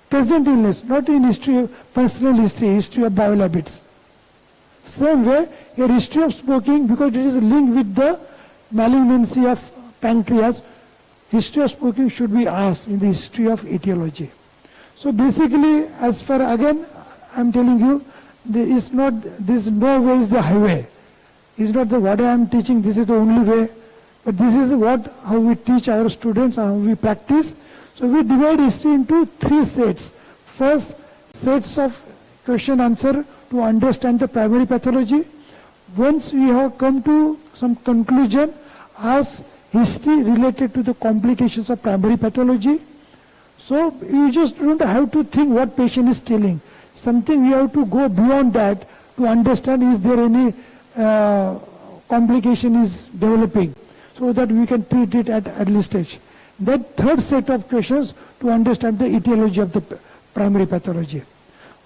K: present illness, not in history of personal history of bowel habits. Same way, a history of smoking, because it is linked with the malignancy of pancreas, history of smoking should be asked in the history of etiology. So basically, as far again, I am telling you, there is no way is the highway. It's not the what I am teaching, this is the only way. But this is how we teach our students and how we practice. So we divide history into 3 sets. First, sets of question answer to understand the primary pathology. Once we have come to some conclusion, ask history related to the complications of primary pathology. So you just don't have to think what patient is telling. Something we have to go beyond that to understand is there any complication is developing, so that we can treat it at early stage. That third set of questions to understand the etiology of the primary pathology.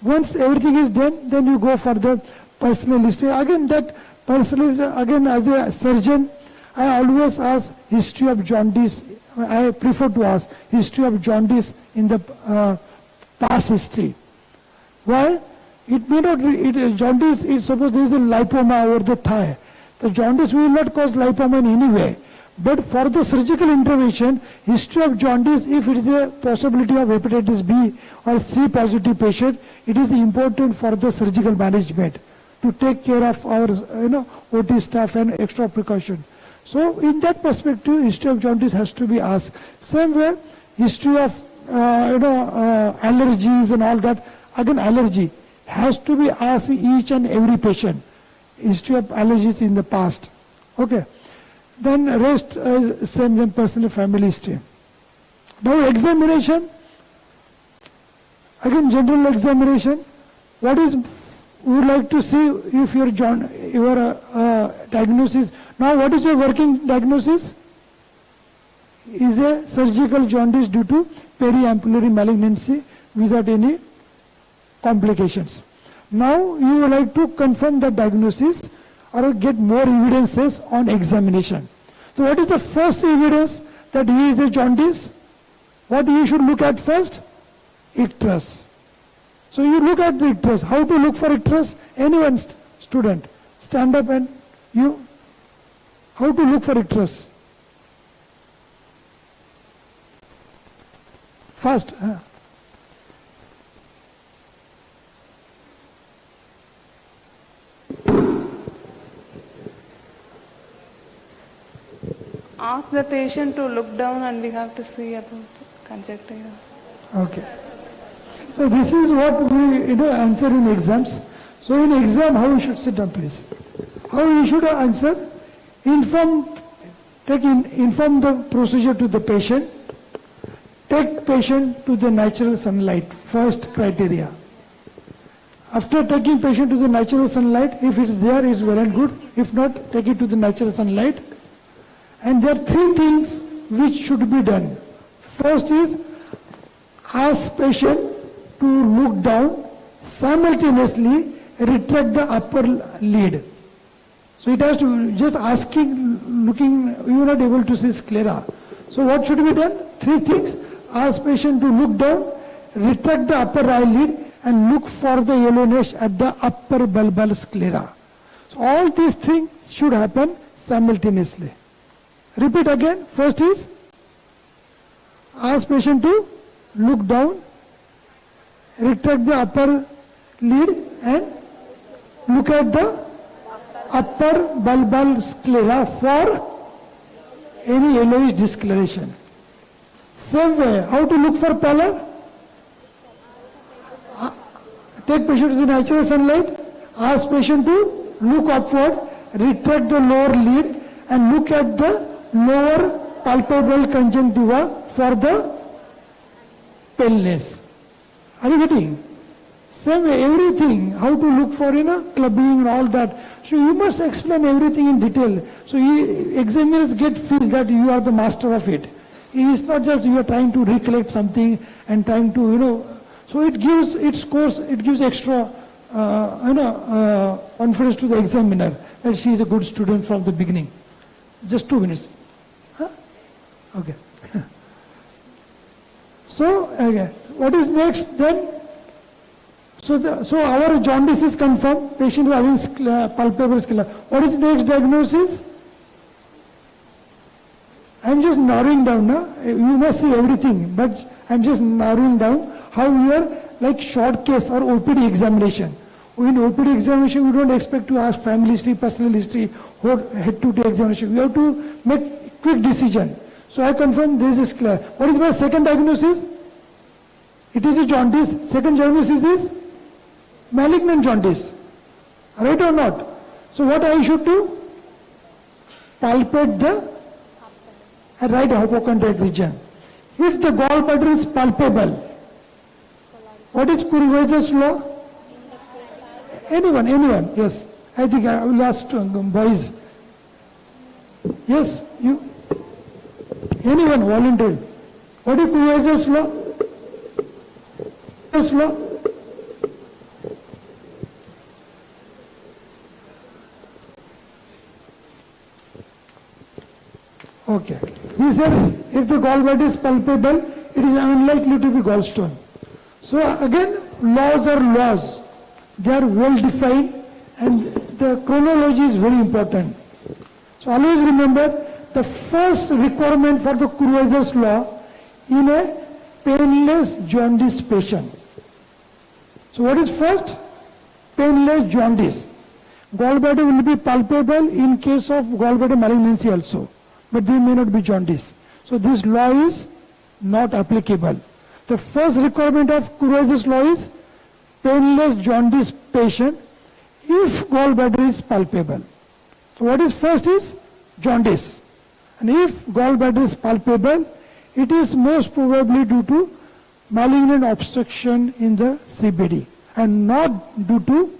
K: Once everything is done, then you go for the personal history. Again, that personal, again as a surgeon, I always ask history of jaundice. I prefer to ask history of jaundice in the past history. Why? It may not, jaundice, suppose there is a lipoma over the thigh. The jaundice will not cause lipoma in any way. But for the surgical intervention, history of jaundice, if it is a possibility of hepatitis B or C positive patient, it is important for the surgical management to take care of our OT staff and extra precaution. So in that perspective, history of jaundice has to be asked. Same way, history of allergies and all that. Again, allergy has to be asked each and every patient. History of allergies in the past. Okay. Then rest same personal family history. Now examination. Again, general examination. What is we would like to see if your diagnosis. Now, what is your working diagnosis? Is a surgical jaundice due to periampullary malignancy without any complications. Now, you would like to confirm the diagnosis or get more evidences on examination. So, what is the first evidence that he is a jaundice? What you should look at first? Icterus. So, you look at the icterus. How to look for icterus? Anyone student, stand up and you. How to look for icterus? First.
O: Ask the patient to look down and we have to see about conjunctiva.
K: Okay. So this is what we answer in exams. So in exam, how you should sit down, please. How you should answer? Inform the procedure to the patient. Take patient to the natural sunlight. First criteria. After taking patient to the natural sunlight, if it's there, it's well and good. If not, take it to the natural sunlight. And there are three things which should be done. First is ask patient to look down, simultaneously retract the upper lid. So it has to just asking, looking, you are not able to see sclera. So what should be done? Three things. Ask patient to look down, retract the upper eyelid and look for the yellowness at the upper bulbar sclera. So all these things should happen simultaneously. Repeat again. First is ask patient to look down, retract the upper lid and look at the upper bulbar sclera for any yellowish discoloration. Same way, how to look for pallor? Take patient to the natural sunlight, ask patient to look upward, retract the lower lid and look at the lower palpable conjunctiva for the paleness. Are you getting? Same way, everything, how to look for, clubbing and all that. So you must explain everything in detail. So examiners get feel that you are the master of it. It's not just you are trying to recollect something and trying to, so it gives, it scores, it gives extra, confidence to the examiner that she is a good student from the beginning. Just 2 minutes. Huh? Okay. So, okay. What is next then? So our jaundice is confirmed. Patient is having palpable sclera. What is next diagnosis? I am just narrowing down. You must see everything, but I am just narrowing down how we are like short case or OPD examination. In OPD examination, we don't expect to ask family history, personal history, or head-to-toe examination. We have to make quick decision. So I confirm this is clear. What is my second diagnosis? It is a jaundice. Second diagnosis is malignant jaundice. Right or not? So what I should do? Palpate the right hypochondriac region. If the gallbladder is palpable, what is Kurzweil's law? Anyone, yes. I think I will ask boys. Yes, you. Anyone, volunteer. What is Kurzweil's law? Law? Okay. He said if the gallbladder is palpable, it is unlikely to be gallstone. So again, laws are laws. They are well defined and the chronology is very important. So always remember the first requirement for the Kurwaja's law in a painless jaundice patient. So what is first? Painless jaundice. Gallbladder will be palpable in case of gallbladder malignancy also, but they may not be jaundice. So this law is not applicable. The first requirement of Kurwaja's law is painless jaundice patient if gallbladder is palpable. So what is first is jaundice. And if gallbladder is palpable, it is most probably due to malignant obstruction in the CBD and not due to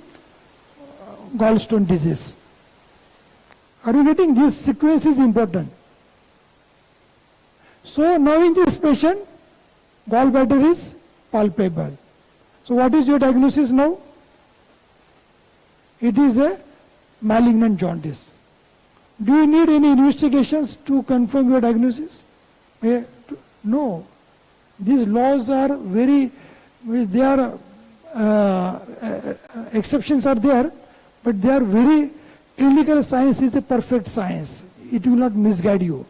K: gallstone disease. Are you getting? This sequence is important. So now in this patient, gallbladder is palpable. So what is your diagnosis now? It is a malignant jaundice. Do you need any investigations to confirm your diagnosis? No. These laws are very, they are, exceptions are there, but they are very, clinical science is a perfect science. It will not misguide you.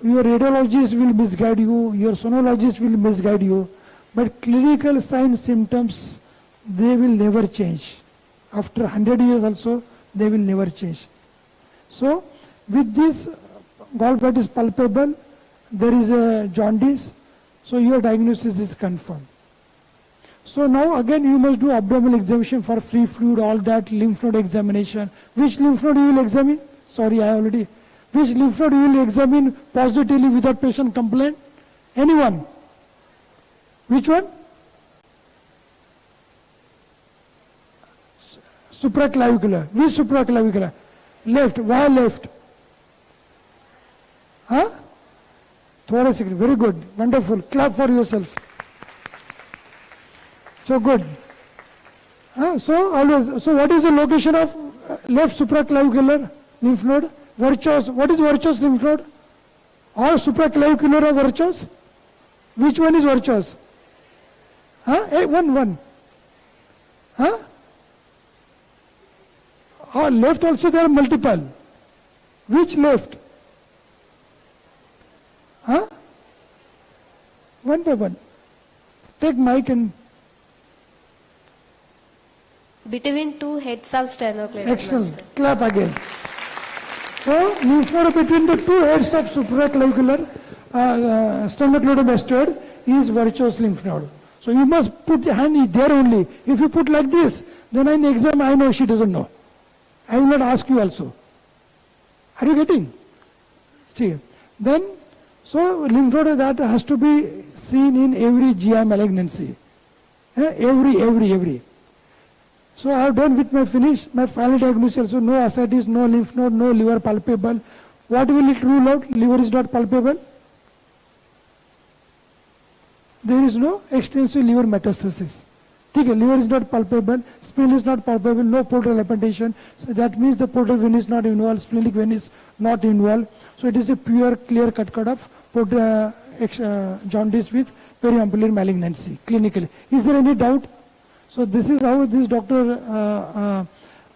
K: Your radiologist will misguide you, your sonologist will misguide you, but clinical signs, symptoms, they will never change. After 100 years also, they will never change. So, with this, gallbladder is palpable, there is a jaundice, so your diagnosis is confirmed. So now again you must do abdominal examination for free fluid, all that, lymph node examination. Which lymph node you will examine? Sorry, I already. Which lymph node you will examine positively without patient complaint? Anyone? Which one? Supraclavicular. Which supraclavicular? Left. Why left? Huh? Thoracic. Very good. Wonderful. Clap for yourself. So good. So what is the location of left supraclavicular lymph node? Virtuous. What is virtuous lymph node? All supraclavicular are virtuous? Which one is virtuous? One. Left also there are multiple. Which left? One by one. Take mic and...
C: Between two heads of sternocleidomastoid.
K: Excellent. Clap again. So, lymph node between the two heads of supraclavicular sternocleidomastoid is virtuous lymph node. So you must put your hand there only. If you put like this, then in exam I know she doesn't know. I will not ask you also. Are you getting? See. Then, so lymph node that has to be seen in every GI malignancy. Every. So I have done with my final diagnosis also, no ascites, no lymph node, no liver palpable. What will it rule out? Liver is not palpable. There is no extensive liver metastasis. Liver is not palpable, spleen is not palpable, no portal hypertension. So that means the portal vein is not involved, splenic vein is not involved. So it is a pure, clear cut of jaundice with periampullary malignancy, clinically. Is there any doubt? So this is how this Dr.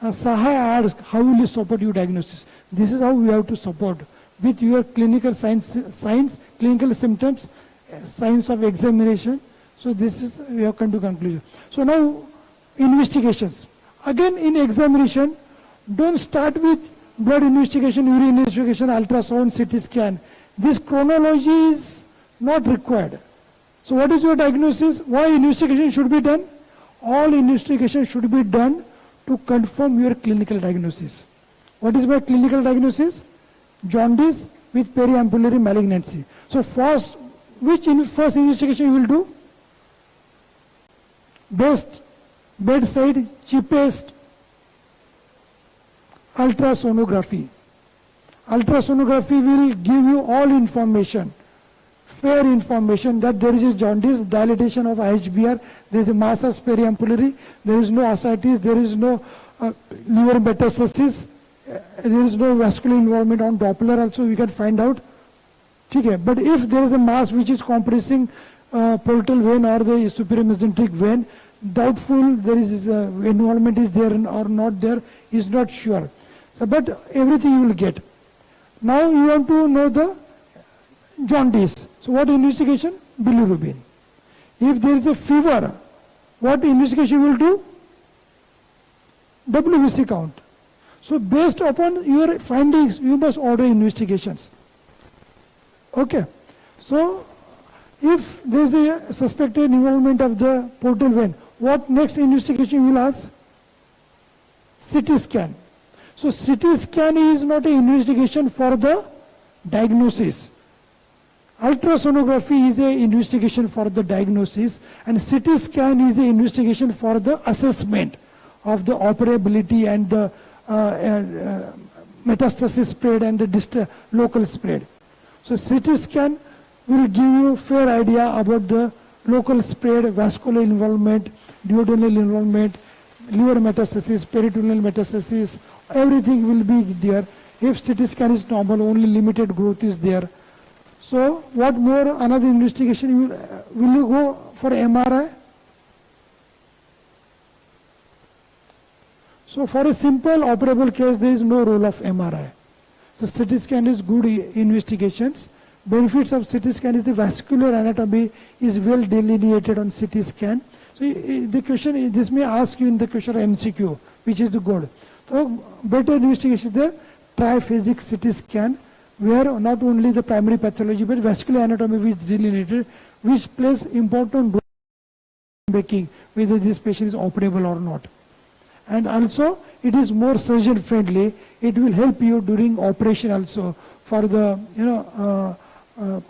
K: Saha asked, how will you support your diagnosis? This is how we have to support with your clinical signs, clinical symptoms, signs of examination. So this is, we have come to conclusion. So now, investigations. Again in examination, don't start with blood investigation, urine investigation, ultrasound, CT scan. This chronology is not required. So what is your diagnosis? Why investigation should be done? All investigation should be done to confirm your clinical diagnosis. What is my clinical diagnosis? Jaundice with periampullary malignancy. So first, which first investigation you will do? Best, bedside, cheapest, ultrasonography. Ultrasonography will give you all information, fair information that there is a jaundice, dilatation of IHBR, there is a mass of periampullary, there is no ascites, there is no liver metastasis, there is no vascular involvement on Doppler also we can find out. But if there is a mass which is compressing portal vein or the superior mesenteric vein. Doubtful there is involvement is there or not there is not sure. So, but everything you will get. Now you want to know the jaundice. So what investigation? Bilirubin. If there is a fever, what investigation you will do? WBC count. So based upon your findings, you must order investigations. Okay. So if there is a suspected involvement of the portal vein, what next investigation you will ask? CT scan. So CT scan is not an investigation for the diagnosis. Ultrasonography is an investigation for the diagnosis, and CT scan is an investigation for the assessment of the operability and the metastasis spread and the local spread. So CT scan will give you a fair idea about the local spread, vascular involvement, duodenal involvement, liver metastasis, peritoneal metastasis, everything will be there. If CT scan is normal, only limited growth is there. So what more another investigation, will you go for MRI? So for a simple operable case, there is no role of MRI. So CT scan is good investigations. Benefits of CT scan is the vascular anatomy is well delineated on CT scan. So the question, this may ask you in the question of MCQ, which is the good. So better investigation is the triphasic CT scan, where not only the primary pathology but vascular anatomy is delineated, which plays important role in making whether this patient is operable or not. And also it is more surgeon friendly. It will help you during operation also for the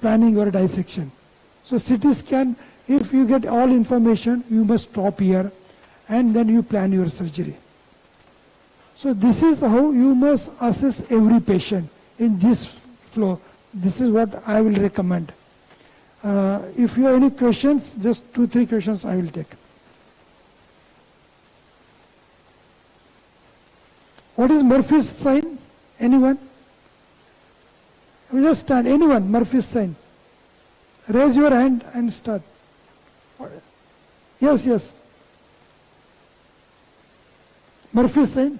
K: planning or dissection. So CT scan, if you get all information, you must stop here and then you plan your surgery. So this is how you must assess every patient in this flow. This is what I will recommend. If you have any questions, just 2-3 questions I will take. What is Murphy's sign? Anyone? Just stand. Anyone? Murphy's sign. Raise your hand and start. Yes, yes. Murphy's sign.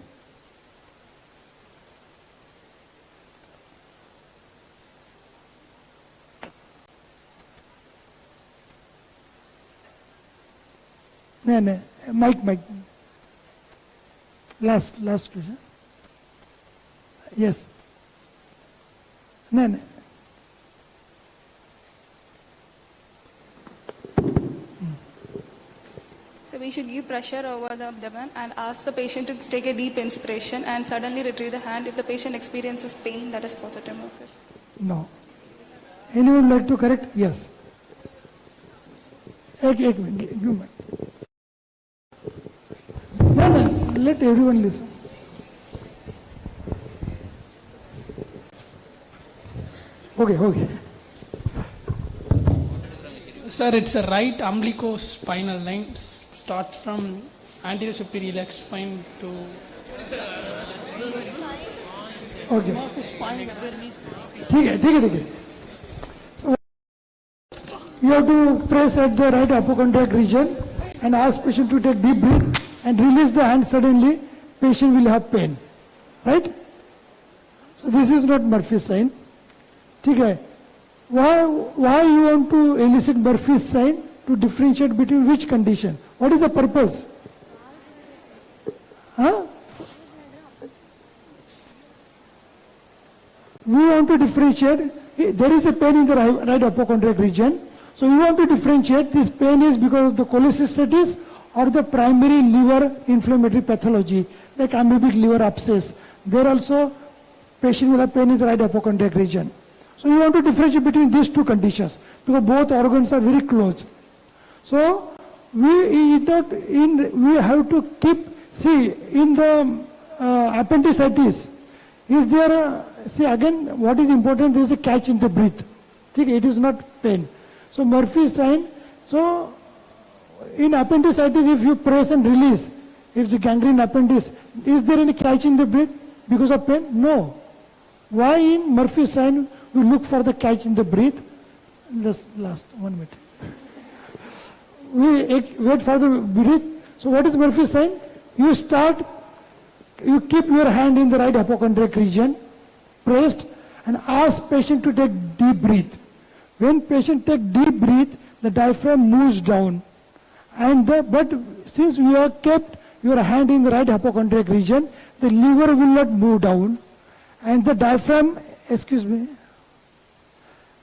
K: No, Mike. Last question. Yes. No.
O: So we should give pressure over the abdomen and ask the patient to take a deep inspiration and suddenly retrieve the hand. If the patient experiences pain, that is positive Murphy's.
K: No. Anyone like to correct? Yes. Give me. No, let everyone listen. Okay.
D: Sir, it's a right umbilicospinal line. Starts from anterior superior iliac spine to...
K: Okay. Take it. So, you have to press at the right hypochondriac region and ask patient to take deep breath and release the hand suddenly. Patient will have pain. Right? So this is not Murphy's sign. Okay. Why you want to elicit Murphy's sign? To differentiate between which condition? What is the purpose? We want to differentiate. There is a pain in the right hypochondriac region. So we want to differentiate this pain is because of the cholecystitis or the primary liver inflammatory pathology like amoebic liver abscess. There also patient will have pain in the right hypochondriac region. So you want to differentiate between these two conditions because both organs are very close. So we have to keep, see, in the appendicitis, is there again what is important, there is a catch in the breath. It is not pain. So Murphy's sign, so in appendicitis if you press and release, if the gangrene appendix, is there any catch in the breath because of pain? No. Why in Murphy's sign we look for the catch in the breath? Last 1 minute. we wait for the breath. So what is Murphy's sign? You keep your hand in the right hypochondriac region, pressed, and ask patient to take deep breath. When patient take deep breath, the diaphragm moves down. But since you have kept your hand in the right hypochondriac region, the liver will not move down. And the diaphragm,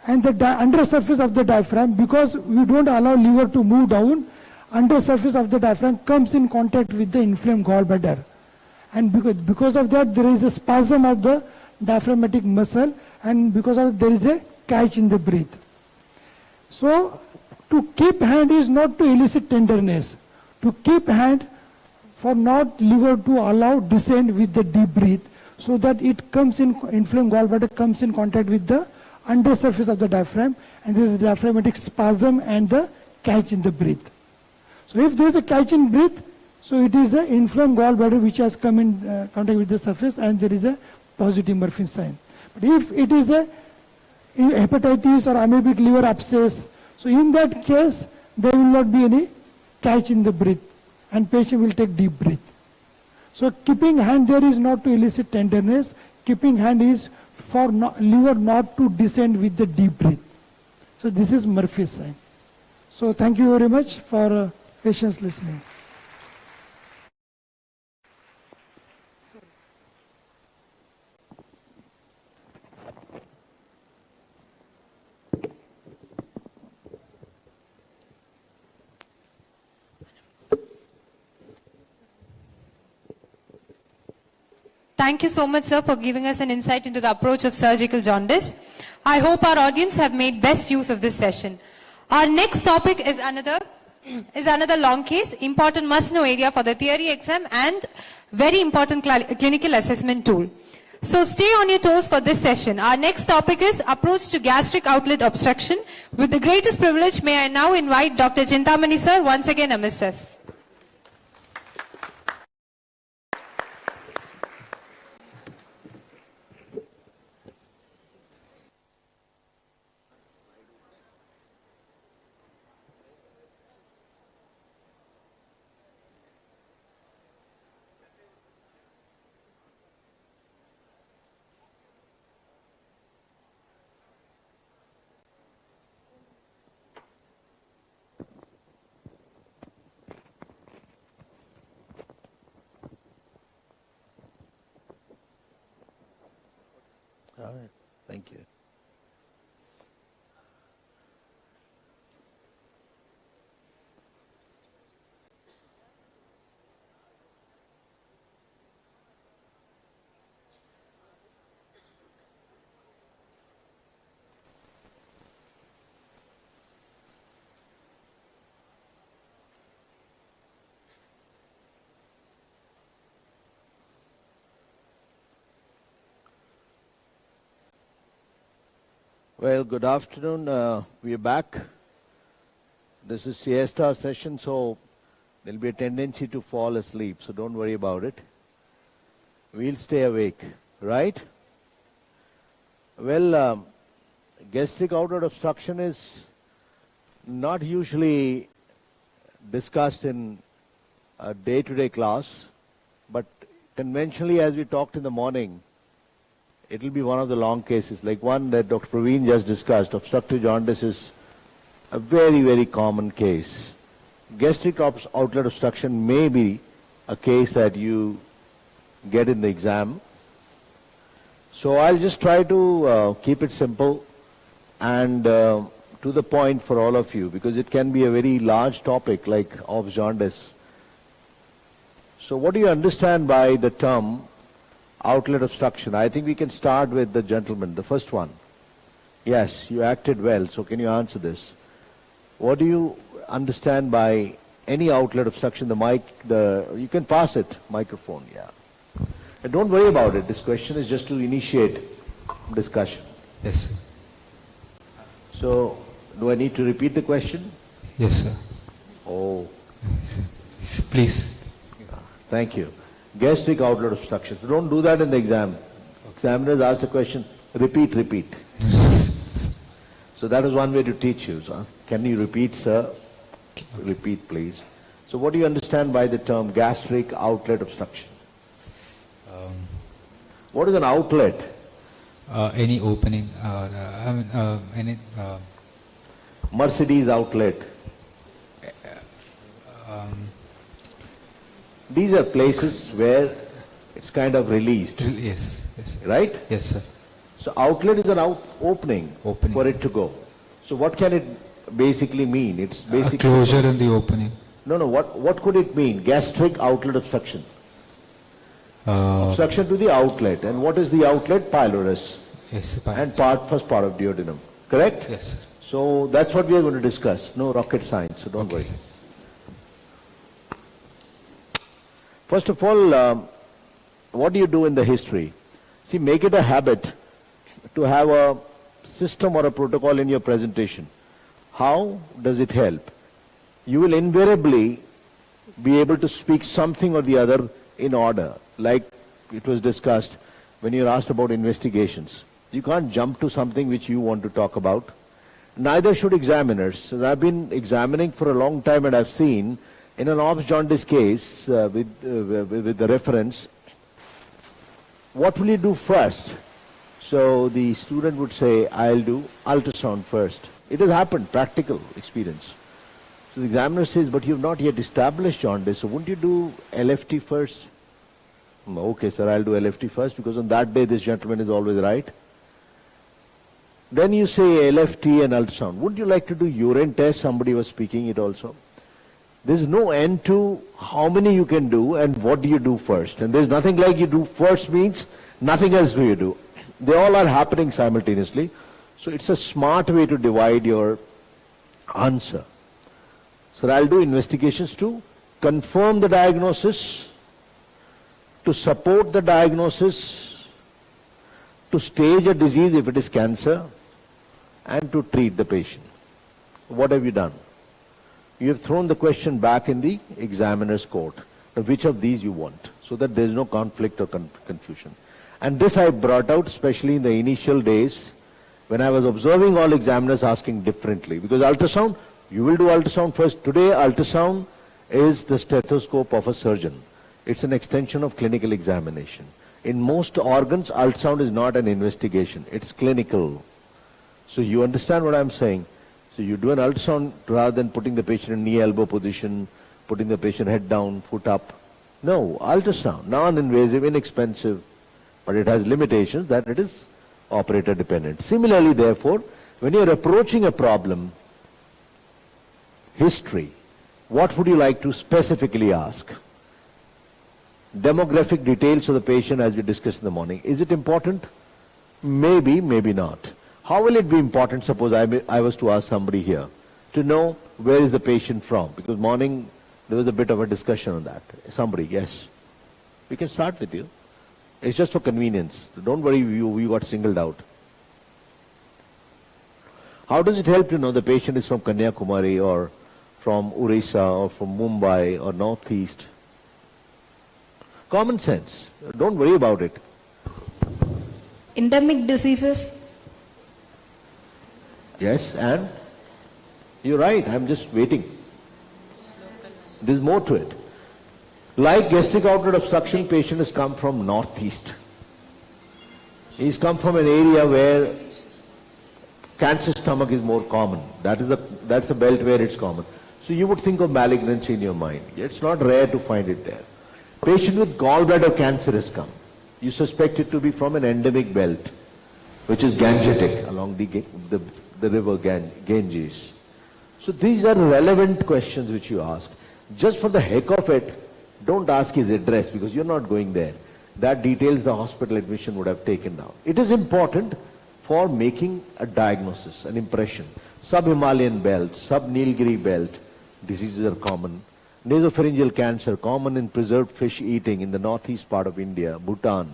K: and the under surface of the diaphragm, because we don't allow liver to move down, under surface of the diaphragm comes in contact with the inflamed gallbladder. And because of that, there is a spasm of the diaphragmatic muscle, and because of there is a catch in the breath. So, to keep hand is not to elicit tenderness. To keep hand for not liver to allow descent with the deep breath, so that it comes in, inflamed gallbladder comes in contact with the under surface of the diaphragm, and there is a diaphragmatic spasm and the catch in the breath. So if there is a catch in breath, so it is an inflamed gallbladder which has come in contact with the surface, and there is a positive Murphy sign. But if it is a hepatitis or amoebic liver abscess, so in that case, there will not be any catch in the breath, and patient will take deep breath. So keeping hand there is not to elicit tenderness. Keeping hand is for liver not to descend with the deep breath. So this is Murphy's sign. So thank you very much for patience listening.
H: Thank you so much, sir, for giving us an insight into the approach of surgical jaundice. I hope our audience have made best use of this session. Our next topic is another long case, important must-know area for the theory exam and very important clinical assessment tool. So stay on your toes for this session. Our next topic is approach to gastric outlet obstruction. With the greatest privilege, may I now invite Dr. Chintamani, sir, once again amidst us.
L: All right, thank you. Well, good afternoon. We are back. This is siesta session, so there'll be a tendency to fall asleep, so don't worry about it. We'll stay awake, right? Well, gastric outlet obstruction is not usually discussed in a day-to-day class, but conventionally, as we talked in the morning, it will be one of the long cases, like one that Dr. Praveen just discussed. Obstructive jaundice is a very, very common case. Gastric outlet obstruction may be a case that you get in the exam. So I'll just try to keep it simple and to the point for all of you, because it can be a very large topic like of jaundice. So what do you understand by the term outlet obstruction? I think we can start with the gentleman, the first one. Yes, you acted well, so can you answer this? What do you understand by any outlet obstruction? The mic, you can pass it, microphone, yeah. And don't worry about it, this question is just to initiate discussion.
G: Yes.
L: So, do I need to repeat the question?
G: Yes, sir.
L: Oh.
G: Please.
L: Thank you. Gastric outlet obstruction. So don't do that in the exam. Examiners ask the question, repeat. So that is one way to teach you. So can you repeat, sir? repeat, please. So what do you understand by the term gastric outlet obstruction? What is an outlet?
G: Any opening, any...
L: Mercedes outlet. These are places where it's kind of released.
G: Yes, yes.
L: Right?
G: Yes, sir.
L: So outlet is an opening for it to go. So what can it basically mean? It's basically...
G: closure in the opening.
L: No, what could it mean? Gastric outlet obstruction. Obstruction to the outlet. And what is the outlet? Pylorus.
G: Yes,
L: and first part of duodenum. Correct?
G: Yes, sir.
L: So that's what we are going to discuss. No rocket science, so don't worry.
G: Sir.
L: First of all, what do you do in the history? See, make it a habit to have a system or a protocol in your presentation. How does it help? You will invariably be able to speak something or the other in order, like it was discussed when you were asked about investigations. You can't jump to something which you want to talk about. Neither should examiners. And I've been examining for a long time, and I've seen in an obs jaundice case with the reference, what will you do first? So the student would say, I'll do ultrasound first. It has happened, practical experience. So the examiner says, but you've not yet established jaundice, so wouldn't you do LFT first? Okay, sir, I'll do LFT first, because on that day this gentleman is always right. Then you say LFT and ultrasound. Wouldn't you like to do urine test? Somebody was speaking it also. There's no end to how many you can do and what do you do first. And there's nothing like you do first means nothing else do you do. They all are happening simultaneously. So it's a smart way to divide your answer. So I'll do investigations to confirm the diagnosis, to support the diagnosis, to stage a disease if it is cancer, and to treat the patient. What have you done? You have thrown the question back in the examiner's court. Now, which of these you want, so that there is no conflict or confusion. And this I brought out especially in the initial days when I was observing all examiners asking differently. Because ultrasound, you will do ultrasound first. Today, ultrasound is the stethoscope of a surgeon. It's an extension of clinical examination. In most organs, ultrasound is not an investigation. It's clinical. So you understand what I'm saying? So you do an ultrasound rather than putting the patient in knee-elbow position, putting the patient head down, foot up. No, ultrasound, non-invasive, inexpensive, but it has limitations that it is operator dependent. Similarly, therefore, when you're approaching a problem, history, what would you like to specifically ask? Demographic details of the patient as we discussed in the morning. Is it important? Maybe, maybe not. How will it be important, suppose I was to ask somebody here, to know where is the patient from? Because morning there was a bit of a discussion on that. Somebody, yes. We can start with you. It's just for convenience. Don't worry, you got singled out. How does it help to know the patient is from Kanyakumari or from Orissa or from Mumbai or Northeast? Common sense. Don't worry about it.
C: Endemic diseases.
L: Yes, and? You're right, I'm just waiting. There's more to it. Like gastric outlet obstruction, patient has come from Northeast. He's come from an area where cancer stomach is more common. That's the belt where it's common. So you would think of malignancy in your mind. It's not rare to find it there. Patient with gallbladder cancer has come. You suspect it to be from an endemic belt, which is Gangetic, along the river Ganges. So these are relevant questions which you ask. Just for the heck of it, don't ask his address because you're not going there. That details the hospital admission would have taken down. It is important for making a diagnosis, an impression. Sub-Himalayan belt, sub-Nilgiri belt, diseases are common. Nasopharyngeal cancer, common in preserved fish eating in the northeast part of India, Bhutan.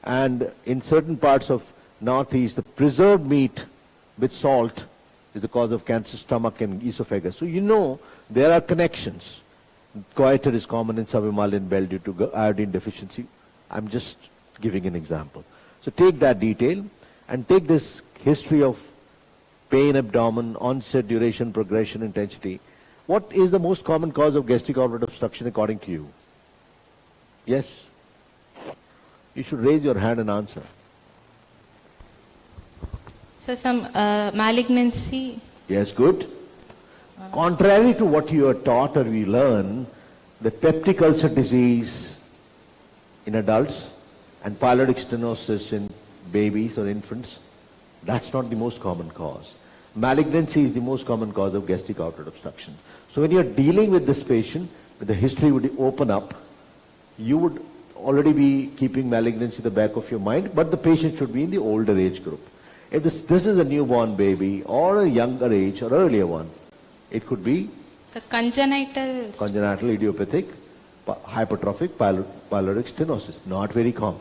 L: And in certain parts of northeast, the preserved meat with salt is the cause of cancer stomach and esophagus. So you know there are connections. Goiter is common in sub-Himalayan belt due to iodine deficiency. I'm just giving an example. So take that detail and take this history of pain, abdomen, onset, duration, progression, intensity, What is the most common cause of gastric outlet obstruction according to you? Yes? You should raise your hand and answer.
V: So some malignancy.
L: Yes, good. Contrary to what you are taught or we learn, the peptic ulcer disease in adults and pyloric stenosis in babies or infants, that's not the most common cause. Malignancy is the most common cause of gastric outlet obstruction. So when you're dealing with this patient, the history would open up, you would already be keeping malignancy in the back of your mind, but the patient should be in the older age group. If this is a newborn baby or a younger age or earlier one, it could be
V: So congenital.
L: congenital idiopathic hypertrophic pyloric stenosis, not very common.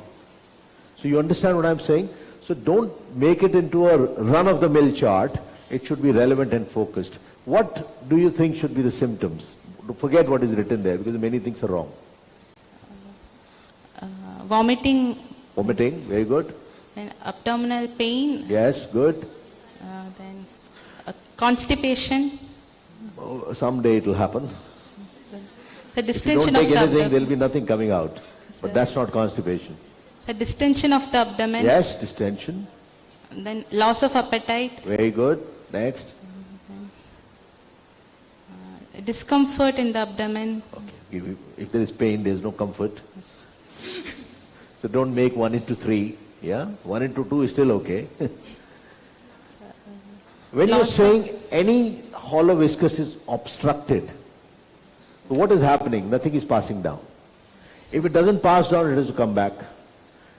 L: So you understand what I'm saying? So don't make it into a run-of-the-mill chart. It should be relevant and focused. What do you think should be the symptoms? Forget what is written there because many things are wrong.
V: Vomiting.
L: Vomiting, very good.
V: Then abdominal pain.
L: Yes, good.
V: Then constipation.
L: Oh, someday it will happen.
V: The
L: If you
V: distension
L: don't
V: of
L: take
V: the
L: anything,
V: abdomen.
L: there will be nothing coming out. But that's not constipation.
V: The distension of the abdomen.
L: Yes, distension.
V: And then loss of appetite.
L: Very good. Next.
V: Discomfort in the abdomen.
L: If there is pain, there is no comfort. So don't make 1 into 3. Yeah? 1 into 2 is still okay. When you're saying any hollow viscous is obstructed, so what is happening? Nothing is passing down. If it doesn't pass down, it has to come back.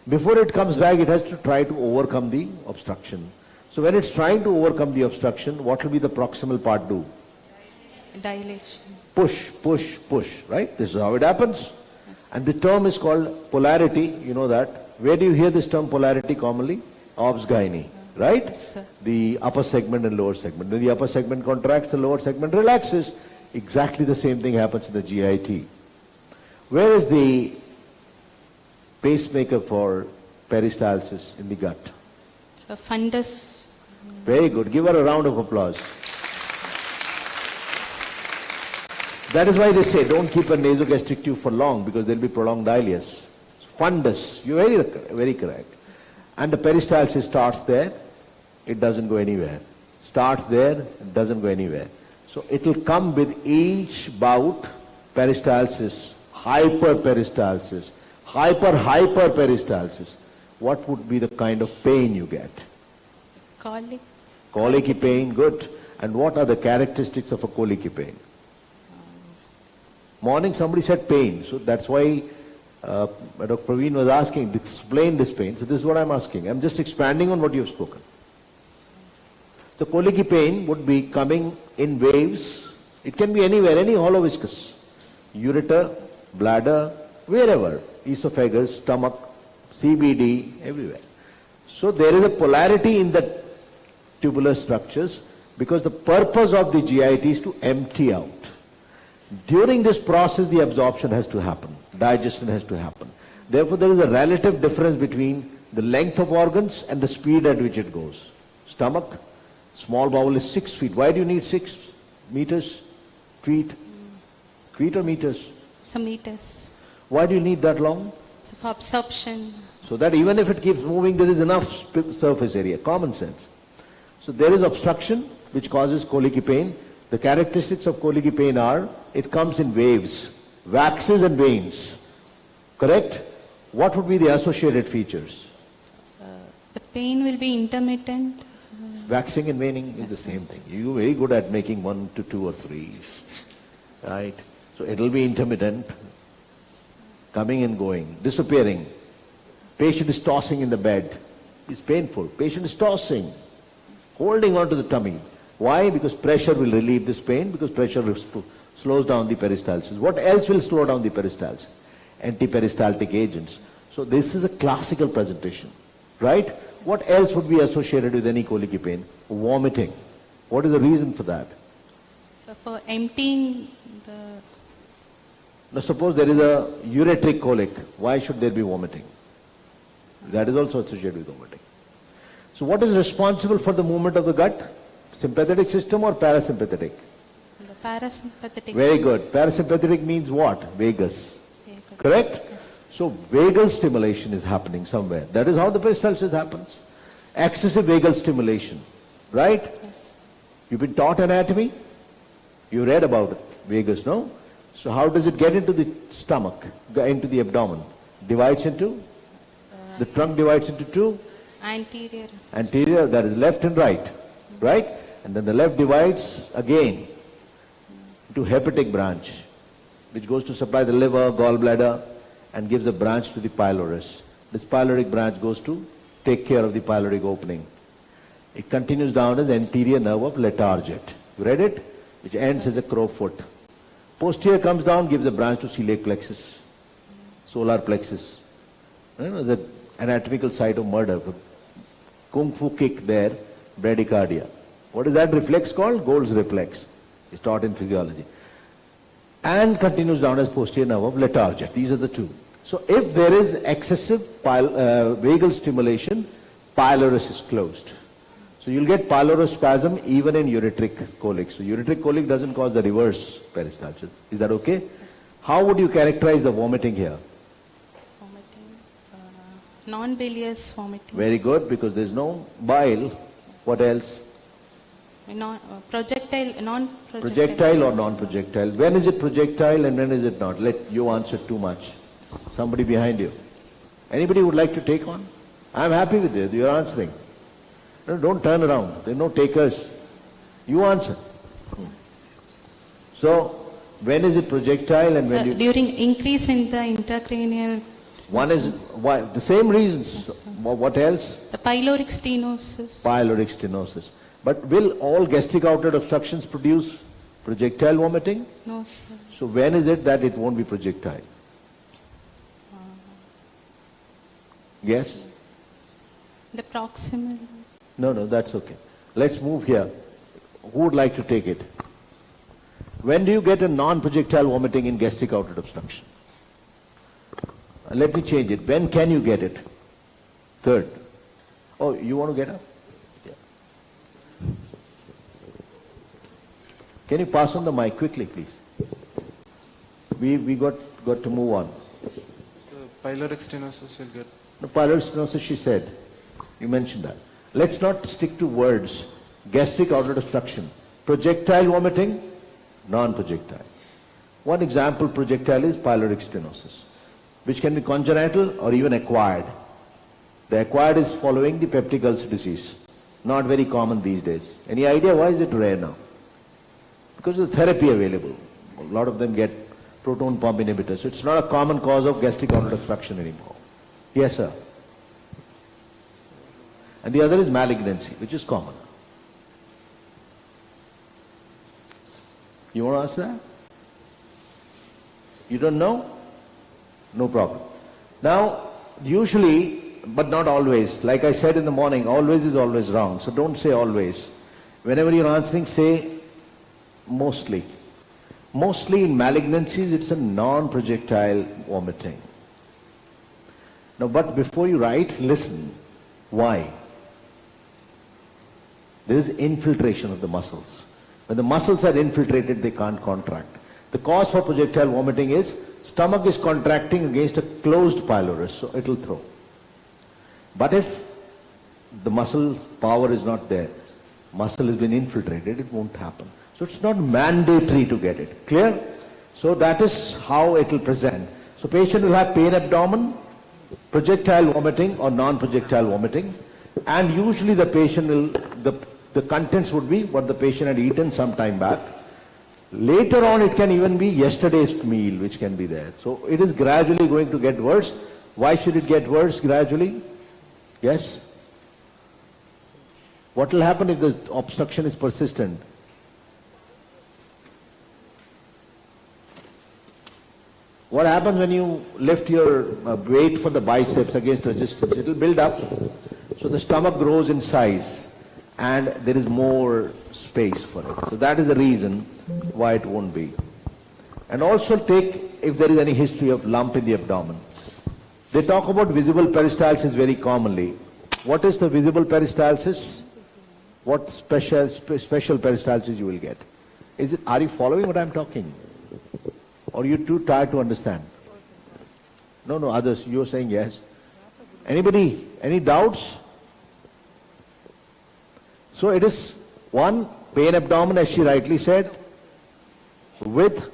L: Before it comes back, it has to try to overcome the obstruction. So when it's trying to overcome the obstruction, what will be the proximal part do?
V: Dilation.
L: Push, push, push, right? This is how it happens. And the term is called polarity, you know that. Where do you hear this term polarity commonly? Obs gynae, right?
V: Yes, sir.
L: The upper segment and lower segment. When the upper segment contracts, the lower segment relaxes. Exactly the same thing happens in the GIT. Where is the pacemaker for peristalsis in the gut?
V: So fundus.
L: Very good. Give her a round of applause. That is why they say don't keep a nasogastric tube for long because there will be prolonged ileus. Fundus. You're very correct. And the peristalsis starts there, it doesn't go anywhere. Starts there, it doesn't go anywhere. So it will come with each bout, peristalsis, hyperperistalsis, hyperperistalsis. What would be the kind of pain you get?
V: Colic.
L: Colicky pain, good. And what are the characteristics of a colicky pain? Morning somebody said pain, so that's why Dr. Praveen was asking, explain this pain. So this is what I'm asking. I'm just expanding on what you've spoken. The colicky pain would be coming in waves. It can be anywhere, any hollow viscous. Ureter, bladder, wherever. Esophagus, stomach, CBD, everywhere. So there is a polarity in the tubular structures because the purpose of the GIT is to empty out. During this process, the absorption has to happen. Digestion has to happen. Therefore, there is a relative difference between the length of organs and the speed at which it goes. Stomach, small bowel is 6 feet. Why do you need 6 meters? Feet? Feet or meters?
V: Some meters.
L: Why do you need that long?
V: So for absorption.
L: So that even if it keeps moving, there is enough surface area. Common sense. So there is obstruction which causes colicky pain. The characteristics of colicky pain are, it comes in waves, waxes and veins. Correct? What would be the associated features?
V: The pain will be intermittent.
L: Waxing and waning is the same thing. You're very good at making 1 to 2 or 3. Right? So it will be intermittent, coming and going, disappearing. Patient is tossing in the bed. It's painful. Patient is tossing, holding on to the tummy. Why? Because pressure will relieve this pain, because pressure slows down the peristalsis. What else will slow down the peristalsis? Antiperistaltic agents. So this is a classical presentation, right? What else would be associated with any colicky pain? Vomiting. What is the reason for that?
V: So for emptying the...
L: Now suppose there is a ureteric colic. Why should there be vomiting? That is also associated with vomiting. So what is responsible for the movement of the gut? Sympathetic system or parasympathetic?
V: The Parasympathetic.
L: Very good. Parasympathetic means what? Vagus. Correct? So vagal stimulation is happening somewhere. That is how the peristalsis happens. Excessive vagal stimulation. Right?
V: Yes.
L: You've been taught anatomy? You read about it. Vagus, no? So how does it get into the stomach, into the abdomen? Divides into? The trunk divides into two?
V: Anterior.
L: Anterior, that is left and right. Right? And then the left divides again into hepatic branch, which goes to supply the liver, gallbladder, and gives a branch to the pylorus. This pyloric branch goes to take care of the pyloric opening. It continues down as the anterior nerve of Letarget. You read it? Which ends as a crow foot. Posterior comes down, gives a branch to celiac plexus, solar plexus. You know, the anatomical site of murder. Kung fu kick there, bradycardia. What is that reflex called? Gold's reflex. It's taught in physiology. And continues down as posterior nerve of Letarget. These are the two. So if there is excessive vagal stimulation, pylorus is closed. So you'll get pylorospasm even in ureteric colic. So ureteric colic doesn't cause the reverse peristalsis. Is that okay? Yes. How would you characterize the vomiting here?
V: Non-bilious vomiting.
L: Very good, because there's no bile. What else?
V: Projectile, non-projectile.
L: Projectile or non-projectile? When is it projectile and when is it not? Let you answer too much. Somebody behind you. Anybody would like to take on? I'm happy with it. You're answering. No, don't turn around. There are no takers. You answer. So, when is it projectile and when
V: during increase in the intracranial.
L: One is, why? The same reasons. What else?
V: The pyloric stenosis.
L: Pyloric stenosis. But will all gastric outlet obstructions produce projectile vomiting?
V: No, sir.
L: So when is it that it won't be projectile? Yes?
V: The proximal.
L: No, that's okay. Let's move here. Who would like to take it? When do you get a non-projectile vomiting in gastric outlet obstruction? Let me change it. When can you get it? Third. Oh, you want to get up? Yeah. Can you pass on the mic quickly, please? We got to move on.
I: So pyloric stenosis will get.
L: No, pyloric stenosis, she said. You mentioned that. Let's not stick to words. Gastric outlet obstruction. Projectile vomiting, non-projectile. One example projectile is pyloric stenosis, which can be congenital or even acquired. The acquired is following the peptic ulcer disease. Not very common these days. Any idea why is it rare now? Because of the therapy available. A lot of them get proton pump inhibitors. So it's not a common cause of gastric outlet obstruction anymore. Yes, sir. And the other is malignancy, which is common. You want to answer that? You don't know? No problem. Now, usually, but not always, like I said in the morning, always is always wrong. So don't say always. Whenever you're answering, say mostly. Mostly in malignancies, it's a non-projectile vomiting. Now, but before you write, listen. Why? There is infiltration of the muscles. When the muscles are infiltrated, they can't contract. The cause for projectile vomiting is stomach is contracting against a closed pylorus, so it will throw. But if the muscle's power is not there, muscle has been infiltrated, it won't happen. So it's not mandatory to get it. Clear? So that is how it will present. So patient will have pain abdomen, projectile vomiting or non-projectile vomiting, and usually the patient will, the contents would be what the patient had eaten some time back. Later on it can even be yesterday's meal which can be there. So it is gradually going to get worse. Why should it get worse gradually? Yes? What will happen if the obstruction is persistent? What happens when you lift your weight for the biceps against resistance? It will build up. So the stomach grows in size and there is more space for it. So that is the reason why it won't be. And also take, if there is any history of lump in the abdomen. They talk about visible peristalsis very commonly. What is the visible peristalsis? What special peristalsis you will get? Are you following what I'm talking? Or are you too tired to understand? No, others, you're saying yes. Anybody, any doubts? So it is one, pain abdomen, as she rightly said, with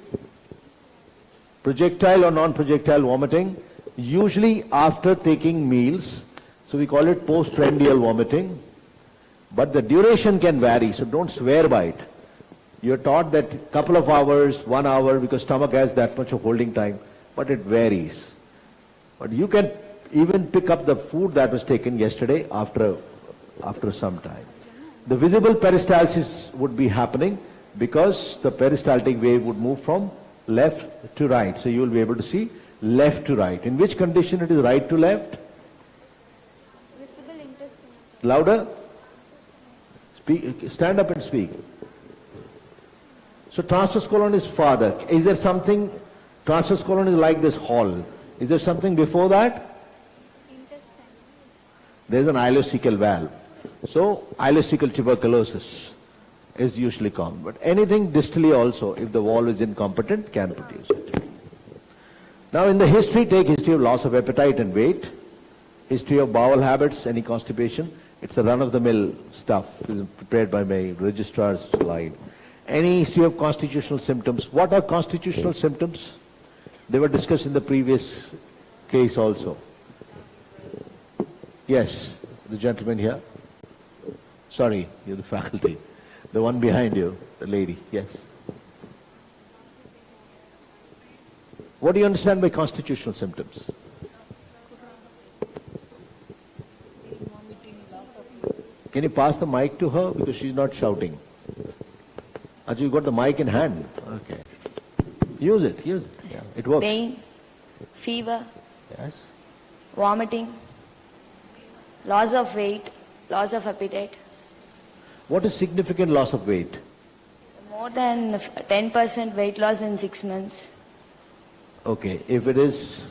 L: projectile or non-projectile vomiting, usually after taking meals. So we call it postprandial vomiting. But the duration can vary, so don't swear by it. You're taught that a couple of hours, 1 hour, because stomach has that much of holding time, but it varies. But you can even pick up the food that was taken yesterday after some time. The visible peristalsis would be happening because the peristaltic wave would move from left to right. So you will be able to see left to right. In which condition it is right to left?
C: Visible intestine.
L: Louder? Speak, stand up and speak. So transverse colon is farther. Is there something, transverse colon is like this hall. Is there something before that?
C: Intestine.
L: There is an ileocecal valve. So ileocecal tuberculosis is usually common. But anything distally also, if the valve is incompetent, can produce it. Now in the history, take history of loss of appetite and weight, history of bowel habits, any constipation. It's a run-of-the-mill stuff prepared by my registrar's slide. Any history of constitutional symptoms. What are constitutional symptoms? They were discussed in the previous case also. Yes, the gentleman here. Sorry, you're the faculty. The one behind you, the lady, yes. What do you understand by constitutional symptoms? Can you pass the mic to her because she's not shouting? Ajay, you got the mic in hand. Okay. Use it. Yeah, it works.
E: Pain, fever,
L: yes,
E: vomiting, loss of weight, loss of appetite.
L: What is significant loss of weight?
E: More than 10% weight loss in 6 months.
L: Okay, if it is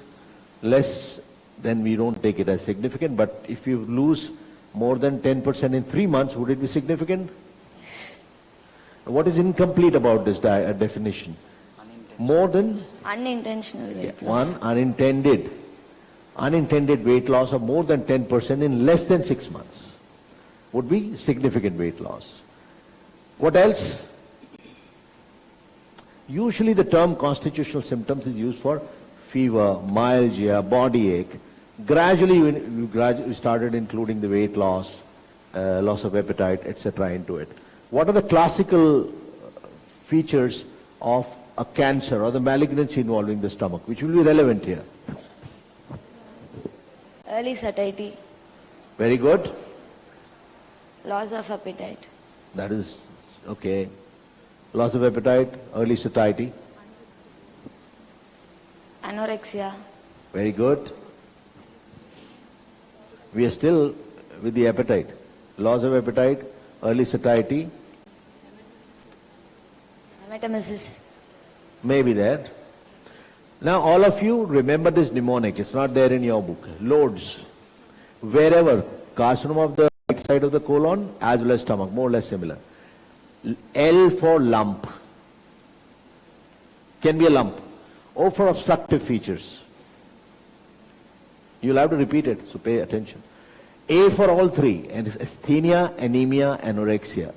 L: less, then we don't take it as significant, but if you lose more than 10% in 3 months, would it be significant? What is incomplete about this definition? More than?
E: Unintentional weight loss.
L: One, unintended weight loss of more than 10% in less than 6 months would be significant weight loss. What else? Usually the term constitutional symptoms is used for fever, myalgia, body ache. Gradually we started including the weight loss, loss of appetite, etc. into it. What are the classical features of a cancer or the malignancy involving the stomach, which will be relevant here?
E: Early satiety,
L: Very good.
E: loss of appetite,
L: That is okay. Loss of appetite, early satiety.
E: anorexia,
L: Very good. We are still with the appetite. Loss of appetite, early satiety,
E: hematemesis.
L: maybe there. Now all of you remember this mnemonic. It's not there in your book. Loads. Wherever, carcinoma of the right side of the colon as well as stomach, more or less similar. L for lump. Can be a lump. O for obstructive features. You'll have to repeat it, so pay attention. A for all three, and asthenia, anemia, anorexia.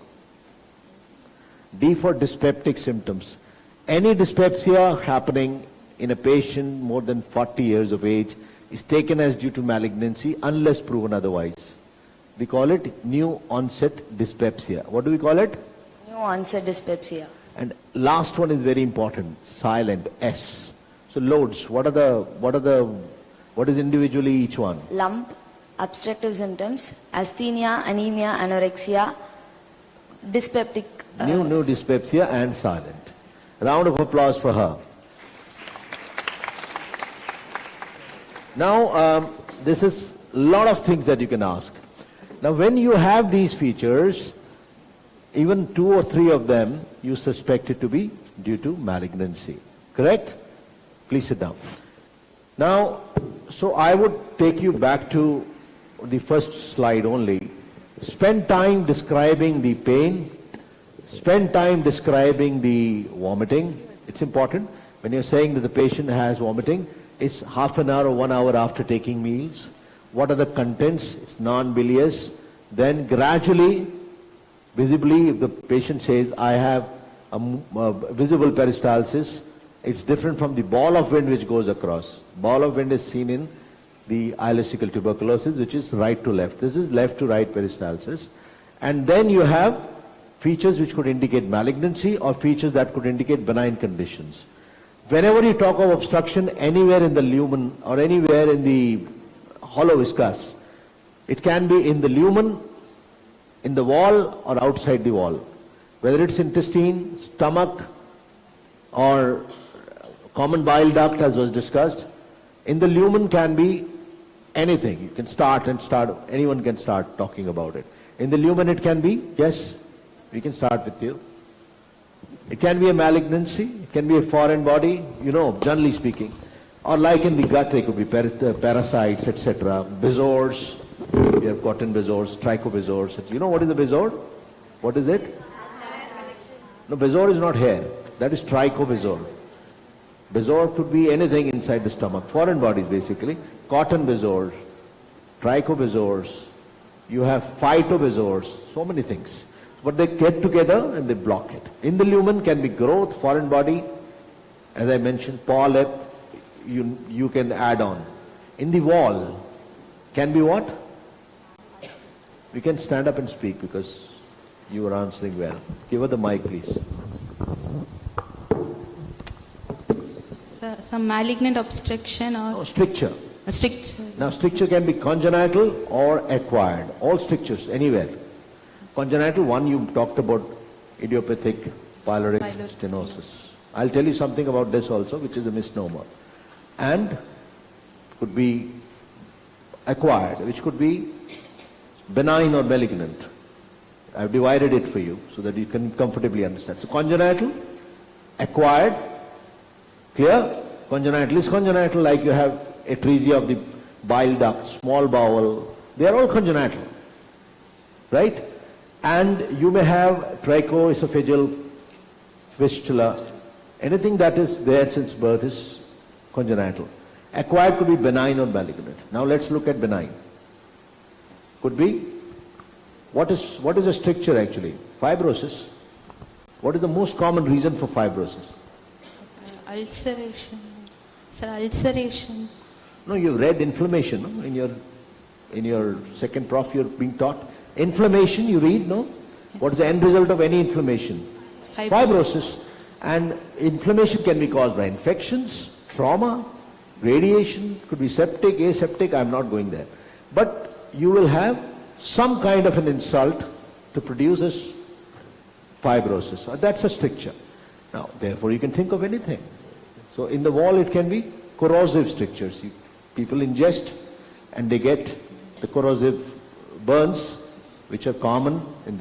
L: D for dyspeptic symptoms. Any dyspepsia happening in a patient more than 40 years of age is taken as due to malignancy unless proven otherwise. We call it new onset dyspepsia. What do we call it?
E: New onset dyspepsia.
L: And last one is very important, silent, S. So loads, what is individually each one?
E: Lump, obstructive symptoms, asthenia, anemia, anorexia, dyspeptic.
L: New dyspepsia and silent. Round of applause for her. Now, this is a lot of things that you can ask. Now, when you have these features, even 2 or 3 of them, you suspect it to be due to malignancy. Correct? Please sit down. Now, so I would take you back to the first slide only. Spend time describing the pain, Spend time describing the vomiting. It's important. When you're saying that the patient has vomiting, it's half an hour or 1 hour after taking meals. What are the contents? It's non-bilious. Then gradually, visibly, if the patient says, I have a visible peristalsis, it's different from the ball of wind which goes across. Ball of wind is seen in the ileocecal tuberculosis, which is right to left. This is left to right peristalsis. And then you have features which could indicate malignancy or features that could indicate benign conditions. Whenever you talk of obstruction anywhere in the lumen or anywhere in the hollow viscous, it can be in the lumen, in the wall or outside the wall. Whether it's intestine, stomach or common bile duct as was discussed, in the lumen can be anything. You can start, anyone can start talking about it. In the lumen it can be, yes, we can start with you. It can be a malignancy, it can be a foreign body, you know, generally speaking. Or like in the gut, there could be parasites, etc. Bezoars, we have cotton bezoars, trichobezoars. You know what is a bezoar? What is it? No, bezoar is not hair. That is trichobezoar. Bezoar could be anything inside the stomach. Foreign bodies basically. Cotton bezoars, trichobezoars. You have phytobezoars, so many things. But they get together and they block it. In the lumen can be growth, foreign body, as I mentioned, polyp, you can add on. In the wall can be what? You can stand up and speak because you were answering well. Give her the mic, please.
V: Some malignant obstruction or...
L: No, stricture.
V: A stricture.
L: Now stricture can be congenital or acquired. All strictures, anywhere. Congenital, one you talked about idiopathic pyloric stenosis. I'll tell you something about this also, which is a misnomer. And could be acquired, which could be benign or malignant. I've divided it for you so that you can comfortably understand. So congenital, acquired, clear? Congenital is congenital, like you have atresia of the bile duct, small bowel, they are all congenital, right? And you may have trichoesophageal fistula. Anything that is there since birth is congenital. Acquired could be benign or malignant. Now let's look at benign. Could be, what is a stricture actually? Fibrosis. What is the most common reason for fibrosis?
V: Ulceration. Sir, ulceration.
L: No, you've read inflammation, no? In your second prof you're being taught. Inflammation you read, no? Yes. What is the end result of any inflammation? Fibrosis. And inflammation can be caused by infections, trauma, radiation, could be septic, aseptic, I'm not going there. But you will have some kind of an insult to produce this fibrosis. That's a stricture. Now, therefore you can think of anything. So in the wall it can be corrosive strictures. People ingest and they get the corrosive burns, which are common in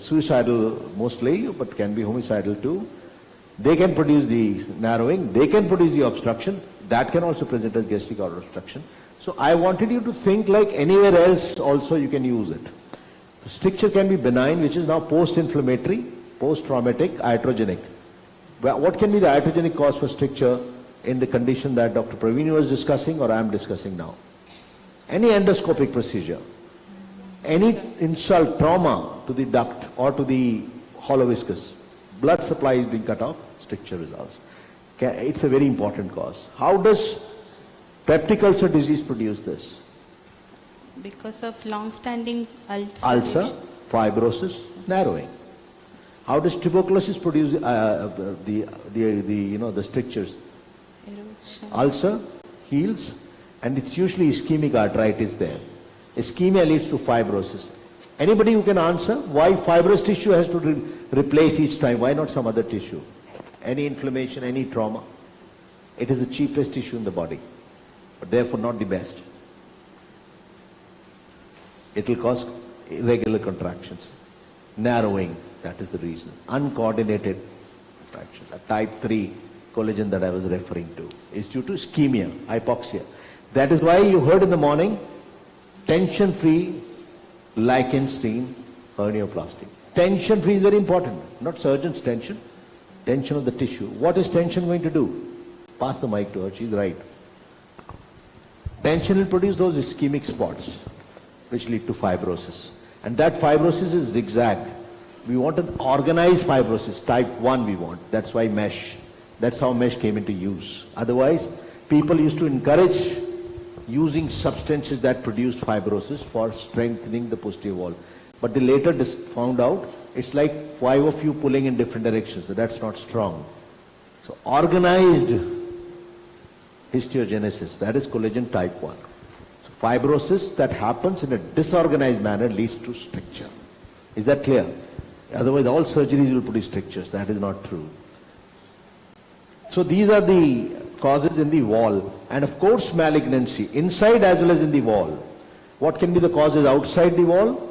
L: suicidal mostly, but can be homicidal too. They can produce the narrowing, they can produce the obstruction, that can also present as gastric outlet obstruction. So I wanted you to think like anywhere else also you can use it. The stricture can be benign, which is now post-inflammatory, post-traumatic, iatrogenic. What can be the iatrogenic cause for stricture in the condition that Dr. Praveen was discussing or I am discussing now? Any endoscopic procedure, any insult, trauma to the duct or to the hollow viscous, blood supply is being cut off, stricture results. It's a very important cause. How does peptic ulcer disease produce this?
V: Because of long-standing ulcer.
L: Ulcer, fibrosis, narrowing. How does tuberculosis produce the strictures?
V: Erosion.
L: Ulcer heals, and it's usually ischemic arthritis there. Ischemia leads to fibrosis. Anybody who can answer why fibrous tissue has to replace each time? Why not some other tissue? Any inflammation, any trauma? It is the cheapest tissue in the body, but therefore not the best. It will cause irregular contractions, narrowing, that is the reason. Uncoordinated contraction. A type 3 collagen that I was referring to is due to ischemia, hypoxia. That is why you heard in the morning, tension-free Lichtenstein hernioplasty. Tension free is very important. Not surgeon's tension. Tension of the tissue. What is tension going to do? Pass the mic to her, she's right. Tension will produce those ischemic spots which lead to fibrosis. And that fibrosis is zigzag. We want an organized fibrosis, type 1 we want. That's why mesh. That's how mesh came into use. Otherwise, people used to encourage using substances that produce fibrosis for strengthening the posterior wall. But they later found out it's like 5 of you pulling in different directions, so that's not strong. So organized histiogenesis, that is collagen type 1. So fibrosis that happens in a disorganized manner leads to stricture. Is that clear? Otherwise all surgeries will produce strictures. That is not true. So these are the causes in the wall. And of course malignancy, inside as well as in the wall. What can be the causes outside the wall?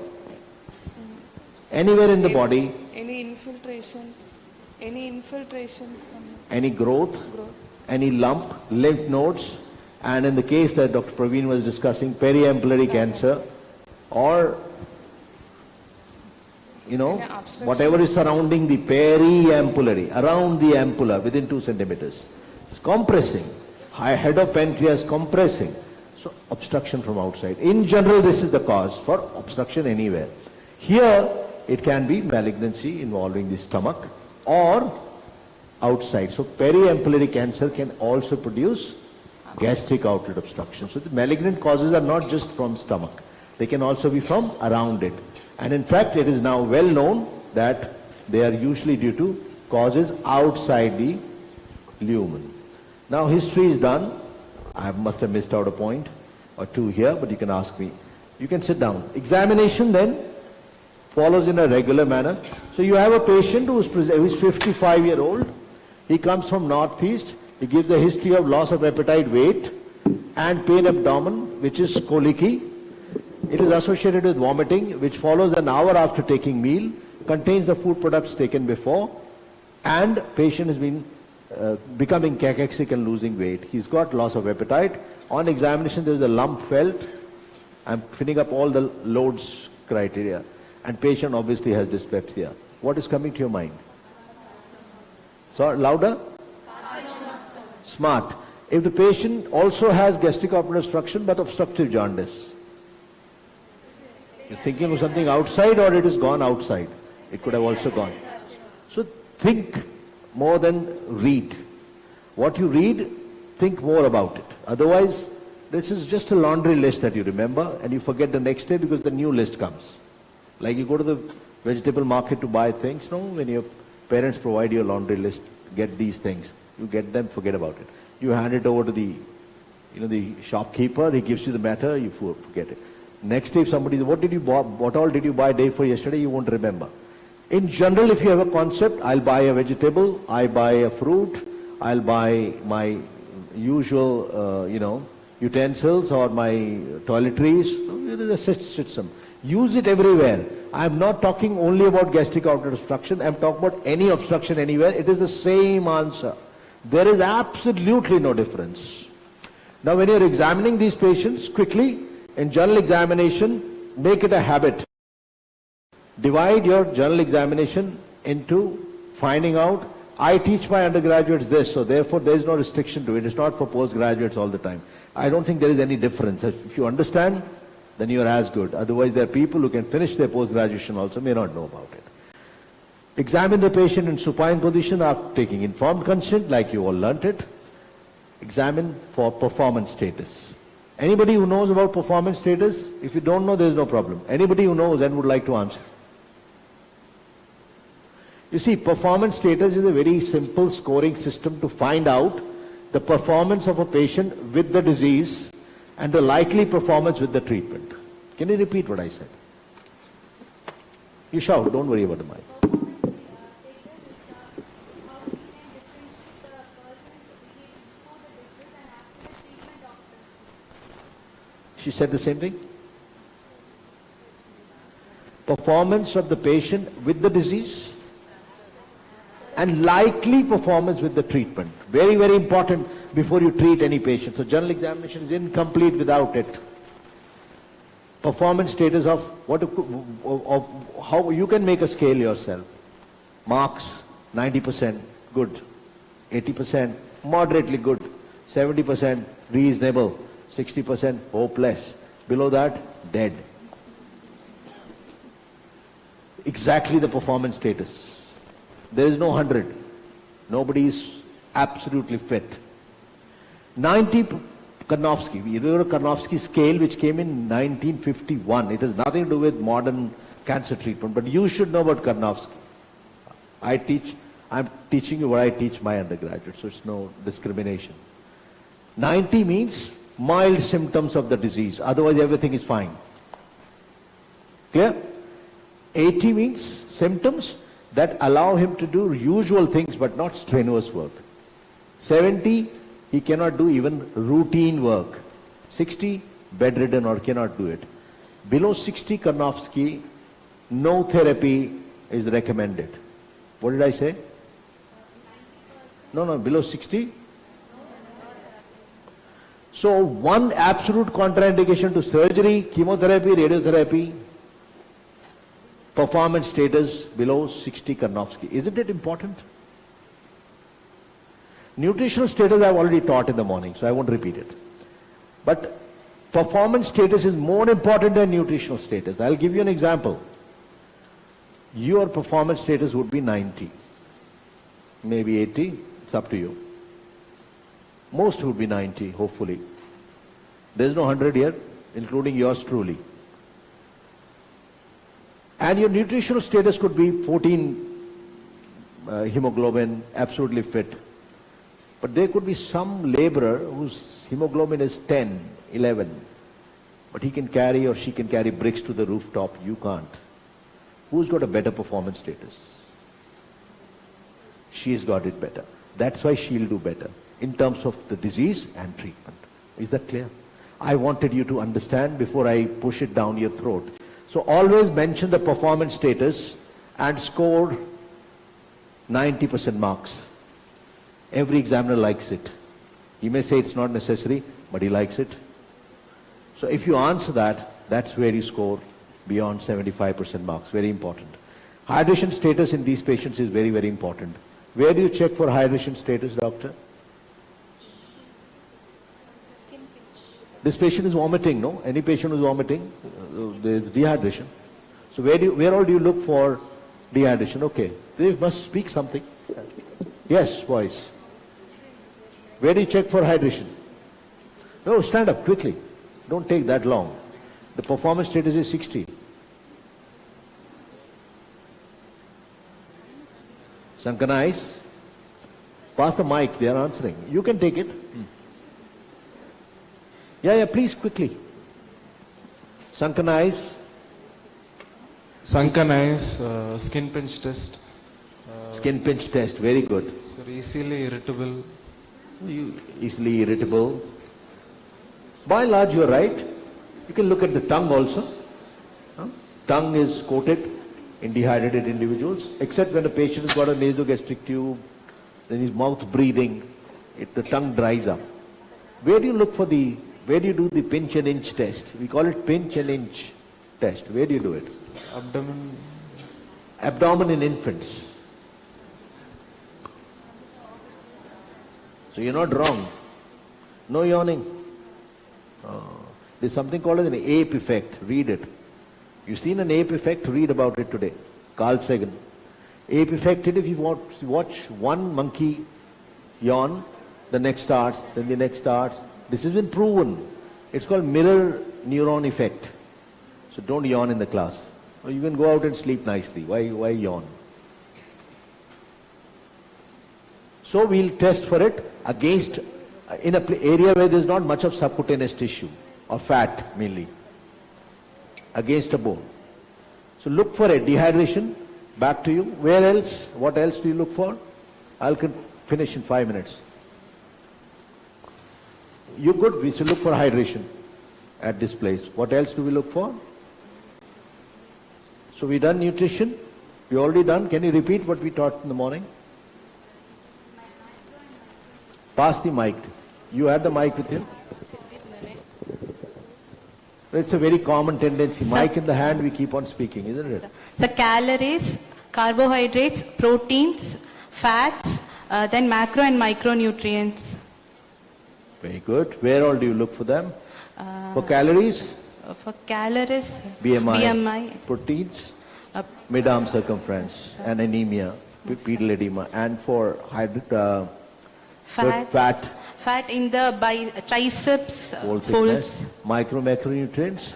L: Anywhere in the body.
O: Any infiltrations?
L: Any growth? Any lump, lymph nodes, and in the case that Dr. Praveen was discussing, periampullary cancer, or whatever is surrounding the periampullary, around the ampulla within 2 centimeters. It's compressing. Head of pancreas compressing. So obstruction from outside. In general, this is the cause for obstruction anywhere. Here, it can be malignancy involving the stomach or outside. So periampullary cancer can also produce gastric outlet obstruction. So the malignant causes are not just from stomach. They can also be from around it. And in fact, it is now well known that they are usually due to causes outside the lumen. Now history is done. I must have missed out a point or two here, but you can ask me. You can sit down. Examination then follows in a regular manner. So you have a patient who is 55-year-old. He comes from northeast. He gives a history of loss of appetite, weight, and pain abdomen, which is colicky. It is associated with vomiting, which follows an hour after taking meal, contains the food products taken before, and patient has been becoming cachexic and losing weight. He's got loss of appetite. On examination, there is a lump felt. I'm filling up all the loads criteria. And patient obviously has dyspepsia. What is coming to your mind? So louder? Smart. If the patient also has gastric outlet obstruction but obstructive jaundice, you're thinking of something outside or it is gone outside? It could have also gone. So think more than read. What you read, think more about it. Otherwise, this is just a laundry list that you remember and you forget the next day because the new list comes. Like you go to the vegetable market to buy things, no? When your parents provide you a laundry list, get these things. You get them, forget about it. You hand it over to the, the shopkeeper, he gives you the matter, you forget it. Next day if somebody says, what all did you buy day for yesterday, you won't remember. In general, if you have a concept, I'll buy a vegetable, I buy a fruit, I'll buy my usual, utensils or my toiletries. So it is a system. Use it everywhere. I'm not talking only about gastric outlet obstruction. I'm talking about any obstruction anywhere. It is the same answer. There is absolutely no difference. Now when you're examining these patients, quickly, in general examination, make it a habit. Divide your general examination into finding out, I teach my undergraduates this, so therefore there is no restriction to it. It's not for postgraduates all the time. I don't think there is any difference. If you understand, then you are as good. Otherwise, there are people who can finish their post-graduation also, may not know about it. Examine the patient in supine position after taking informed consent, like you all learnt it. Examine for performance status. Anybody who knows about performance status? If you don't know, there is no problem. Anybody who knows and would like to answer? You see, performance status is a very simple scoring system to find out the performance of a patient with the disease and the likely performance with the treatment. Can you repeat what I said? You shout, don't worry about the mic. She said the same thing? Performance of the patient with the disease and likely performance with the treatment. Very, very important before you treat any patient. So general examination is incomplete without it. Performance status of how you can make a scale yourself. Marks, 90%, good. 80%, moderately good. 70%, reasonable. 60%, hopeless. Below that, dead. Exactly the performance status. There is no 100. Nobody is absolutely fit. 90, Karnofsky. We have a Karnofsky scale which came in 1951. It has nothing to do with modern cancer treatment, but you should know about Karnofsky. I'm teaching you what I teach my undergraduates, so it's no discrimination. 90 means mild symptoms of the disease, otherwise everything is fine. Clear? 80 means symptoms that allow him to do usual things but not strenuous work. 70, he cannot do even routine work. 60, bedridden or cannot do it. Below 60, Karnofsky, no therapy is recommended. What did I say? No, below 60. So one absolute contraindication to surgery, chemotherapy, radiotherapy, performance status below 60 Karnofsky. Isn't it important? Nutritional status I've already taught in the morning, so I won't repeat it. But performance status is more important than nutritional status. I'll give you an example. Your performance status would be 90, maybe 80, it's up to you. Most would be 90, hopefully. There's no 100 here, including yours truly. And your nutritional status could be 14 hemoglobin, absolutely fit. But there could be some laborer whose hemoglobin is 10, 11. But he can carry or she can carry bricks to the rooftop. You can't. Who's got a better performance status? She's got it better. That's why she'll do better in terms of the disease and treatment. Is that clear? I wanted you to understand before I push it down your throat. So always mention the performance status and score 90% marks. Every examiner likes it. He may say it's not necessary, but he likes it. So if you answer that, that's where you score beyond 75% marks. Very important. Hydration status in these patients is very, very important. Where do you check for hydration status, doctor? This patient is vomiting, no? Any patient who's vomiting, there's dehydration. So where all do you look for dehydration? Okay. They must speak something. Yes, voice. Where do you check for hydration? No, stand up quickly. Don't take that long. The performance status is 60. Sunken eyes. Pass the mic, they are answering. You can take it. Yeah, please, quickly. Sunken eyes.
I: Sunken eyes, skin pinch test.
L: Skin pinch test, very good.
I: So easily irritable.
L: Easily irritable. By and large, you are right. You can look at the tongue also. Tongue is coated in dehydrated individuals, except when the patient has got a nasogastric tube, then his mouth breathing, the tongue dries up. Where do you look for where do you do the pinch and inch test? We call it pinch and inch test. Where do you do it?
I: Abdomen.
L: Abdomen in infants. So you're not wrong. No yawning. There's something called as an ape effect. Read it. You've seen an ape effect? Read about it today. Carl Sagan. Ape effect, if you watch one monkey yawn, the next starts, then the next starts. This has been proven. It's called mirror neuron effect. So don't yawn in the class. Or you can go out and sleep nicely. Why yawn? So we'll test for it against, in an area where there's not much of subcutaneous tissue, or fat mainly, against a bone. So look for a dehydration. Back to you. Where else? What else do you look for? I'll finish in 5 minutes. You're good. We should look for hydration at this place. What else do we look for? So we done nutrition. We already done. Can you repeat what we taught in the morning? Pass the mic. You had the mic with you? It's a very common tendency. Mic in the hand, we keep on speaking, isn't it?
V: So calories, carbohydrates, proteins, fats, then macro and micronutrients.
L: Very good. Where all do you look for them? For calories?
V: For calories,
L: BMI. Proteins? Mid-arm circumference and anemia, pedal edema. And for fat?
V: Fat in the triceps, folds.
L: Macronutrients?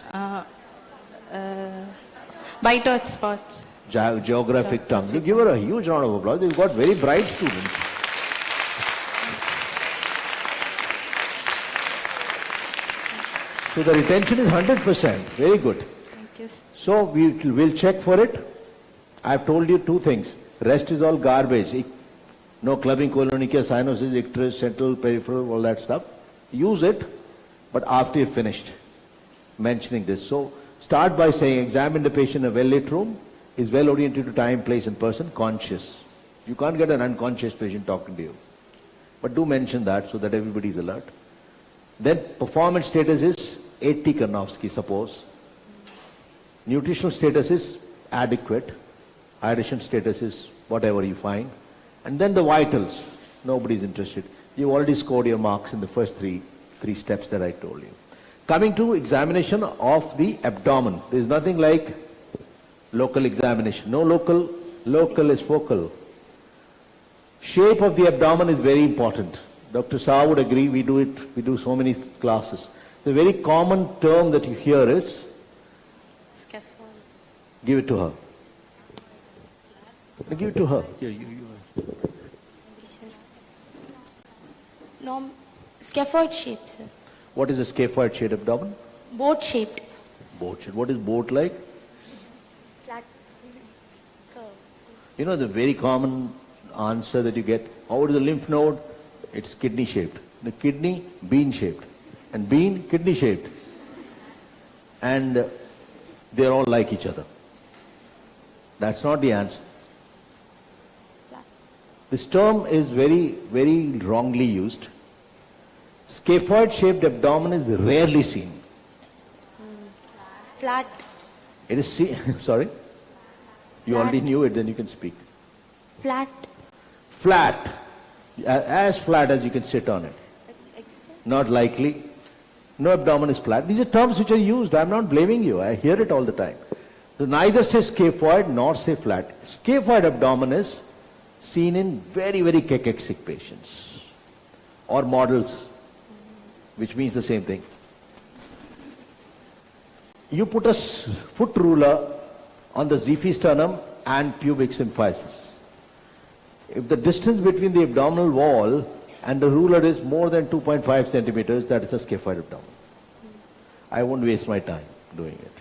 V: White spots.
L: Geographic tongue. You give her a huge round of applause. You've got very bright students. So the retention is 100%. Very good.
V: Thank you.
L: So we'll check for it. I've told you two things. Rest is all garbage. No clubbing, colonica, cyanosis, icterus, central, peripheral, all that stuff. Use it, but after you've finished mentioning this. So start by saying, examine the patient in a well-lit room, is well oriented to time, place and person, conscious. You can't get an unconscious patient talking to you. But do mention that so that everybody is alert. Then performance status is 80 Karnofsky, suppose. Nutritional status is adequate. Hydration status is whatever you find. And then the vitals. Nobody's interested. You've already scored your marks in the first three steps that I told you. Coming to examination of the abdomen. There's nothing like local examination. No local, local is focal. Shape of the abdomen is very important. Dr. Shah would agree, we do so many classes. The very common term that you hear is?
V: Scaphoid.
L: Give it to her. Give it to her.
J: No, scaphoid shape, sir.
L: What is a scaphoid shaped abdomen?
J: Boat shaped.
L: Boat shaped. What is boat like?
J: Flat curve.
L: You know the very common answer that you get, how is the lymph node? It's kidney shaped. The kidney, bean shaped. And bean, kidney shaped. And they're all like each other. That's not the answer. This term is very, very wrongly used. Scaphoid shaped abdomen is rarely seen.
J: Flat.
L: It is seen, sorry? You already knew it, then you can speak.
J: Flat.
L: Flat. As flat as you can sit on it. Not likely. No abdomen is flat. These are terms which are used. I'm not blaming you. I hear it all the time. So neither say scaphoid nor say flat. Scaphoid abdomen is seen in very, very cachexic patients or models, which means the same thing. You put a foot ruler on the xiphisternum and pubic symphysis. If the distance between the abdominal wall and the ruler is more than 2.5 centimeters, that is a scaphoid abdomen. I won't waste my time doing it.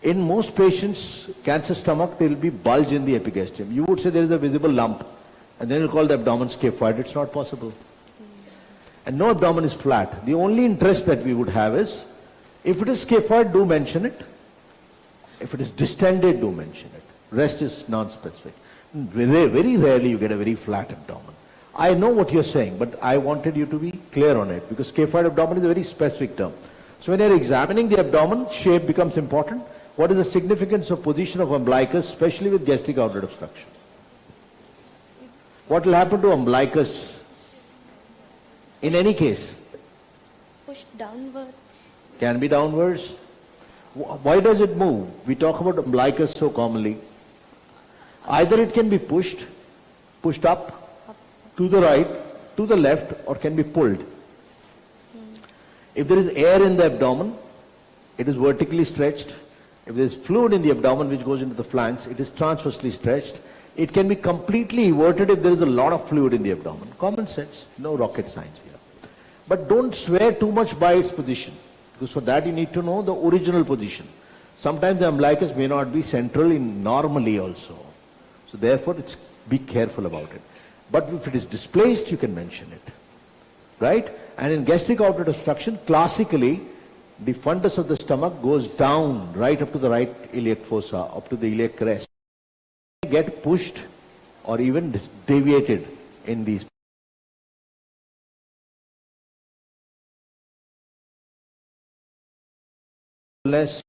L: In most patients, cancer stomach, there will be bulge in the epigastrium. You would say there is a visible lump, and then you'll call the abdomen scaphoid. It's not possible. And no abdomen is flat. The only interest that we would have is, if it is scaphoid, do mention it. If it is distended, do mention it. Rest is non-specific. Very rarely you get a very flat abdomen. I know what you're saying, but I wanted you to be clear on it, because scaphoid abdomen is a very specific term. So when you're examining the abdomen, shape becomes important. What is the significance of position of umbilicus, especially with gastric outlet obstruction? What will happen to umbilicus in any case?
J: Push downwards.
L: Can be downwards. Why does it move? We talk about umbilicus so commonly. Either it can be pushed up, to the right, to the left, or can be pulled. If there is air in the abdomen, it is vertically stretched. If there is fluid in the abdomen which goes into the flanks, it is transversely stretched. It can be completely everted if there is a lot of fluid in the abdomen. Common sense, no rocket science here. But don't swear too much by its position, because for that you need to know the original position. Sometimes the umbilicus may not be central in normally also. So therefore, be careful about it. But if it is displaced, you can mention it. Right? And in gastric outlet obstruction, classically, the fundus of the stomach goes down right up to the right iliac fossa, up to the iliac crest. Get pushed or even deviated in these less.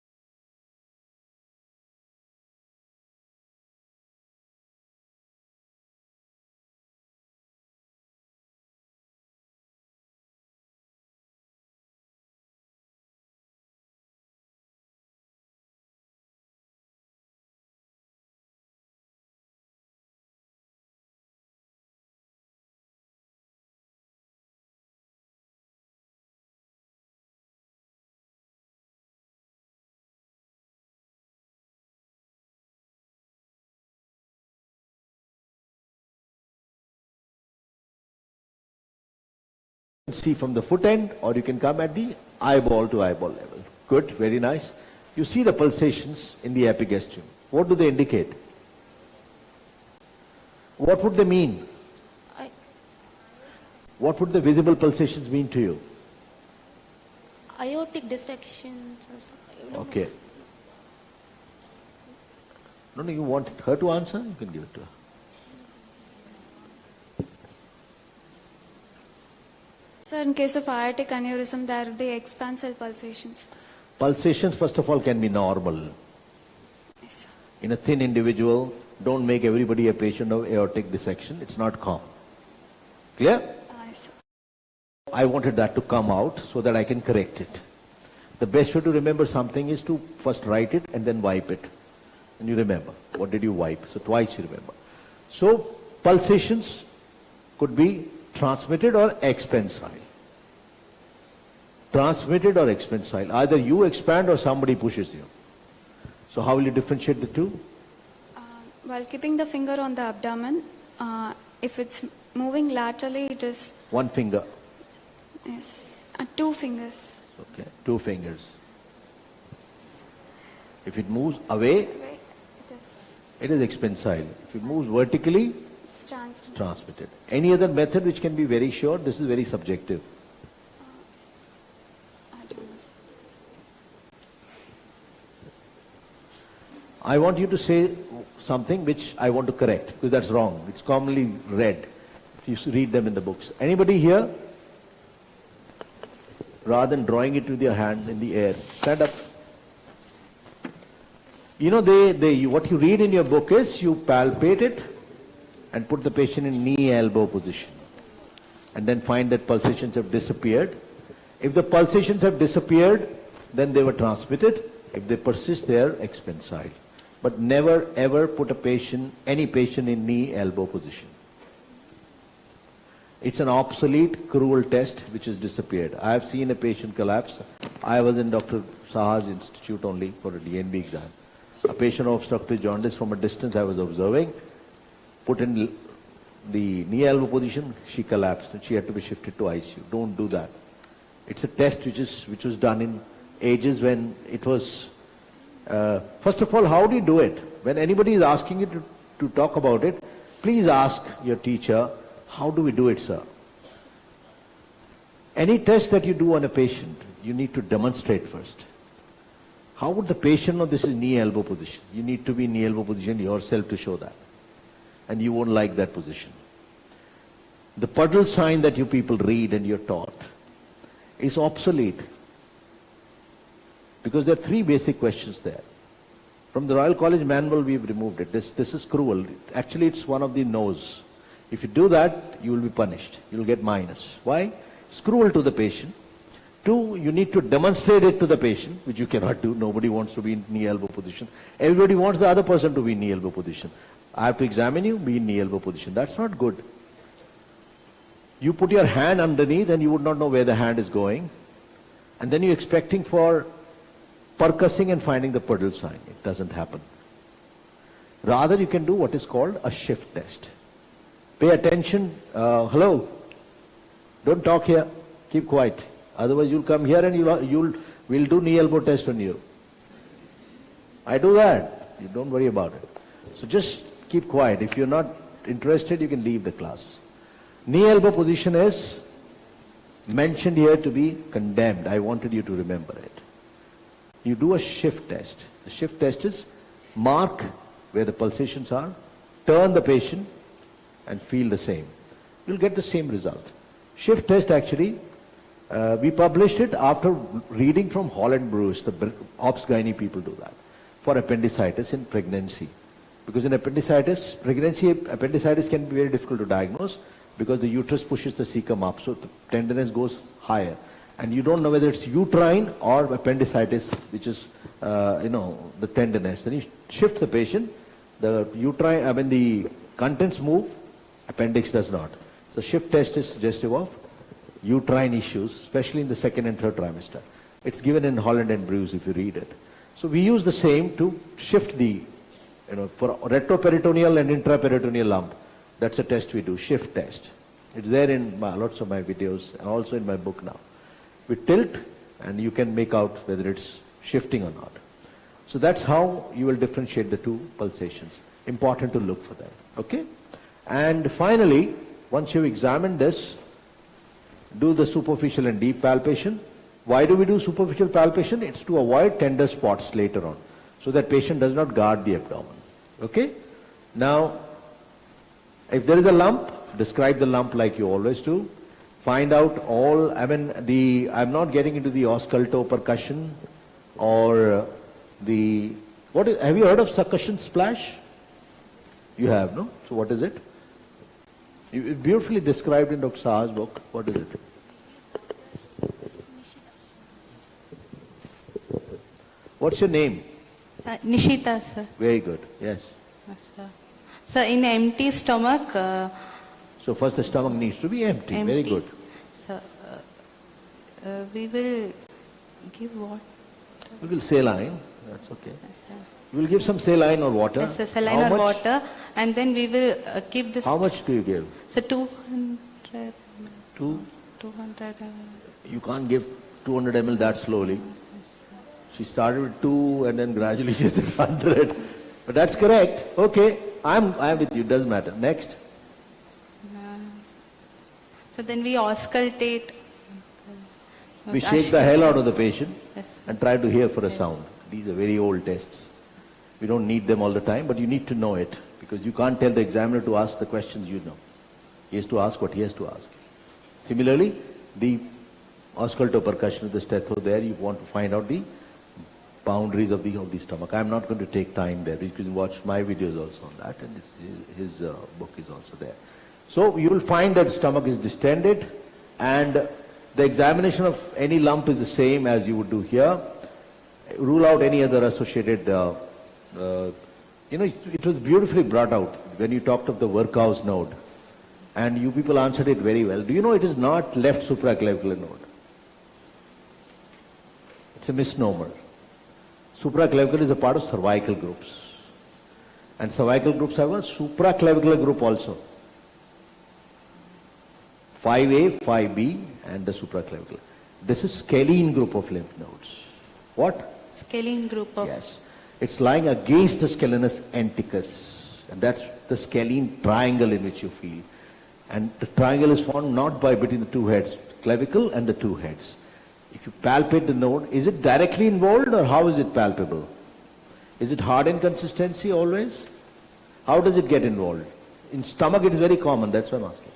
L: See from the foot end, or you can come at the eyeball to eyeball level. Good, very nice. You see the pulsations in the epigastrium. What do they indicate? What would they mean? What would the visible pulsations mean to you?
J: Aortic dissections.
L: Okay. No, you want her to answer? You can give it to her.
O: Sir, in case of aortic aneurysm, there will be expansile pulsations.
L: Pulsations, first of all, can be normal.
O: Yes,
L: In a thin individual, don't make everybody a patient of aortic dissection. It's not common. Clear?
O: yes.
L: I wanted that to come out so that I can correct it. The best way to remember something is to first write it and then wipe it. And you remember. What did you wipe? So twice you remember. So pulsations could be transmitted or expensile. Transmitted or expensile. Either you expand or somebody pushes you. So how will you differentiate the two?
O: While keeping the finger on the abdomen, if it's moving laterally, it is...
L: One finger.
O: Yes, 2 fingers.
L: Okay, 2 fingers. If it moves away, it is expensile. If it moves vertically,
O: It's transmitted.
L: transmitted. Any other method which can be very sure? This is very subjective.
O: I don't know, sir.
L: I want you to say something which I want to correct, because that's wrong. It's commonly read. If you read them in the books. Anybody here? Rather than drawing it with your hand in the air, stand up. You know, what you read in your book is you palpate it and put the patient in knee-elbow position. And then find that pulsations have disappeared. If the pulsations have disappeared, then they were transmitted. If they persist, they are expensile. But never ever put a patient, any patient in knee-elbow position. It's an obsolete, cruel test which has disappeared. I have seen a patient collapse. I was in Dr. Saha's institute only for a DNB exam. A patient of obstructive jaundice from a distance I was observing, put in the knee-elbow position, she collapsed and she had to be shifted to ICU. Don't do that. It's a test which was done in ages when it was... first of all, how do you do it? When anybody is asking you to talk about it, please ask your teacher, how do we do it, sir? Any test that you do on a patient, you need to demonstrate first. How would the patient know this is knee-elbow position? You need to be in knee-elbow position yourself to show that. And you won't like that position. The puddle sign that you people read and you're taught is obsolete. Because there are 3 basic questions there. From the Royal College manual, we've removed it. This is cruel. Actually, it's one of the no's. If you do that, you will be punished. You will get minus. Why? It's cruel to the patient. 2, you need to demonstrate it to the patient, which you cannot do. Nobody wants to be in knee-elbow position. Everybody wants the other person to be in knee-elbow position. I have to examine you, be in knee-elbow position. That's not good. You put your hand underneath and you would not know where the hand is going. And then you're expecting for percussing and finding the puddle sign. It doesn't happen. Rather, you can do what is called a shift test. Pay attention. Hello. Don't talk here. Keep quiet. Otherwise, you'll come here and we'll do knee-elbow test on you. I do that. You don't worry about it. So just keep quiet. If you're not interested, you can leave the class. Knee-elbow position is mentioned here to be condemned. I wanted you to remember it. You do a shift test. The shift test is mark where the pulsations are, turn the patient, and feel the same. You'll get the same result. Shift test actually We published it after reading from Holland Bruce, the obs-gynae people do that, for appendicitis in pregnancy. Because in appendicitis, pregnancy appendicitis can be very difficult to diagnose because the uterus pushes the cecum up, so the tenderness goes higher. And you don't know whether it's uterine or appendicitis, which is, the tenderness. Then you shift the patient, the uterine, the contents move, appendix does not. So shift test is suggestive of uterine issues, especially in the second and third trimester. It's given in Holland and Bruce if you read it. So we use the same to shift the, for retroperitoneal and intraperitoneal lump. That's a test we do, shift test. It's there in lots of my videos and also in my book now. We tilt and you can make out whether it's shifting or not. So that's how you will differentiate the two pulsations. Important to look for them, okay? And finally, once you've examined this, do the superficial and deep palpation. Why do we do superficial palpation? It's to avoid tender spots later on, so that patient does not guard the abdomen, okay? Now, if there is a lump, describe the lump like you always do. Find out all, I'm not getting into the ausculto percussion or have you heard of succussion splash? You have, no? So what is it? It's beautifully described in Dr. Saha's book. What is it? What's your name?
V: Sir, Nishita, sir.
L: Very good, yes.
V: Yes, sir. So in empty stomach.
L: So first the stomach needs to be empty. Very good.
V: So we will give what?
L: We will saline. That's okay. Yes, we will give some saline or water.
V: Yes, sir, saline or water, and then we will keep this.
L: How much do you give?
V: So 200. 200.
L: You can't give 200 ml that slowly. She started with 2 and then gradually she said 100. But that's correct. Okay, I'm with you. Doesn't matter. Next.
V: So then we auscultate.
L: We shake the hell out of the patient
V: Yes.
L: and try to hear for a sound. These are very old tests. We don't need them all the time, but you need to know it because you can't tell the examiner to ask the questions you know. He has to ask what he has to ask. Similarly, the ausculto percussion of the stetho there, you want to find out the boundaries of the stomach. I'm not going to take time there. You can watch my videos also on that, and his book is also there. So you will find that stomach is distended, and the examination of any lump is the same as you would do here. Rule out any other associated, it was beautifully brought out when you talked of the Werkhaus node, and you people answered it very well. Do you know it is not left supraclavicular node? It's a misnomer. Supraclavicular is a part of cervical groups, and cervical groups have a supraclavicular group also. 5A, 5B, and the supraclavicular. This is scalene group of lymph nodes. What?
V: Scalene group of.
L: Yes. It's lying against the scalenus anticus, and that's the scalene triangle in which you feel. And the triangle is formed not by between the two heads, clavicle and the two heads. If you palpate the node, is it directly involved or how is it palpable? Is it hard in consistency always? How does it get involved? In stomach it is very common, that's why I'm asking.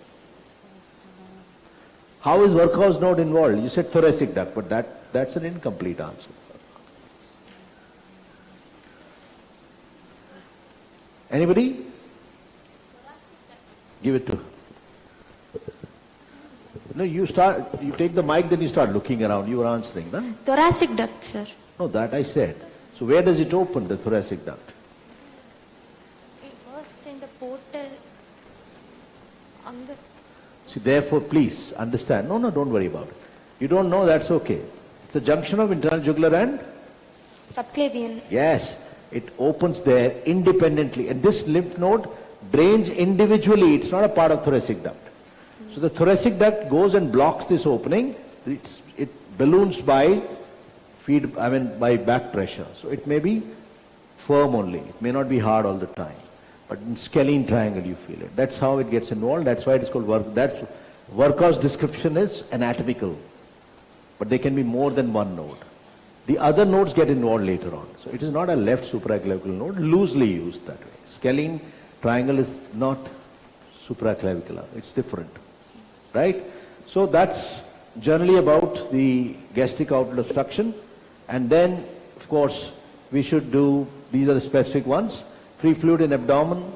L: How is Werkhaus node involved? You said thoracic duct, but that's an incomplete answer. Anybody? Give it to her. No, you take the mic, then you start looking around. You were answering, no?
J: Thoracic duct, sir.
L: No, that I said. So where does it open, the thoracic duct?
J: It burst in the portal on the...
L: See, therefore, please understand. No, don't worry about it. You don't know, that's okay. It's a junction of internal jugular and?
J: Subclavian.
L: Yes, it opens there independently. And this lymph node drains individually. It's not a part of thoracic duct. So the thoracic duct goes and blocks this opening. It balloons by by back pressure. So it may be firm only. It may not be hard all the time. But in scalene triangle you feel it. That's how it gets involved. That's why it is called Werkhaus description is anatomical. But there can be more than one node. The other nodes get involved later on. So it is not a left supraclavicular node, loosely used that way. Scalene triangle is not supraclavicular. It's different. Right? So that's generally about the gastric outlet obstruction, and then, of course, we should do, these are the specific ones, free fluid in abdomen.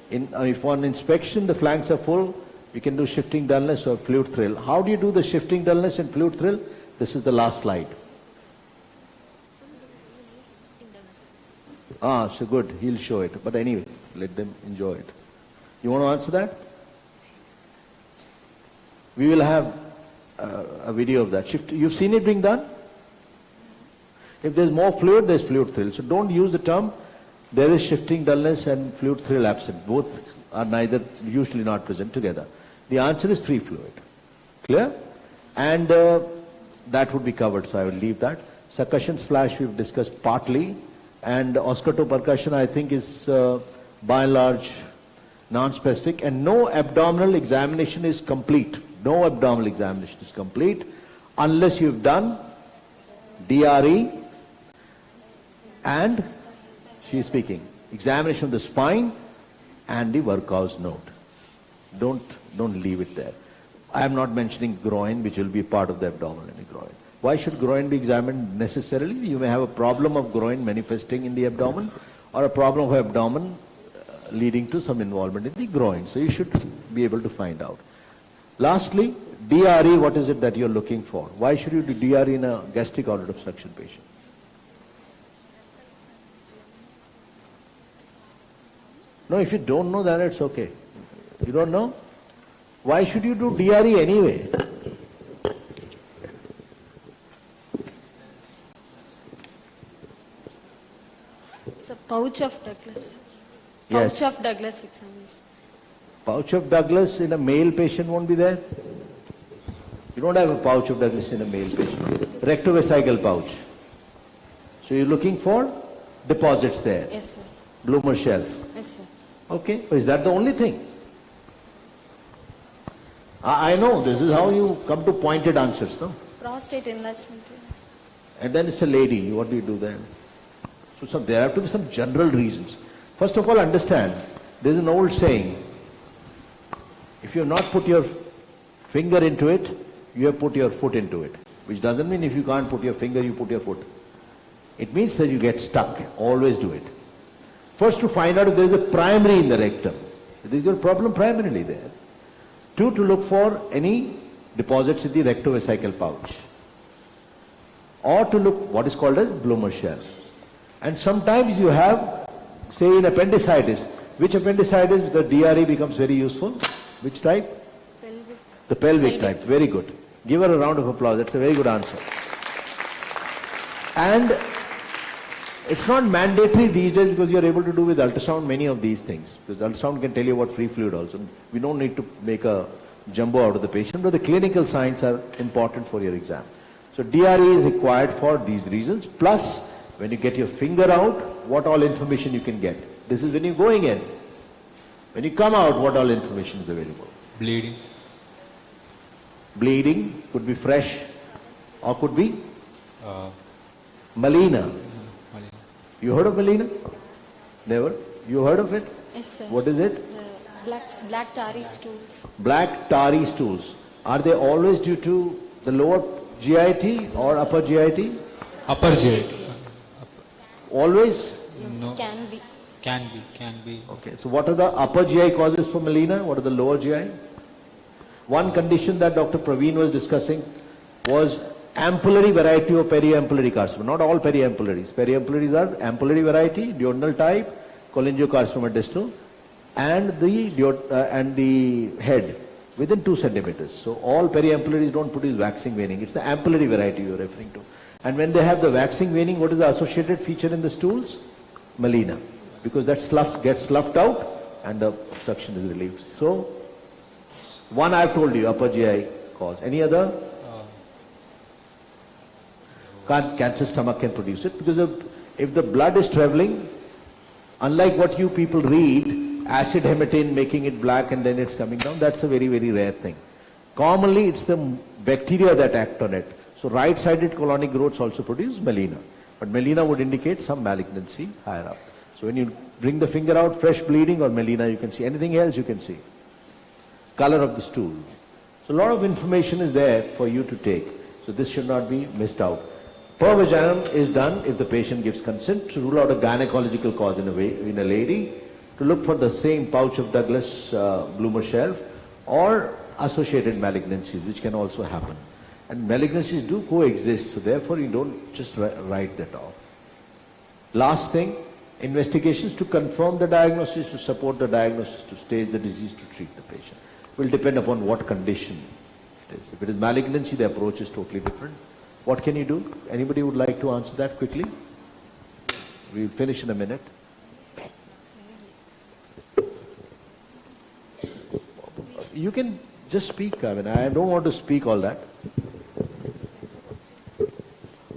L: If on inspection the flanks are full, we can do shifting dullness or fluid thrill. How do you do the shifting dullness and fluid thrill? This is the last slide. So good, he'll show it. But anyway, let them enjoy it. You want to answer that? We will have a video of that. You've seen it being done? If there's more fluid, there's fluid thrill. So don't use the term, there is shifting dullness and fluid thrill absent. Both are usually not present together. The answer is free fluid. Clear? And that would be covered, so I will leave that. Succussion splash we've discussed partly. And auscultopercussion, I think, is by and large non-specific. And no abdominal examination is complete. No abdominal examination is complete unless you've done DRE and, she's speaking, examination of the spine and the Werkhaus note. Don't leave it there. I am not mentioning groin, which will be part of the abdominal and the groin. Why should groin be examined necessarily? You may have a problem of groin manifesting in the abdomen or a problem of abdomen leading to some involvement in the groin. So you should be able to find out. Lastly, DRE, what is it that you're looking for? Why should you do DRE in a gastric outlet obstruction patient? No, if you don't know that, it's okay. You don't know? Why should you do DRE anyway?
J: It's a pouch of Douglas.
L: Yes.
J: Pouch of Douglas examination.
L: Pouch of Douglas in a male patient won't be there? You don't have a pouch of Douglas in a male patient. Rectovesical pouch. So you're looking for deposits there.
J: Yes, sir.
L: Bloomer shelf.
J: Yes, sir.
L: Okay. But is that the only thing? I know, this is how you come to pointed answers, no?
J: Prostate enlargement.
L: And then it's a lady. What do you do then? So there have to be some general reasons. First of all, understand, there's an old saying, if you have not put your finger into it, you have put your foot into it. Which doesn't mean if you can't put your finger, you put your foot. It means that you get stuck. Always do it. First, to find out if there is a primary in the rectum. There is a problem primarily there. Two, to look for any deposits in the rectovesical pouch. Or to look what is called as Bloomer shell. And sometimes you have, say in appendicitis. Which appendicitis the DRE becomes very useful? Which type?
J: Pelvic.
L: The pelvic type. Very good. Give her a round of applause. That's a very good answer. And it's not mandatory these days because you're able to do with ultrasound many of these things. Because ultrasound can tell you about free fluid also. We don't need to make a jumbo out of the patient, but the clinical signs are important for your exam. So DRE is required for these reasons. Plus, when you get your finger out, what all information you can get. This is when you're going in. When you come out, what all information is available?
G: Bleeding.
L: Bleeding could be fresh or could be melena. You heard of melena?
J: Yes.
L: Never? You heard of it?
J: Yes, sir.
L: What is it?
J: Black tarry stools.
L: Black tarry stools. Are they always due to the lower GIT or upper GIT?
G: Upper GIT.
L: Always?
J: Yes,
G: No.
J: can be.
G: Can be.
L: Okay, so what are the upper GI causes for melena? What are the lower GI? One condition that Dr. Praveen was discussing was ampullary variety of periampullary carcinoma. Not all periampullaries. Periampullaries are ampullary variety, duodenal type, cholangiocarcinoma distal, and the head within 2 centimeters. So all periampullaries don't produce waxing veining. It's the ampullary variety you're referring to. And when they have the waxing veining, what is the associated feature in the stools? Melena. Because that gets sloughed out and the obstruction is relieved. So, one I've told you, upper GI cause. Any other? Cancer stomach can produce it because if the blood is traveling, unlike what you people read, acid hematine making it black and then it's coming down, that's a very, very rare thing. Commonly, it's the bacteria that act on it. So right-sided colonic growths also produce melena. But melena would indicate some malignancy higher up. So when you bring the finger out, fresh bleeding or melena you can see. Anything else you can see. Color of the stool. So a lot of information is there for you to take. So this should not be missed out. Per vaginum is done if the patient gives consent to rule out a gynecological cause in a lady, to look for the same pouch of Douglas Bloomer shelf or associated malignancies, which can also happen. And malignancies do coexist, so therefore you don't just write that off. Last thing, investigations to confirm the diagnosis, to support the diagnosis, to stage the disease, to treat the patient. Will depend upon what condition it is. If it is malignancy, the approach is totally different. What can you do? Anybody would like to answer that quickly? We'll finish in a minute. You can just speak. I mean, I don't want to speak all that.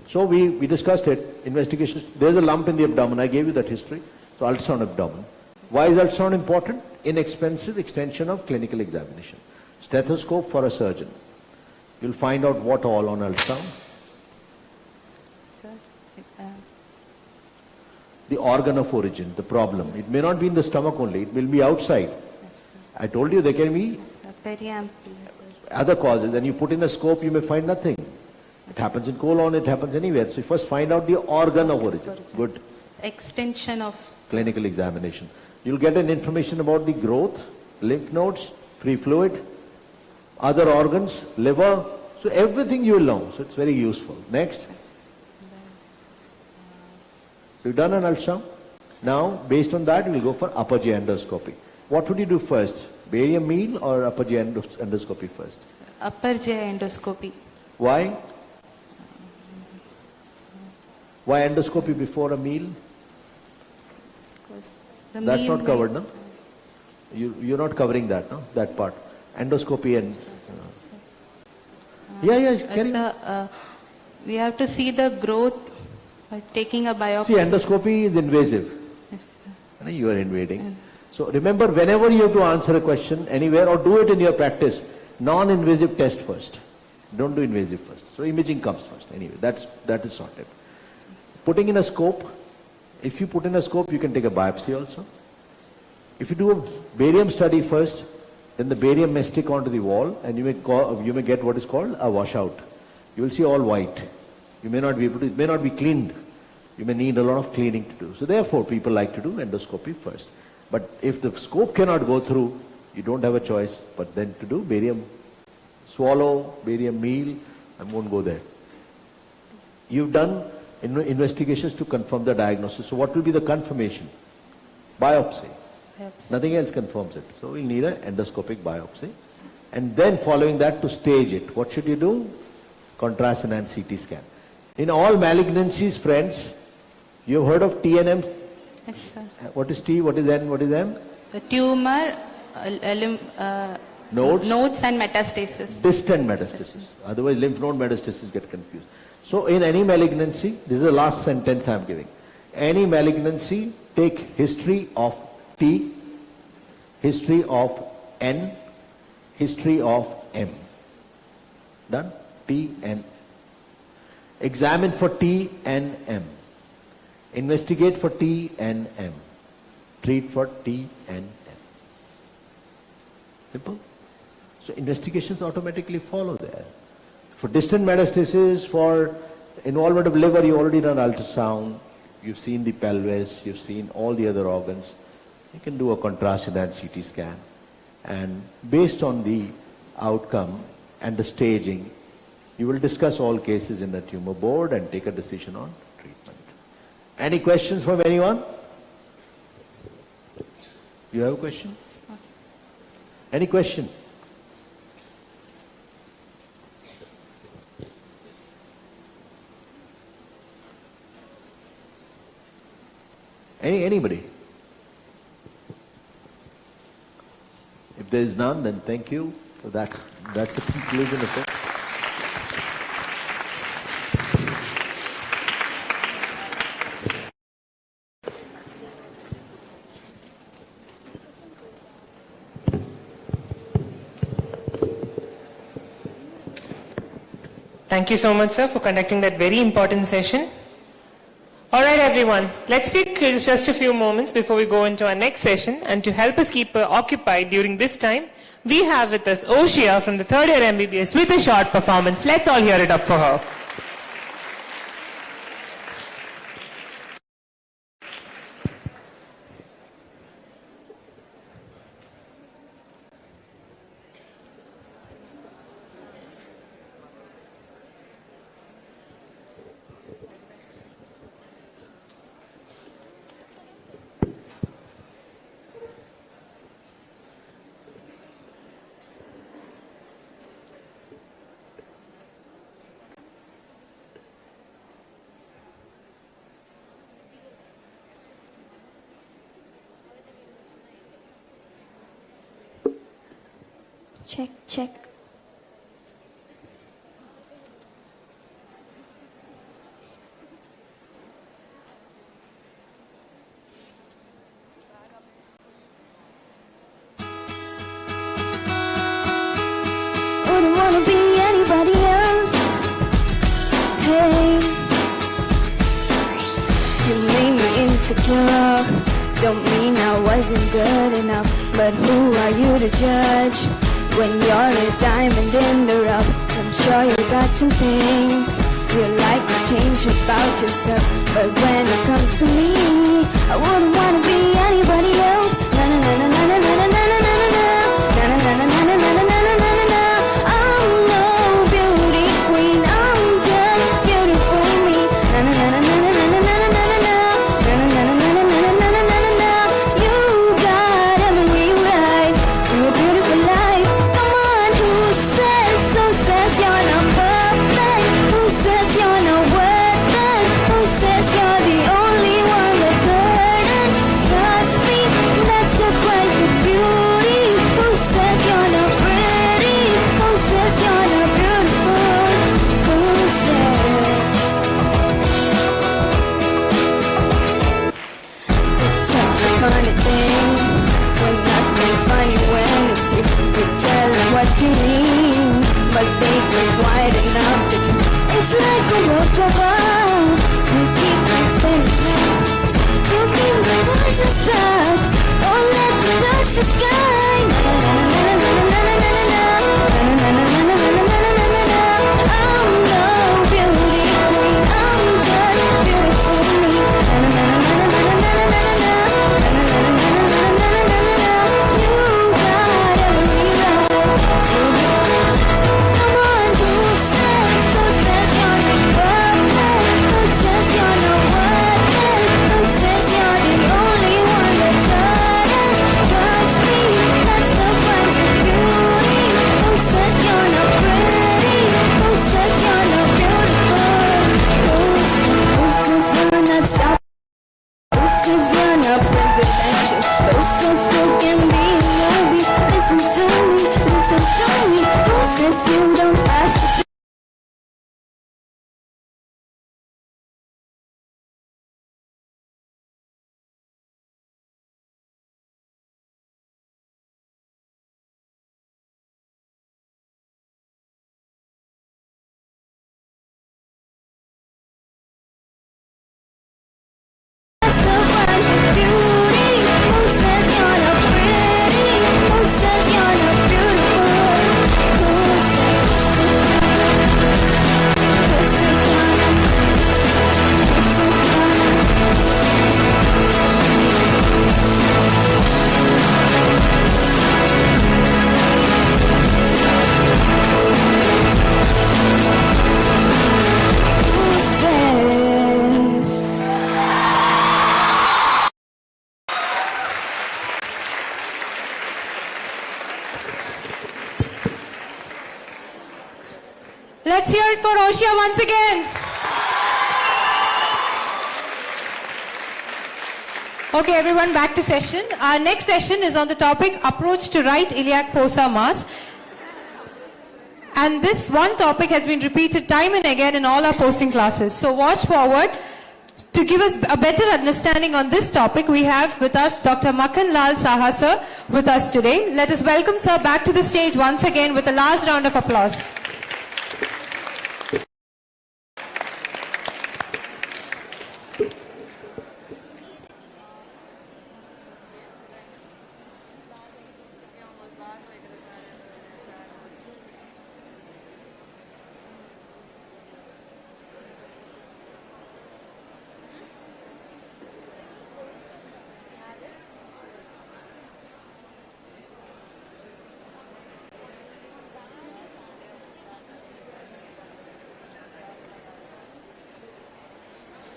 L: So we discussed it. Investigations. There's a lump in the abdomen. I gave you that history. So ultrasound abdomen. Why is ultrasound important? Inexpensive extension of clinical examination. Stethoscope for a surgeon. You'll find out what all on ultrasound. The organ of origin, the problem. It may not be in the stomach only. It will be outside. I told you there can be other causes, and you put in a scope, you may find nothing. It happens in colon, it happens anywhere. So you first find out the organ of origin. Good.
V: Extension of
L: Clinical examination. You'll get an information about the growth, lymph nodes, free fluid, other organs, liver. So everything you will know. So it's very useful. Next. So you've done an ultrasound. Now, based on that, we'll go for upper GI endoscopy. What would you do first? Barium meal or upper GI endoscopy first?
V: upper GI endoscopy.
L: Why? Why endoscopy before a meal? That's not covered, no? You're not covering that, no? That part. Endoscopy and...
V: we have to see the growth by taking a biopsy.
L: See, endoscopy is invasive.
V: Yes,
L: You are invading. So remember, whenever you have to answer a question anywhere or do it in your practice, non-invasive test first. Don't do invasive first. So imaging comes first. Anyway, that is sorted. Putting in a scope. If you put in a scope, you can take a biopsy also. If you do a barium study first, then the barium may stick onto the wall and you may get what is called a washout. You will see all white. You may not be able to, it may not be cleaned. You may need a lot of cleaning to do. So therefore, people like to do endoscopy first. But if the scope cannot go through, you don't have a choice but then to do barium swallow, barium meal. I won't go there. You've done investigations to confirm the diagnosis. So what will be the confirmation? Biopsy. Nothing else confirms it. So we'll need an endoscopic biopsy. And then following that, to stage it, what should you do? Contrast enhanced CT scan. In all malignancies, friends, you've heard of T and M?
V: Yes, sir.
L: What is T? What is N? What is M?
V: The tumor, nodes and metastasis.
L: Distant metastasis. Otherwise, lymph node metastasis get confused. So in any malignancy, this is the last sentence I am giving. Any malignancy, take history of T, history of N, history of M. Done? T and M. Examine for T and M. Investigate for T and M. Treat for T and M. Simple? So investigations automatically follow there. For distant metastasis, for involvement of liver, you already done ultrasound. You've seen the pelvis, you've seen all the other organs. You can do a contrast enhanced CT scan. And based on the outcome and the staging, you will discuss all cases in the tumor board and take a decision on treatment. Any questions from anyone? You have a question? Any question? Anybody? If there is none, then thank you. So that's the conclusion of it.
B: Thank you so much, sir, for conducting that very important session. All right, everyone. Let's take just a few moments before we go into our next session. And to help us keep occupied during this time, we have with us Oshia from the third year MBBS with a short performance. Let's all hear it up for her.
C: Check, check.
F: Wouldn't wanna be anybody else. Hey, you made me insecure. Don't mean I wasn't good enough, but who are you to judge? When you're a diamond in the rough, I'm sure you got some things you like to change about yourself. But when it comes to me, I wouldn't wanna be anybody else. Na na na na na na na na na na na na na na na na na na na na. I'm no beauty queen, I'm just beautiful me. Na na na na na na na na na na na na na na na na na na na. You got every right to a beautiful life. Who says you're not perfect? Who says you're not worth it? Who says you're the only one that's hurting? Trust me, that's the price of beauty. Who says you're not pretty? Who says you're not beautiful? Who says? It's such a funny thing when nothing's funny when it's you. You tell them what you mean, but they get wide enough that you. It's like a work of art. You keep moving, you keep touch the stars. Don't let me touch the sky. Na na na na na na na na na na na na na na na na na. I'm no beauty queen, I'm just beautiful me. Na na na na na na na na na na na na na na na na. You got every right to come on. Who says you're not perfect? Who says you're not worth it? Who says you're the only one that's hurting? Trust me, that's the price of beauty. Who says you're not pretty? Who says you're not beautiful? Who says you're not soft? Who says you're not presidential? Who says you can be in movies? Listen to me, listen to me. Who says you don't pass the That's the price of beauty. Who says you're not pretty? Who says you're not beautiful? Who says? Who says you're not? Who says you're not? Who says?
H: Let's hear it for Oshia once again. Okay, everyone, back to session. Our next session is on the topic approach to right iliac fossa mass. And this one topic has been repeated time and again in all our posting classes. So watch forward. To give us a better understanding on this topic, we have with us Dr. Makan Lal Saha sir with us today. Let us welcome sir back to the stage once again with a last round of applause.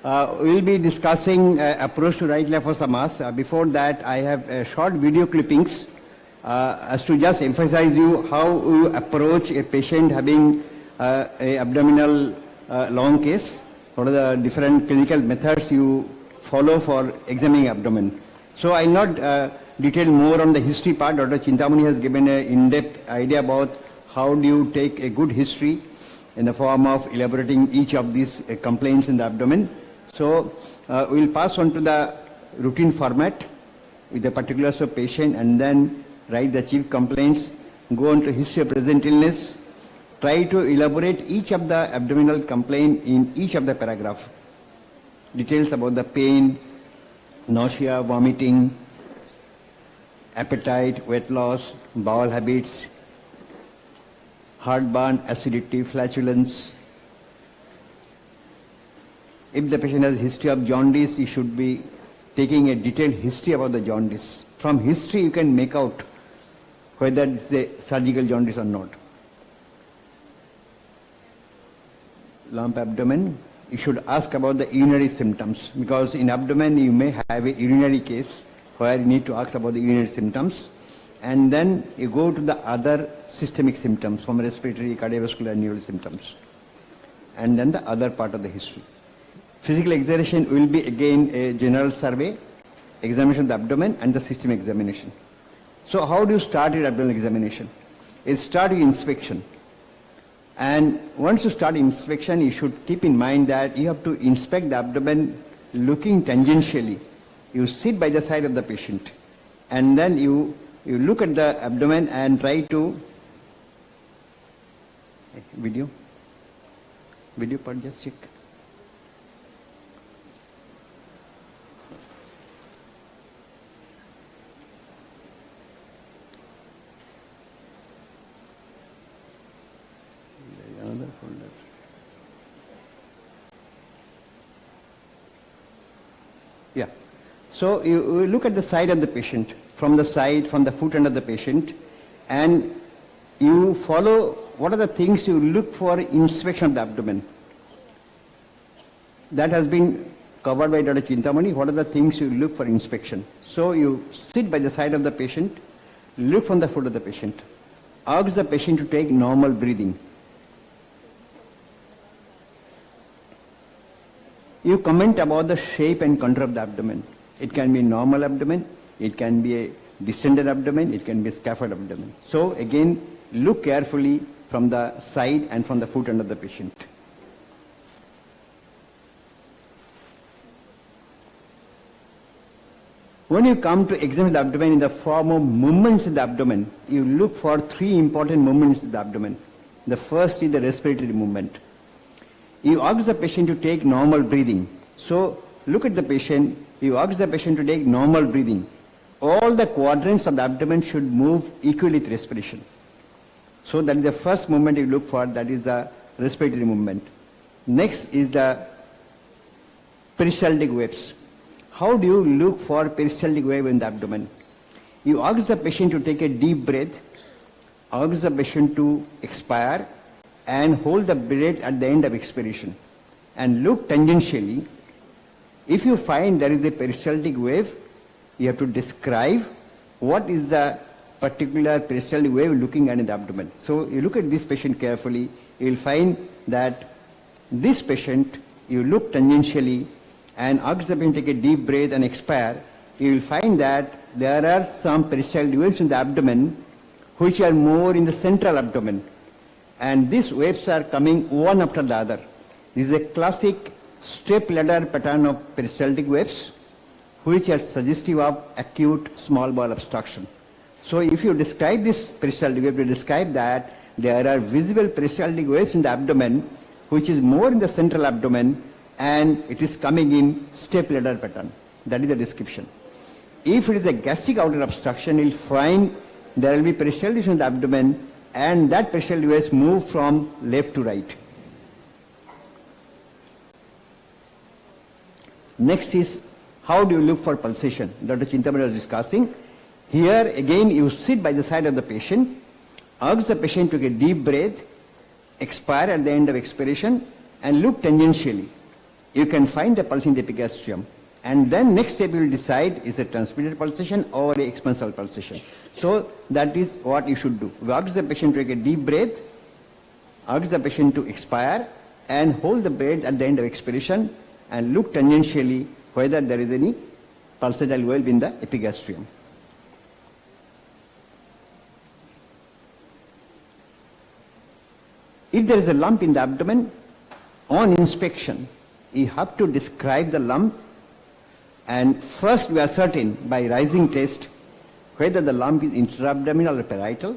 M: We'll be discussing approach to right liposomas. Before that, I have short video clippings as to just emphasize you how you approach a patient having a abdominal long case. What are the different clinical methods you follow for examining abdomen. So I'll not detail more on the history part. Dr. Chintamani has given an in-depth idea about how do you take a good history in the form of elaborating each of these complaints in the abdomen. So we'll pass on to the routine format with the particulars of patient and then write the chief complaints, go on to history of present illness, try to elaborate each of the abdominal complaint in each of the paragraph. Details about the pain, nausea, vomiting, appetite, weight loss, bowel habits, heartburn, acidity, flatulence. If the patient has a history of jaundice, you should be taking a detailed history about the jaundice. From history, you can make out whether it's a surgical jaundice or not. Lump abdomen, you should ask about the urinary symptoms because in abdomen you may have a urinary case where you need to ask about the urinary symptoms, and then you go to the other systemic symptoms from respiratory, cardiovascular, and neural symptoms, and then the other part of the history. Physical examination will be again a general survey, examination of the abdomen and the system examination. So how do you start your abdominal examination? It starts with inspection. And once you start inspection, you should keep in mind that you have to inspect the abdomen looking tangentially. You sit by the side of the patient and then you look at the abdomen and try to video part, just check. Another folder. Yeah. So you look at the side of the patient, from the side, from the foot end of the patient, and you follow what are the things you look for inspection of the abdomen. That has been covered by Dr. Chintamani. What are the things you look for inspection? So you sit by the side of the patient, look from the foot of the patient, ask the patient to take normal breathing. You comment about the shape and contour of the abdomen. It can be normal abdomen, it can be a distended abdomen, it can be a scaphoid abdomen. So again, look carefully from the side and from the foot end of the patient. When you come to examine the abdomen in the form of movements in the abdomen, you look for three important movements in the abdomen. The first is the respiratory movement. You ask the patient to take normal breathing. So look at the patient, you ask the patient to take normal breathing. All the quadrants of the abdomen should move equally with respiration. So that is the first movement you look for, that is the respiratory movement. Next is the peristaltic waves. How do you look for peristaltic wave in the abdomen? You ask the patient to take a deep breath, ask the patient to expire, and hold the breath at the end of expiration. And look tangentially. If you find there is a peristaltic wave, you have to describe what is the particular peristaltic wave looking at in the abdomen. So you look at this patient carefully, you will find that this patient, you look tangentially and ask the patient to take a deep breath and expire, you will find that there are some peristaltic waves in the abdomen which are more in the central abdomen. And these waves are coming one after the other. This is a classic step ladder pattern of peristaltic waves which are suggestive of acute small bowel obstruction. So if you describe this peristaltic wave, you describe that there are visible peristaltic waves in the abdomen which is more in the central abdomen and it is coming in step ladder pattern. That is the description. If it is a gastric outer obstruction, you will find there will be peristaltic waves in the abdomen and that peristaltic waves move from left to right. Next is how do you look for pulsation? Dr. Chintamani was discussing. Here again you sit by the side of the patient, ask the patient to take a deep breath, expire at the end of expiration and look tangentially. you can find the pulse in the epigastrium. And then next step you will decide is a transmitted pulsation or a expansal pulsation. So that is what you should do. You ask the patient to take a deep breath, ask the patient to expire, and hold the breath at the end of expiration and look tangentially whether there is any pulsatile valve in the epigastrium. If there is a lump in the abdomen, on inspection, you have to describe the lump, and first we ascertain by rising test whether the lump is intra-abdominal or parietal,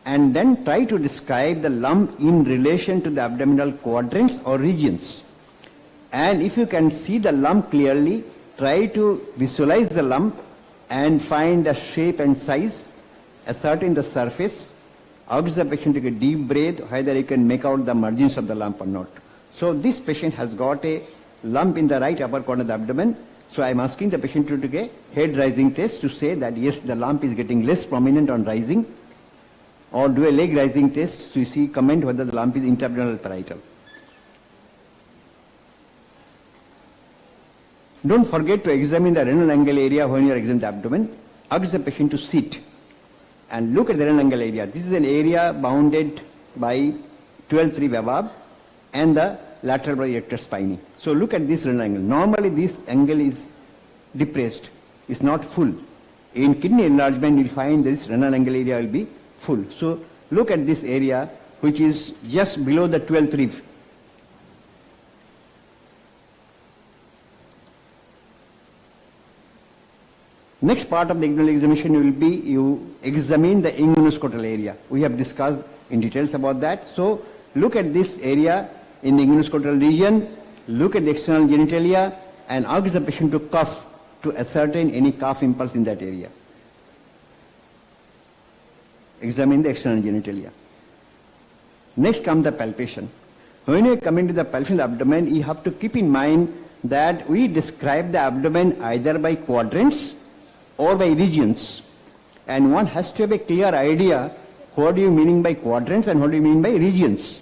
M: and then try to describe the lump in relation to the abdominal quadrants or regions. And if you can see the lump clearly, try to visualize the lump and find the shape and size, ascertain the surface, ask the patient to take a deep breath, whether you can make out the margins of the lump or not. So this patient has got a lump in the right upper corner of the abdomen. So I am asking the patient to take a head rising test to say that yes, the lump is getting less prominent on rising, or do a leg rising test to see, comment whether the lump is intra-abdominal or parietal. Don't forget to examine the renal angle area when you are examining the abdomen. Ask the patient to sit and look at the renal angle area. This is an area bounded by 12-3 above and the lateral erector spinae. So look at this renal angle. Normally this angle is depressed, is not full. In kidney enlargement you will find this renal angle area will be full. So look at this area which is just below the 12-3. Next part of the ignal examination will be you examine the inguinoscrotal area. We have discussed in details about that. So look at this area in the inguinoscrotal region, look at the external genitalia and ask the patient to cough to ascertain any cough impulse in that area. Examine the external genitalia. Next comes the palpation. When you come into the palpation of the abdomen, you have to keep in mind that we describe the abdomen either by quadrants or by regions, and one has to have a clear idea what do you mean by quadrants and what do you mean by regions.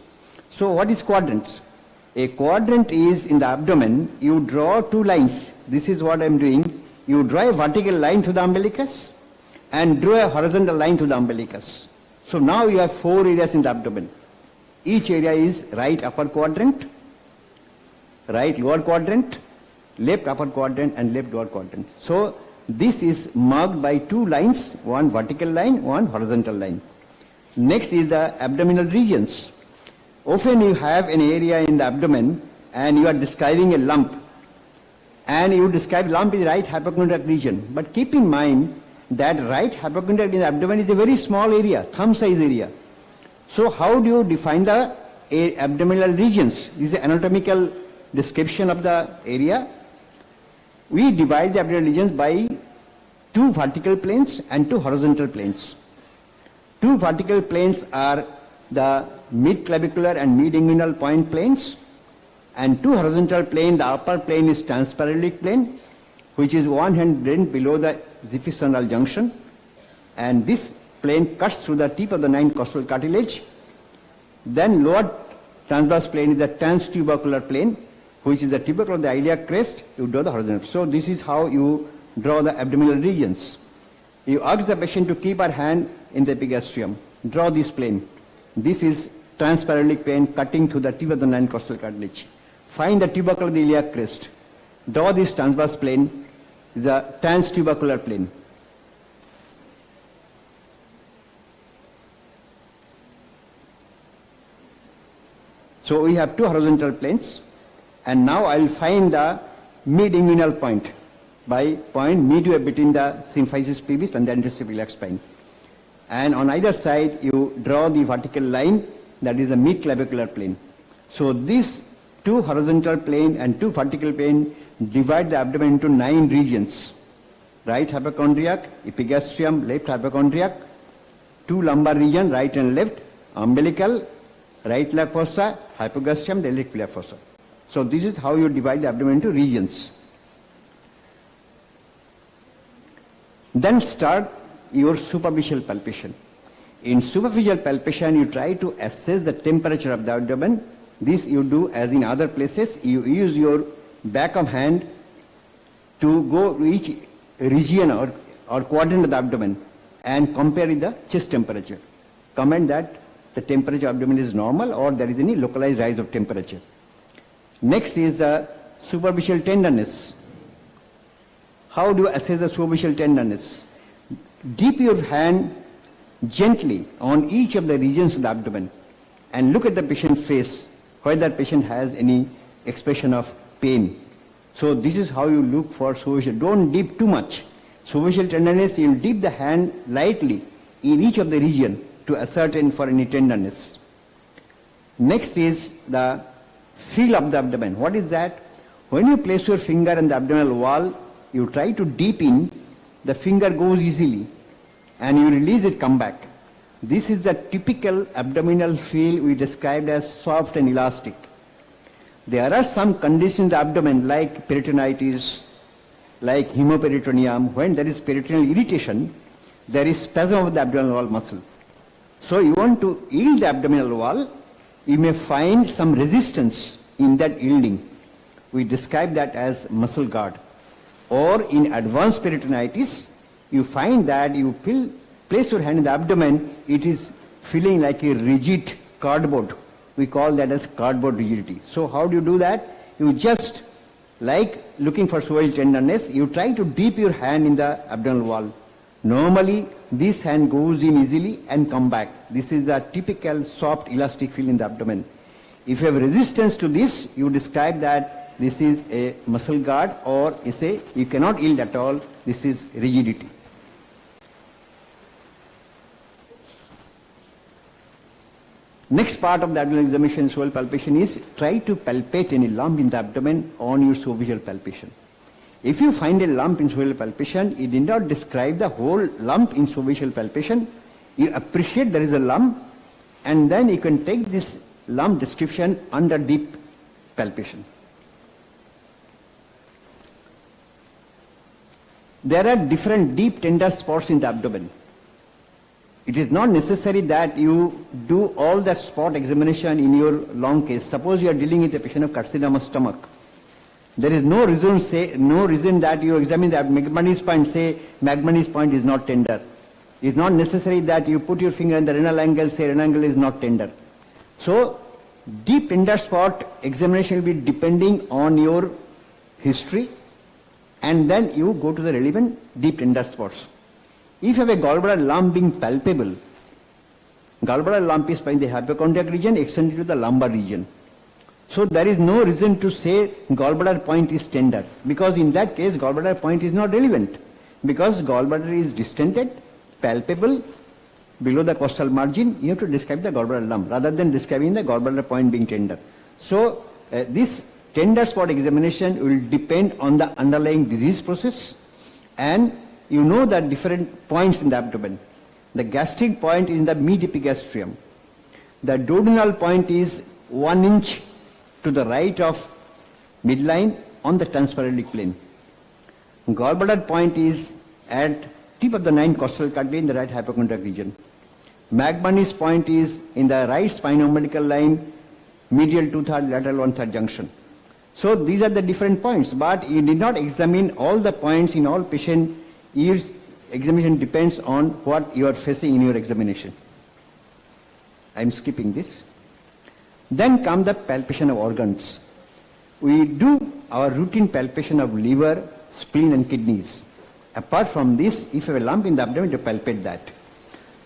M: So what is quadrants? A quadrant is in the abdomen, you draw two lines. This is what I am doing. You draw a vertical line to the umbilicus and draw a horizontal line to the umbilicus. So now you have 4 areas in the abdomen. Each area is right upper quadrant, right lower quadrant, left upper quadrant and left lower quadrant. So this is marked by 2 lines, one vertical line, one horizontal line. Next is the abdominal regions. Often you have an area in the abdomen and you are describing a lump, and you describe lump in the right hypochondriac region. But keep in mind that right hypochondriac in the abdomen is a very small area, thumb size area. So how do you define the abdominal regions? This is an anatomical description of the area. We divide the abdominal regions by 2 vertical planes and 2 horizontal planes. 2 vertical planes are the mid-clavicular and mid-inguinal point planes, and 2 horizontal plane, the upper plane is transparalytic plane, which is 1 hand length below the xiphisternal junction, and this plane cuts through the tip of the 9 costal cartilage. Then lower transverse plane is the transtubercular plane, which is the tubercle of the iliac crest. You draw the horizontal. So this is how you draw the abdominal regions. You ask the patient to keep her hand in the epigastrium. Draw this plane. This is transparalytic plane cutting through the tip of the 9 costal cartilage. Find the tubercle of the iliac crest. Draw this transverse plane, is a transtubercular plane. So we have 2 horizontal planes, and now I will find the mid-inguinal point by point midway between the symphysis pubis and the anterior iliac spine. And on either side you draw the vertical line, that is the mid-clavicular plane. So these 2 horizontal plane and 2 vertical plane divide the abdomen into 9 regions. Right hypochondriac, epigastrium, left hypochondriac, 2 lumbar region, right and left, umbilical, right iliac fossa, hypogastrium, the iliac iliac fossa. So this is how you divide the abdomen into regions. Then start your superficial palpation. In superficial palpation, you try to assess the temperature of the abdomen This you do as in other places. You use your back of hand to go to each region or quadrant of the abdomen and compare with the chest temperature. Comment that the temperature of abdomen is normal or there is any localized rise of temperature. Next is superficial tenderness. How do you assess the superficial tenderness? Dip your hand gently on each of the regions of the abdomen and look at the patient's face whether the patient has any expression of pain. So this is how you look for superficial. Don't dip too much. Superficial tenderness, you will dip the hand lightly in each of the region to ascertain for any tenderness. Next is the feel of the abdomen. What is that? When you place your finger on the abdominal wall, you try to dip in, the finger goes easily and you release it, come back. This is the typical abdominal feel we described as soft and elastic. There are some conditions in the abdomen like peritonitis, like hemoperitoneum. When there is peritoneal irritation, there is spasm of the abdominal wall muscle. So you want to yield the abdominal wall, you may find some resistance in that yielding. We describe that as muscle guard. Or in advanced peritonitis, you find that you place your hand in the abdomen, it is feeling like a rigid cardboard. We call that as cardboard rigidity. So how do you do that? You just, like looking for superficial tenderness, you try to dip your hand in the abdominal wall. Normally, this hand goes in easily and come back. This is a typical soft elastic feel in the abdomen. If you have resistance to this, you describe that this is a muscle guard, or you say you cannot yield at all, this is rigidity. Next part of the abdominal examination, superficial palpation, is try to palpate any lump in the abdomen on your superficial palpation. If you find a lump in superficial palpation, you did not describe the whole lump in superficial palpation. You appreciate there is a lump, and then you can take this lump description under deep palpation. There are different deep tender spots in the abdomen. It is not necessary that you do all that spot examination in your long case. Suppose you are dealing with a patient of carcinoma stomach. There is no reason that you examine the McManus point, say McManus point is not tender. It is not necessary that you put your finger in the renal angle, say renal angle is not tender. So deep tender spot examination will be depending on your history, and then you go to the relevant deep tender spots. If you have a gallbladder lump being palpable, gallbladder lump is in the hypochondriac region extended to the lumbar region. So there is no reason to say gallbladder point is tender, because in that case gallbladder point is not relevant, because gallbladder is distended, palpable, below the costal margin. You have to describe the gallbladder lump rather than describing the gallbladder point being tender. So this tender spot examination will depend on the underlying disease process, and you know the different points in the abdomen. The gastric point is in the mid-epigastrium. The duodenal point is 1 inch to the right of midline on the transparalytic plane. Gallbladder point is at tip of the 9 costal cartilage in the right hypochondriac region. McManus point is in the right spinoumbilical line, medial 2/3, lateral 1/3 junction. So these are the different points, but you did not examine all the points in all patient. Your examination depends on what you are facing in your examination. I am skipping this. Then come the palpation of organs. We do our routine palpation of liver, spleen and kidneys. Apart from this, if you have a lump in the abdomen, to palpate that.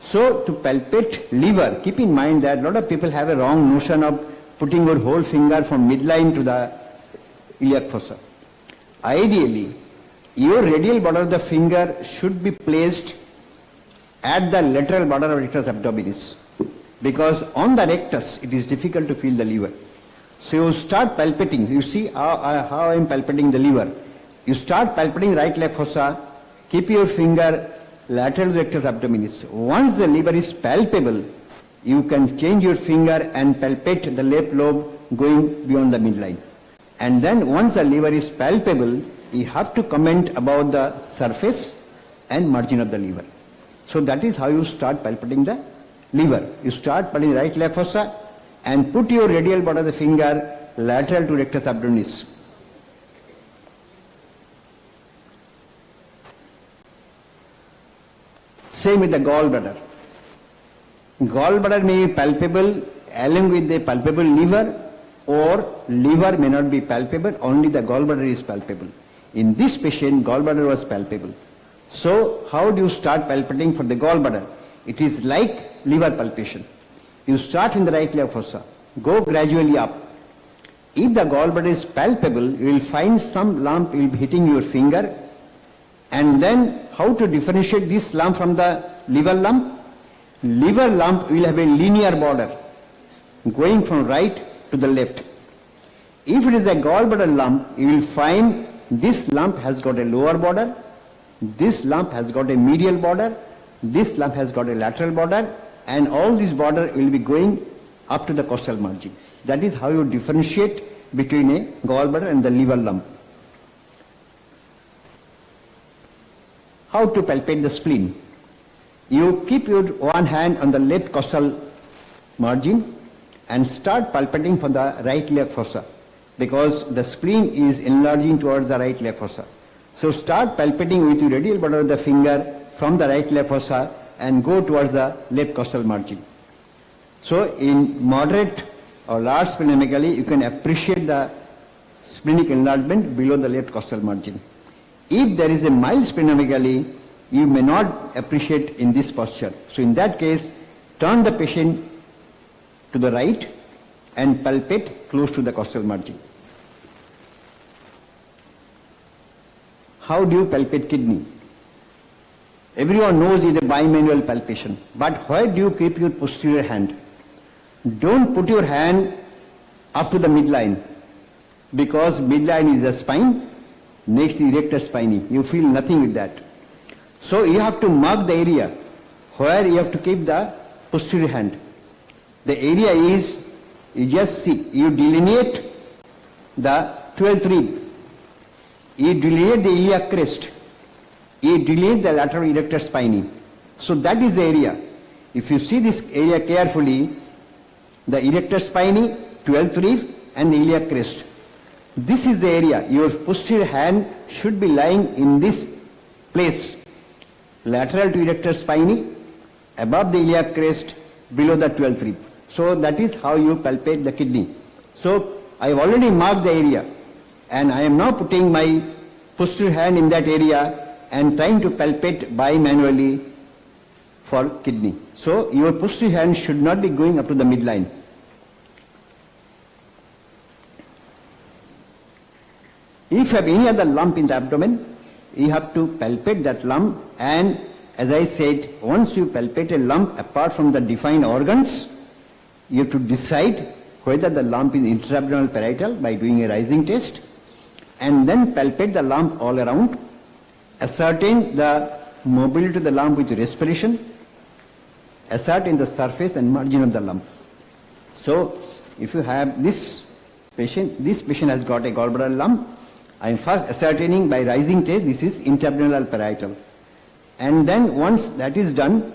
M: So to palpate liver, keep in mind that a lot of people have a wrong notion of putting your whole finger from midline to the iliac fossa. Ideally, your radial border of the finger should be placed at the lateral border of rectus abdominis, because on the rectus it is difficult to feel the liver. So you start palpating. You see how I am palpating the liver. You start palpating right iliac fossa, keep your finger lateral to rectus abdominis. Once the liver is palpable, you can change your finger and palpate the left lobe going beyond the midline. And then once the liver is palpable, you have to comment about the surface and margin of the liver. So that is how you start palpating the liver. You start palpating right iliac fossa and put your radial border of the finger lateral to rectus abdominis. Same with the gallbladder. Gallbladder may be palpable along with the palpable liver, or liver may not be palpable, only the gallbladder is palpable. In this patient, gallbladder was palpable. So how do you start palpating for the gallbladder? It is like liver palpation. You start in the right iliac fossa, go gradually up. If the gallbladder is palpable, you will find some lump will be hitting your finger, and then how to differentiate this lump from the liver lump? Liver lump will have a linear border going from right to the left. If it is a gallbladder lump, you will find this lump has got a lower border, this lump has got a medial border, this lump has got a lateral border, and all these border will be going up to the costal margin. That is how you differentiate between a gallbladder and the liver lump. How to palpate the spleen? You keep your one hand on the left costal margin and start palpating for the right iliac fossa, because the spleen is enlarging towards the right iliac fossa. So start palpating with the radial border of the finger from the right iliac fossa and go towards the left costal margin. So in moderate or large splenomegaly, you can appreciate the splenic enlargement below the left costal margin. If there is a mild splenomegaly, you may not appreciate in this posture. So in that case, turn the patient to the right and palpate close to the costal margin. How do you palpate kidney? Everyone knows it is a bimanual palpation, but where do you keep your posterior hand? Don't put your hand up to the midline, because midline is the spine, next is erector spinae. You feel nothing with that. So you have to mark the area where you have to keep the posterior hand. The area is, you just see, you delineate the 12th rib, you delineate the iliac crest, you delineate the lateral erector spinae. So that is the area. If you see this area carefully, the erector spinae, 12th rib and the iliac crest. This is the area. Your posterior hand should be lying in this place, lateral to erector spinae, above the iliac crest, below the 12th rib. So that is how you palpate the kidney. So I have already marked the area, and I am now putting my posterior hand in that area and trying to palpate bimanually for kidney. So your posterior hand should not be going up to the midline. If you have any other lump in the abdomen, you have to palpate that lump, and as I said, once you palpate a lump apart from the defined organs, you have to decide whether the lump is intra-abdominal parietal by doing a rising test, and then palpate the lump all around, ascertain the mobility of the lump with respiration, ascertain the surface and margin of the lump. So if you have this patient has got a gallbladder lump, I am first ascertaining by rising test this is intra-abdominal parietal. And then once that is done,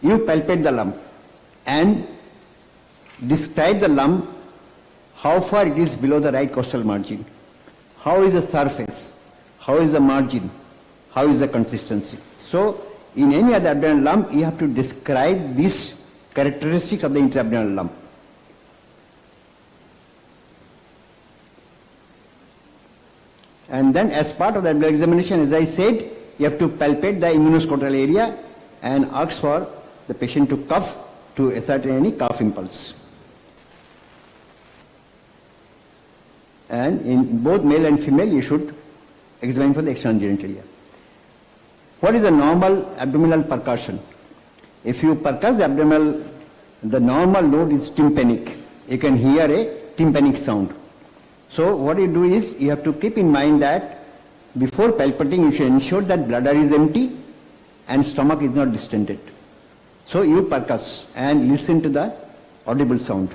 M: you palpate the lump and describe the lump, how far it is below the right costal margin, how is the surface, how is the margin, how is the consistency. So in any other abdominal lump, you have to describe these characteristics of the intra-abdominal lump. And then as part of the abdominal examination, as I said, you have to palpate the immunoscrotal area and ask for the patient to cough to ascertain any cough impulse. And in both male and female, you should examine for the external genitalia. What is a normal abdominal percussion? If you percuss the abdominal, the normal load is tympanic. You can hear a tympanic sound. So what you do is, you have to keep in mind that before palpating, you should ensure that bladder is empty and stomach is not distended. So you percuss and listen to the audible sound.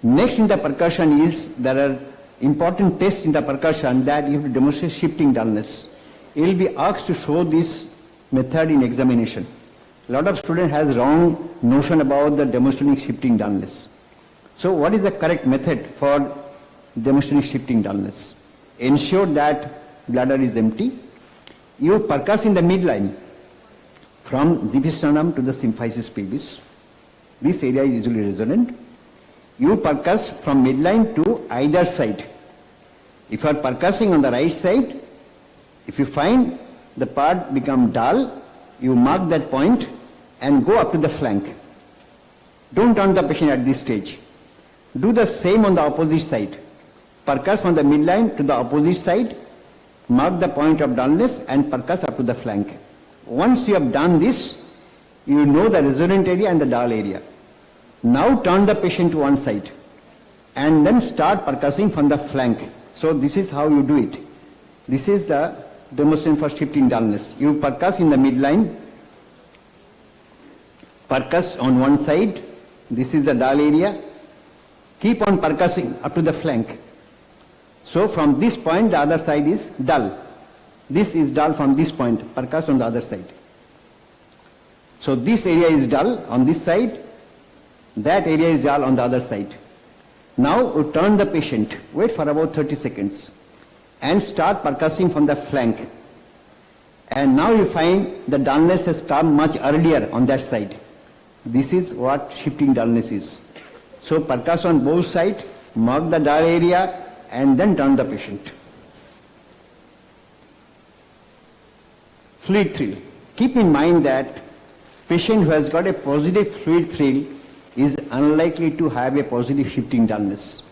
M: Next in the percussion is, there are important tests in the percussion that you have to demonstrate shifting dullness. You will be asked to show this method in examination. A lot of students has wrong notion about the demonstrating shifting dullness. So what is the correct method for demonstrating shifting dullness? Ensure that bladder is empty. You percuss in the midline from xiphisternum to the symphysis pubis. This area is usually resonant. You percuss from midline to either side. If you are percussing on the right side, if you find the part become dull, you mark that point and go up to the flank. Don't turn the patient at this stage. Do the same on the opposite side. Percuss from the midline to the opposite side, mark the point of dullness and percuss up to the flank. Once you have done this, you know the resonant area and the dull area. Now turn the patient to one side and then start percussing from the flank. So this is how you do it. This is the demonstration for shifting dullness. You percuss in the midline, percuss on one side, this is the dull area, keep on percussing up to the flank. So from this point the other side is dull. This is dull from this point, percuss on the other side. So this area is dull on this side, that area is dull on the other side. Now you turn the patient, wait for about 30 seconds and start percussing from the flank. And now you find the dullness has come much earlier on that side. This is what shifting dullness is. So percuss on both sides, mark the dull area and then turn the patient. Fluid thrill. Keep in mind that patient who has got a positive fluid thrill is unlikely to have a positive shifting dullness,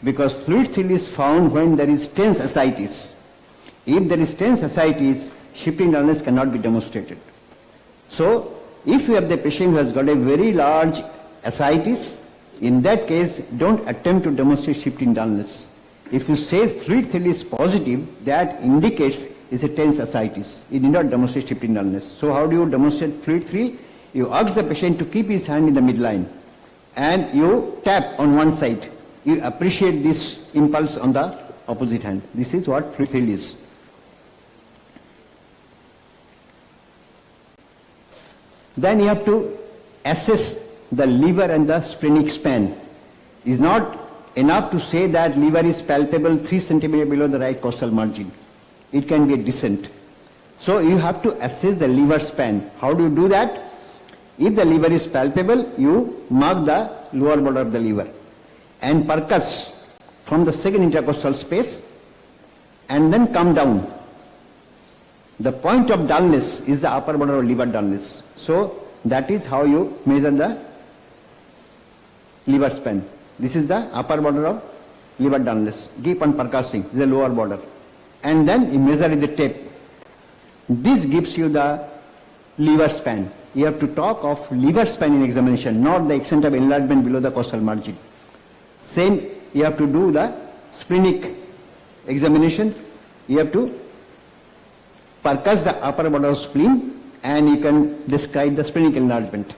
M: because fluid thrill is found when there is tense ascites. If there is tense ascites, shifting dullness cannot be demonstrated. So if you have the patient who has got a very large ascites, in that case don't attempt to demonstrate shifting dullness. If you say fluid thrill is positive, that indicates it's a tense ascites. It need not demonstrate shifting dullness. So how do you demonstrate fluid thrill? You ask the patient to keep his hand in the midline and you tap on one side. You appreciate this impulse on the opposite hand. This is what fluid thrill is. Then you have to assess the lever and the splenic span. It's not enough to say that lever is palpable 3 centimeters below the right costal margin. It can be a descent. So you have to assess the lever span. How do you do that? If the lever is palpable, you mark the lower border of the lever and percuss from the second intercostal space and then come down. The point of dullness is the upper border of lever dullness. So that is how you measure the lever span. This is the upper border of lever dullness. Keep on percussing, the lower border. And then you measure with the tape. This gives you the lever span. You have to talk of lever span in examination, not the extent of enlargement below the costal margin. Same, you have to do the splenic examination. You have to percuss the upper border of spleen and you can describe the splenic enlargement.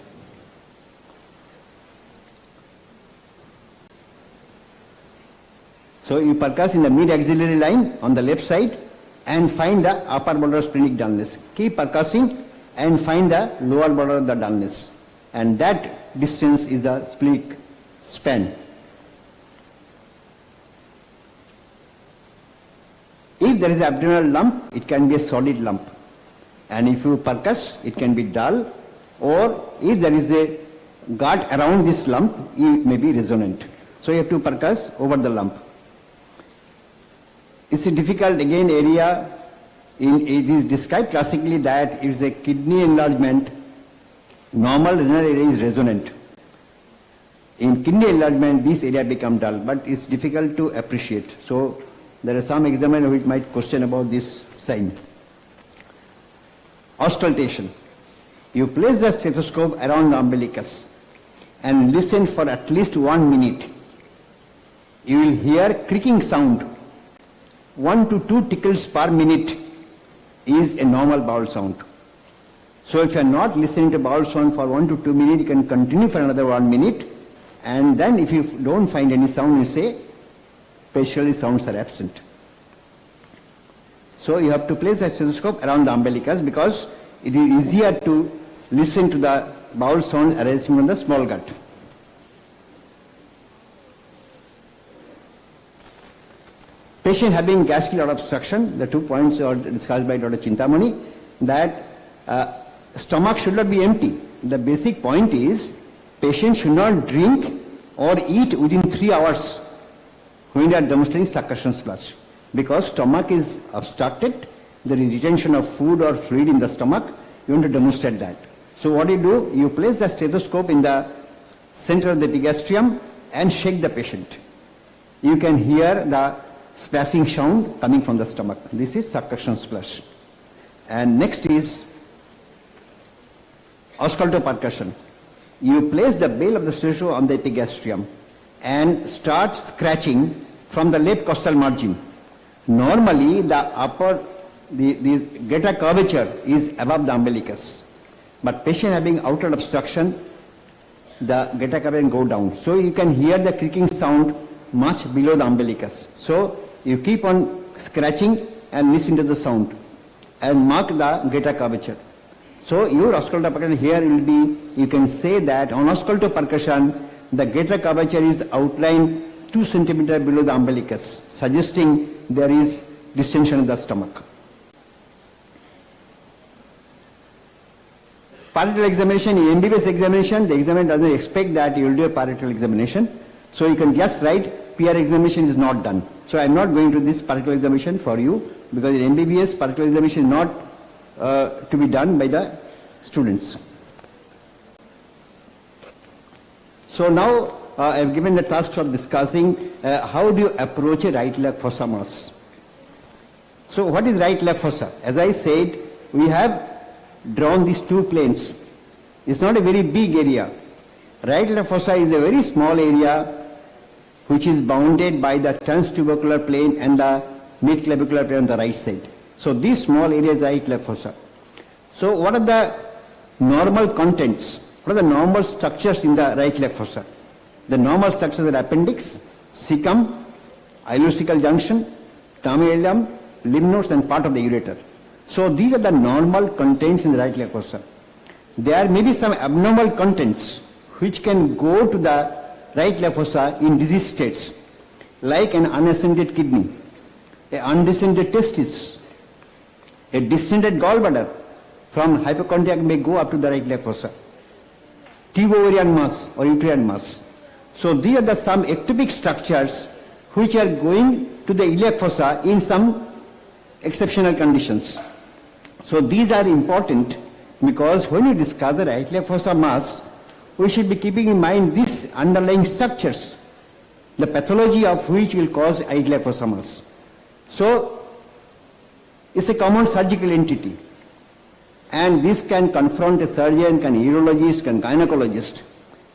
M: So you percuss in the mid-axillary line on the left side and find the upper border of splenic dullness. Keep percussing and find the lower border of the dullness. And that distance is the splenic span. If there is an abdominal lump, it can be a solid lump. And if you percuss, it can be dull. Or if there is a guard around this lump, it may be resonant. So you have to percuss over the lump. It's a difficult again area. It is described classically that it is a kidney enlargement. Normal renal area is resonant. In kidney enlargement, this area become dull, but it's difficult to appreciate. So there are some examiners who might question about this sign. Auscultation. You place the stethoscope around the umbilicus and listen for at least 1 minute. You will hear creaking sound. 1 to 2 tickles per minute is a normal bowel sound. So if you are not listening to bowel sound for 1 to 2 minutes, you can continue for another 1 minute, and then if you don't find any sound, you say facially sounds are absent. So you have to place a stethoscope around the umbilicus because it is easier to listen to the bowel sound arising from the small gut. Patient having gastric obstruction, the 2 points are discussed by Dr. Chintamani, that stomach should not be empty. The basic point is patient should not drink or eat within 3 hours when they are demonstrating succussion flush, because stomach is obstructed, there is retention of food or fluid in the stomach, you want to demonstrate that. So what you do, you place the stethoscope in the center of the epigastrium and shake the patient. You can hear the splashing sound coming from the stomach. This is succussion flush. And next is auscultopercussion. You place the bale of the stethoscope on the epigastrium and start scratching from the left costal margin. Normally the greater curvature is above the umbilicus, but patient having outward obstruction, the greater curvature go down. So you can hear the creaking sound much below the umbilicus. So you keep on scratching and listen to the sound and mark the greater curvature. So your auscultopercussion here will be, you can say that on auscultopercussion, the greater curvature is outlined 2 centimeters below the umbilicus, suggesting there is distension of the stomach. Parietal examination, in MBBS examination, the examiner doesn't expect that you will do a parietal examination. So you can just write, PR examination is not done. So I am not going to this parietal examination for you, because in MBBS, parietal examination is not to be done by the students. So now I have given the task of discussing how do you approach a right leg fossa mass. So what is right leg fossa? As I said, we have drawn these 2 planes. It's not a very big area. Right leg fossa is a very small area which is bounded by the transtubercular plane and the midclavicular plane on the right side. So this small area is right leg fossa. So what are the normal contents? What are the normal structures in the right leg fossa? The normal structures are appendix, cecum, ileocecal junction, terminal, lymph nodes and part of the ureter. So these are the normal contents in the right leg fossa. There may be some abnormal contents which can go to the right leg fossa in disease states, like an unascended kidney, a undescended testis, a descended gallbladder from hypochondriac may go up to the right leg fossa, tubovarian mass or uterine mass. So these are the some ectopic structures which are going to the iliac fossa in some exceptional conditions. So these are important because when you discuss the right leg fossa mass, we should be keeping in mind these underlying structures, the pathology of which will cause right leg fossa mass. So it's a common surgical entity, and this can confront a surgeon, can urologist, can gynecologist,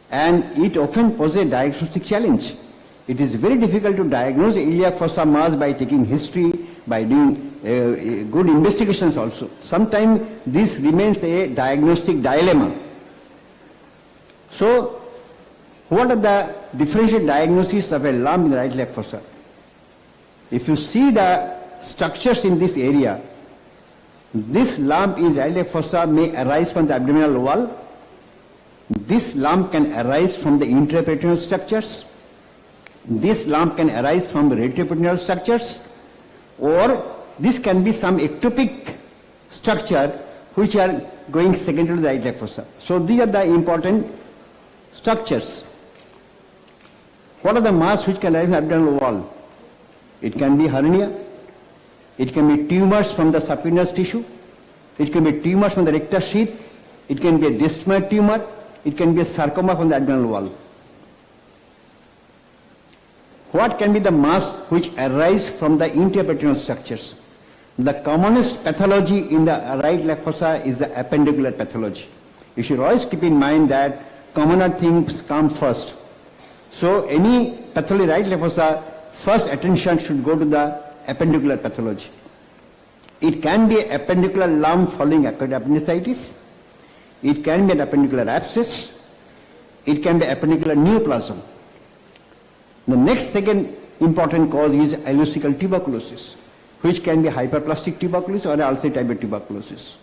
M: and it often poses a diagnostic challenge. It is very difficult to diagnose iliac fossa mass by taking history, by doing good investigations also. Sometimes this remains a diagnostic dilemma. So what are the differential diagnoses of a lump in the right leg fossa? If you see the structures in this area, this lump in right leg fossa may arise from the abdominal wall. This lump can arise from the intraperitoneal structures. This lump can arise from the retroperitoneal structures, or this can be some ectopic structure which are going secondary to the right leg fossa. So these are the important structures. What are the mass which can arise in the abdominal wall? It can be hernia, it can be tumors from the subcutaneous tissue, it can be tumors from the rectus sheath, it can be a desmoid tumor, it can be a sarcoma from the abdominal wall. What can be the mass which arise from the intraperitoneal structures? The commonest pathology in the right leg fossa is the appendicular pathology. You should always keep in mind that commoner things come first. So any pathology right leg fossa, first attention should go to the appendicular pathology. It can be an appendicular lump following acute appendicitis. It can be an appendicular abscess. It can be appendicular neoplasm. The next second important cause is ileocecal tuberculosis, which can be hyperplastic tuberculosis or ulcerative type of tuberculosis.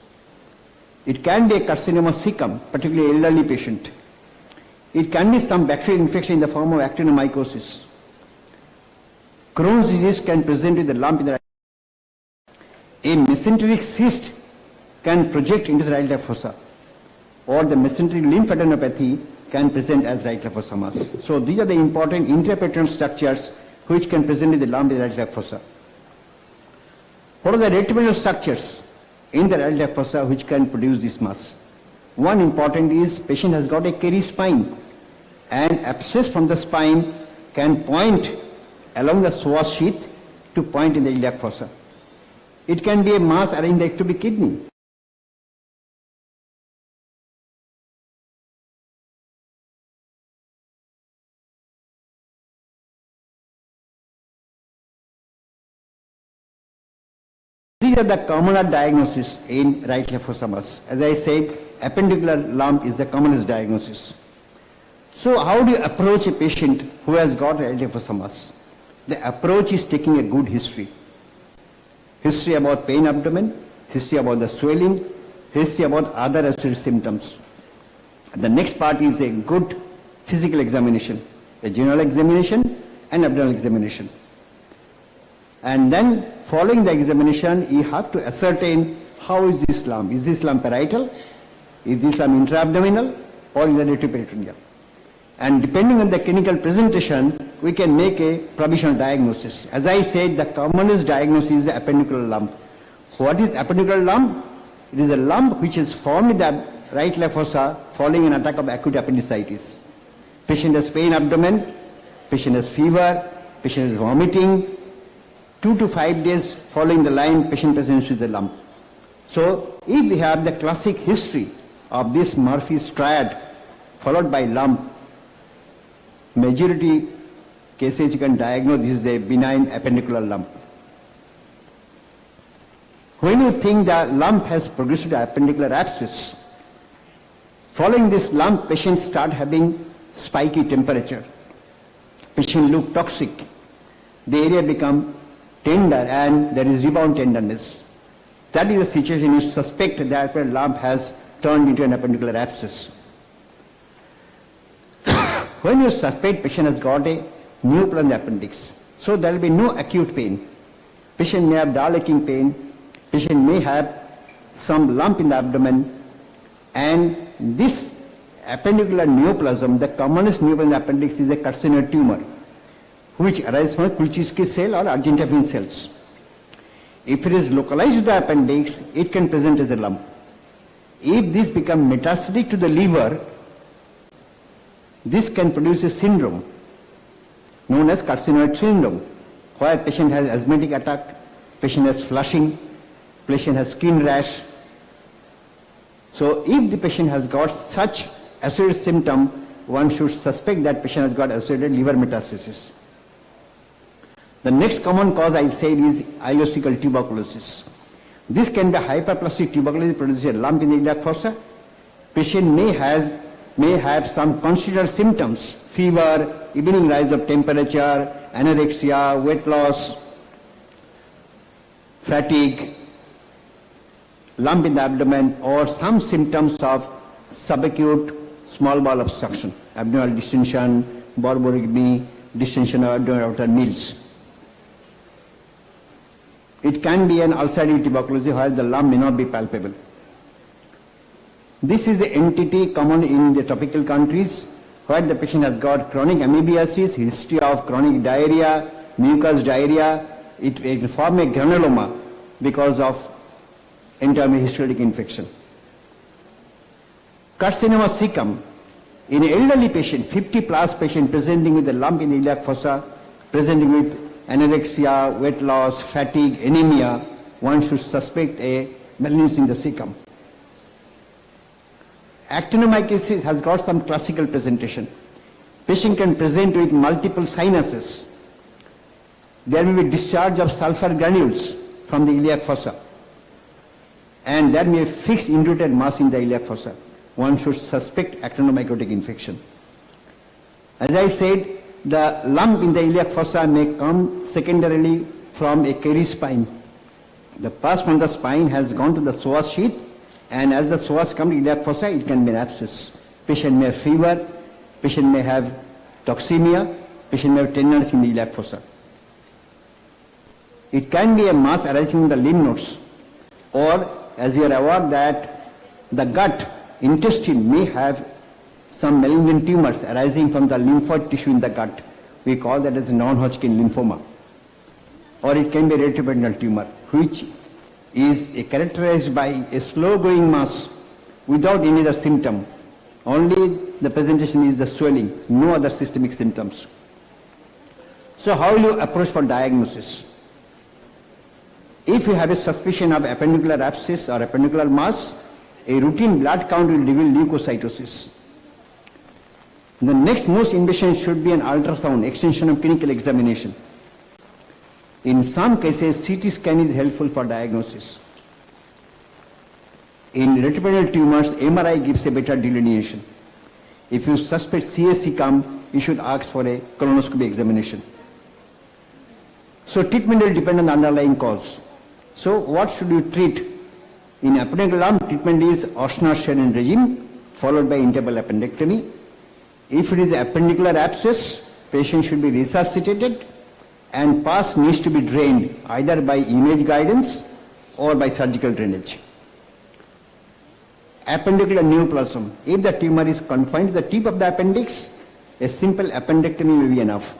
M: It can be a carcinoma cecum, particularly elderly patient. It can be some bacterial infection in the form of actinomycosis. Crohn's disease can present with a lump in the right. A mesenteric cyst can project into the right left fossa, or the mesenteric lymphadenopathy can present as right left fossa mass. So these are the important intraperitoneal structures which can present with the lump in the right left fossa. What are the retroperitoneal structures in the right left fossa which can produce this mass? One important is patient has got a Carey spine, and abscess from the spine can point along the psoas sheath to point in the iliac fossa. It can be a mass arranged in the ectopic kidney. These are the commonest diagnosis in right left fossa mass. As I said, appendicular lump is the commonest diagnosis. So how do you approach a patient who has got right left fossa mass? The approach is taking a good history. History about pain abdomen, history about the swelling, history about other associated symptoms. The next part is a good physical examination, a general examination and abdominal examination. And then following the examination, you have to ascertain how is this lump. Is this lump parietal? Is this lump intra-abdominal or in the retroperitoneal? And depending on the clinical presentation, we can make a provisional diagnosis. As I said, the commonest diagnosis is the appendicular lump. What is appendicular lump? It is a lump which is formed in the right left fossa following an attack of acute appendicitis. Patient has pain abdomen, patient has fever, patient is vomiting. 2 to 5 days following the line, patient presents with the lump. So if we have the classic history of this Murphy's triad followed by lump, majority cases you can diagnose this is a benign appendicular lump. When you think the lump has progressed to appendicular abscess, following this lump, patients start having spiky temperature. Patient look toxic. The area become tender and there is rebound tenderness. That is the situation you suspect that the lump has turned into an appendicular abscess. When you suspect patient has got a nupul in the appendix, so there will be no acute pain. Patient may have dull aching pain, patient may have some lump in the abdomen, and this appendicular neoplasm, the commonest nupul in the appendix is a carcinoid tumor, which arises from a Kulczynski cell or Argentine cells. If it is localized to the appendix, it can present as a lump. If this becomes metastatic to the liver, this can produce a syndrome known as carcinoid syndrome, where patient has asthmatic attack, patient has flushing, patient has skin rash. So if the patient has got such associated symptom, one should suspect that patient has got associated liver metastasis. The next common cause I said is ileocecal tuberculosis. This can be hyperplastic tuberculosis, produces a lump in the iliac fossa. Patient may have some considered symptoms, fever, evening rise of temperature, anorexia, weight loss, fatigue, lump in the abdomen, or some symptoms of subacute small bowel obstruction, abdominal distension, borborygmy, distension of abdominal outer meals. It can be an ulcerative tuberculosis where the lump may not be palpable. This is the entity common in the tropical countries where the patient has got chronic amoebiasis, history of chronic diarrhea, mucus diarrhea. It will form a granuloma because of enterohemocytic infection. Carcinoma cecum, in an elderly patient, 50 plus patient presenting with a lump in the iliac fossa, presenting with anorexia, weight loss, fatigue, anemia, one should suspect a malignancy in the cecum. Actinomycosis has got some classical presentation. Patient can present with multiple sinuses. There may be discharge of sulfur granules from the iliac fossa. And there may be fixed indurated mass in the iliac fossa. One should suspect actinomycotic infection. As I said, the lump in the iliac fossa may come secondarily from a Carey spine. The pus from the spine has gone to the psoas sheath And as the psoas comes to iliac fossa, it can be an abscess. Patient may have fever, patient may have toxemia, patient may have tenderness in the iliac fossa. It can be a mass arising in the lymph nodes, or as you are aware that the gut, intestine may have some malignant tumors arising from the lymphoid tissue in the gut. We call that as non-Hodgkin lymphoma. Or it can be a retroperitoneal tumor, which is characterized by a slow-growing mass without any other symptom. Only the presentation is the swelling, no other systemic symptoms. So how will you approach for diagnosis? If you have a suspicion of appendicular abscess or appendicular mass, a routine blood count will reveal leukocytosis. The next most invasive should be an ultrasound, extension of clinical examination. In some cases, CT scan is helpful for diagnosis. In retroperitoneal tumors, MRI gives a better delineation. If you suspect CSC come, you should ask for a colonoscopy examination. So treatment will depend on the underlying cause. So what should you treat? In appendicular lump, treatment is Ochsner-Shannon regime, followed by interval appendectomy. If it is appendicular abscess, patient should be resuscitated and pus needs to be drained either by image guidance or by surgical drainage. Appendicular neoplasm. If the tumor is confined to the tip of the appendix, a simple appendectomy may be enough.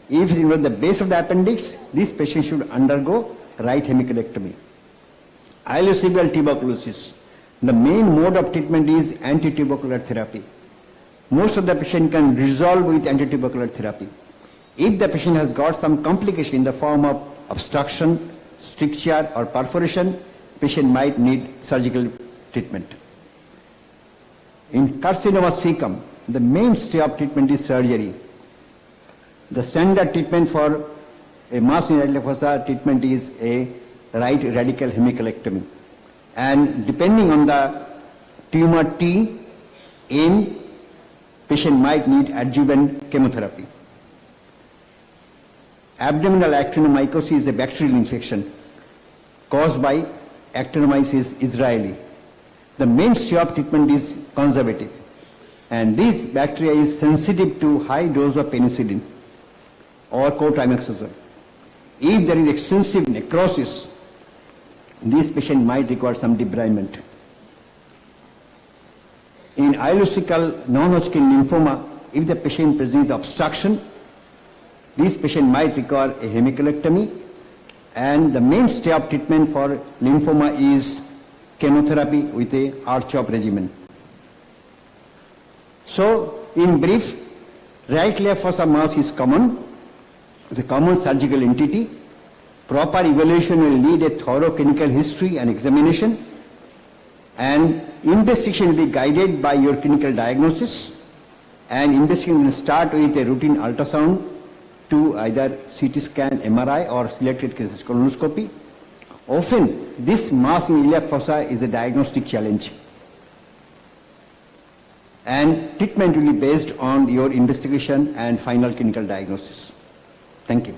M: If it is at the base of the appendix, this patient should undergo right hemicolectomy. Ileocecal tuberculosis. The main mode of treatment is antitubercular therapy. Most of the patient can resolve with antitubercular therapy. If the patient has got some complication in the form of obstruction, stricture or perforation, patient might need surgical treatment. In carcinoma cecum, the mainstay of treatment is surgery. The standard treatment for a mass in iliac fossa treatment is a right radical hemicolectomy. And depending on the tumor T, in patient might need adjuvant chemotherapy. Abdominal actinomycosis is a bacterial infection caused by Actinomyces israeli. The mainstay of treatment is conservative, and this bacteria is sensitive to high dose of penicillin or cotrimoxazole. If there is extensive necrosis, this patient might require some debridement. In ileocecal non-Hodgkin lymphoma, if the patient presents obstruction, this patient might require a hemicolectomy, and the mainstay of treatment for lymphoma is chemotherapy with a R-CHOP regimen. So, in brief, right left fossa mass is common. It's a common surgical entity. Proper evaluation will lead a thorough clinical history and examination, and investigation will be guided by your clinical diagnosis, and investigation will start with a routine ultrasound to either CT scan, MRI or selected cases colonoscopy. Often this mass in iliac fossa is a diagnostic challenge, and treatment will be based on your investigation and final clinical diagnosis. Thank you.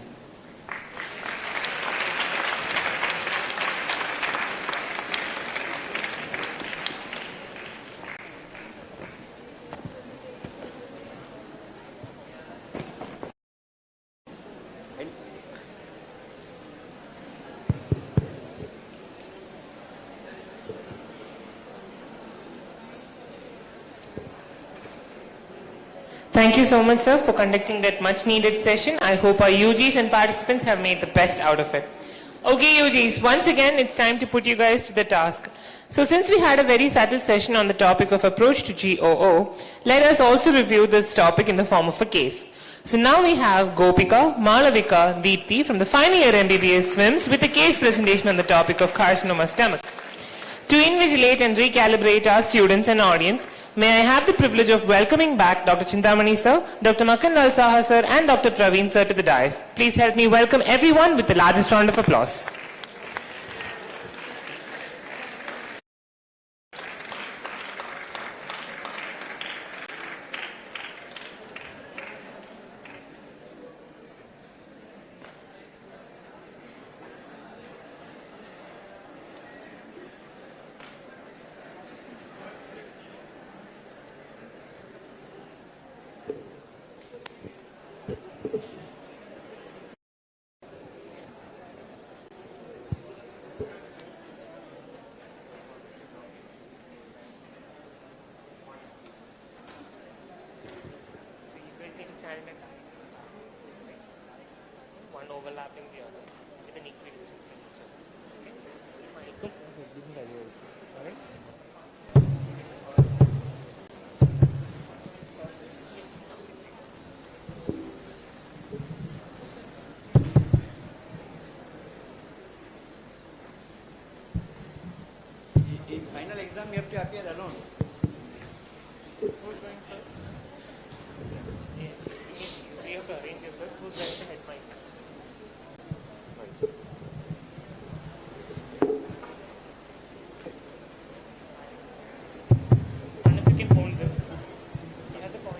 B: Thank you so much, sir, for conducting that much needed session. I hope our UGs and participants have made the best out of it. Okay, UGs, once again, it's time to put you guys to the task. So since we had a very subtle session on the topic of approach to GOO, let us also review this topic in the form of a case. So now we have Gopika, Malavika, Deepthi from the final year MBBS SMIMS with a case presentation on the topic of carcinoma stomach. To invigilate and recalibrate our students and audience, may I have the privilege of welcoming back Dr. Chintamani sir, Dr. Makandal Saha sir and Dr. Praveen sir to the dais. Please help me welcome everyone with the largest round of applause. one overlapping the other with an equidistance from each other. Okay? Alright?
M: In final exam, you have to appear alone.
B: Who's going first? Yeah. You have to arrange yourself. Who's going to head mic? Right. And if you can hold this. Another point.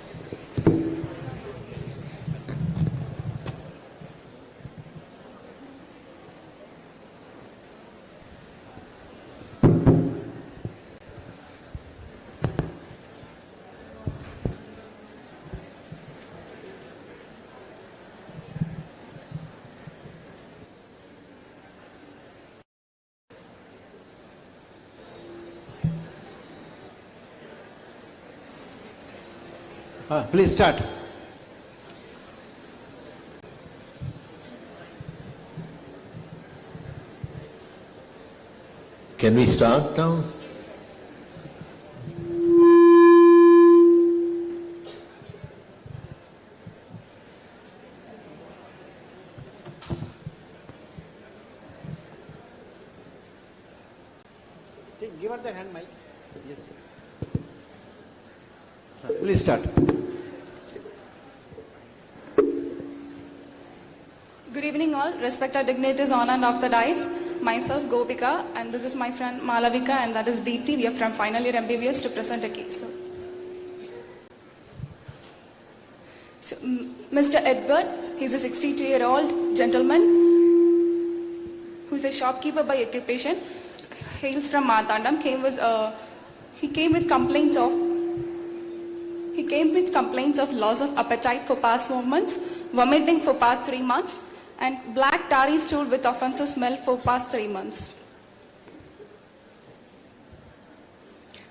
M: Please start.
L: Can we start now?
M: Give her the hand mic. Yes. Please start.
O: Good evening all, respected dignitaries on and off the dais. Myself Gopika and this is my friend Malavika and that is Deepthi. We are from final year MBBS to present a case. So, Mr. Edward, he's a 62-year-old gentleman who's a shopkeeper by occupation, hails from Marthandam, he came with complaints of loss of appetite for past 4 months, vomiting for past 3 months, and black tarry stool with offensive smell for past 3 months.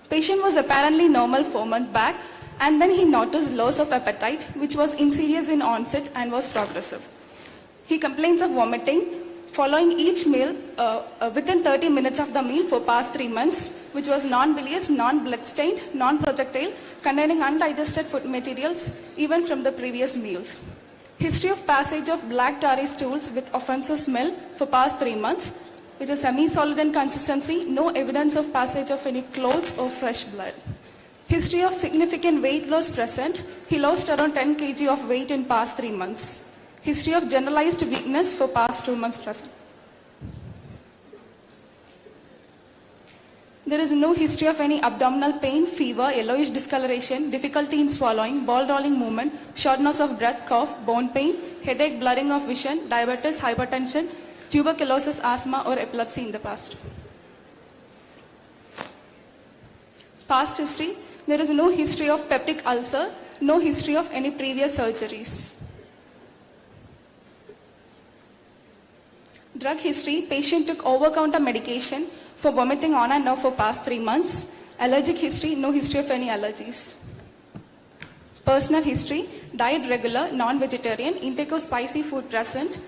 O: Patient was apparently normal 4 months back, and then he noticed loss of appetite, which was insidious in onset and was progressive. He complains of vomiting following each meal within 30 minutes of the meal for past 3 months, which was non-bilious, non-blood-stained, non-projectile, containing undigested food materials even from the previous meals. History of passage of black tarry stools with offensive smell for past 3 months, which is semi-solid in consistency, no evidence of passage of any clothes or fresh blood. History of significant weight loss present, he lost around 10 kg of weight in past 3 months. History of generalized weakness for past 2 months present. There is no history of any abdominal pain, fever, yellowish discoloration, difficulty in swallowing, ball rolling movement, shortness of breath, cough, bone pain, headache, blurring of vision, diabetes, hypertension, tuberculosis, asthma or epilepsy in the past. Past history, there is no history of peptic ulcer, no history of any previous surgeries. Drug history, patient took over-counter medication for vomiting on and off for past 3 months. Allergic history, no history of any allergies. Personal history, diet regular, non-vegetarian, intake of spicy food present,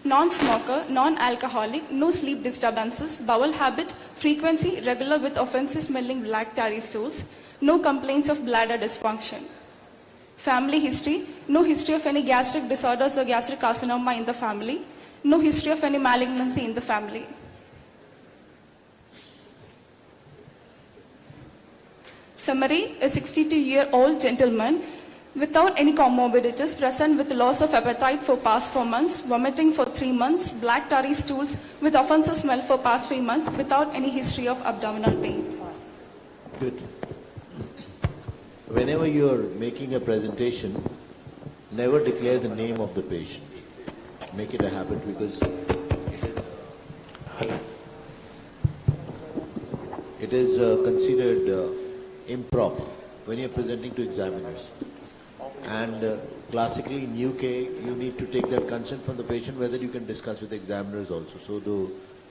O: non-smoker, non-alcoholic, no sleep disturbances, bowel habit, frequency, regular with offensive smelling black tarry stools, no complaints of bladder dysfunction. Family history, no history of any gastric disorders or gastric carcinoma in the family, no history of any malignancy in the family. Summary, a 62-year-old gentleman without any comorbidities, present with loss of appetite for past 4 months, vomiting for 3 months, black tarry stools with offensive smell for past 3 months, without any history of abdominal pain.
L: Good. Whenever you're making a presentation, never declare the name of the patient. Make it a habit because it is considered improper when you're presenting to examiners. And classically in UK, you need to take that consent from the patient whether you can discuss with examiners also. So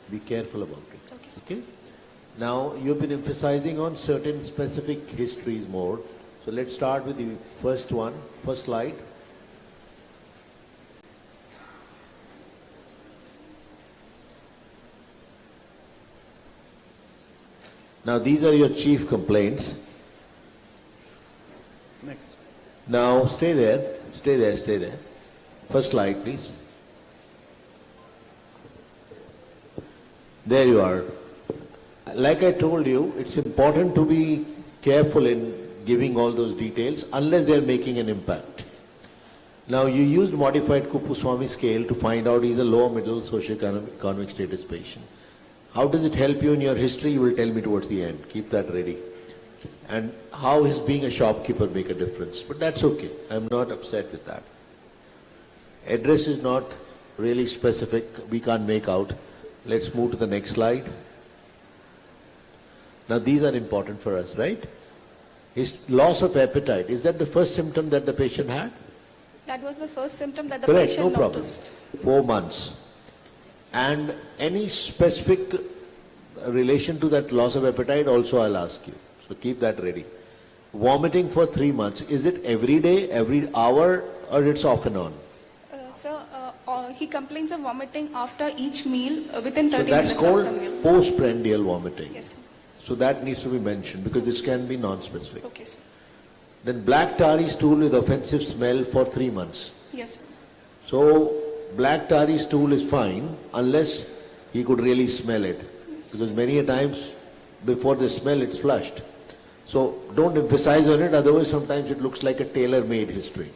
L: be careful about it. Okay? Now, you've been emphasizing on certain specific histories more. So let's start with the first one, first slide. Now these are your chief complaints.
M: Next.
L: Now stay there, stay there, stay there. First slide, please. There you are. Like I told you, it's important to be careful in giving all those details unless they are making an impact. Now you used modified Kuppuswamy scale to find out he's a low middle socioeconomic status patient. How does it help you in your history? You will tell me towards the end. Keep that ready. And how is being a shopkeeper make a difference? But that's okay. I'm not upset with that. Address is not really specific. We can't make out. Let's move to the next slide. Now these are important for us, right? His loss of appetite. Is that the first symptom that the patient had?
O: That was the first symptom that the
L: Correct,
O: patient
L: no problem.
O: noticed.
L: 4 months. And any specific relation to that loss of appetite also I'll ask you. So keep that ready. Vomiting for 3 months. Is it every day, every hour, or it's off and on?
O: He complains of vomiting after each meal within 30
L: So that's
O: minutes
L: called
O: of the meal.
L: postprandial vomiting.
O: Yes, sir.
L: So that needs to be mentioned because this can be non-specific.
O: Okay, sir.
L: Then black tarry stool with offensive smell for 3 months.
O: Yes, sir.
L: So black tarry stool is fine unless he could really smell it. Because many a times before the smell it's flushed. So don't emphasize on it, otherwise sometimes it looks like a tailor-made history.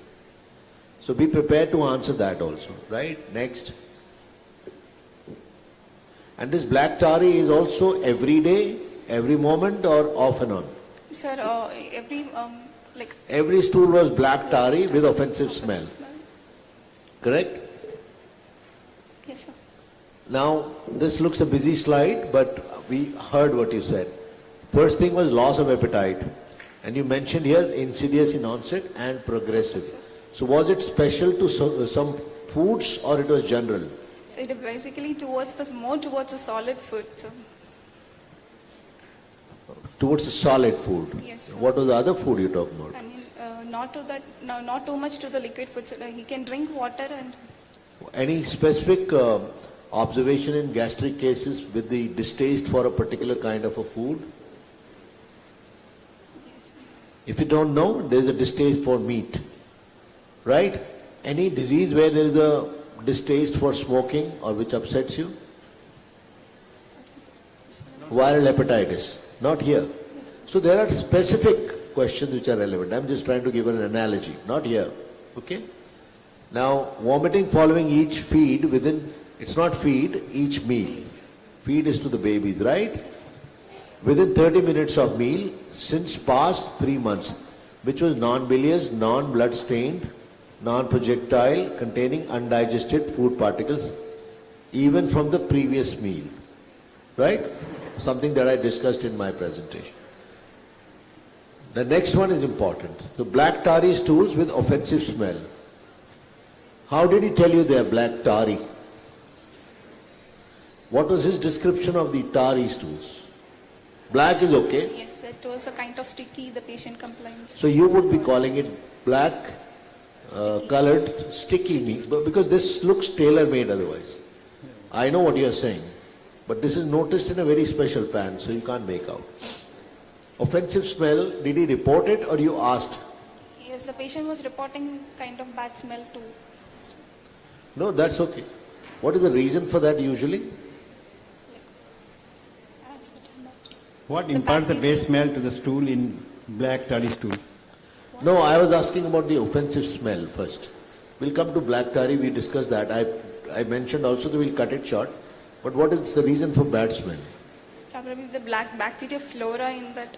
L: So be prepared to answer that also, right? Next. And this black tarry is also every day, every moment, or off and on?
O: Sir,
L: Every stool was black tarry with offensive smell. Correct?
O: Yes, sir.
L: Now, this looks a busy slide, but we heard what you said. First thing was loss of appetite. And you mentioned here insidious in onset and progressive. So was it special to some foods or it was general?
O: So it is basically more towards the solid food, sir.
L: Towards the solid food?
O: Yes, sir.
L: What was the other food you're talking about?
O: I mean, not too much to the liquid food. So he can drink water and...
L: Any specific observation in gastric cases with the distaste for a particular kind of a food?
O: Yes.
L: If you don't know, there is a distaste for meat, right? Any disease where there is a distaste for smoking or which upsets you? Viral hepatitis, not here. So there are specific questions which are relevant. I'm just trying to give an analogy, not here, okay? Now, vomiting following each feed it's not feed, each meal. Feed is to the babies, right?
O: Yes.
L: Within 30 minutes of meal, since past 3 months, which was non-bilious, non-blood stained, non-projectile, containing undigested food particles, even from the previous meal, right? Something that I discussed in my presentation. The next one is important. So black tarry stools with offensive smell. How did he tell you they are black tarry? What was his description of the tarry stools? Black is okay.
O: Yes, it was a kind of sticky, the patient complains.
L: So you would be calling it black colored sticky meat, because this looks tailor-made otherwise. I know what you are saying, but this is noticed in a very special pan, so you can't make out. Offensive smell, did he report it or you asked?
O: Yes, the patient was reporting kind of bad smell too.
L: No, that's okay. What is the reason for that usually?
M: What imparts the bad smell to the stool in black tarry stool?
L: No, I was asking about the offensive smell first. We'll come to black tarry, we discussed that. I mentioned also that we'll cut it short. But what is the reason for bad smell?
O: Probably the black bacteria flora in that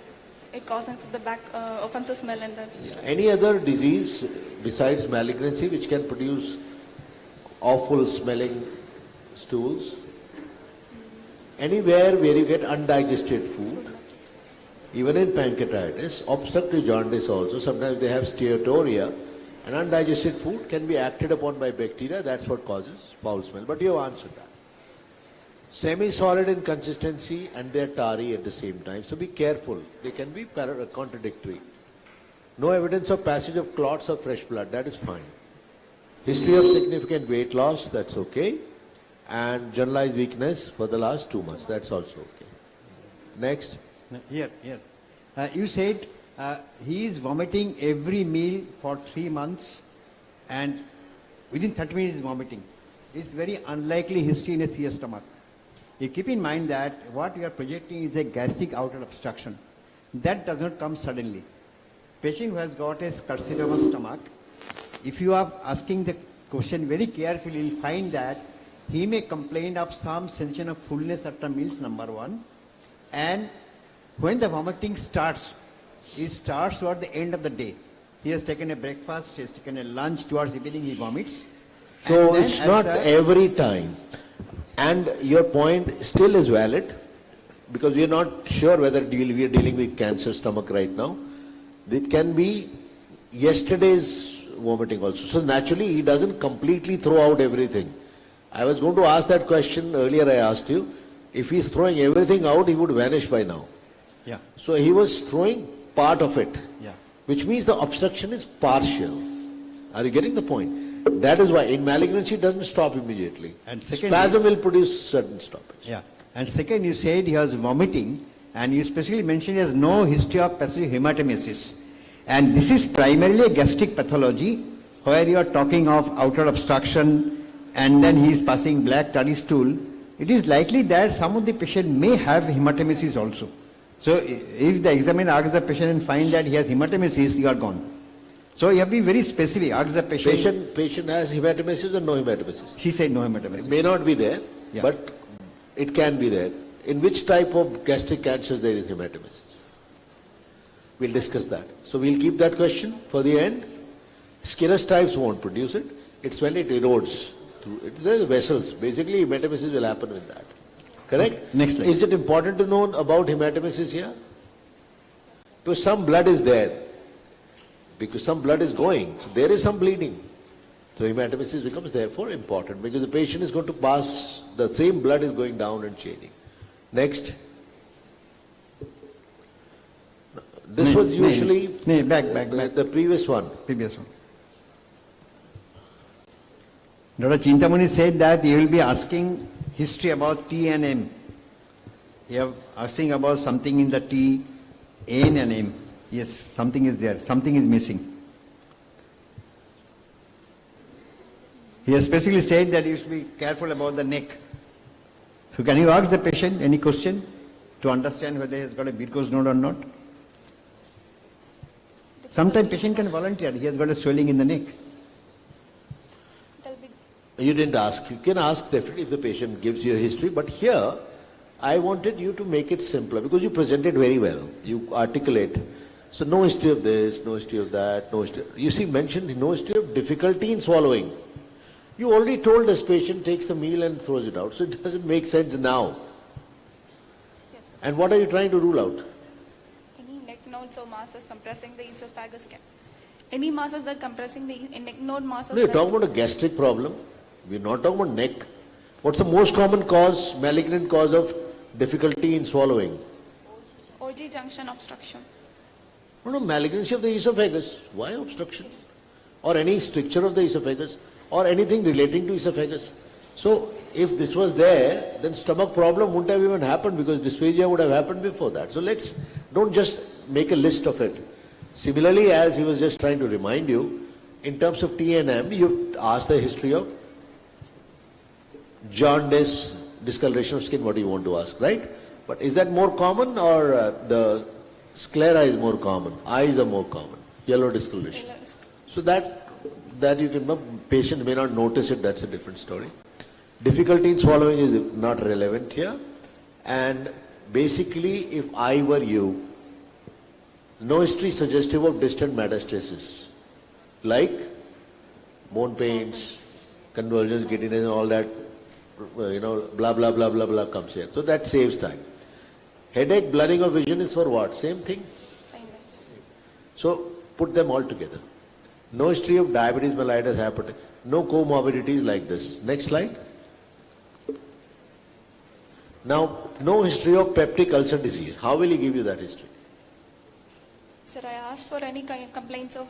O: it causes the offensive smell in that stool.
L: Any other disease besides malignancy which can produce awful smelling stools? Anywhere where you get undigested food, even in pancreatitis, obstructive jaundice also, sometimes they have steatorrhea, and undigested food can be acted upon by bacteria, that's what causes foul smell. But you have answered that. Semi-solid in consistency and they're tarry at the same time, so be careful, they can be contradictory. No evidence of passage of clots or fresh blood, that is fine. History of significant weight loss, that's okay. And generalized weakness for the last 2 months, that's also okay. Next.
M: No, here. You said he is vomiting every meal for 3 months and within 30 minutes is vomiting. It's very unlikely history in a CS stomach. You keep in mind that what you are projecting is a gastric outlet obstruction. That does not come suddenly. Patient who has got a carcinoma stomach, if you are asking the question very carefully, you will find that he may complain of some sensation of fullness after meals, number one. And when the vomiting starts, it starts toward the end of the day. He has taken a breakfast, he has taken a lunch, towards evening he vomits.
L: So it's not every time. And your point still is valid, because we are not sure whether we are dealing with cancer stomach right now. It can be yesterday's vomiting also. So naturally he doesn't completely throw out everything. I was going to ask that question earlier, I asked you. If he's throwing everything out, he would vanish by now.
M: Yeah.
L: So he was throwing part of it.
M: Yeah.
L: Which means the obstruction is partial. Are you getting the point? That is why in malignancy it doesn't stop immediately.
M: And second,
L: spasm will produce certain stoppage.
M: Yeah. And second, you said he was vomiting, and you specifically mentioned he has no history of passive hematemesis. And this is primarily a gastric pathology, where you are talking of outlet obstruction, and then he is passing black tarry stool. It is likely that some of the patient may have hematemesis also. So if the examiner asks the patient and find that he has hematemesis, you are gone. So you have to be very specific. Ask the patient.
L: Patient has hematemesis or no hematemesis?
M: She said no hematemesis.
L: It may not be there,
M: Yeah.
L: but it can be there. In which type of gastric cancers there is hematemesis? We'll discuss that. So we'll keep that question for the end. Skinner's types won't produce it. It's when it erodes through it. There's vessels. Basically hematemesis will happen with that. Correct?
M: Next slide.
L: Is it important to know about hematemesis here? Because some blood is there. Because some blood is going. So there is some bleeding. So hematemesis becomes therefore important, because the patient is going to pass, the same blood is going down and chaining. Next. This was usually
M: back.
L: The previous one.
M: Previous one. Dr. Chintamani said that you will be asking history about T and M. You are asking about something in the T, N and M. Yes, something is there, something is missing. He has specifically said that you should be careful about the neck. So can you ask the patient any question to understand whether he has got a varicose node or not? Sometimes patient can volunteer, he has got a swelling in the neck.
L: You didn't ask. You can ask definitely if the patient gives you a history, but here I wanted you to make it simpler, because you presented very well. You articulate. So no history of this, no history of that, no history. You see, mentioned no history of difficulty in swallowing. You already told this patient takes the meal and throws it out, so it doesn't make sense now.
O: Yes, sir.
L: And what are you trying to rule out?
O: Any neck nodes or masses compressing the esophagus can. Any masses that compressing the neck node masses.
L: No, you're talking about a gastric problem. We're not talking about neck. What's the most common cause, malignant cause of difficulty in swallowing?
O: OG junction obstruction.
L: No, malignancy of the esophagus. Why obstruction? Or any stricture of the esophagus, or anything relating to esophagus. So if this was there, then stomach problem wouldn't have even happened, because dysphagia would have happened before that. So don't just make a list of it. Similarly, as he was just trying to remind you, in terms of TNM, you ask the history of jaundice, discoloration of skin, what do you want to ask, right? But is that more common, or the sclera is more common? Eyes are more common. Yellow discoloration. So that you can, patient may not notice it, that's a different story. Difficulty in swallowing is not relevant here. And basically, if I were you, no history suggestive of distant metastasis, like bone pains, convulsions, giddiness and all that, blah, blah, blah, blah, blah comes here. So that saves time. Headache, blurring of vision is for what? Same thing. So put them all together. No history of diabetes, mellitus, hypertension, no comorbidities like this. Next slide. Now, no history of peptic ulcer disease. How will he give you that history?
O: Sir, I asked for any kind of complaints of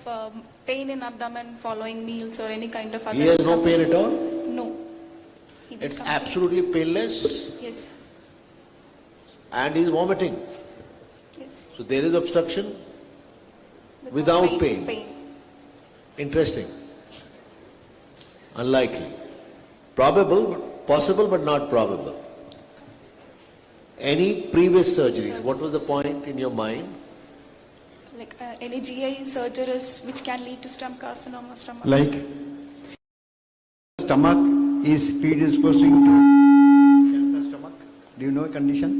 O: pain in abdomen following meals or any kind of other.
L: He has no pain at all?
O: No.
L: It's absolutely painless?
O: Yes.
L: And he's vomiting.
O: Yes.
L: So there is obstruction without pain. Interesting. Unlikely. Probable, possible but not probable. Any previous surgeries, what was the point in your mind?
O: Like any GI surgeries which can lead to stomach carcinoma, stomach.
M: Like stomach is predisposing to cancer stomach. Do you know a condition?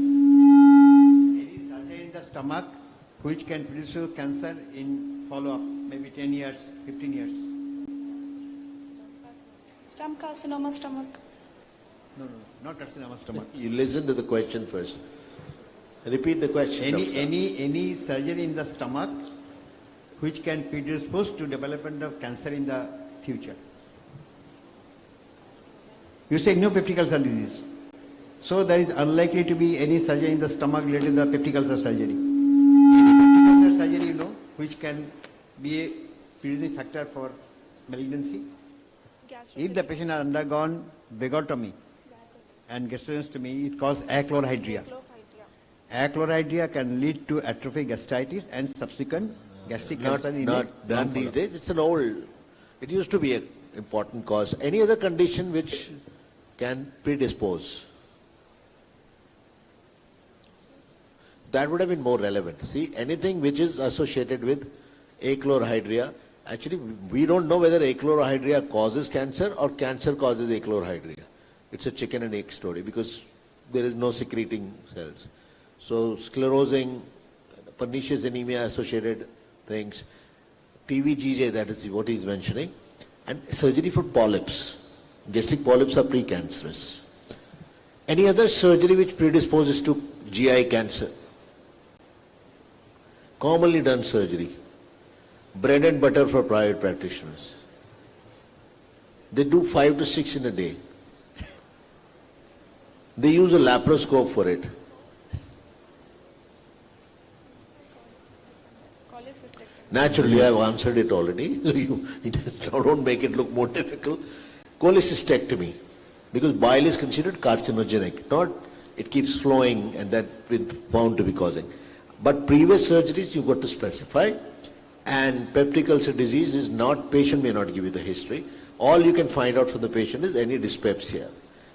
M: Any surgery in the stomach which can produce cancer in follow-up, maybe 10 years, 15 years.
O: Stomach carcinoma, stomach.
M: No, not carcinoma stomach.
L: You listen to the question first. Repeat the question.
M: Any surgery in the stomach which can predispose to development of cancer in the future. You say no peptic ulcer disease. So there is unlikely to be any surgery in the stomach related to the peptic ulcer surgery. Any peptic ulcer surgery, you know, which can be a predicting factor for malignancy. If the patient has undergone vagotomy and gastrostomy, it causes achlorhydria. Achlorhydria can lead to atrophic gastritis and subsequent gastric cancer.
L: Not done these days. It's an old, it used to be an important cause. Any other condition which can predispose? That would have been more relevant. See, anything which is associated with achlorhydria, actually we don't know whether achlorhydria causes cancer or cancer causes achlorhydria. It's a chicken and egg story because there is no secreting cells. So sclerosing, pernicious anemia associated things, TVGJ, that is what he is mentioning, and surgery for polyps. Gastric polyps are precancerous. Any other surgery which predisposes to GI cancer? Commonly done surgery. Bread and butter for private practitioners. They do 5 to 6 in a day. They use a laparoscope for it. Naturally, I have answered it already. So you don't make it look more difficult. Cholecystectomy, because bile is considered carcinogenic, not it keeps flowing and that is found to be causing. But previous surgeries you got to specify, and peptic ulcer disease is not, patient may not give you the history. All you can find out from the patient is any dyspepsia.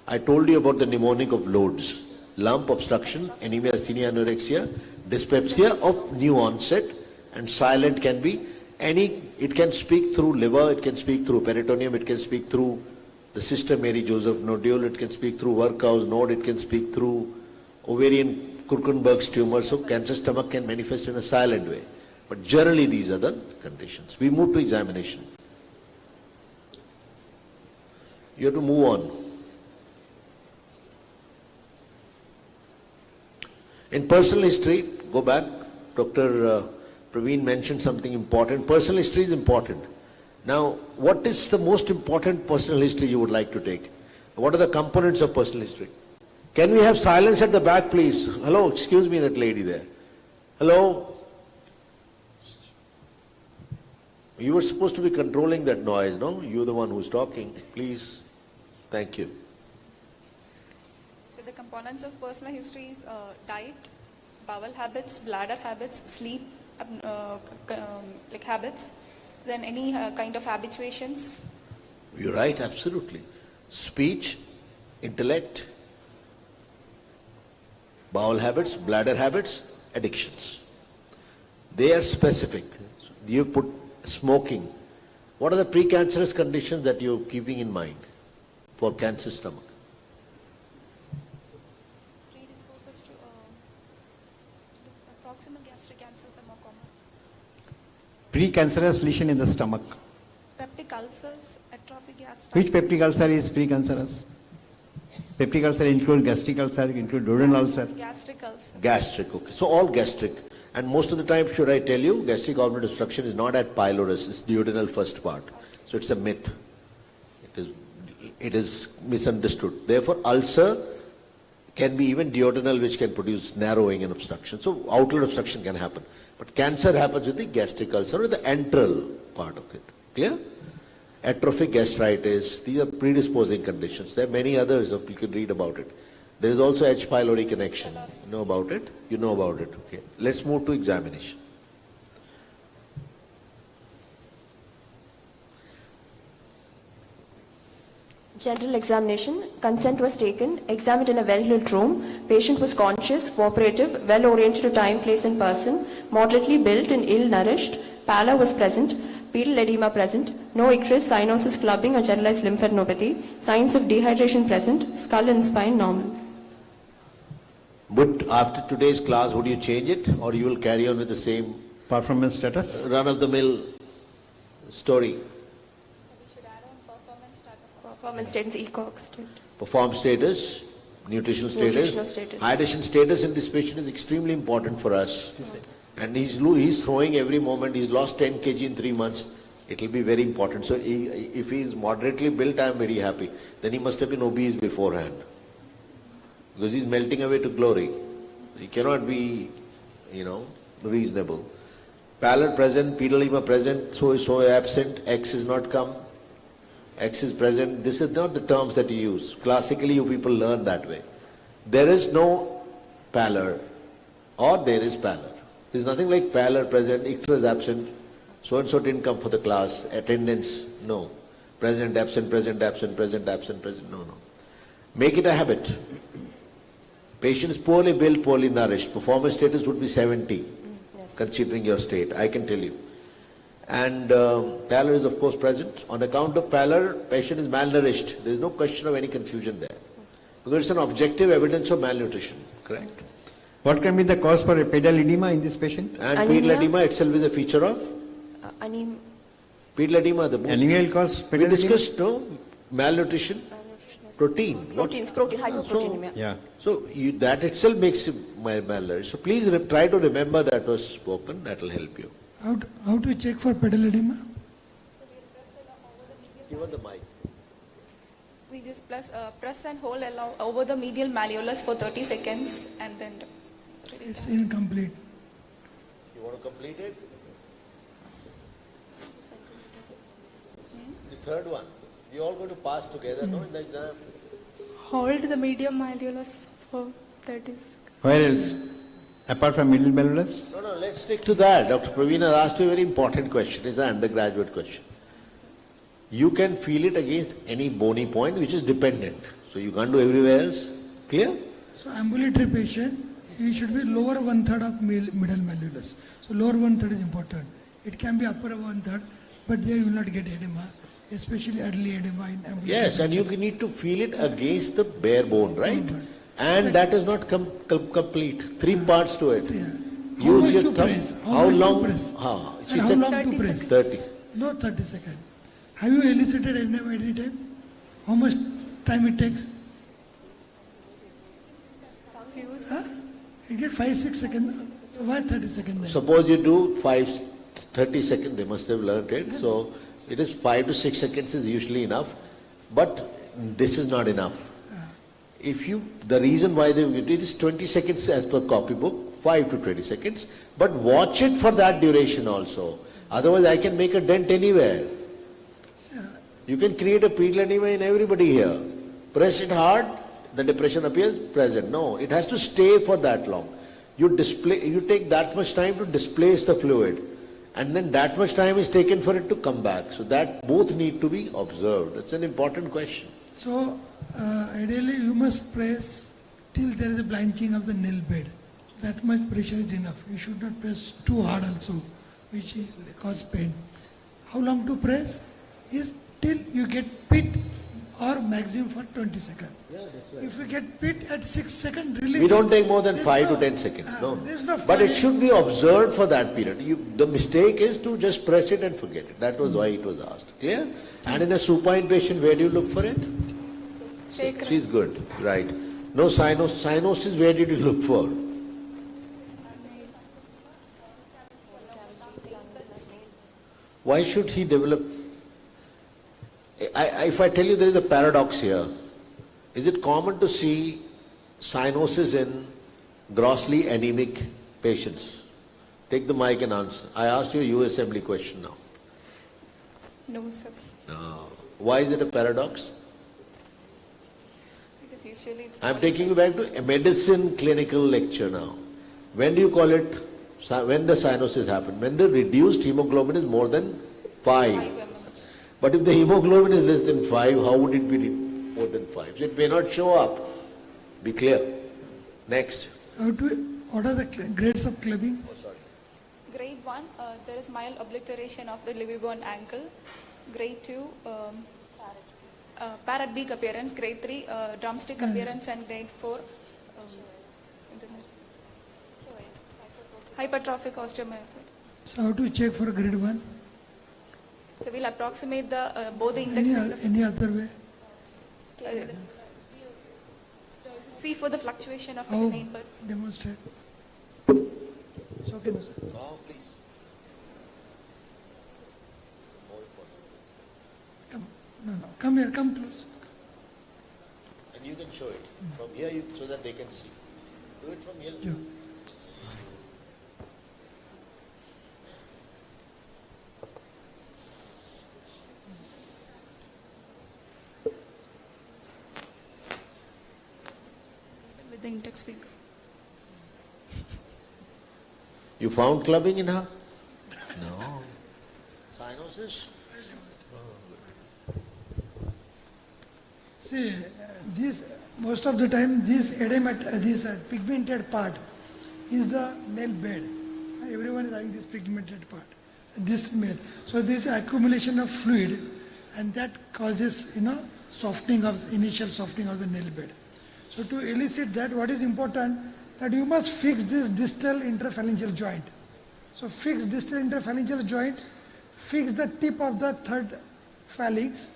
L: I told you about the mnemonic of loads: lump, obstruction, anemia, asthenia, anorexia, dyspepsia of new onset, and silent can be any, it can speak through liver, it can speak through peritoneum, it can speak through the sister Mary Joseph nodule, it can speak through Werkow's node, it can speak through ovarian Kurkenberg's tumor. So cancer stomach can manifest in a silent way. But generally these are the conditions. We move to examination. You have to move on. In personal history, go back, Dr. Praveen mentioned something important. Personal history is important. Now, what is the most important personal history you would like to take? What are the components of personal history? Can we have silence at the back, please? Hello, excuse me, that lady there. Hello? You were supposed to be controlling that noise, no? You're the one who's talking. Please. Thank you.
O: So the components of personal history is diet, bowel habits, bladder habits, sleep like habits, then any kind of habituations.
L: You're right, absolutely. Speech, intellect, bowel habits, bladder habits, addictions. They are specific. You put smoking. What are the precancerous conditions that you're keeping in mind for cancer stomach?
O: Predisposes to proximal gastric cancers are more common.
M: Precancerous lesion in the stomach.
O: Peptic ulcers, atrophic gastritis.
M: Which peptic ulcer is precancerous? Peptic ulcer include gastric ulcer, include duodenal ulcer.
O: Gastric ulcer.
L: Gastric, okay. So all gastric. And most of the time, should I tell you, gastric outlet obstruction is not at pylorus, it's duodenal first part. So it's a myth. It is misunderstood. Therefore, ulcer can be even duodenal, which can produce narrowing and obstruction. So outlet obstruction can happen. But cancer happens with the gastric ulcer or the antral part of it. Clear? Atrophic gastritis, these are predisposing conditions. There are many others, you can read about it. There is also H. pylori connection. You know about it? You know about it. Okay. Let's move to examination.
S: General examination. Consent was taken. Examined in a well-lit room. Patient was conscious, cooperative, well-oriented to time, place and person. Moderately built and ill-nourished. Pallor was present. Pedal edema present. No icterus, cyanosis, clubbing or generalized lymphadenopathy. Signs of dehydration present. Skull and spine normal.
L: But after today's class, would you change it or you will carry on with the same
M: performance status?
L: Run-of-the-mill story.
S: Performance status, ECOG status.
L: Perform status, nutritional status.
S: Nutritional status.
L: Hydration status in this patient is extremely important for us. And he's throwing every moment. He's lost 10 kg in 3 months. It will be very important. So if he is moderately built, I am very happy. Then he must have been obese beforehand. Because he's melting away to glory. He cannot be, reasonable. Pallor present, pedal edema present, so absent, X is not come. X is present. This is not the terms that you use. Classically, you people learn that way. There is no pallor or there is pallor. There is nothing like pallor present, icter is absent, so-and-so didn't come for the class, attendance, no. Present, absent, present, absent, present, absent, present, no. Make it a habit. Patient is poorly built, poorly nourished. Performance status would be 70, considering your state, I can tell you. And pallor is of course present. On account of pallor, patient is malnourished. There is no question of any confusion there. Because it's an objective evidence of malnutrition, correct?
M: What can be the cause for pedal edema in this patient?
L: And pedal edema itself is a feature of?
S: Anemia.
L: Pedal edema, the most.
M: Anemia will cause pedal edema?
L: We discussed, no? Malnutrition, protein.
S: Proteins, hypoproteinemia.
L: Yeah. So that itself makes you malnourished. So please try to remember that was spoken. That will help you.
K: How to check for pedal edema?
L: Give her the mic.
O: We just press and hold over the medial malleolus for 30 seconds and then...
K: It's incomplete.
L: You want to complete it? The third one. You all going to pass together, no? In the exam.
J: Hold the medial malleolus for 30 seconds.
M: Where else? Apart from middle malleolus?
L: No, let's stick to that. Dr. Praveen has asked you a very important question. It's an undergraduate question. You can feel it against any bony point which is dependent. So you can't do everywhere else. Clear?
K: So ambulatory patient, he should be lower 1/3 of middle malleolus. So lower 1/3 is important. It can be upper 1/3, but there you will not get edema, especially early edema in ambulatory.
L: Yes, and you need to feel it against the bare bone, right? And that is not complete. 3 parts to it. Use your thumb. How long?
K: She said how long to press?
L: 30.
K: No, 30 seconds. Have you elicited edema every time? How much time it takes? You get 5-6 seconds. So why 30 seconds then?
L: Suppose you do 30 seconds, they must have learned it. So it is 5 to 6 seconds is usually enough. But this is not enough. The reason why they did it is 20 seconds as per copybook, 5 to 20 seconds. But watch it for that duration also. Otherwise I can make a dent anywhere. You can create a pedal edema in everybody here. Press it hard, the depression appears present. No, it has to stay for that long. You take that much time to displace the fluid. And then that much time is taken for it to come back. So that both need to be observed. That's an important question.
K: So ideally you must press till there is a blanching of the nail bed. That much pressure is enough. You should not press too hard also, which will cause pain. How long to press? Is till you get pit or maximum for 20 seconds.
L: Yeah, that's right.
K: If you get pit at 6 seconds, release.
L: We don't take more than 5 to 10 seconds. No. But it should be observed for that period. The mistake is to just press it and forget it. That was why it was asked. Clear? And in a supine patient, where do you look for it?
O: Sacrum.
L: She's good. Right. No cyanosis, where did you look for? Why should he develop? If I tell you there is a paradox here, is it common to see cyanosis in grossly anemic patients? Take the mic and answer. I asked you a U assembly question now.
O: No, sir.
L: No. Why is it a paradox?
O: Because usually it's
L: I'm taking you back to a medicine clinical lecture now. When do you call it, when the cyanosis happen? When the reduced hemoglobin is more than 5. But if the hemoglobin is less than 5, how would it be more than 5? So it may not show up. Be clear. Next.
K: What are the grades of clubbing?
O: Grade 1, there is mild obliteration of the liver-bone ankle. Grade 2, parrot beak appearance. Grade 3, drumstick appearance. And grade 4, hypertrophic osteomyelitis.
K: So how to check for grade 1?
O: So we'll approximate the both the index
K: Any other way?
O: See for the fluctuation of the
K: How?
O: neighbor.
K: Demonstrate. It's okay, no, sir.
L: Oh, please.
K: Come here, come close.
L: And you can show it from here so that they can see. Do it from here.
K: Yeah.
O: With the index finger.
L: You found clubbing in her? No. Cyanosis?
K: See, this most of the time this pigmented part is the nail bed. Everyone is having this pigmented part, this male. So this accumulation of fluid, and that causes initial softening of the nail bed. So to elicit that, what is important that you must fix this distal interphalangeal joint. So fix distal interphalangeal joint, fix the tip of the third phalanx.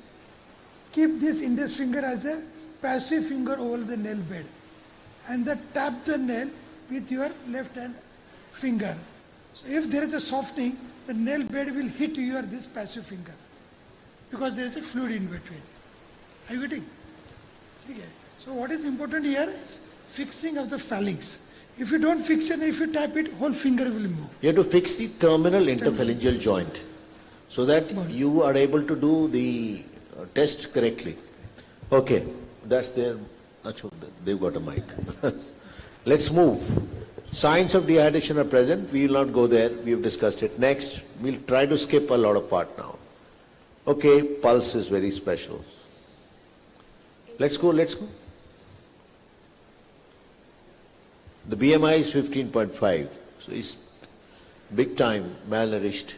K: Keep this index finger as a passive finger over the nail bed, and then tap the nail with your left hand finger. So if there is a softening, the nail bed will hit this passive finger, because there is a fluid in between. Are you getting? Okay. So what is important here is fixing of the phalanx. If you don't fix it, if you tap it, whole finger will move.
L: You have to fix the terminal interphalangeal joint so that you are able to do the test correctly. Okay, that's there. They've got a mic. Let's move. Signs of dehydration are present. We will not go there. We have discussed it. Next, we'll try to skip a lot of part now. Okay, pulse is very special. Let's go. The BMI is 15.5. So he's big time malnourished.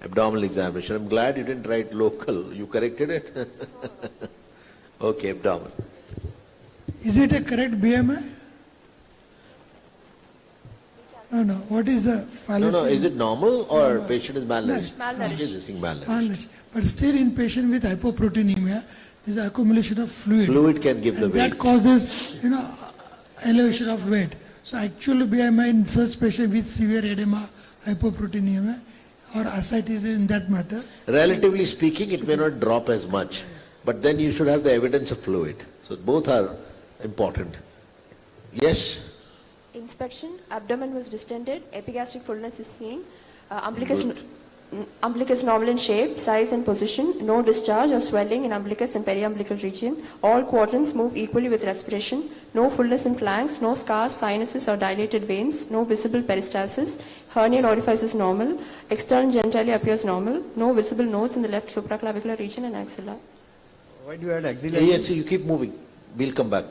L: Abdominal examination. I'm glad you didn't write local. You corrected it? Okay, abdomen.
K: Is it a correct BMI? No. What is the fallacy?
L: No. Is it normal or patient is malnourished?
K: Malnourished. But still in patient with hypoproteinemia, there is accumulation of fluid.
L: Fluid can give the weight.
K: That causes, elevation of weight. So actual BMI in such patient with severe edema, hypoproteinemia, or ascites in that matter.
L: Relatively speaking, it may not drop as much, but then you should have the evidence of fluid. So both are important. Yes?
N: Inspection, abdomen was distended, epigastric fullness is seen, umbilicus normal in shape, size and position, no discharge or swelling in umbilicus and periumbilical region, all quadrants move equally with respiration, no fullness in flanks, no scars, sinuses or dilated veins, no visible peristalsis, hernial orifice is normal, external genitalia appears normal, no visible nodes in the left supraclavicular region and axilla.
M: Why do you add axilla?
L: Yes, you keep moving. We'll come back.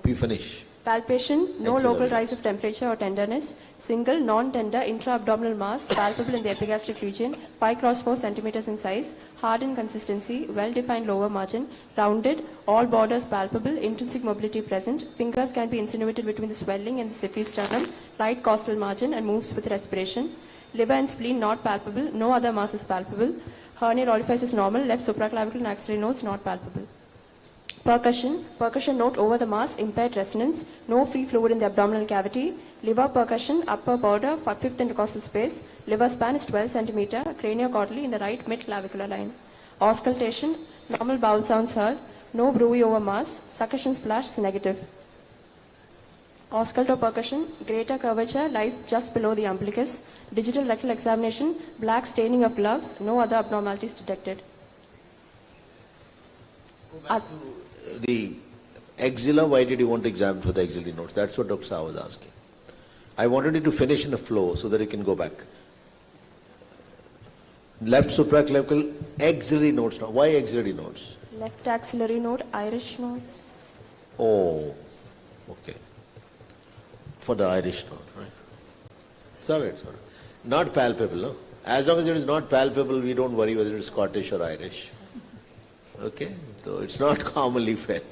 L: We finish.
N: Palpation, no local rise of temperature or tenderness, single non-tender intra-abdominal mass palpable in the epigastric region, 5 × 4 centimeters in size, hard in consistency, well-defined lower margin, rounded, all borders palpable, intrinsic mobility present, fingers can be insinuated between the swelling and the xiphisternum, right costal margin and moves with respiration, liver and spleen not palpable, no other mass is palpable, hernial orifice is normal, left supraclavicular and axillary nodes not palpable. Percussion note over the mass, impaired resonance, no free fluid in the abdominal cavity, liver percussion, upper border, 5th intercostal space, liver span is 12 centimeter, craniocaudally in the right mid-clavicular line. Auscultation, normal bowel sounds heard, no bruit over mass, succussion splash is negative. Auscultopercussion, greater curvature lies just below the umbilicus, digital rectal examination, black staining of gloves, no other abnormalities detected.
L: The axilla, why did you want to examine for the axillary nodes? That's what Dr. Shah was asking. I wanted you to finish in a flow so that you can go back. Left supraclavicle axillary nodes. Now, why axillary nodes?
N: Left axillary node, Irish nodes.
L: Oh, okay. For the Irish node, right? Sorry. Not palpable, no? As long as it is not palpable, we don't worry whether it is Scottish or Irish. Okay? So it's not commonly felt.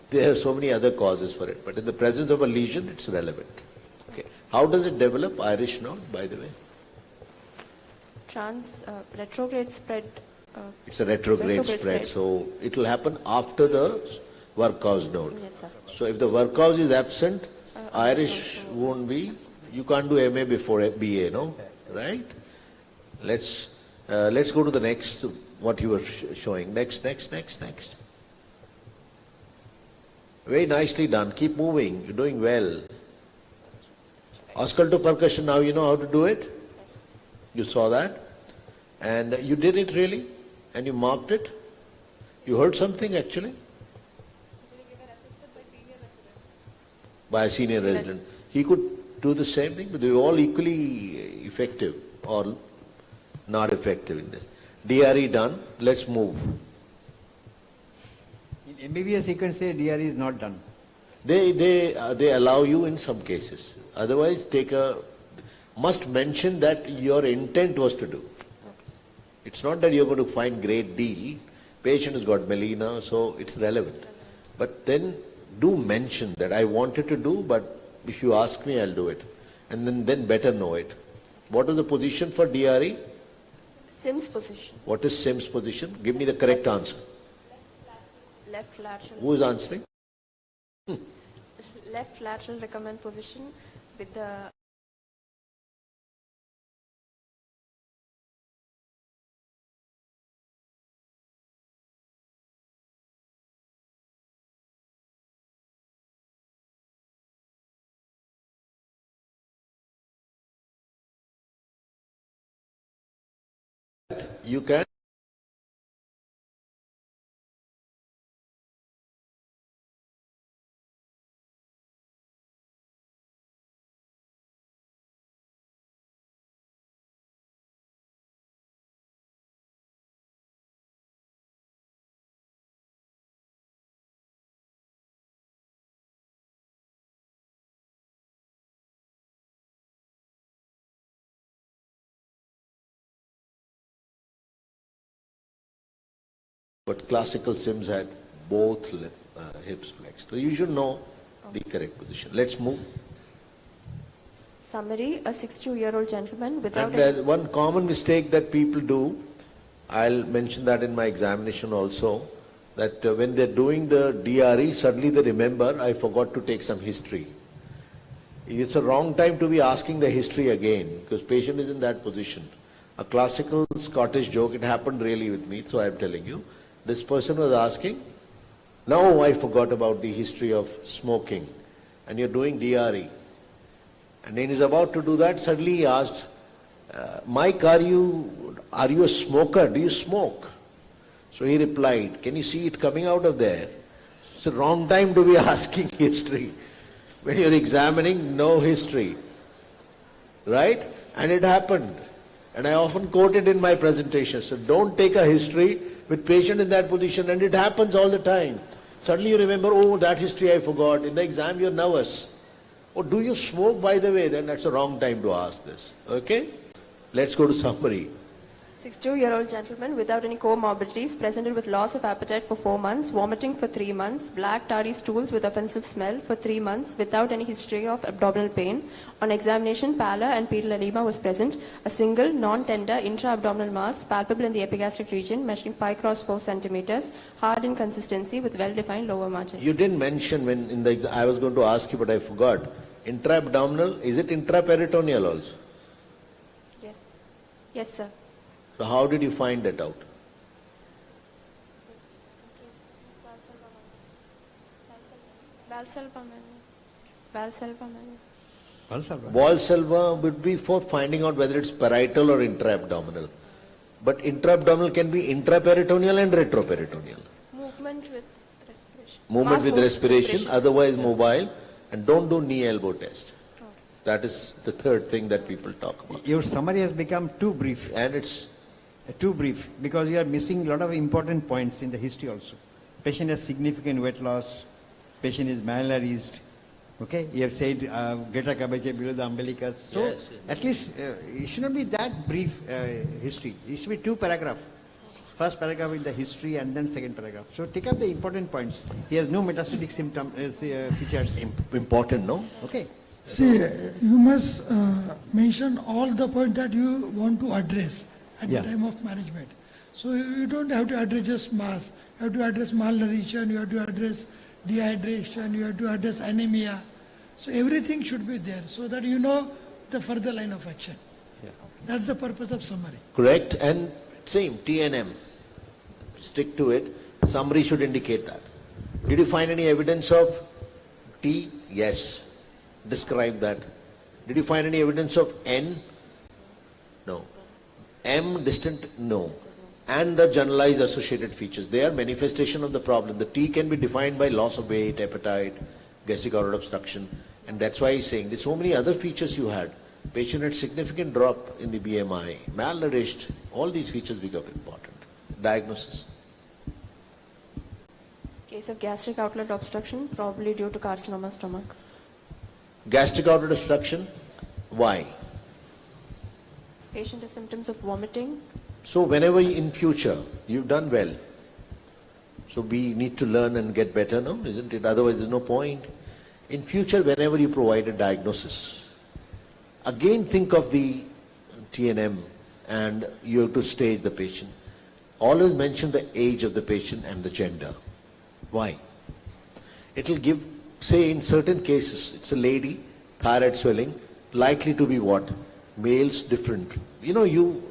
L: There are so many other causes for it. But in the presence of a lesion, it's relevant. Okay. How does it develop, Irish node, by the way?
N: Retrograde spread.
L: It's a retrograde spread. So it will happen after the work cause node.
N: Yes, sir.
L: So if the work cause is absent, Irish won't be. You can't do MA before BA, no? Right? Let's go to the next, what you were showing. Next. Very nicely done. Keep moving. You're doing well. Ausculto percussion, now you know how to do it? You saw that? And you did it really? And you marked it? You heard something actually? By a senior resident. He could do the same thing, but they were all equally effective or not effective in this. DRE done. Let's move.
M: In MBBS, you can say DRE is not done.
L: They allow you in some cases. Otherwise, must mention that your intent was to do. It's not that you're going to find great deal. Patient has got melena, so it's relevant. But then do mention that I wanted to do, but if you ask me, I'll do it. And then better know it. What was the position for DRE?
N: SIMS position.
L: What is SIMS position? Give me the correct answer.
N: Left lateral.
L: Who is answering?
N: Left lateral recommend position with the
L: You can. But classical SIMS had both hips flexed. So you should know the correct position. Let's move.
N: summary. A 62-year-old gentleman without.
L: And one common mistake that people do, I'll mention that in my examination also, that when they're doing the DRE, suddenly they remember, I forgot to take some history. It's a wrong time to be asking the history again, because patient is in that position. A classical Scottish joke, it happened really with me, so I'm telling you. This person was asking, now I forgot about the history of smoking, and you're doing DRE. And when he's about to do that, suddenly he asked, Mike, are you a smoker? Do you smoke? So he replied, can you see it coming out of there? It's the wrong time to be asking history. When you're examining, no history. Right? And it happened. And I often quote it in my presentation. So don't take a history with patient in that position, and it happens all the time. Suddenly you remember, oh, that history I forgot. In the exam you're nervous. Oh, do you smoke, by the way? Then that's the wrong time to ask this. Okay? Let's go to summary.
N: 62-year-old gentleman without any comorbidities, presented with loss of appetite for 4 months, vomiting for 3 months, black tarry stools with offensive smell for 3 months, without any history of abdominal pain. On examination, pallor and pedal edema was present. A single, non-tender, intra-abdominal mass, palpable in the epigastric region, measuring 5 × 4 centimeters, hard in consistency with well-defined lower margin.
L: You didn't mention when in the I was going to ask you, but I forgot. Intra-abdominal, is it intraperitoneal also?
N: Yes. Yes, sir.
L: So how did you find that out? Valsalva would be for finding out whether it's parietal or intra-abdominal. But intra-abdominal can be intraperitoneal and retroperitoneal.
N: Movement with
L: Movement with
N: moves
L: respiration, otherwise mobile, and don't do knee elbow test. That is the third thing that people talk about.
M: Your summary has become too brief.
L: And it's
M: too brief because you are missing a lot of important points in the history also. Patient has significant weight loss, patient is malnourished. Okay, you have said greater curvature below the umbilicus. So
L: yes.
M: at least it should not be that brief history. It should be 2 paragraphs. First paragraph in the history and then second paragraph. So take up the important points. He has no metastatic symptom features.
L: Important, no?
M: Okay.
K: See, you must mention all the points that you want to address at the time of management. So you don't have to address just mass. You have to address malnutrition, you have to address dehydration, you have to address anemia. So everything should be there so that you know the further line of action.
L: Yeah.
K: That's the purpose of summary.
L: Correct, and same, TNM. Stick to it. Summary should indicate that. Did you find any evidence of T? Yes. Describe that. Did you find any evidence of N? No. M distant? No. And the generalized associated features. They are manifestation of the problem. The T can be defined by loss of weight, appetite, gastric outlet obstruction. And that's why he's saying there's so many other features you had. Patient had significant drop in the BMI, malnourished. All these features become important. Diagnosis.
N: Case of gastric outlet obstruction, probably due to carcinoma stomach.
L: Gastric outlet obstruction, why?
N: Patient has symptoms of vomiting.
L: So whenever in future, you've done well. So we need to learn and get better, no? Isn't it? Otherwise there's no point. In future, whenever you provide a diagnosis, again think of the TNM and you have to stage the patient. Always mention the age of the patient and the gender. Why? It will give, say in certain cases, it's a lady, thyroid swelling, likely to be what? Males different. You know,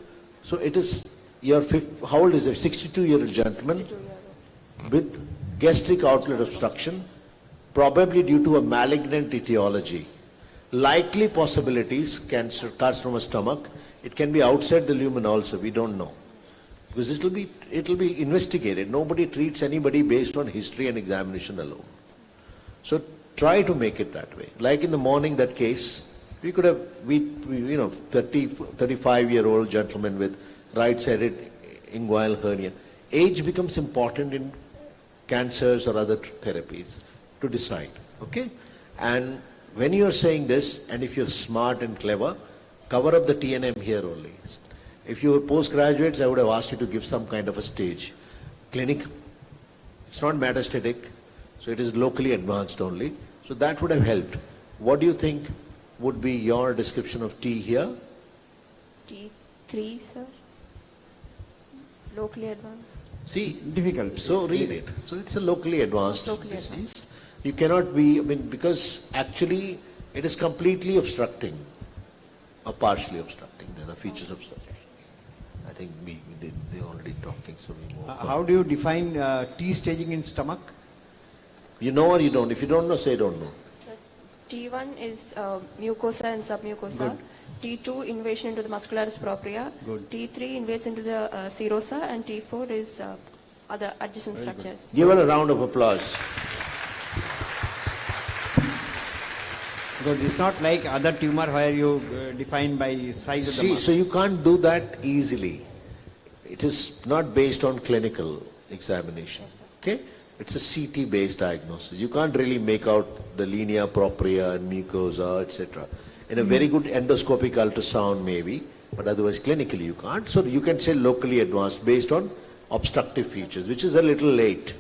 L: so it is, how old is it? 62-year-old gentleman with gastric outlet obstruction, probably due to a malignant etiology. Likely possibilities, cancer, carcinoma stomach. It can be outside the lumen also, we don't know. Because it will be investigated. Nobody treats anybody based on history and examination alone. So try to make it that way. Like in the morning, that case, we could have, 35-year-old gentleman with right-sided inguinal hernia. Age becomes important in cancers or other therapies to decide, okay? And when you're saying this, and if you're smart and clever, cover up the TNM here only. If you were postgraduates, I would have asked you to give some kind of a stage. Clinic, it's not metastatic, so it is locally advanced only. So that would have helped. What do you think would be your description of T here?
N: T3, sir. Locally advanced.
L: See,
M: difficult.
L: So read it. So it's a locally advanced disease. You cannot be, because actually it is completely obstructing or partially obstructing. There are features of obstruction. I think they're already talking, so we move on.
M: How do you define T staging in stomach?
L: You know or you don't? If you don't know, say don't know.
N: So T1 is mucosa and submucosa.
L: Good.
N: T2 invasion into the muscularis propria.
L: Good.
N: T3 invades into the serosa, and T4 is other adjacent structures.
L: Give her a round of applause.
M: Because it's not like other tumor where you define by size of the muscle.
L: So you can't do that easily. It is not based on clinical examination. Okay? It's a CT based diagnosis. You can't really make out the linea propria and mucosa, etc. In a very good endoscopic ultrasound maybe, but otherwise clinically you can't. So you can say locally advanced based on obstructive features, which is a little late.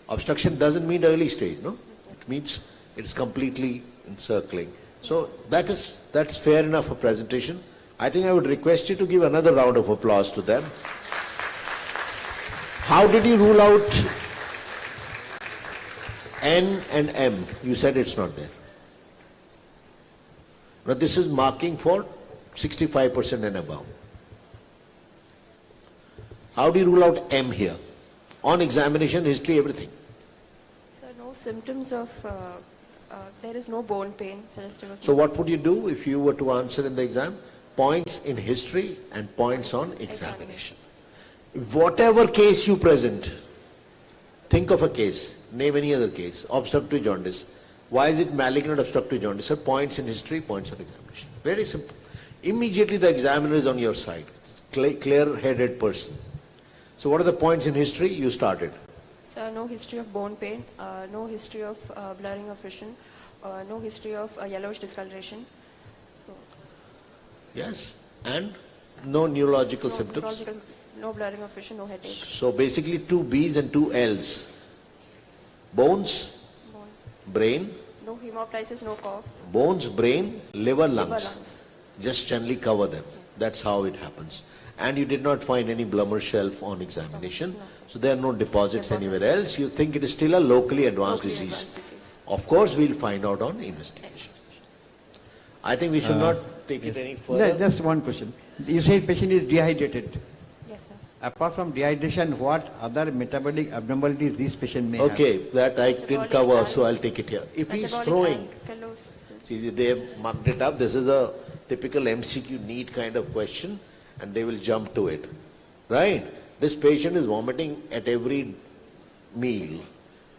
L: Obstruction doesn't mean early stage, no? It means it's completely encircling. So that's fair enough for presentation. I think I would request you to give another round of applause to them. How did you rule out N and M? You said it's not there. Now this is marking for 65% and above. How do you rule out M here? On examination, history, everything.
N: So no symptoms of, there is no bone pain suggestive of.
L: So what would you do if you were to answer in the exam? Points in history and points on examination. Whatever case you present, think of a case, name any other case, obstructive jaundice. Why is it malignant obstructive jaundice? Sir, points in history, points on examination. Very simple. Immediately the examiner is on your side. Clear-headed person. So what are the points in history? You started.
N: Sir, no history of bone pain, no history of blurring of vision, no history of yellowish discoloration. So,
L: Yes. And no neurological symptoms.
N: neurological, no blurring of vision, no headache.
L: So basically 2 B's and 2 L's. Bones, brain,
N: No hemoptysis, no cough.
L: bones, brain, liver, lungs.
N: lungs.
L: Just generally cover them. That's how it happens. And you did not find any blummer shelf on examination. So there are no deposits anywhere else. You think it is still a locally advanced disease. Of course, we'll find out on investigation. I think we should not take it any further.
M: Just one question. You say patient is dehydrated.
N: Yes, sir.
M: Apart from dehydration, what other metabolic abnormalities this patient may have?
L: Okay, that I didn't cover, so I'll take it here. If he's throwing, see, they have marked it up. This is a typical MCQ NEET kind of question, and they will jump to it. Right? This patient is vomiting at every meal.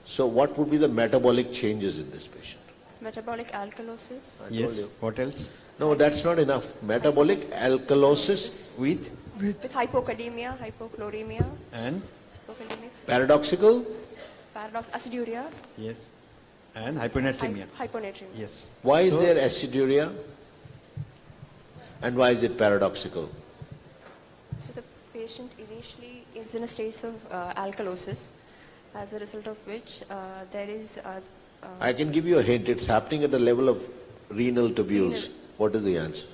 L: So what would be the metabolic changes in this patient?
N: Metabolic alkalosis.
M: Yes. What else?
L: No, that's not enough. Metabolic alkalosis
M: with
N: hypokademia, hypochloremia,
M: and
N: hypokademia,
L: paradoxical.
N: paradox, aciduria,
M: Yes. And hyponatremia.
N: hyponatremia.
M: Yes.
L: Why is
M: So-
L: there aciduria? And why is it paradoxical?
N: So the patient initially is in a state of alkalosis, as a result of which there is
L: I can give you a hint. It's happening at the level of renal tubules. What is the answer?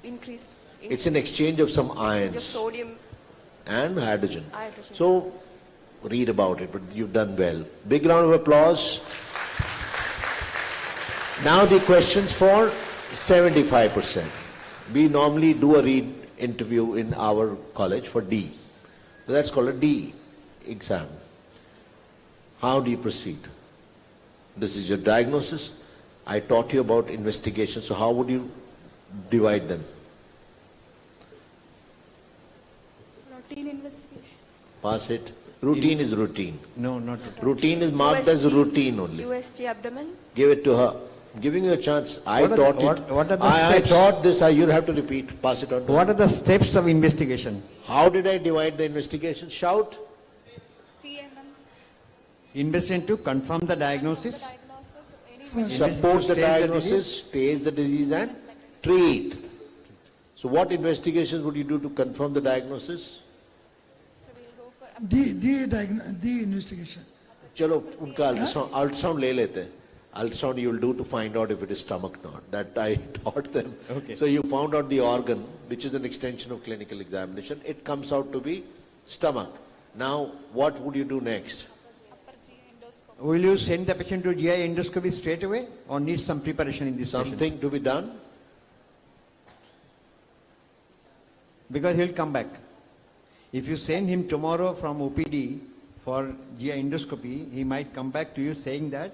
N: increased
L: It's an exchange of some
N: of
L: ions
N: sodium.
L: and hydrogen.
N: Hydrogen.
L: So read about it, but you've done well. Big round of applause. Now the questions for 75%. We normally do a read interview in our college for D. So that's called a D exam. How do you proceed? This is your diagnosis. I taught you about investigation, so how would you divide them?
J: Routine investigation.
L: Pass it. Routine is routine.
M: No, not
L: Routine is marked as routine only.
N: USG abdomen.
L: Give it to her. I'm giving you a chance. I
M: What are the-
L: taught
M: what
L: it.
M: are the
L: I
M: steps?
L: taught this. You'll have to repeat. Pass it on. to
M: What
L: her.
M: are the steps of investigation?
L: How did I divide the investigation? Shout.
M: Investigation to confirm the diagnosis.
L: Support the
M: Stage the
L: diagnosis,
M: disease.
L: stage the disease and treat. So what investigations would you do to confirm the diagnosis?
K: The investigation.
L: चलो उनका ultrasound ले लेते हैं. Ultrasound you will do to find out if it is stomach or not. That I taught them.
M: Okay.
L: So you found out the organ, which is an extension of clinical examination. It comes out to be stomach. Now, what would you do next?
M: Will you send the patient to GI endoscopy straight away or need some preparation in this patient?
L: Something to be done?
M: Because he'll come back. If you send him tomorrow from OPD for GI endoscopy, he might come back to you saying that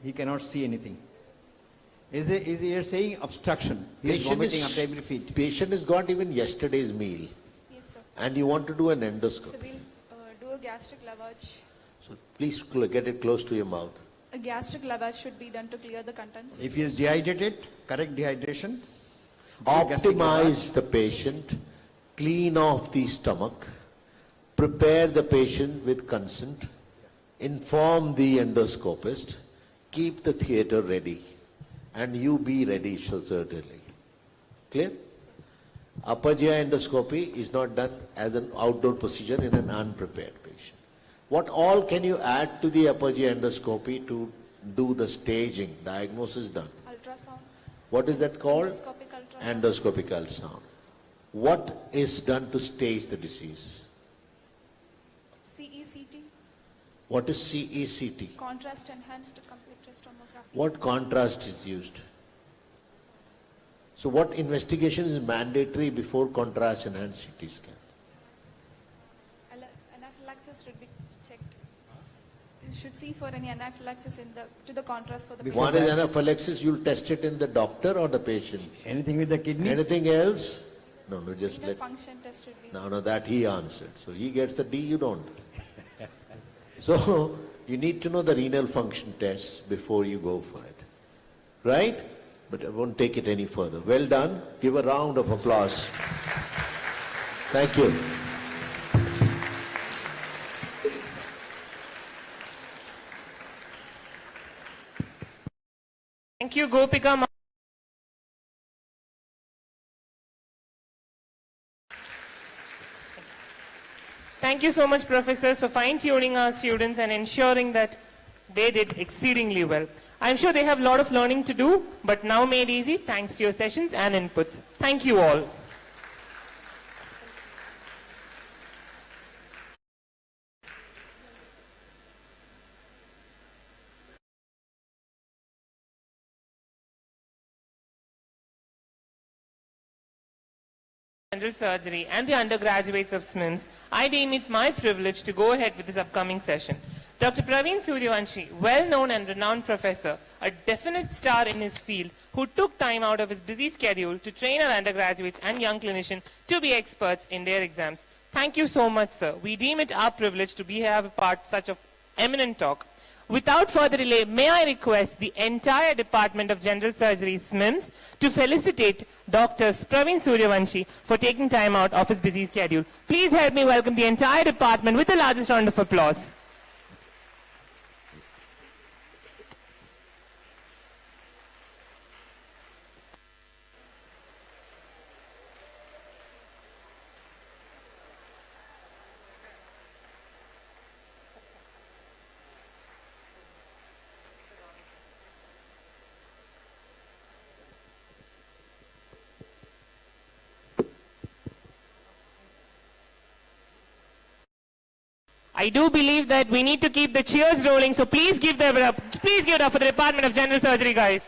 M: he cannot see anything. Is he saying obstruction? He is vomiting up every feet.
L: Patient has got even yesterday's meal.
V: Yes, sir.
L: And you want to do an
V: So
L: endoscopy.
V: we'll do a gastric lavage.
L: So please get it close to your mouth.
V: A gastric lavage should be done to clear the contents.
M: If he is dehydrated, correct dehydration. Do a gastric
L: Optimize the patient, clean off the stomach, prepare the patient with consent, inform the endoscopist, keep the theater ready, and you be ready certainly. Clear? Upper GI endoscopy is not done as an outdoor procedure in an unprepared patient. What all can you add to the upper GI endoscopy to do the staging? Diagnosis done.
V: Ultrasound.
L: What is that called?
V: Endoscopic ultrasound.
L: Endoscopic ultrasound. What is done to stage the disease?
V: CECT.
L: What is CECT?
V: Contrast enhanced complete chest tomography.
L: What contrast is used? So what investigation is mandatory before contrast enhanced CT scan?
V: Anaphylaxis should be checked. You should see for any anaphylaxis to the contrast for the
L: One is anaphylaxis, you'll test it in the doctor or the patient?
M: Anything with the kidney?
L: Anything else? No, just
V: renal
L: let.
V: function test should be.
L: No, that he answered. So he gets a D, you don't. So you need to know the renal function tests before you go for it. Right? But I won't take it any further. Well done. Give a round of applause. Thank you.
B: Thank you, Gopika. Thank you so much, professors, for fine-tuning our students and ensuring that they did exceedingly well. I'm sure they have a lot of learning to do, but now made easy thanks to your sessions and inputs. Thank you all. General surgery and the undergraduates of SMIMS, I deem it my privilege to go ahead with this upcoming session. Dr. Praveen Suryavanshi, well-known and renowned professor, a definite star in his field, who took time out of his busy schedule to train our undergraduates and young clinicians to be experts in their exams. Thank you so much, sir. We deem it our privilege to have a part such of eminent talk. Without further delay, may I request the entire Department of General Surgery, SMIMS, to felicitate Dr. Praveen Suryavanshi for taking time out of his busy schedule. Please help me welcome the entire department with the largest round of applause. I do believe that we need to keep the cheers rolling, so please give it up for the Department of General Surgery, guys.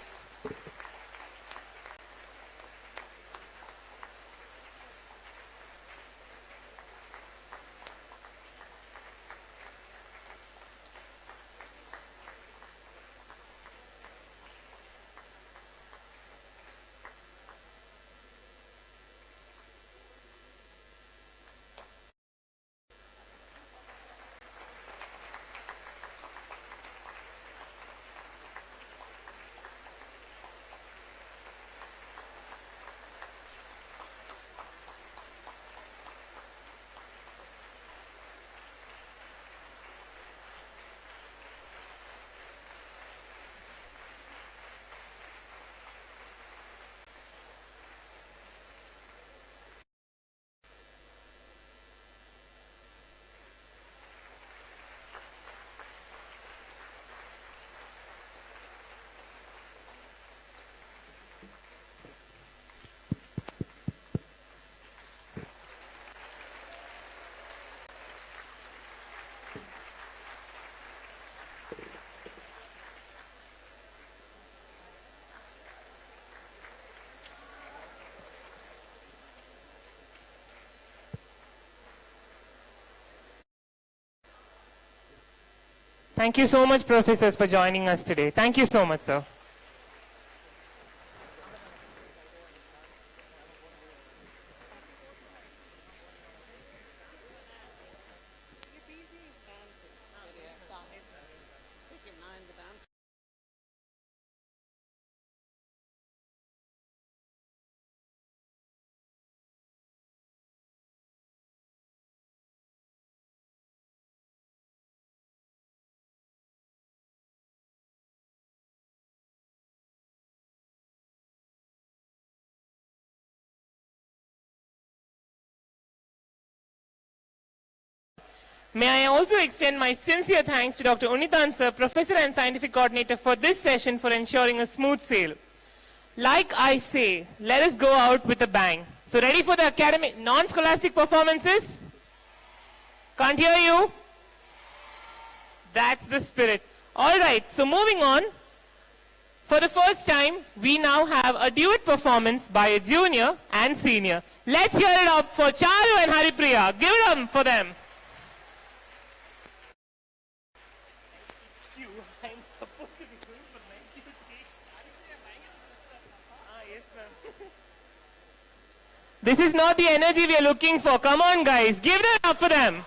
B: Thank you so much, professors, for joining us today. Thank you so much, sir. May I also extend my sincere thanks to Dr. Unitan sir, Professor and Scientific Coordinator for this session for ensuring a smooth sail. Like I say, let us go out with a bang. So ready for the academic non-scholastic performances? Can't hear you? That's the spirit. Alright, so moving on. For the first time, we now have a duet performance by a junior and senior. Let's hear it up for Charu and Haripriya. Give it up for them. This is not the energy we are looking for. Come on, guys. Give it up for them.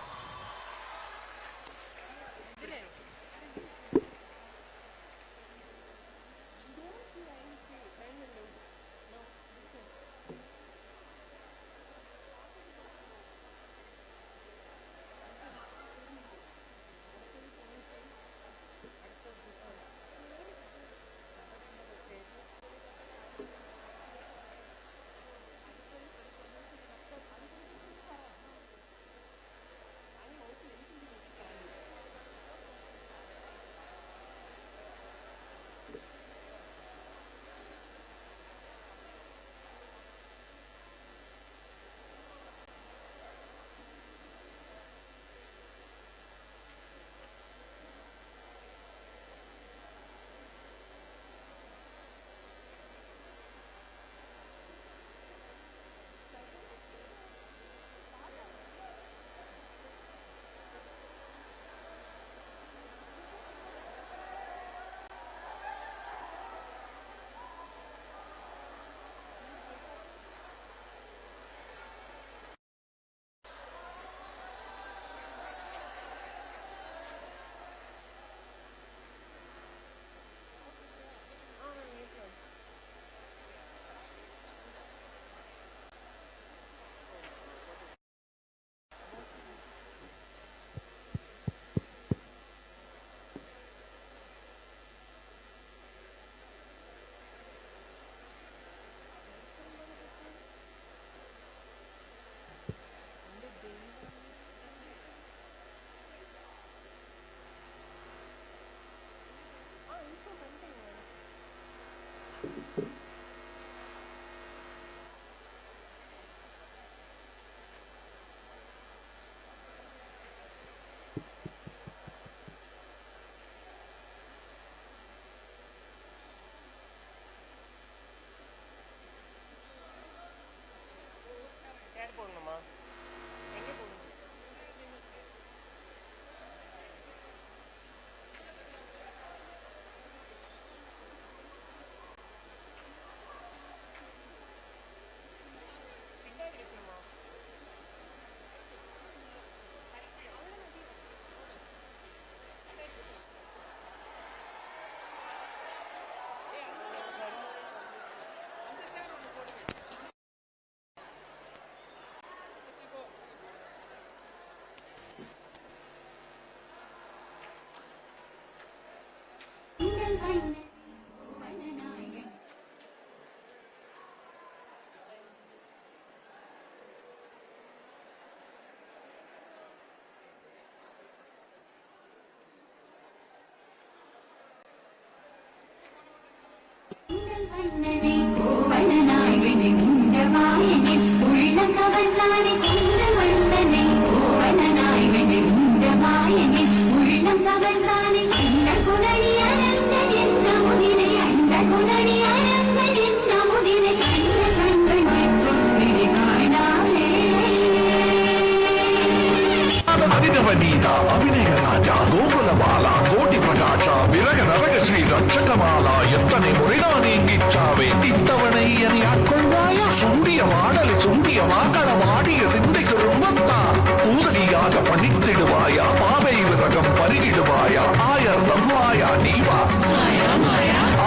A: అభినయ రాజా గోకులమాల కోటి ప్రకాశ విరగ నరగ శ్రీ రక్షకమాల எத்தனை முறைதான் நீங்கிச்சாவே இத்தவணை என ஆட்கொள்வாயா சுண்டிய வாடலை சுண்டிய வாக்கள வாடிய சிந்தைக்கு ரொம்பத்தா பூதடியாக பணித்திடுவாயா பாவை விரகம் பருகிடுவாயா ஆயர் தம்மாயா நீவா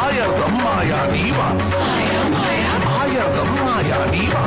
A: ஆயர் தம்மாயா நீவா ஆயர் தம்மாயா நீவா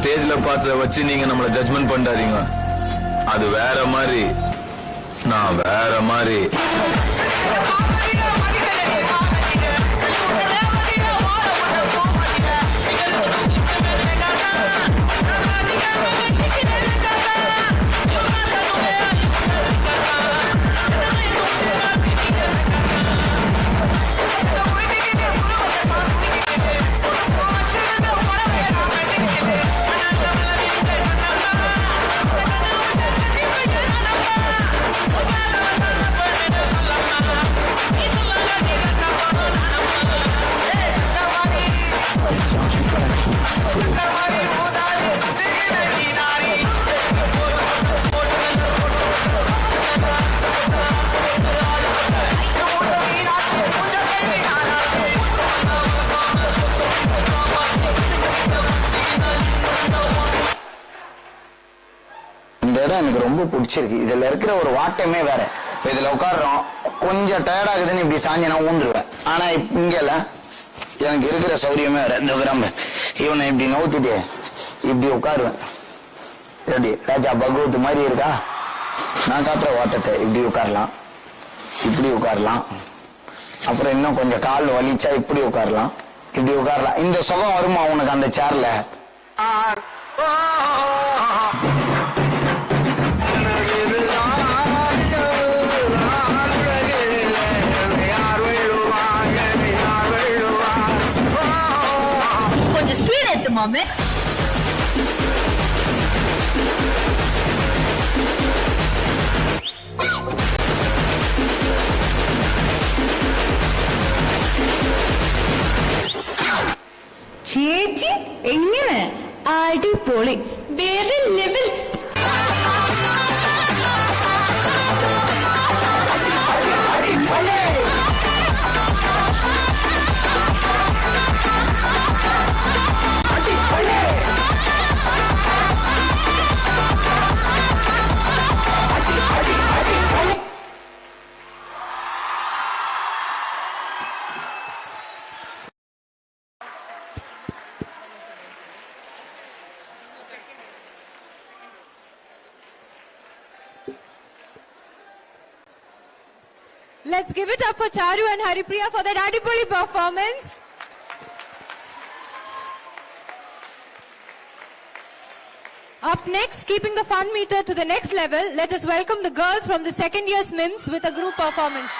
P: ஸ்டேஜ்ல பார்த்தத வச்சு நீங்க நம்மள ஜட்ஜ்மெண்ட் பண்ணாதீங்க. அது வேற மாதிரி, நான் வேற மாதிரி.
R: எனக்கு ரொம்ப பிடிச்சிருக்கு. இதுல இருக்கிற ஒரு வாட்டமே வேற. இதுல உட்காடுறோம், கொஞ்சம் டயர்ட் ஆகுதுன்னு இப்படி சாஞ்சு நான் ஊந்துருவேன். ஆனா இங்கல எனக்கு இருக்கிற சௌரியமே வேற. இந்த கிராம இவனை இப்படி நவுத்திட்டு இப்படி உட்காருவேன். எப்படி ராஜா பகவத் மாதிரி இருக்கா? நான் காட்டுற வாட்டத்தை இப்படி உட்காரலாம், இப்படி உட்காரலாம். அப்புறம் இன்னும் கொஞ்சம் கால் வலிச்சா இப்படி உட்காரலாம், இப்படி உட்காரலாம். இந்த சுகம் வருமா உனக்கு அந்த சேர்ல?
X: கொஞ்சம் ஸ்பீட் எடுத்து மாமே. ചേച്ചി എങ്ങനെ? അടിപൊളി, വേറെ level.
H: Let's give it up for Charu and Haripriya for that adipoli performance. Up next, keeping the fun meter to the next level, let us welcome the girls from the second year SMIMS with a group performance.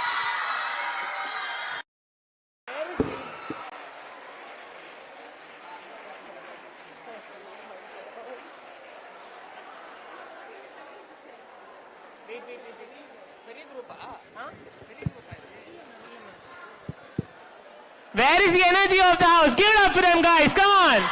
B: Where is the energy of the house? Give it up for them, guys. Come on.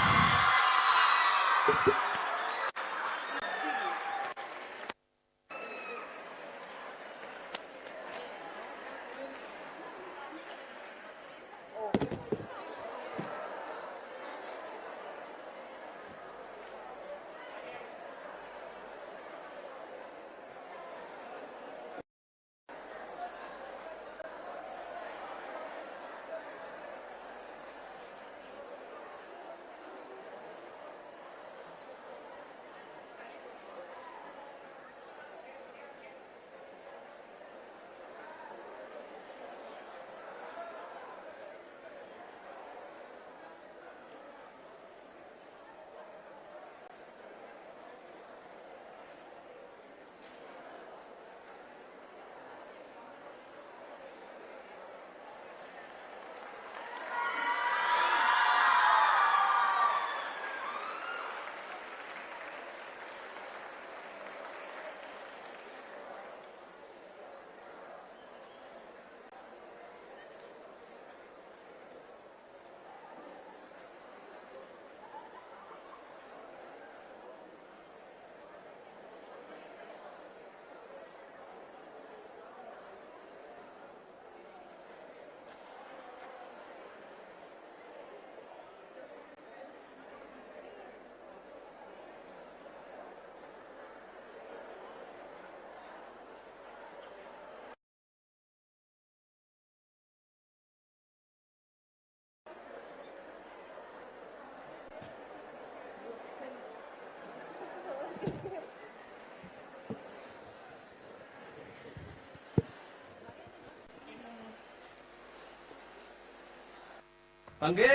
Q: Pange?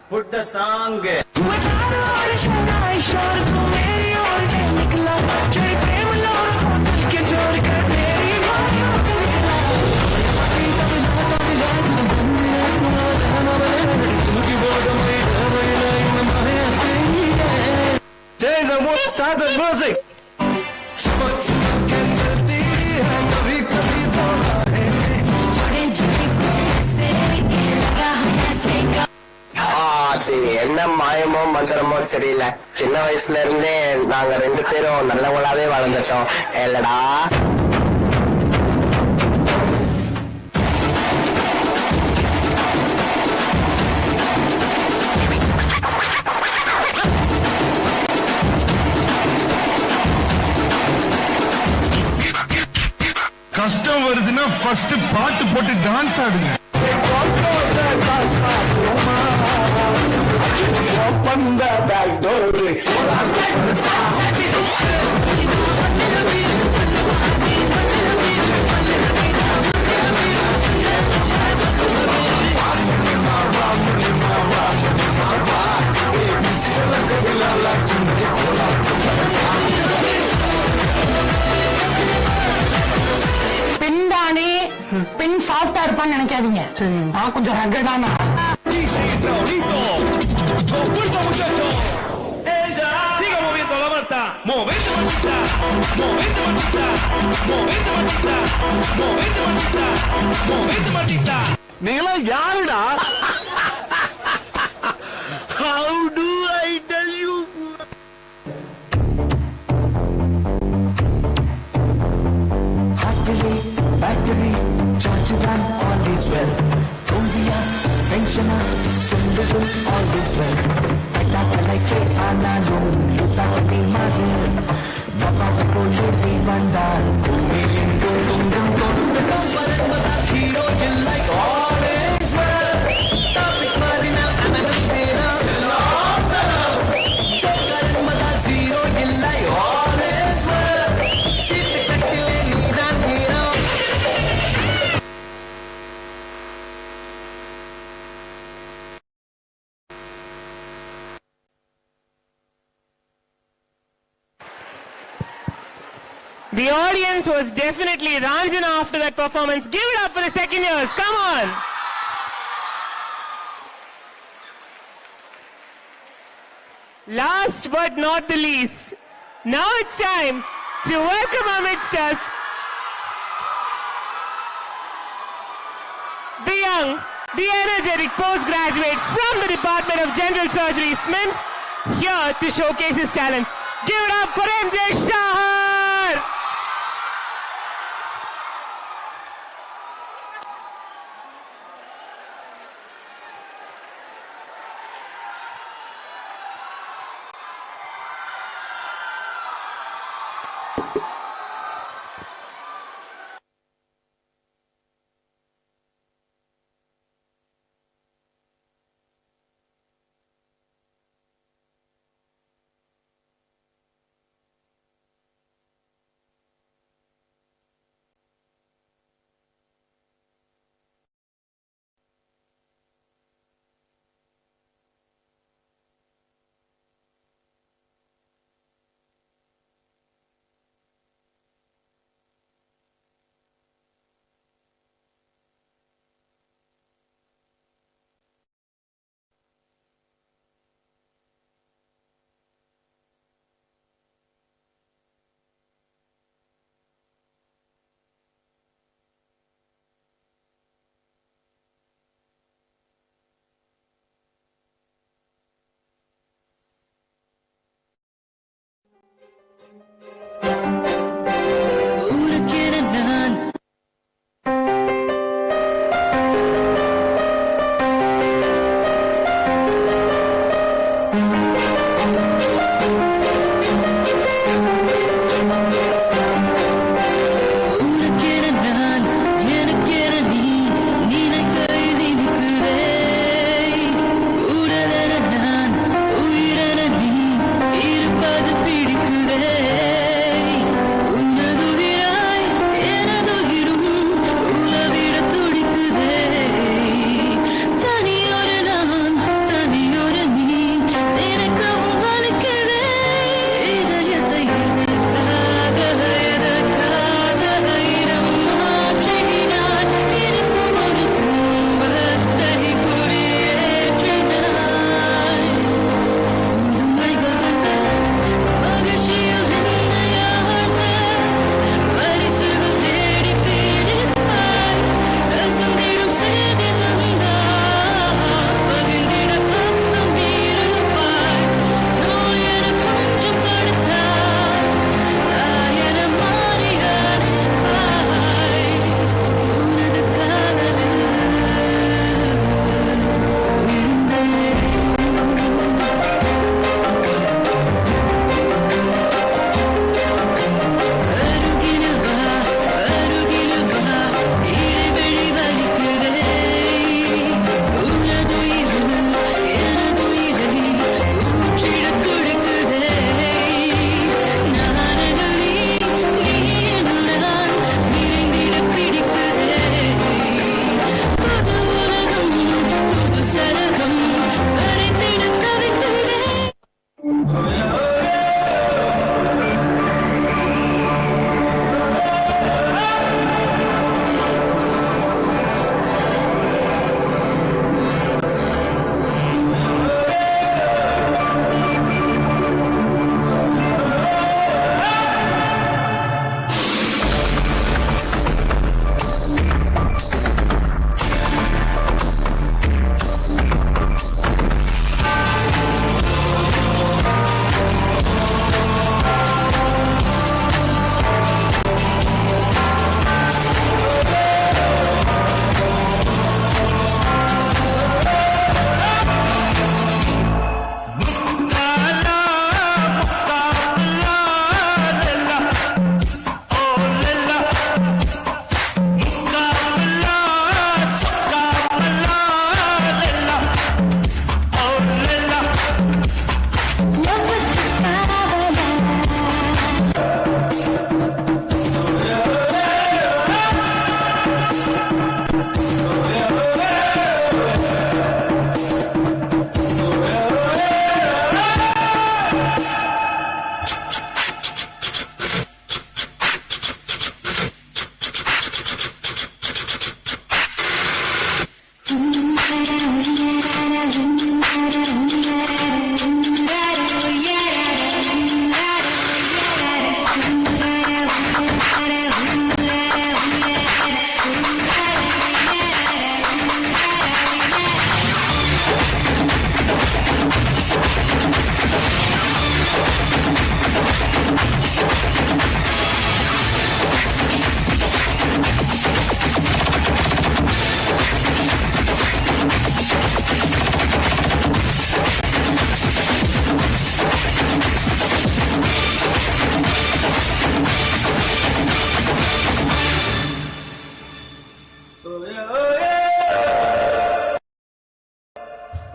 Q: Put the song. Change the mood, start the music. அது என்ன மாயமோ மந்திரமோ தெரியல, சின்ன வயசுல இருந்தே நாங்க 2 பேரும் நல்லவங்களாவே வளர்ந்துட்டோம் இல்லடா.
A: கஷ்டம் வருதுன்னா ஃபர்ஸ்ட் பாட்டு போட்டு டான்ஸ் ஆடுங்க. Open the back door.
T: பின்தானே பின் சாஃப்டா இருப்பான்னு நினைக்காதீங்க, நான் கொஞ்சம் ரகடான.
Q: Siga moviendo la mata, moviendo machita, moviendo machita, moviendo machita, moviendo machita, moviendo machita.
A: நீங்களா யாருடா? How do I tell you?
U: Happily, battery, charge on, all is well. Kumbia, pensioner, sunduru, all is well. Like analum, lusakati madu, babat ko levi vandal, kumilinde lundam lundam paramada hero just like all is well. Topic marinal anagastera, chokaran mada zero like all is well. Sit kattile nidan hero.
B: The audience was definitely Ranjana after that performance. Give it up for the second years. Come on. Last but not the least, now it's time to welcome amidst us the young, the energetic postgraduate from the Department of General Surgery, SMIMS, here to showcase his talent. Give it up for MJ Shahar!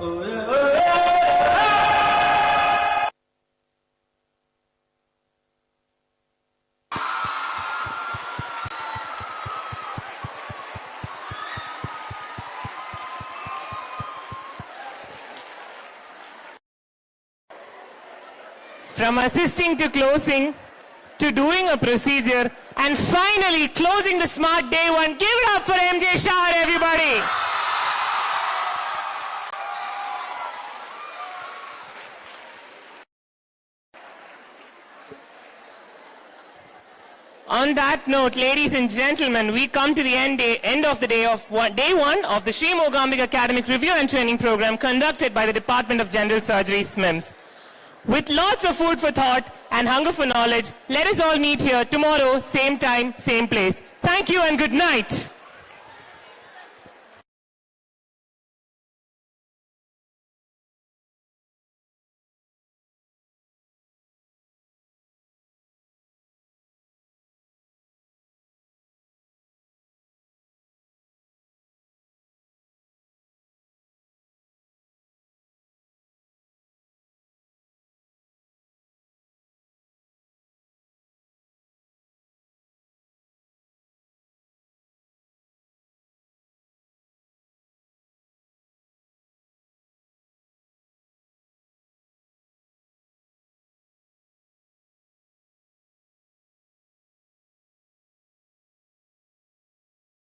B: From assisting to closing, to doing a procedure, and finally closing the smart day one. Give it up for MJ Shah, everybody. On that note, ladies and gentlemen, we come to the end of the day one of the Sri Mogambika Academic Review and Training Program conducted by the Department of General Surgery, SMIMS. With lots of food for thought and hunger for knowledge, let us all meet here tomorrow, same time, same place. Thank you and good night.